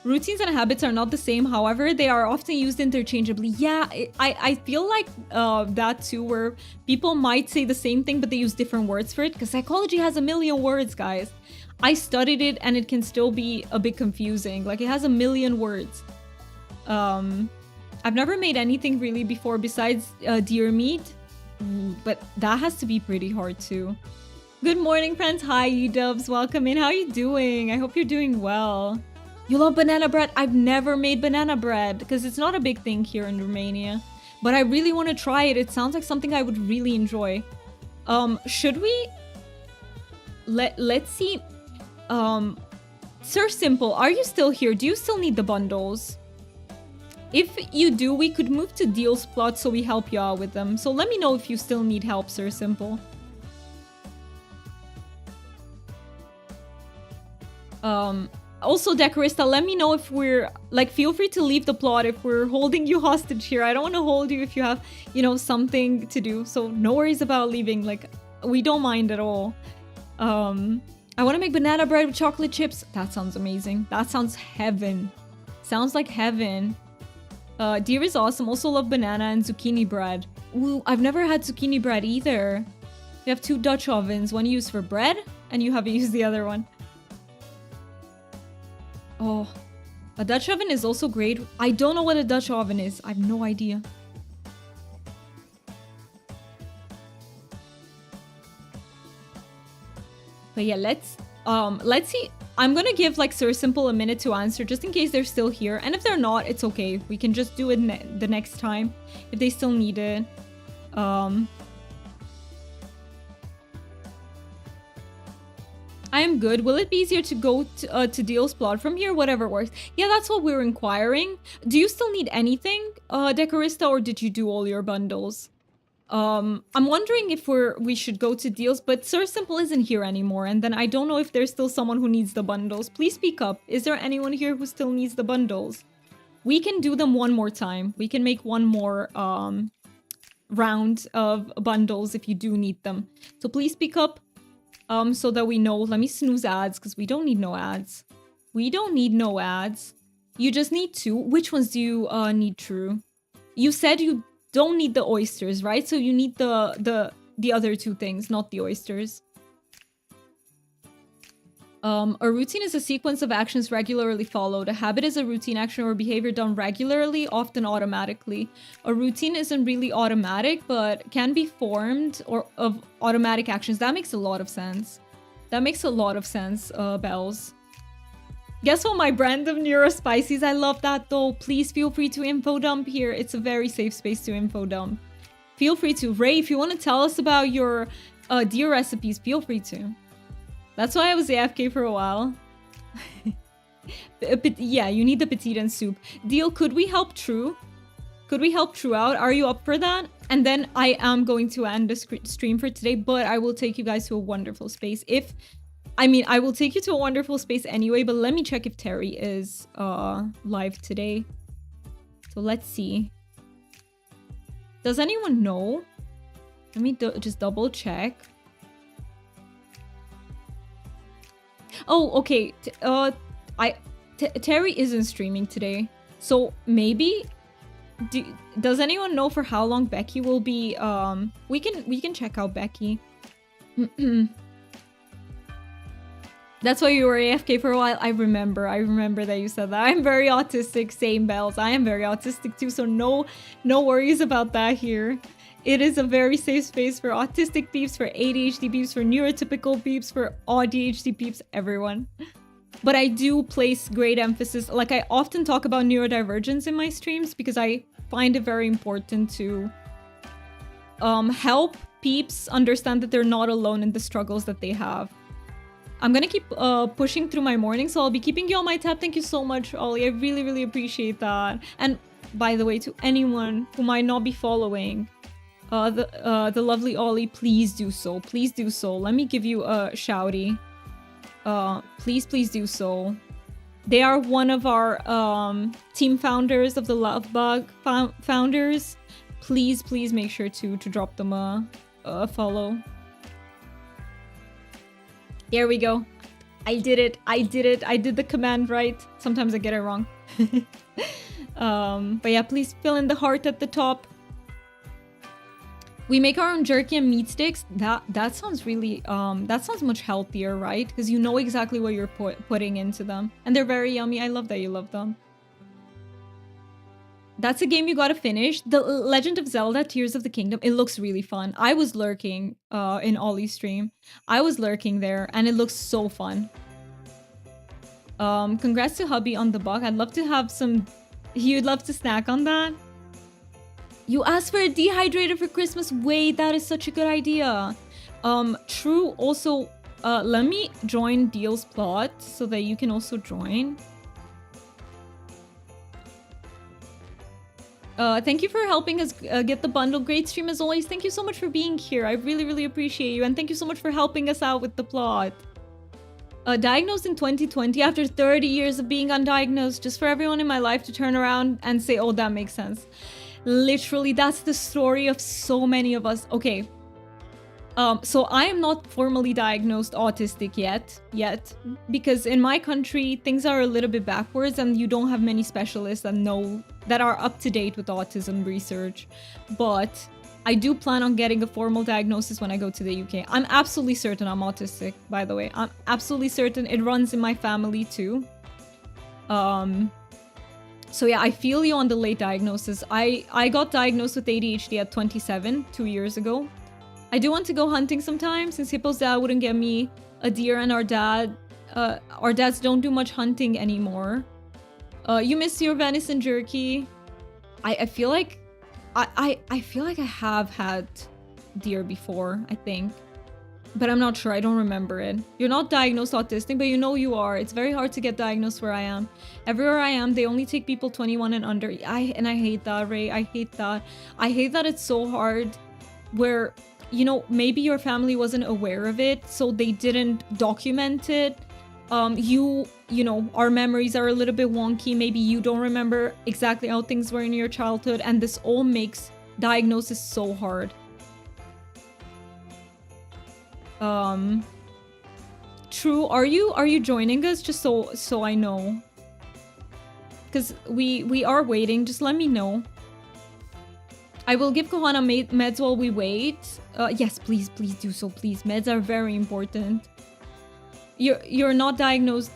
Routines and habits are not the same, however, they are often used interchangeably. Yeah, I feel like that too, where people might say the same thing, but they use different words for it, because psychology has a million words, guys. I studied it, and it can still be a bit confusing. Like, it has a million words. I've never made anything really before besides deer meat, but that has to be pretty hard too. Good morning, friends. Hi, you doves. Welcome in. How are you doing? I hope you're doing well. You love banana bread? I've never made banana bread because it's not a big thing here in Romania. But I really want to try it. It sounds like something I would really enjoy. Should we... Let's see. Sir Simple, are you still here? Do you still need the bundles? If you do, we could move to Deals plot so we help you out with them. So let me know if you still need help, Sir Simple. Also, Decorista, let me know if we're, like, feel free to leave the plot if we're holding you hostage here. I don't want to hold you if you have, you know, something to do. So no worries about leaving. Like, we don't mind at all. I want to make banana bread with chocolate chips. That sounds amazing. That sounds heaven. Sounds like heaven. Deer is awesome. Also love banana and zucchini bread. Ooh, I've never had zucchini bread either. We have 2 Dutch ovens. One used for bread, and you haven't used the other one. Oh, a Dutch oven is also great. I don't know what a Dutch oven is. I have no idea. But yeah, let's see. I'm gonna give like Sir Simple a minute to answer just in case they're still here. And if they're not, it's okay. We can just do it the next time if they still need it. I am good. Will it be easier to go to Deal's plot from here? Whatever works. Yeah, that's what we're inquiring. Do you still need anything, Decorista, or did you do all your bundles? I'm wondering if we should go to Deals, but Sir Simple isn't here anymore, and then I don't know if there's still someone who needs the bundles. Please speak up. Is there anyone here who still needs the bundles? We can do them one more time. We can make one more round of bundles if you do need them. So please speak up. So that we know. Let me snooze ads, because we don't need no ads. We don't need no ads. You just need 2. Which ones do you need, True? You said you don't need the oysters, right? So you need the other 2 things, not the oysters. A routine is a sequence of actions regularly followed. A habit is a routine action or behavior done regularly, often automatically. A routine isn't really automatic, but can be formed of automatic actions. That makes a lot of sense. That makes a lot of sense, Bells. Guess what? My brand of Neurospices. I love that though. Please feel free to info dump here. It's a very safe space to info dump. Feel free to. Ray, if you want to tell us about your deer recipes, feel free to. That's why I was AFK for a while. Yeah, you need the petite and soup. Deal, could we help True? Could we help True out? Are you up for that? And then I am going to end the stream for today, but I will take you guys to a wonderful space. I will take you to a wonderful space anyway, but let me check if Terry is live today. So let's see. Does anyone know? Let me just double check. Oh, okay. Terry isn't streaming today, so maybe. Does anyone know for how long Becky will be? We can check out Becky. That's why you were AFK for a while. I remember that you said that. I'm very autistic, same bells. I am very autistic too, so no worries about that here. It is a very safe space for autistic peeps, for ADHD peeps, for neurotypical peeps, for ADHD peeps, everyone. But I do place great emphasis, like I often talk about neurodivergence in my streams because I find it very important to help peeps understand that they're not alone in the struggles that they have. I'm gonna keep pushing through my morning, so I'll be keeping you on my tab. Thank you so much, Ollie. I really appreciate that. And by the way, to anyone who might not be following the lovely Ollie, please do so. Please do so. Let me give you a shouty. Please do so. They are one of our team founders of the Love Bug founders. Please make sure to drop them a follow. There we go. I did it. I did the command right. Sometimes I get it wrong. But yeah, please fill in the heart at the top. We make our own jerky and meat sticks. That sounds really that sounds much healthier, right? Because you know exactly what you're putting into them, and they're very yummy. I love that you love them. That's a game you gotta finish. The Legend of Zelda Tears of the Kingdom. It looks really fun. I was lurking in Ollie's stream. I was lurking there, and it looks so fun. Congrats to hubby on the bug. I'd love to have some. You'd love to snack on that. You asked for a dehydrator for Christmas. Wait, that is such a good idea. True. Also, let me join Deal's plot so that you can also join. Thank you for helping us get the bundle. Great stream as always. Thank you so much for being here. I really appreciate you. And thank you so much for helping us out with the plot. Diagnosed in 2020 after 30 years of being undiagnosed. Just for everyone in my life to turn around and say, oh, that makes sense. Literally, that's the story of so many of us. Okay. So I am not formally diagnosed autistic yet, because in my country, things are a little bit backwards and you don't have many specialists that are up to date with autism research. But I do plan on getting a formal diagnosis when I go to the UK. I'm absolutely certain I'm autistic, by the way. I'm absolutely certain it runs in my family too. So yeah, I feel you on the late diagnosis. I got diagnosed with ADHD at 27, 2 years ago. I do want to go hunting sometime, since Hippo's dad wouldn't get me a deer, and our dads don't do much hunting anymore. You miss your venison jerky. I feel like I feel like I have had deer before, I think. But I'm not sure, I don't remember it. You're not diagnosed autistic, but you know you are. It's very hard to get diagnosed where I am. Everywhere I am, they only take people 21 and under. And I hate that, Ray. I hate that. I hate that it's so hard where, you know, maybe your family wasn't aware of it, so they didn't document it. You know, our memories are a little bit wonky. Maybe you don't remember exactly how things were in your childhood, and this all makes diagnosis so hard. True. Are you joining us? Just so I know, because we are waiting. Just let me know. I will give Kohana meds while we wait. Yes, please do so, please. Meds are very important. You're not diagnosed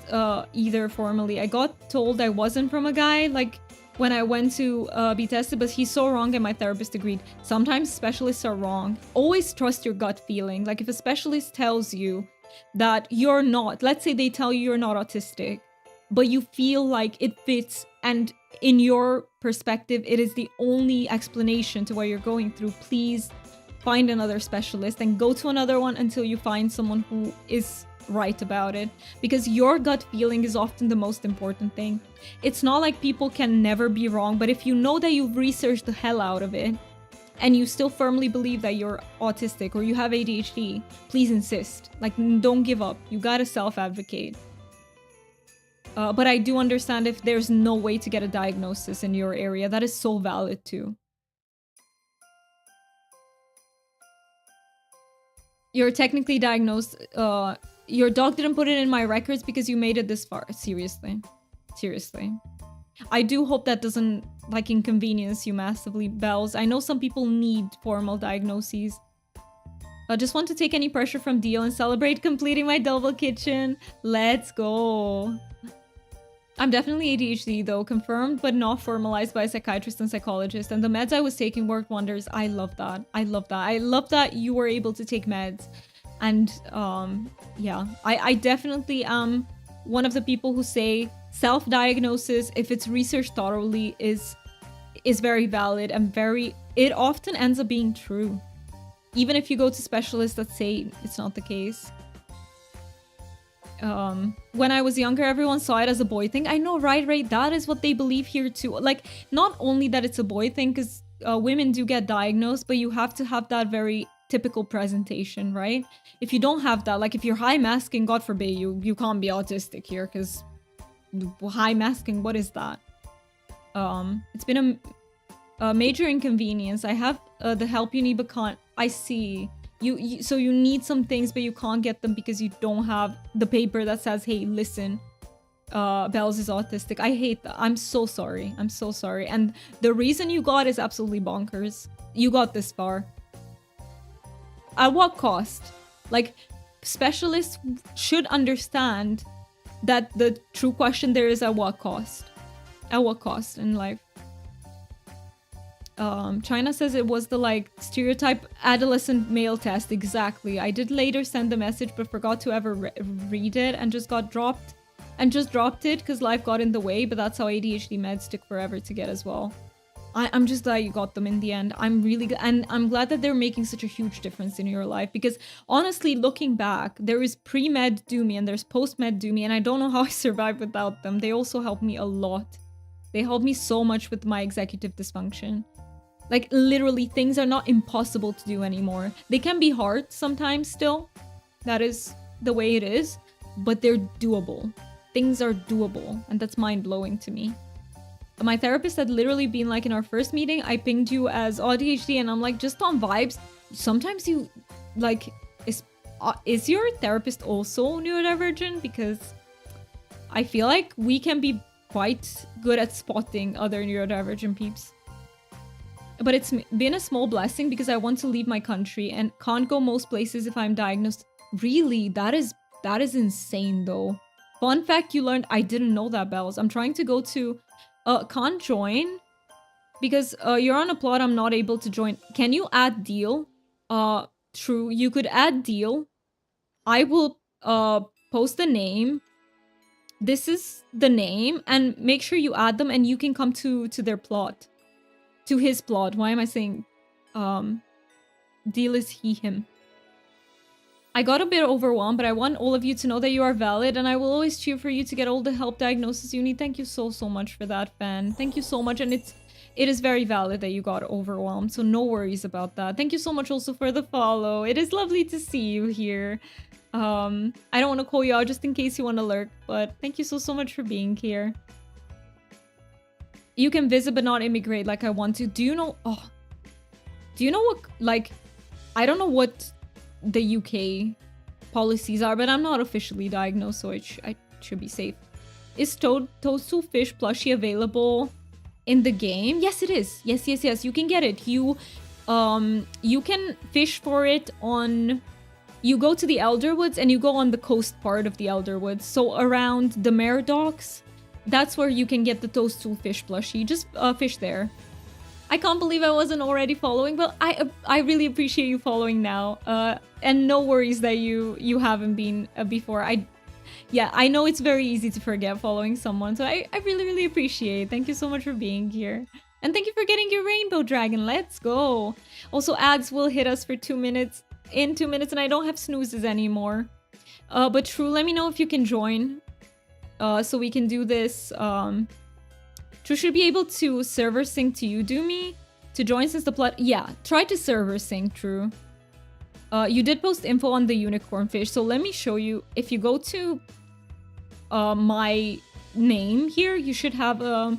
either formally. I got told I wasn't from a guy, like, when I went to be tested, but he's so wrong, and my therapist agreed. Sometimes specialists are wrong. Always trust your gut feeling. Like, if a specialist tells you that you're not, let's say they tell you you're not autistic, but you feel like it fits, and in your perspective, it is the only explanation to what you're going through, please find another specialist and go to another one until you find someone who is right about it, because your gut feeling is often the most important thing. It's not like people can never be wrong, but if you know that you've researched the hell out of it and you still firmly believe that you're autistic or you have ADHD, please insist. Like, don't give up. You gotta self-advocate. But I do understand if there's no way to get a diagnosis in your area. That is so valid too. You're technically diagnosed. Your dog didn't put it in my records because you made it this far. Seriously. I do hope that doesn't, like, inconvenience you massively, Bells. I know some people need formal diagnoses. I just want to take any pressure from Dio and celebrate completing my double kitchen. Let's go. I'm definitely ADHD though, confirmed but not formalized by a psychiatrist and psychologist. And the meds I was taking worked wonders. I love that. I love that. I love that you were able to take meds. And yeah, I definitely am one of the people who say self-diagnosis, if it's researched thoroughly, is very valid and it often ends up being true. Even if you go to specialists that say it's not the case. When I was younger, everyone saw it as a boy thing. I know, right? That is what they believe here too. Like, not only that it's a boy thing, because women do get diagnosed, but you have to have that very typical presentation, right? If you don't have that, like if you're high masking, God forbid, you can't be autistic here, because high masking, what is that? It's been a major inconvenience. I have the help you need, but can't. I see. So you need some things, but you can't get them because you don't have the paper that says, hey, listen, Bells is autistic. I hate that. I'm so sorry. I'm so sorry. And the reason you got is absolutely bonkers. You got this far. At what cost? Like, specialists should understand that the true question there is at what cost? At what cost in life? China says it was the like stereotype adolescent male test. Exactly. I did later send the message but forgot to ever read it and just got dropped. And just dropped it because life got in the way, but that's how ADHD meds took forever to get as well. I'm just glad you got them in the end. I'm really and I'm glad that they're making such a huge difference in your life, because honestly, looking back, there is pre-med do me and there's post-med do me, and I don't know how I survived without them. They also helped me a lot. They helped me so much with my executive dysfunction. Like, literally, things are not impossible to do anymore. They can be hard sometimes still. That is the way it is. But they're doable. Things are doable. And that's mind-blowing to me. My therapist had literally been like, in our first meeting, I pinged you as ADHD, and I'm like, just on vibes. Sometimes you, like, is your therapist also neurodivergent? Because I feel like we can be quite good at spotting other neurodivergent peeps. But it's been a small blessing because I want to leave my country and can't go most places if I'm diagnosed. Really? That is insane though. Fun fact you learned, I didn't know that, Bells. I'm trying to go to... can't join because you're on a plot. I'm not able to join. Can you add deal? True. You could add deal. I will post the name. This is the name, and make sure you add them and you can come to their plot. To his plot. Why am I saying deal is he, him? I got a bit overwhelmed, but I want all of you to know that you are valid, and I will always cheer for you to get all the help diagnosis you need. Thank you so much for that, fan. Thank you so much, and it is very valid that you got overwhelmed, so no worries about that. Thank you so much also for the follow. It is lovely to see you here. I don't want to call you out just in case you want to lurk, but thank you so much for being here. You can visit but not immigrate like I want to. Do you know... Oh. Do you know what... Like... I don't know what the UK policies are, but I'm not officially diagnosed, so I should be safe. Is Toadstool Fish plushie available in the game? Yes, it is. Yes. You can get it. You can fish for it on... You go to the Elderwoods and you go on the coast part of the Elderwoods. So around the Mare Docks... That's where you can get the Toadstool Fish plushie. Just fish there. I can't believe I wasn't already following, but I really appreciate you following now. And no worries that you haven't been before. I know it's very easy to forget following someone, so I really appreciate it. Thank you so much for being here. And thank you for getting your rainbow dragon. Let's go. Also, ads will hit us for 2 minutes. In 2 minutes, and I don't have snoozes anymore. But True, let me know if you can join. So we can do this. True should be able to server sync to Udemy to join since the plot. Yeah, try to server sync, True. You did post info on the unicorn fish, so let me show you. If you go to my name here, you should have a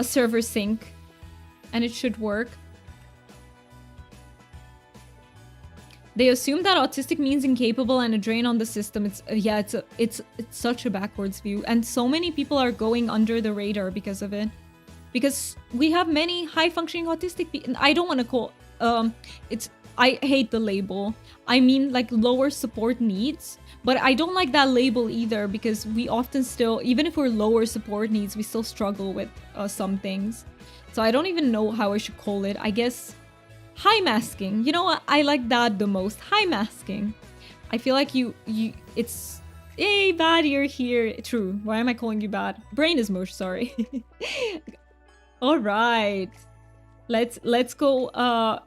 server sync, and it should work. They assume that autistic means incapable and a drain on the system. It's such a backwards view, and so many people are going under the radar because of it. Because we have many high-functioning autistic people. I don't want to call I hate the label. I mean like lower support needs. But I don't like that label either, because we often still, even if we're lower support needs, we still struggle with some things. So I don't even know how I should call it. I guess high masking. You know what? I like that the most. High masking. I feel like it's, hey, bad, you're here. True. Why am I calling you bad? Brain is mush, sorry. All right. Let's go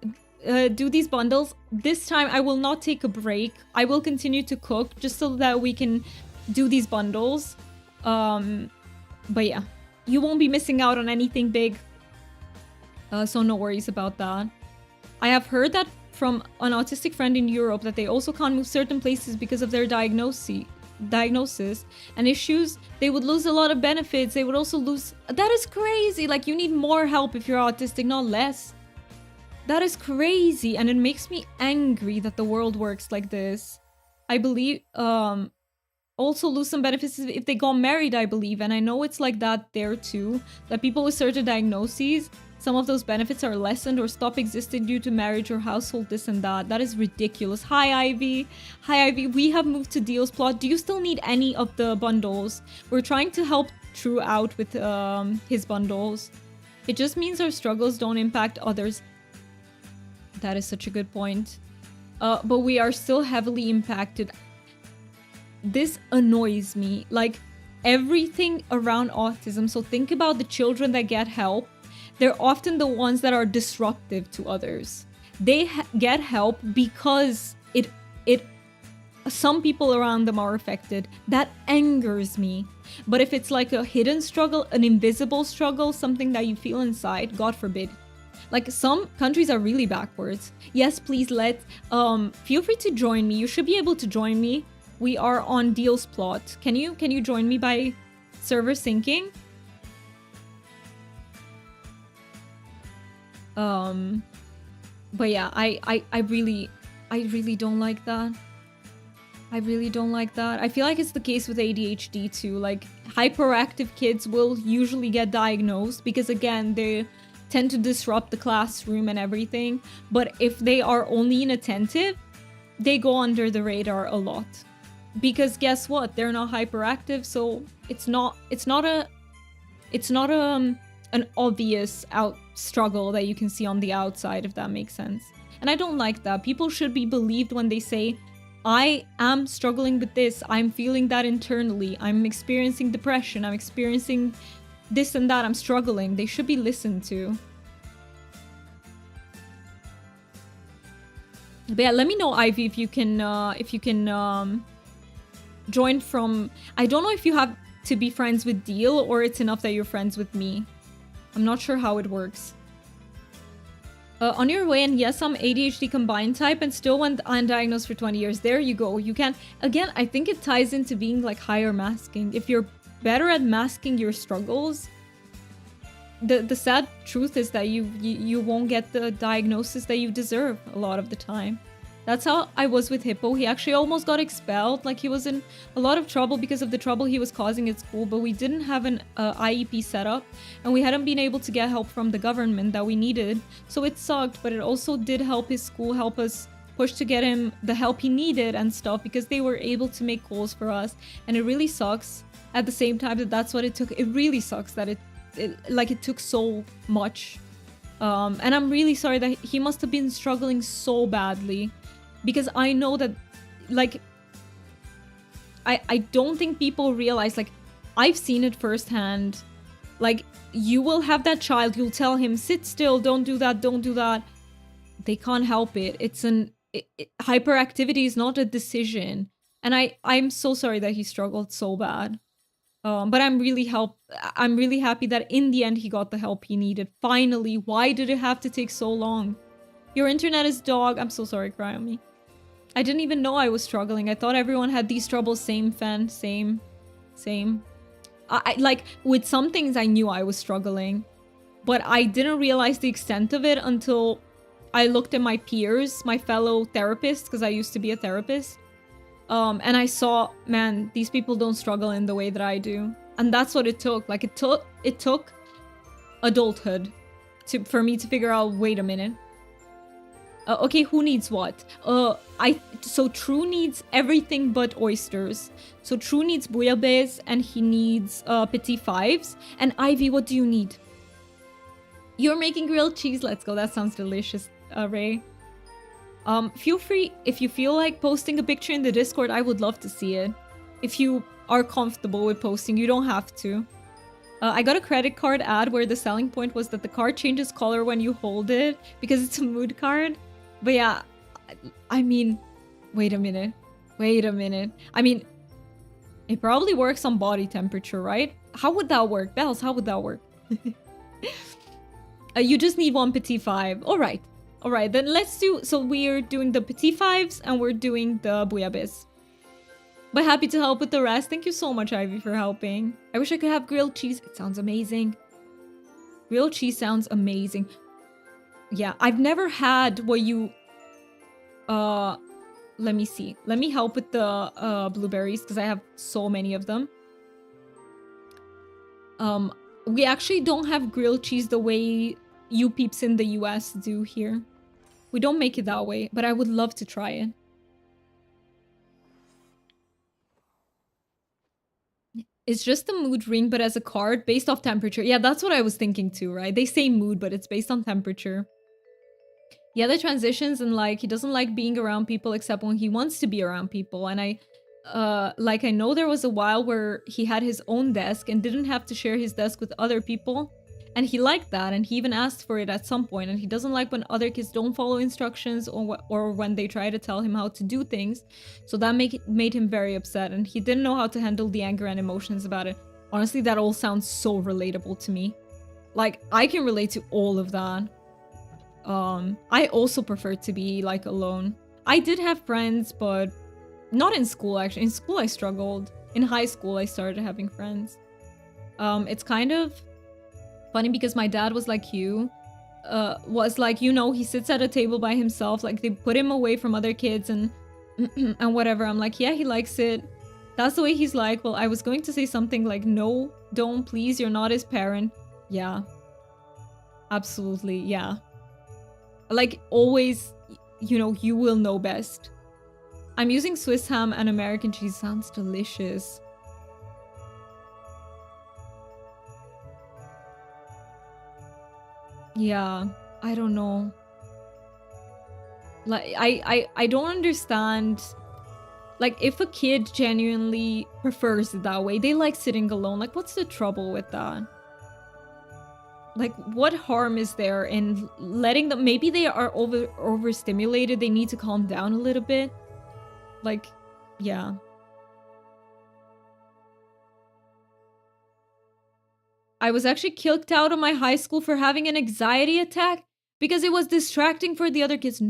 do these bundles. This time I will not take a break. I will continue to cook just so that we can do these bundles. But yeah, you won't be missing out on anything big. So no worries about that. I have heard that from an autistic friend in Europe that they also can't move certain places because of their diagnosis and issues. They would lose a lot of benefits. They would also lose... That is crazy. Like, you need more help if you're autistic, not less. That is crazy. And it makes me angry that the world works like this. I believe... also lose some benefits if they got married, I believe. And I know it's like that there too. That people with certain diagnoses, some of those benefits are lessened or stop existing due to marriage or household, this and that. That is ridiculous. Hi, Ivy. Hi, Ivy. We have moved to Deals Plot. Do you still need any of the bundles? We're trying to help True out with his bundles. It just means our struggles don't impact others. That is such a good point. But we are still heavily impacted. This annoys me. Like, everything around autism. So think about the children that get help. They're often the ones that are disruptive to others. They get help because some people around them are affected. That angers me. But if it's like a hidden struggle, an invisible struggle, something that you feel inside, God forbid. Like, some countries are really backwards. Yes, please feel free to join me. You should be able to join me. We are on Deals Plot. Can you join me by server syncing? But yeah, I really don't like that. I really don't like that. I feel like it's the case with ADHD too. Like, hyperactive kids will usually get diagnosed because, again, they tend to disrupt the classroom and everything. But if they are only inattentive, they go under the radar a lot. Because guess what? They're not hyperactive, so it's not an obvious struggle that you can see on the outside, if that makes sense. And I don't like that. People should be believed when they say, I am struggling with this, I'm feeling that internally, I'm experiencing depression, I'm experiencing this and that, I'm struggling. They should be listened to. But yeah, let me know, Ivy, if you can join from... I don't know if you have to be friends with Deal or it's enough that you're friends with me. I'm not sure how it works. On your way, and yes, I'm ADHD combined type and still went undiagnosed for 20 years. There you go. You can... Again, I think it ties into being like higher masking. If you're better at masking your struggles, the sad truth is that you won't get the diagnosis that you deserve a lot of the time. That's how I was with Hippo. He actually almost got expelled. Like, he was in a lot of trouble because of the trouble he was causing at school, but we didn't have an IEP set up, and we hadn't been able to get help from the government that we needed. So it sucked, but it also did help his school help us push to get him the help he needed and stuff, because they were able to make calls for us. And it really sucks at the same time that's what it took. It really sucks that it took so much. And I'm really sorry that he must have been struggling so badly. Because I know that, like, I don't think people realize, like, I've seen it firsthand. Like, you will have that child, you'll tell him, sit still, don't do that, don't do that. They can't help it. Hyperactivity is not a decision. And I'm so sorry that he struggled so bad. But I'm really happy that in the end he got the help he needed. Finally, why did it have to take so long? Your internet is dog. I'm so sorry, cry on me. I didn't even know I was struggling. I thought everyone had these troubles. Same, Fen. Same. Like, with some things I knew I was struggling. But I didn't realize the extent of it until I looked at my peers, my fellow therapists, because I used to be a therapist. And I saw, man, these people don't struggle in the way that I do. And that's what it took. Like, it took adulthood for me to figure out, wait a minute. Okay, who needs what? So True needs everything but oysters. So True needs bouillabaisse and he needs petit fives. And Ivy, what do you need? You're making grilled cheese. Let's go. That sounds delicious, Ray. Feel free, if you feel like posting a picture in the Discord, I would love to see it. If you are comfortable with posting, you don't have to. I got a credit card ad where the selling point was that the card changes color when you hold it because it's a mood card. But yeah, I mean, wait a minute. I mean, it probably works on body temperature, right? How would that work? Bells, how would that work? You just need one petit five. All right, then let's do, so we're doing the petit fives and we're doing the bouillabaisse. But happy to help with the rest. Thank you so much, Ivy, for helping. I wish I could have grilled cheese. It sounds amazing. Grilled cheese sounds amazing. Yeah, I've never had what you... let me see. Let me help with the blueberries because I have so many of them. We actually don't have grilled cheese the way you peeps in the US do here. We don't make it that way, but I would love to try it. It's just a mood ring, but as a card based off temperature. Yeah, that's what I was thinking too, right? They say mood, but it's based on temperature. Yeah, the transitions and like, he doesn't like being around people except when he wants to be around people. And I know there was a while where he had his own desk and didn't have to share his desk with other people. And he liked that, and he even asked for it at some point. And he doesn't like when other kids don't follow instructions or when they try to tell him how to do things. So that made him very upset, and he didn't know how to handle the anger and emotions about it. Honestly, that all sounds so relatable to me. Like, I can relate to all of that. I also prefer to be, like, alone. I did have friends, but not in school, actually. In school, I struggled. In high school, I started having friends. It's kind of funny because my dad was like you. Was like, you know, he sits at a table by himself. Like, they put him away from other kids and and whatever. I'm like, yeah, he likes it. That's the way he's like. Well, I was going to say something like, no, don't, please, you're not his parent. Yeah. Absolutely, yeah. Like, always, you know, you will know best. I'm using Swiss ham and American cheese. Sounds delicious. Yeah, I don't know. Like, I don't understand. Like, if a kid genuinely prefers it that way, they like sitting alone. Like, what's the trouble with that? Like, what harm is there in letting them... Maybe they are overstimulated. They need to calm down a little bit. Like, yeah. I was actually kicked out of my high school for having an anxiety attack because it was distracting for the other kids.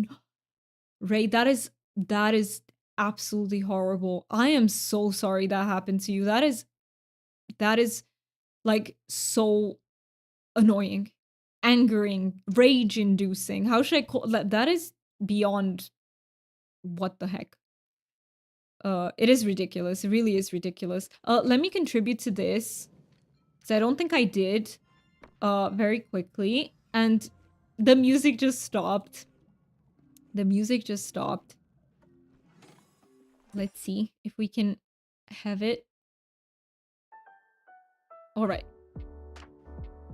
Ray, that is absolutely horrible. I am so sorry that happened to you. That is like so annoying, angering, rage inducing. How should I call that? That is beyond what the heck. It is ridiculous. It really is ridiculous. Let me contribute to this because I don't think I did very quickly, and the music just stopped. Let's see if we can have it. All right.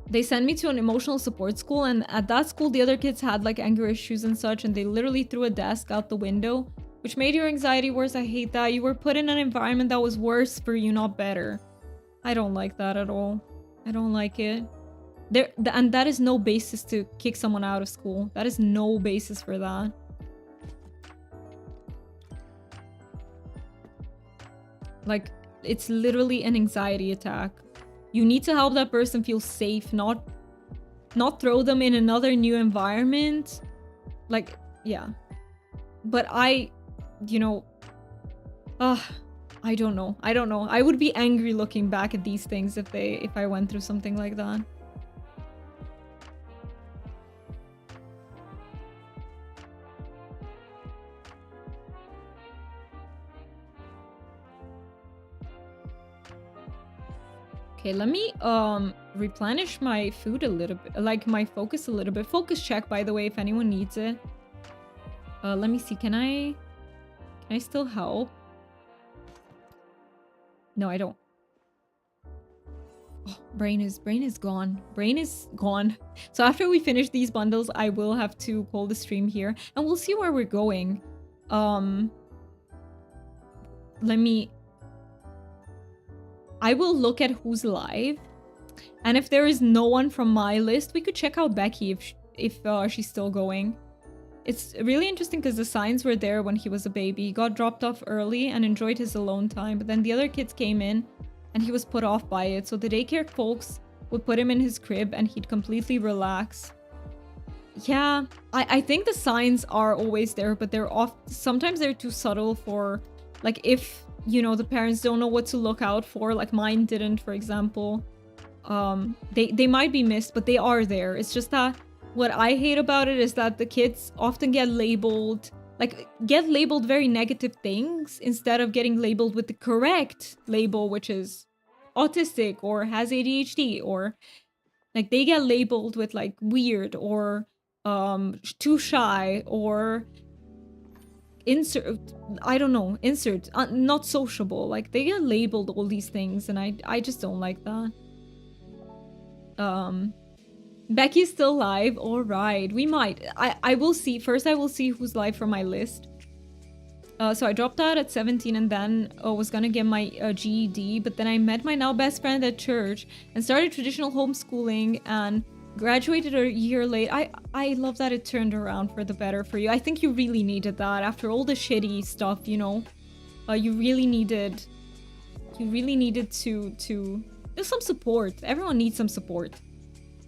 They sent me to an emotional support school, and at that school, the other kids had like anger issues and such, and they literally threw a desk out the window, which made your anxiety worse. I hate that. You were put in an environment that was worse for you, not better. I don't like that at all. I don't like it. And that is no basis to kick someone out of school. That is no basis for that. Like, it's literally an anxiety attack. You need to help that person feel safe, not throw them in another new environment. Like, yeah. But you know, I don't know. I would be angry looking back at these things if I went through something like that. Okay, let me replenish my food a little bit, like my focus a little bit. Focus check, by the way, if anyone needs it. Let me see. Can I still help? No, I don't. Oh, brain is gone. Brain is gone. So after we finish these bundles, I will have to call the stream here, and we'll see where we're going. I will look at who's live, and if there is no one from my list, we could check out Becky if she's still going. It's really interesting because the signs were there when he was a baby. He got dropped off early and enjoyed his alone time, but then the other kids came in and he was put off by it. So the daycare folks would put him in his crib and he'd completely relax. Yeah, I think the signs are always there, but sometimes they're too subtle for, like, if, you know, the parents don't know what to look out for, like mine didn't, for example. They might be missed, but they are there. It's just that what I hate about it is that the kids often get labeled very negative things instead of getting labeled with the correct label, which is autistic or has ADHD, or like they get labeled with like weird or too shy or not sociable. Like they get labeled all these things, and I just don't like that. Becky's still live. All right, we might. I will see. First, I will see who's live from my list. So I dropped out at 17 and then was gonna get my GED, but then I met my now best friend at church and started traditional homeschooling and graduated a year late. I love that it turned around for the better for you. I think you really needed that after all the shitty stuff, you know. You really needed to there's some support. Everyone needs some support.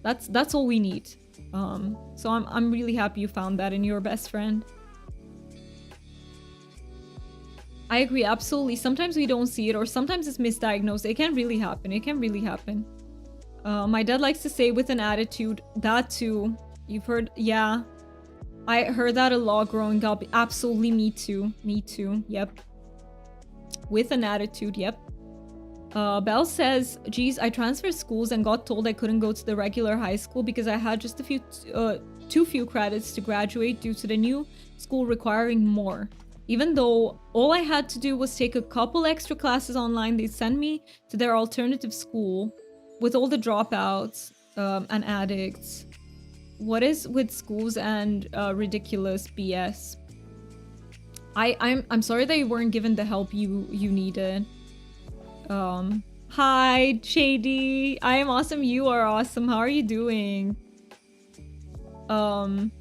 That's all we need. So I'm really happy you found that in your best friend. I agree, absolutely. Sometimes we don't see it, or sometimes it's misdiagnosed. It can really happen. It can really happen. My dad likes to say with an attitude. That too. You've heard, yeah. I heard that a lot growing up. Absolutely, me too. Me too. Yep. With an attitude, yep. Belle says, geez, I transferred schools and got told I couldn't go to the regular high school because I had just too few credits to graduate due to the new school requiring more. Even though all I had to do was take a couple extra classes online, they sent me to their alternative school with all the dropouts and addicts. What is with schools and ridiculous BS? I'm sorry that you weren't given the help you needed. Hi, Shady. I am awesome. You are awesome. How are you doing? But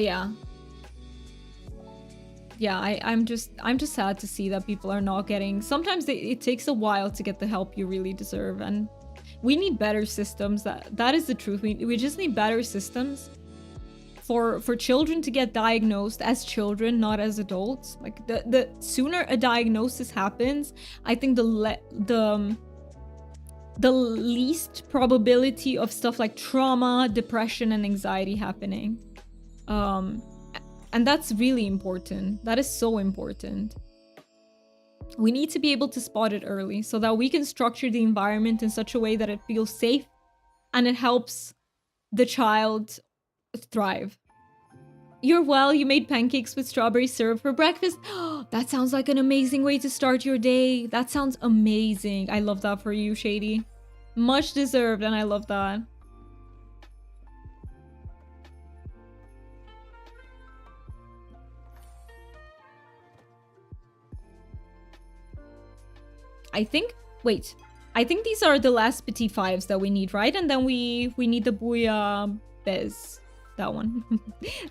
yeah. Yeah, I'm just sad to see that people are not getting... Sometimes it takes a while to get the help you really deserve, and we need better systems. That is the truth. We just need better systems for children to get diagnosed as children, not as adults. Like the sooner a diagnosis happens, I think the least probability of stuff like trauma, depression, and anxiety happening. And that's really important. That is so important. We need to be able to spot it early so that we can structure the environment in such a way that it feels safe and it helps the child thrive. You're well, you made pancakes with strawberry syrup for breakfast. That sounds like an amazing way to start your day. That sounds amazing. I love that for you, Shady. Much deserved, and I love that. I think these are the last petit fives that we need, right? And then we need the Booyah Bez. That one.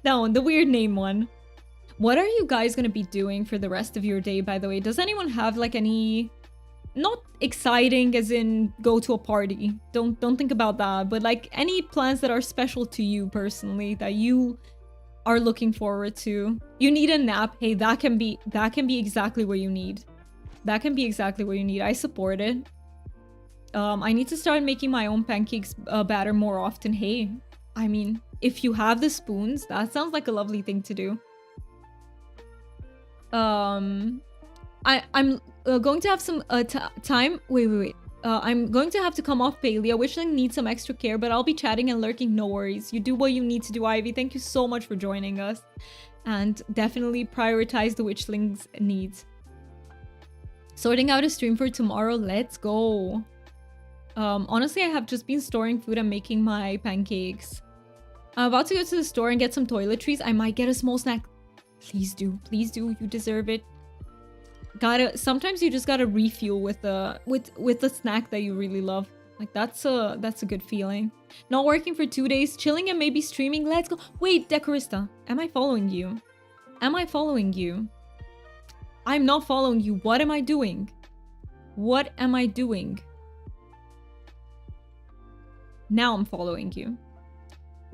That one, the weird name one. What are you guys gonna be doing for the rest of your day, by the way? Does anyone have like any... Not exciting as in go to a party. Don't think about that. But like any plans that are special to you personally that you are looking forward to. You need a nap. Hey, that can be exactly what you need. That can be exactly what you need. I support it. I need to start making my own pancakes batter more often. Hey, I mean, if you have the spoons, that sounds like a lovely thing to do. I'm going to have some time. Wait. I'm going to have to come off Palia. Witchling needs some extra care, but I'll be chatting and lurking, no worries. You do what you need to do, Ivy. Thank you so much for joining us. And definitely prioritize the Witchling's needs. Sorting out a stream for tomorrow. Let's go. Honestly, I have just been storing food and making my pancakes. I'm about to go to the store and get some toiletries. I might get a small snack. Please do. Please do. You deserve it. Sometimes you just gotta refuel with a snack that you really love. Like that's a good feeling. Not working for 2 days, chilling and maybe streaming. Let's go. Wait, Decorista, am I following you? Am I following you? I'm not following you. What am I doing? What am I doing? Now I'm following you.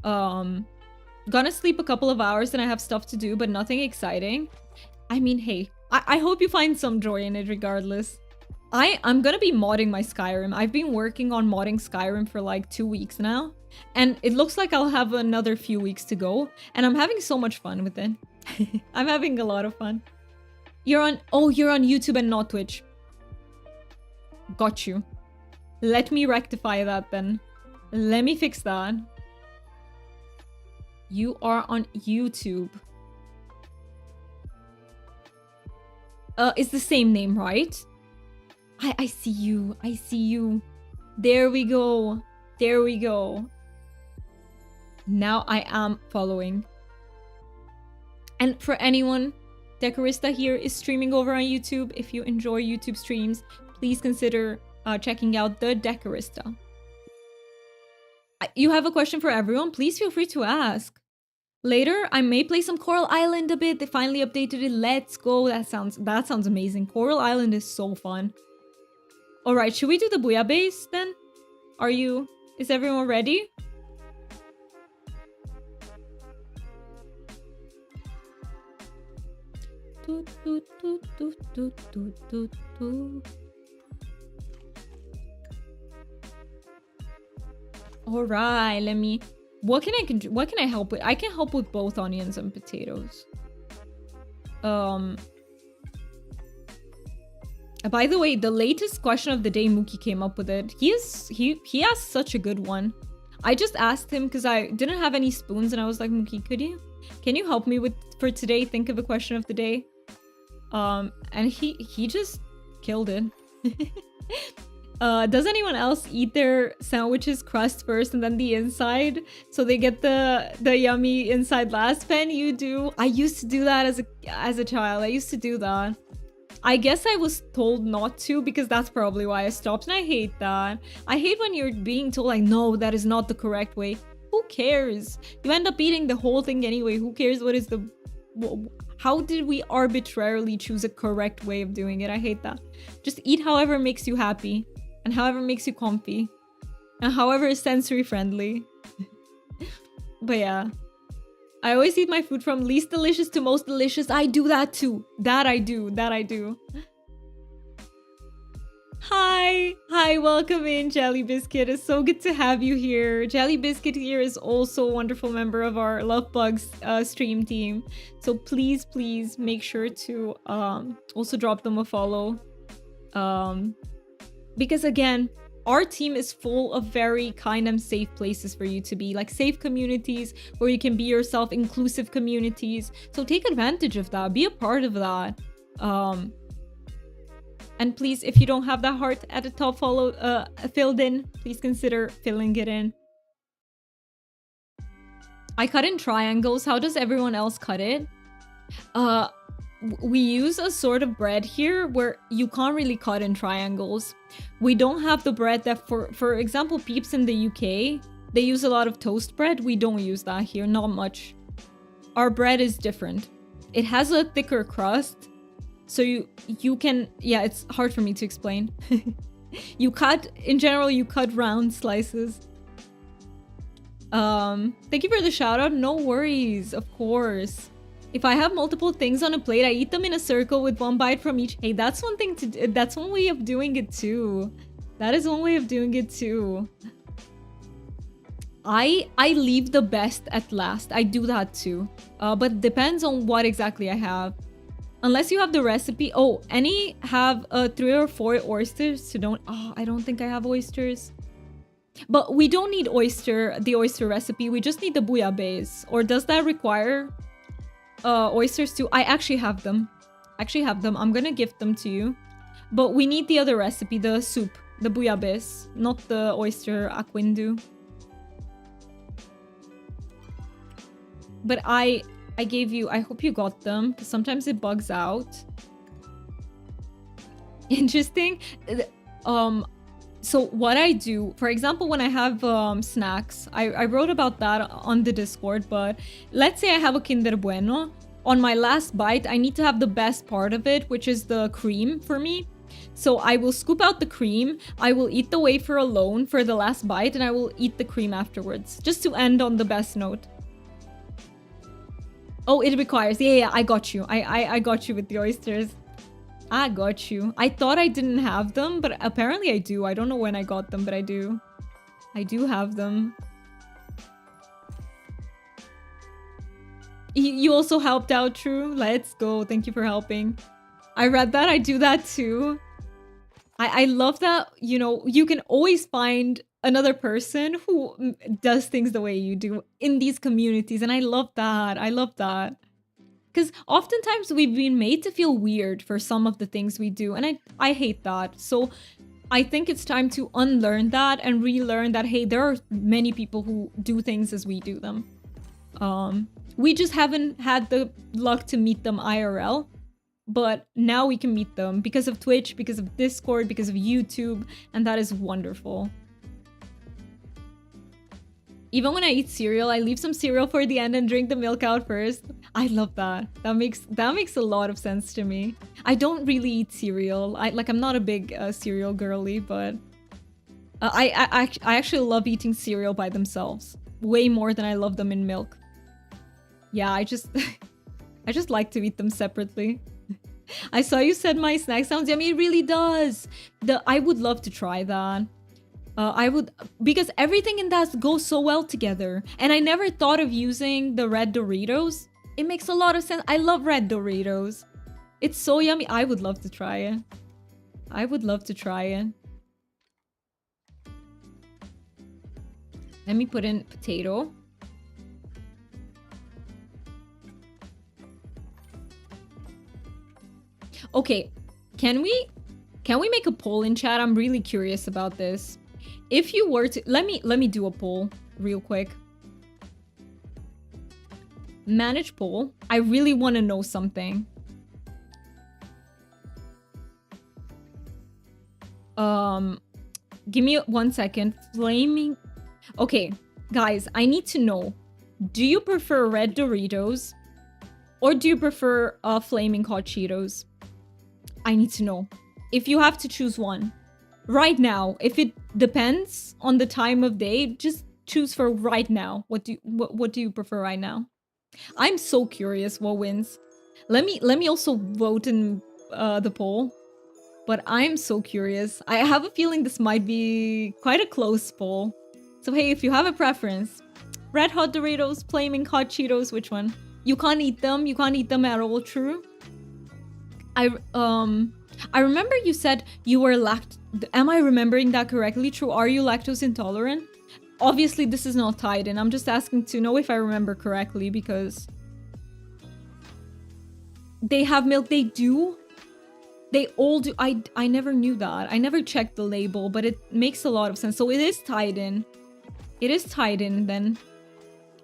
Gonna sleep a couple of hours and I have stuff to do, but nothing exciting. I mean, hey, I hope you find some joy in it regardless. I'm gonna be modding my Skyrim. I've been working on modding Skyrim for like 2 weeks now. And it looks like I'll have another few weeks to go. And I'm having so much fun with it. I'm having a lot of fun. You're on YouTube and not Twitch. Got you. Let me rectify that then. Let me fix that. You are on YouTube. It's the same name, right? I see you. I see you. There we go. There we go. Now I am following. And for anyone, Decorista here is streaming over on YouTube. If you enjoy YouTube streams, please consider checking out the Decorista. You have a question for everyone? Please feel free to ask. Later, I may play some Coral Island a bit. They finally updated it. Let's go. That sounds amazing. Coral Island is so fun. All right, should we do the bouillabaisse then? Is everyone ready? All right, what can I help with? I can help with both onions and potatoes. By the way, the latest question of the day, Mookie came up with it. He asked such a good one. I just asked him because I didn't have any spoons and I was like, Mookie, can you help me for today? Think of a question of the day. And he just killed it. Does anyone else eat their sandwiches crust first and then the inside so they get the yummy inside last? Pen, you do. I used to do that as a child. I used to do that. I guess I was told not to because that's probably why I stopped, and I hate that. I hate when you're being told like, no, that is not the correct way. Who cares? You end up eating the whole thing anyway. Who cares what is how did we arbitrarily choose a correct way of doing it? I hate that. Just eat however makes you happy. And however makes you comfy. And however is sensory friendly. But yeah. I always eat my food from least delicious to most delicious. I do that too. That I do. Hi, welcome in, Jelly Biscuit. It's so good to have you here. Jelly Biscuit here is also a wonderful member of our Love Bugs stream team. So please make sure to also drop them a follow. Because again, our team is full of very kind and safe places for you to be, like safe communities where you can be yourself, inclusive communities. So take advantage of that, be a part of that. And please, if you don't have that heart at the top filled in, please consider filling it in. I cut in triangles. How does everyone else cut it? We use a sort of bread here where you can't really cut in triangles. We don't have the bread that, for example, Peeps in the UK, they use a lot of toast bread. We don't use that here, not much. Our bread is different. It has a thicker crust, so you can, yeah, it's hard for me to explain. In general, you cut round slices. Thank you for the shout out. No worries, of course. If I have multiple things on a plate, I eat them in a circle with one bite from each. Hey, that's one thing to do. That's one way of doing it too. That is one way of doing it too. I leave the best at last. I do that too. But depends on what exactly I have. Unless you have the recipe. Oh, any have 3 or 4 oysters to don't. Oh, I don't think I have oysters. But we don't need the oyster recipe. We just need the bouillabaisse. Or does that require oysters too? I actually have them. I'm gonna gift them to you. But we need the other recipe, the soup, the bouillabaisse, not the oyster aquindu. But I gave you, I hope you got them, because sometimes it bugs out. Interesting. So what I do, for example, when I have snacks, I wrote about that on the Discord, but let's say I have a Kinder Bueno. On my last bite, I need to have the best part of it, which is the cream for me. So I will scoop out the cream, I will eat the wafer alone for the last bite, and I will eat the cream afterwards, just to end on the best note. Oh, it requires. Yeah, I got you. I got you with the oysters. I got you. I thought I didn't have them, but apparently I do. I don't know when I got them, but I do. I do have them. You also helped out, True. Let's go. Thank you for helping. I read that. I do that too. I love that, you know, you can always find another person who does things the way you do in these communities. And I love that. I love that. Because oftentimes we've been made to feel weird for some of the things we do. And I hate that. So I think it's time to unlearn that and relearn that, hey, there are many people who do things as we do them. We just haven't had the luck to meet them IRL. But now we can meet them because of Twitch, because of Discord, because of YouTube. And that is wonderful. Even when I eat cereal, I leave some cereal for the end and drink the milk out first. I love that. That makes a lot of sense to me. I don't really eat cereal. I'm not a big cereal girly, but I actually love eating cereal by themselves way more than I love them in milk. Yeah, I just like to eat them separately. I saw you said my snack sounds yummy. It really does. I would love to try that. I would, because everything in that goes so well together. And I never thought of using the red Doritos. It makes a lot of sense. I love red Doritos. It's so yummy. I would love to try it. I would love to try it. Let me put in potato. Okay, can we make a poll in chat? I'm really curious about this. If you were to let me do a poll real quick. Manage poll. I really want to know something. Give me 1 second. Flaming. Okay, guys, I need to know. Do you prefer red Doritos or do you prefer flaming hot Cheetos? I need to know. If you have to choose one right now, if it depends on the time of day, just choose for right now. What do you prefer right now? I'm so curious what wins. Let me also vote in the poll. But I'm so curious. I have a feeling this might be quite a close poll. So hey, if you have a preference, red hot Doritos, flaming hot Cheetos, which one? You can't eat them. You can't eat them at all. True. I remember you said you were am I remembering that correctly? True. Are you lactose intolerant? Obviously, this is not tied in. I'm just asking to know if I remember correctly because they have milk. They do. They all do. I never knew that. I never checked the label, but it makes a lot of sense. So it is tied in. It is tied in then.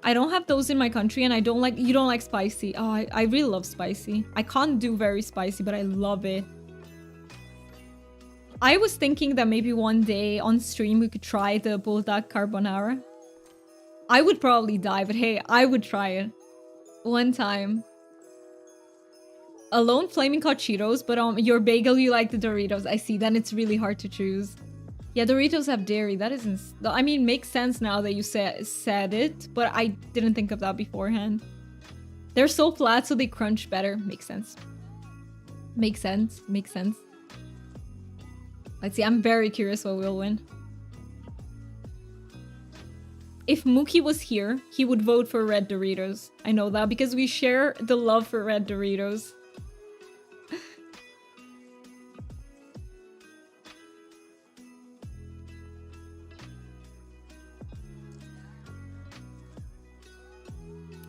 I don't have those in my country and you don't like spicy. Oh, I really love spicy. I can't do very spicy, but I love it. I was thinking that maybe one day on stream we could try the bulldog carbonara. I would probably die, but hey, I would try it. One time. Alone flaming hot Cheetos, but your bagel you like the Doritos. I see, then it's really hard to choose. Yeah, Doritos have dairy. That isn't... I mean, makes sense now that you said it, but I didn't think of that beforehand. They're so flat, so they crunch better. Makes sense. Makes sense. Makes sense. Let's see, I'm very curious what will win. If Mookie was here, he would vote for red Doritos. I know that because we share the love for red Doritos.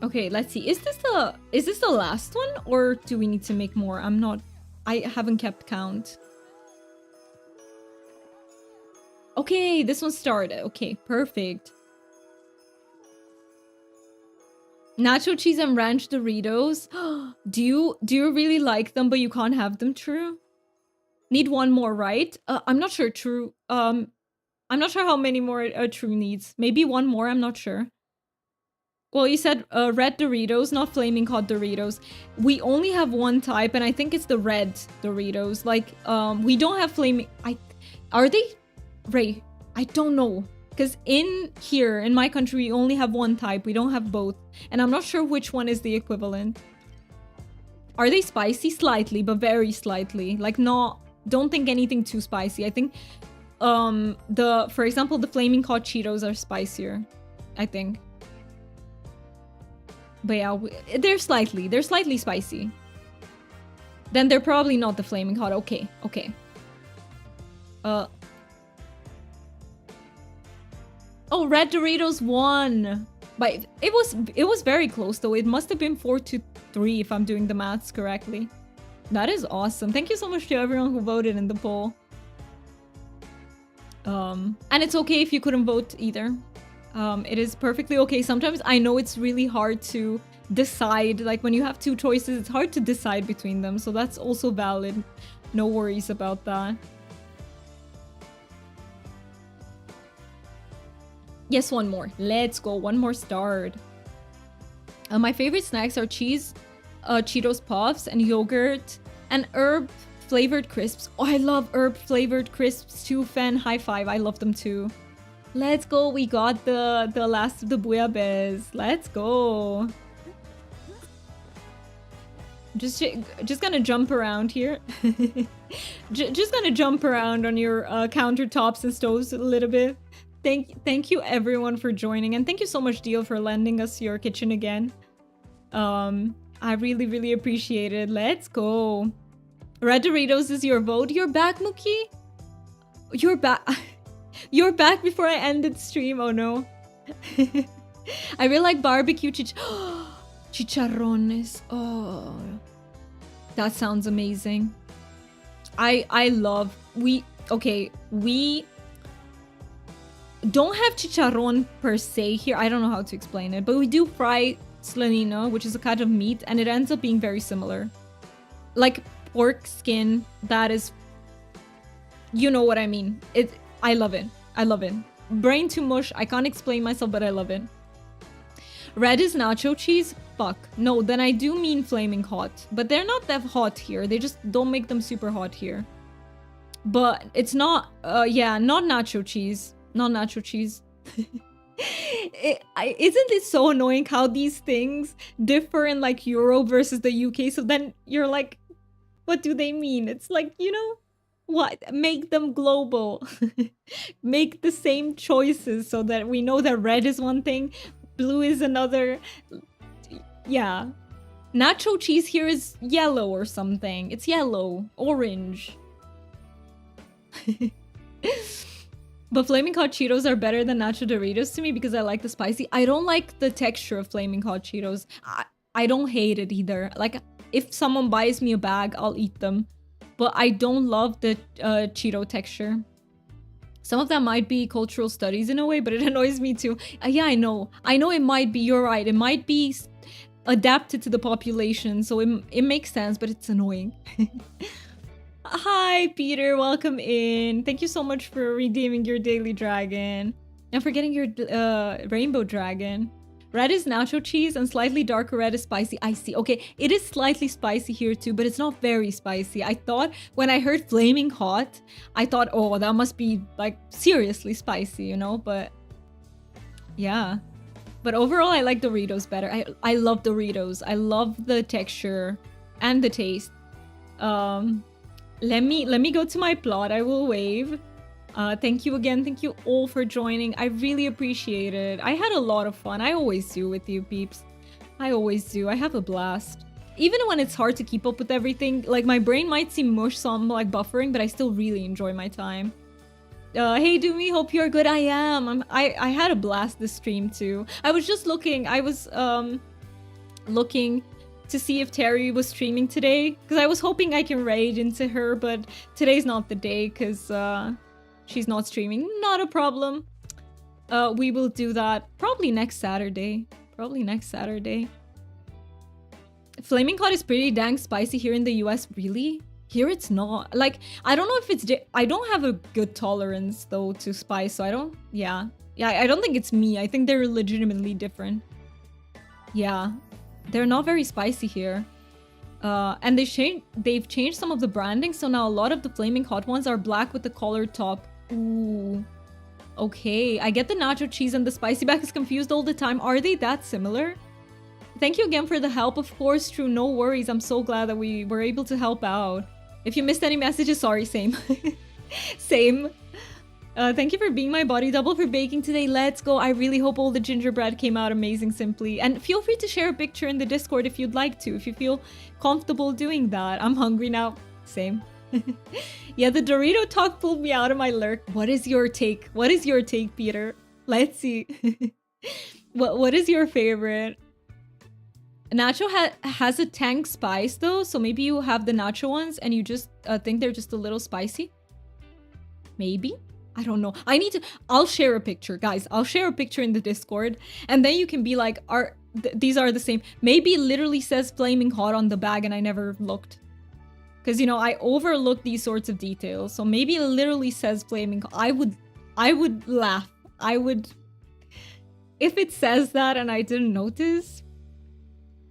Okay, let's see. Is this the last one, or do we need to make more? I haven't kept count. Okay, this one started. Okay, perfect. Nacho cheese and ranch Doritos. Do you really like them, but you can't have them? True. Need one more, right? I'm not sure. True. I'm not sure how many more True needs. Maybe one more. I'm not sure. Well, you said red Doritos, not flaming hot Doritos. We only have one type, and I think it's the red Doritos. Like, we don't have flaming. Are they? Ray, I don't know. Because in here, in my country, we only have one type. We don't have both. And I'm not sure which one is the equivalent. Are they spicy? Slightly, but very slightly. Like, don't think anything too spicy. I think, for example, the flaming hot Cheetos are spicier. I think. But yeah, they're slightly spicy. Then they're probably not the flaming hot. Okay. Oh, red Doritos won. But it was very close though. It must have been 4-3 if I'm doing the maths correctly. That is awesome. Thank you so much to everyone who voted in the poll. And it's okay if you couldn't vote either. It is perfectly okay. Sometimes I know it's really hard to decide. Like when you have two choices, it's hard to decide between them. So that's also valid. No worries about that. Yes, one more. Let's go. One more start. My favorite snacks are cheese, Cheetos Puffs, and yogurt, and herb flavored crisps. Oh, I love herb flavored crisps too, Fen. High five. I love them too. Let's go. We got the last of the bouillabaisse. Let's go. Just gonna jump around here. Just gonna jump around on your countertops and stoves a little bit. Thank you everyone for joining, and thank you so much, Deal, for lending us your kitchen again. I really appreciate it. Let's go. Red Doritos is your vote. You're back, Mookie? You're back. You're back before I ended stream. Oh no. I really like barbecue chicharrones. Oh, that sounds amazing. I love. We don't have chicharron per se here. I don't know how to explain it, but we do fry slanina, which is a kind of meat, and it ends up being very similar. Like pork skin that is, you know what I mean. I love it. I love it. Brain to mush. I can't explain myself, but I love it. Red is nacho cheese. Fuck. No, then I do mean flaming hot. But they're not that hot here. They just don't make them super hot here. But it's not, yeah, not nacho cheese. Not nacho cheese. Isn't it so annoying how these things differ in like Euro versus the UK? So then you're like, what do they mean? It's like, you know, what? Make them global. Make the same choices so that we know that red is one thing, blue is another. Yeah. Nacho cheese here is yellow or something. It's yellow, orange. But flaming hot Cheetos are better than nacho Doritos to me because I like the spicy. I don't like the texture of flaming hot Cheetos. I don't hate it either. Like, if someone buys me a bag, I'll eat them. But I don't love the Cheeto texture. Some of that might be cultural studies in a way, but it annoys me too. Yeah, I know. I know it might be, you're right. It might be adapted to the population, so it makes sense, but it's annoying. Hi, Peter. Welcome in. Thank you so much for redeeming your daily dragon. And for getting your rainbow dragon. Red is nacho cheese and slightly darker red is spicy. I see. Okay, it is slightly spicy here too, but it's not very spicy. I thought when I heard flaming hot, I thought, oh, that must be like seriously spicy, you know? But yeah. But overall, I like Doritos better. I love Doritos. I love the texture and the taste. Let me go to my plot. I will wave. Thank you again. Thank you all for joining. I really appreciate it. I had a lot of fun. I always do with you, peeps. I always do. I have a blast. Even when it's hard to keep up with everything, like my brain might seem mush, so I'm like buffering, but I still really enjoy my time. Hey Doomy, hope you're good. I am. I had a blast this stream too. I was just looking. I was looking to see if Terry was streaming today, because I was hoping I can raid into her, but today's not the day because she's not streaming. Not a problem. We will do that probably next Saturday. Flaming hot is pretty dang spicy here in the US. Really? Here it's not. Like, I don't know if it's... I don't have a good tolerance, though, to spice, so I don't... Yeah, I don't think it's me. I think they're legitimately different. Yeah. They're not very spicy here. And they've changed some of the branding, so now a lot of the flaming hot ones are black with the collared top. Ooh. Okay, I get the nacho cheese and the spicy bag is confused all the time. Are they that similar? Thank you again for the help. Of course, true. No worries. I'm so glad that we were able to help out. If you missed any messages, sorry, same. Same. Thank you for being my body double for baking today. Let's go. I really hope all the gingerbread came out amazing, Simply. And feel free to share a picture in the Discord if you'd like to, if you feel comfortable doing that. I'm hungry now. Same. Yeah, the Dorito talk pulled me out of my lurk. What is your take? What is your take, Peter? Let's see. What is your favorite? Nacho has a tank spice though, so maybe you have the nacho ones and you just think they're just a little spicy. Maybe? I don't know. I'll share a picture, guys. I'll share a picture in the Discord and then you can be like, these are the same. Maybe it literally says flaming hot on the bag and I never looked. Because, you know, I overlook these sorts of details. So maybe it literally says flaming hot. I would laugh. I would... If it says that and I didn't notice...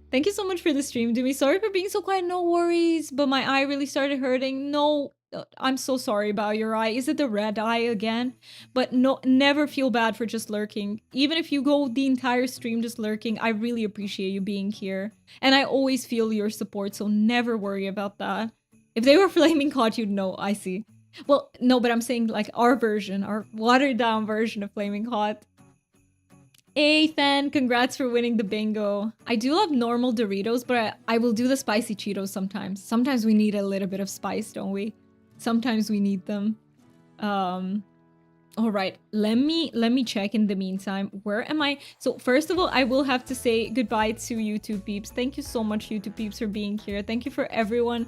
Thank you so much for the stream, Doomy. Sorry for being so quiet. No worries. But my eye really started hurting. No, I'm so sorry about your eye. Is it the red eye again? But no, never feel bad for just lurking. Even if you go the entire stream just lurking, I really appreciate you being here. And I always feel your support, so never worry about that. If they were flaming hot, you'd know. I see. Well, no, but I'm saying like our version, our watered down version of flaming hot. Hey, Fan, congrats for winning the bingo. I do love normal Doritos, but I will do the spicy Cheetos sometimes. Sometimes we need a little bit of spice, don't we? Sometimes we need them. All right, let me check in the meantime. Where am I? So first of all, I will have to say goodbye to YouTube Peeps. Thank you so much, YouTube Peeps, for being here. Thank you for everyone.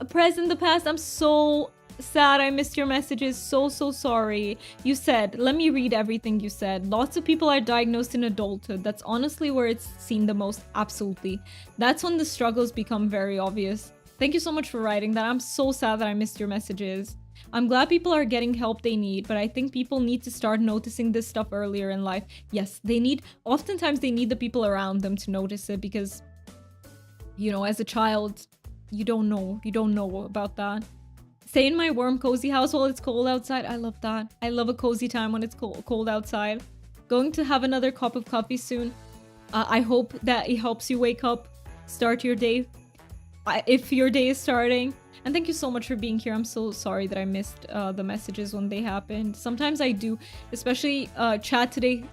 Present the past, I'm so sad I missed your messages. So sorry. You said, let me read everything you said. Lots of people are diagnosed in adulthood. That's honestly where it's seen the most. Absolutely. That's when the struggles become very obvious. Thank you so much for writing that. I'm so sad that I missed your messages. I'm glad people are getting help they need, but I think people need to start noticing this stuff earlier in life. Yes, oftentimes they need the people around them to notice it because, you know, as a child, you don't know about that. Stay in my warm, cozy house while it's cold outside. I love that. I love a cozy time when it's cold outside. Going to have another cup of coffee soon. I hope that it helps you wake up, start your day, if your day is starting. And thank you so much for being here. I'm so sorry that I missed the messages when they happened. Sometimes I do, especially chat today,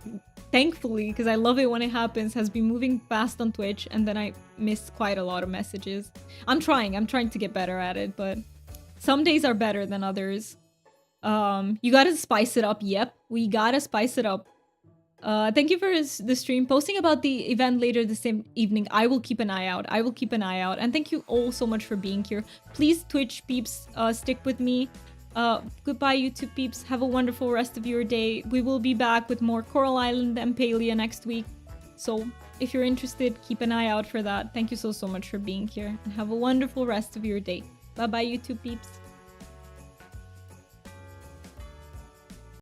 thankfully, because I love it when it happens, has been moving fast on Twitch, and then I missed quite a lot of messages. I'm trying to get better at it, but some days are better than others. You gotta spice it up. Yep, we gotta spice it up. Thank you for the stream. Posting about the event later the same evening. I will keep an eye out. And thank you all so much for being here. Please, Twitch peeps, stick with me. Goodbye, YouTube peeps. Have a wonderful rest of your day. We will be back with more Coral Island and Palia next week. So if you're interested, keep an eye out for that. Thank you so much for being here. And have a wonderful rest of your day. Bye-bye, YouTube peeps.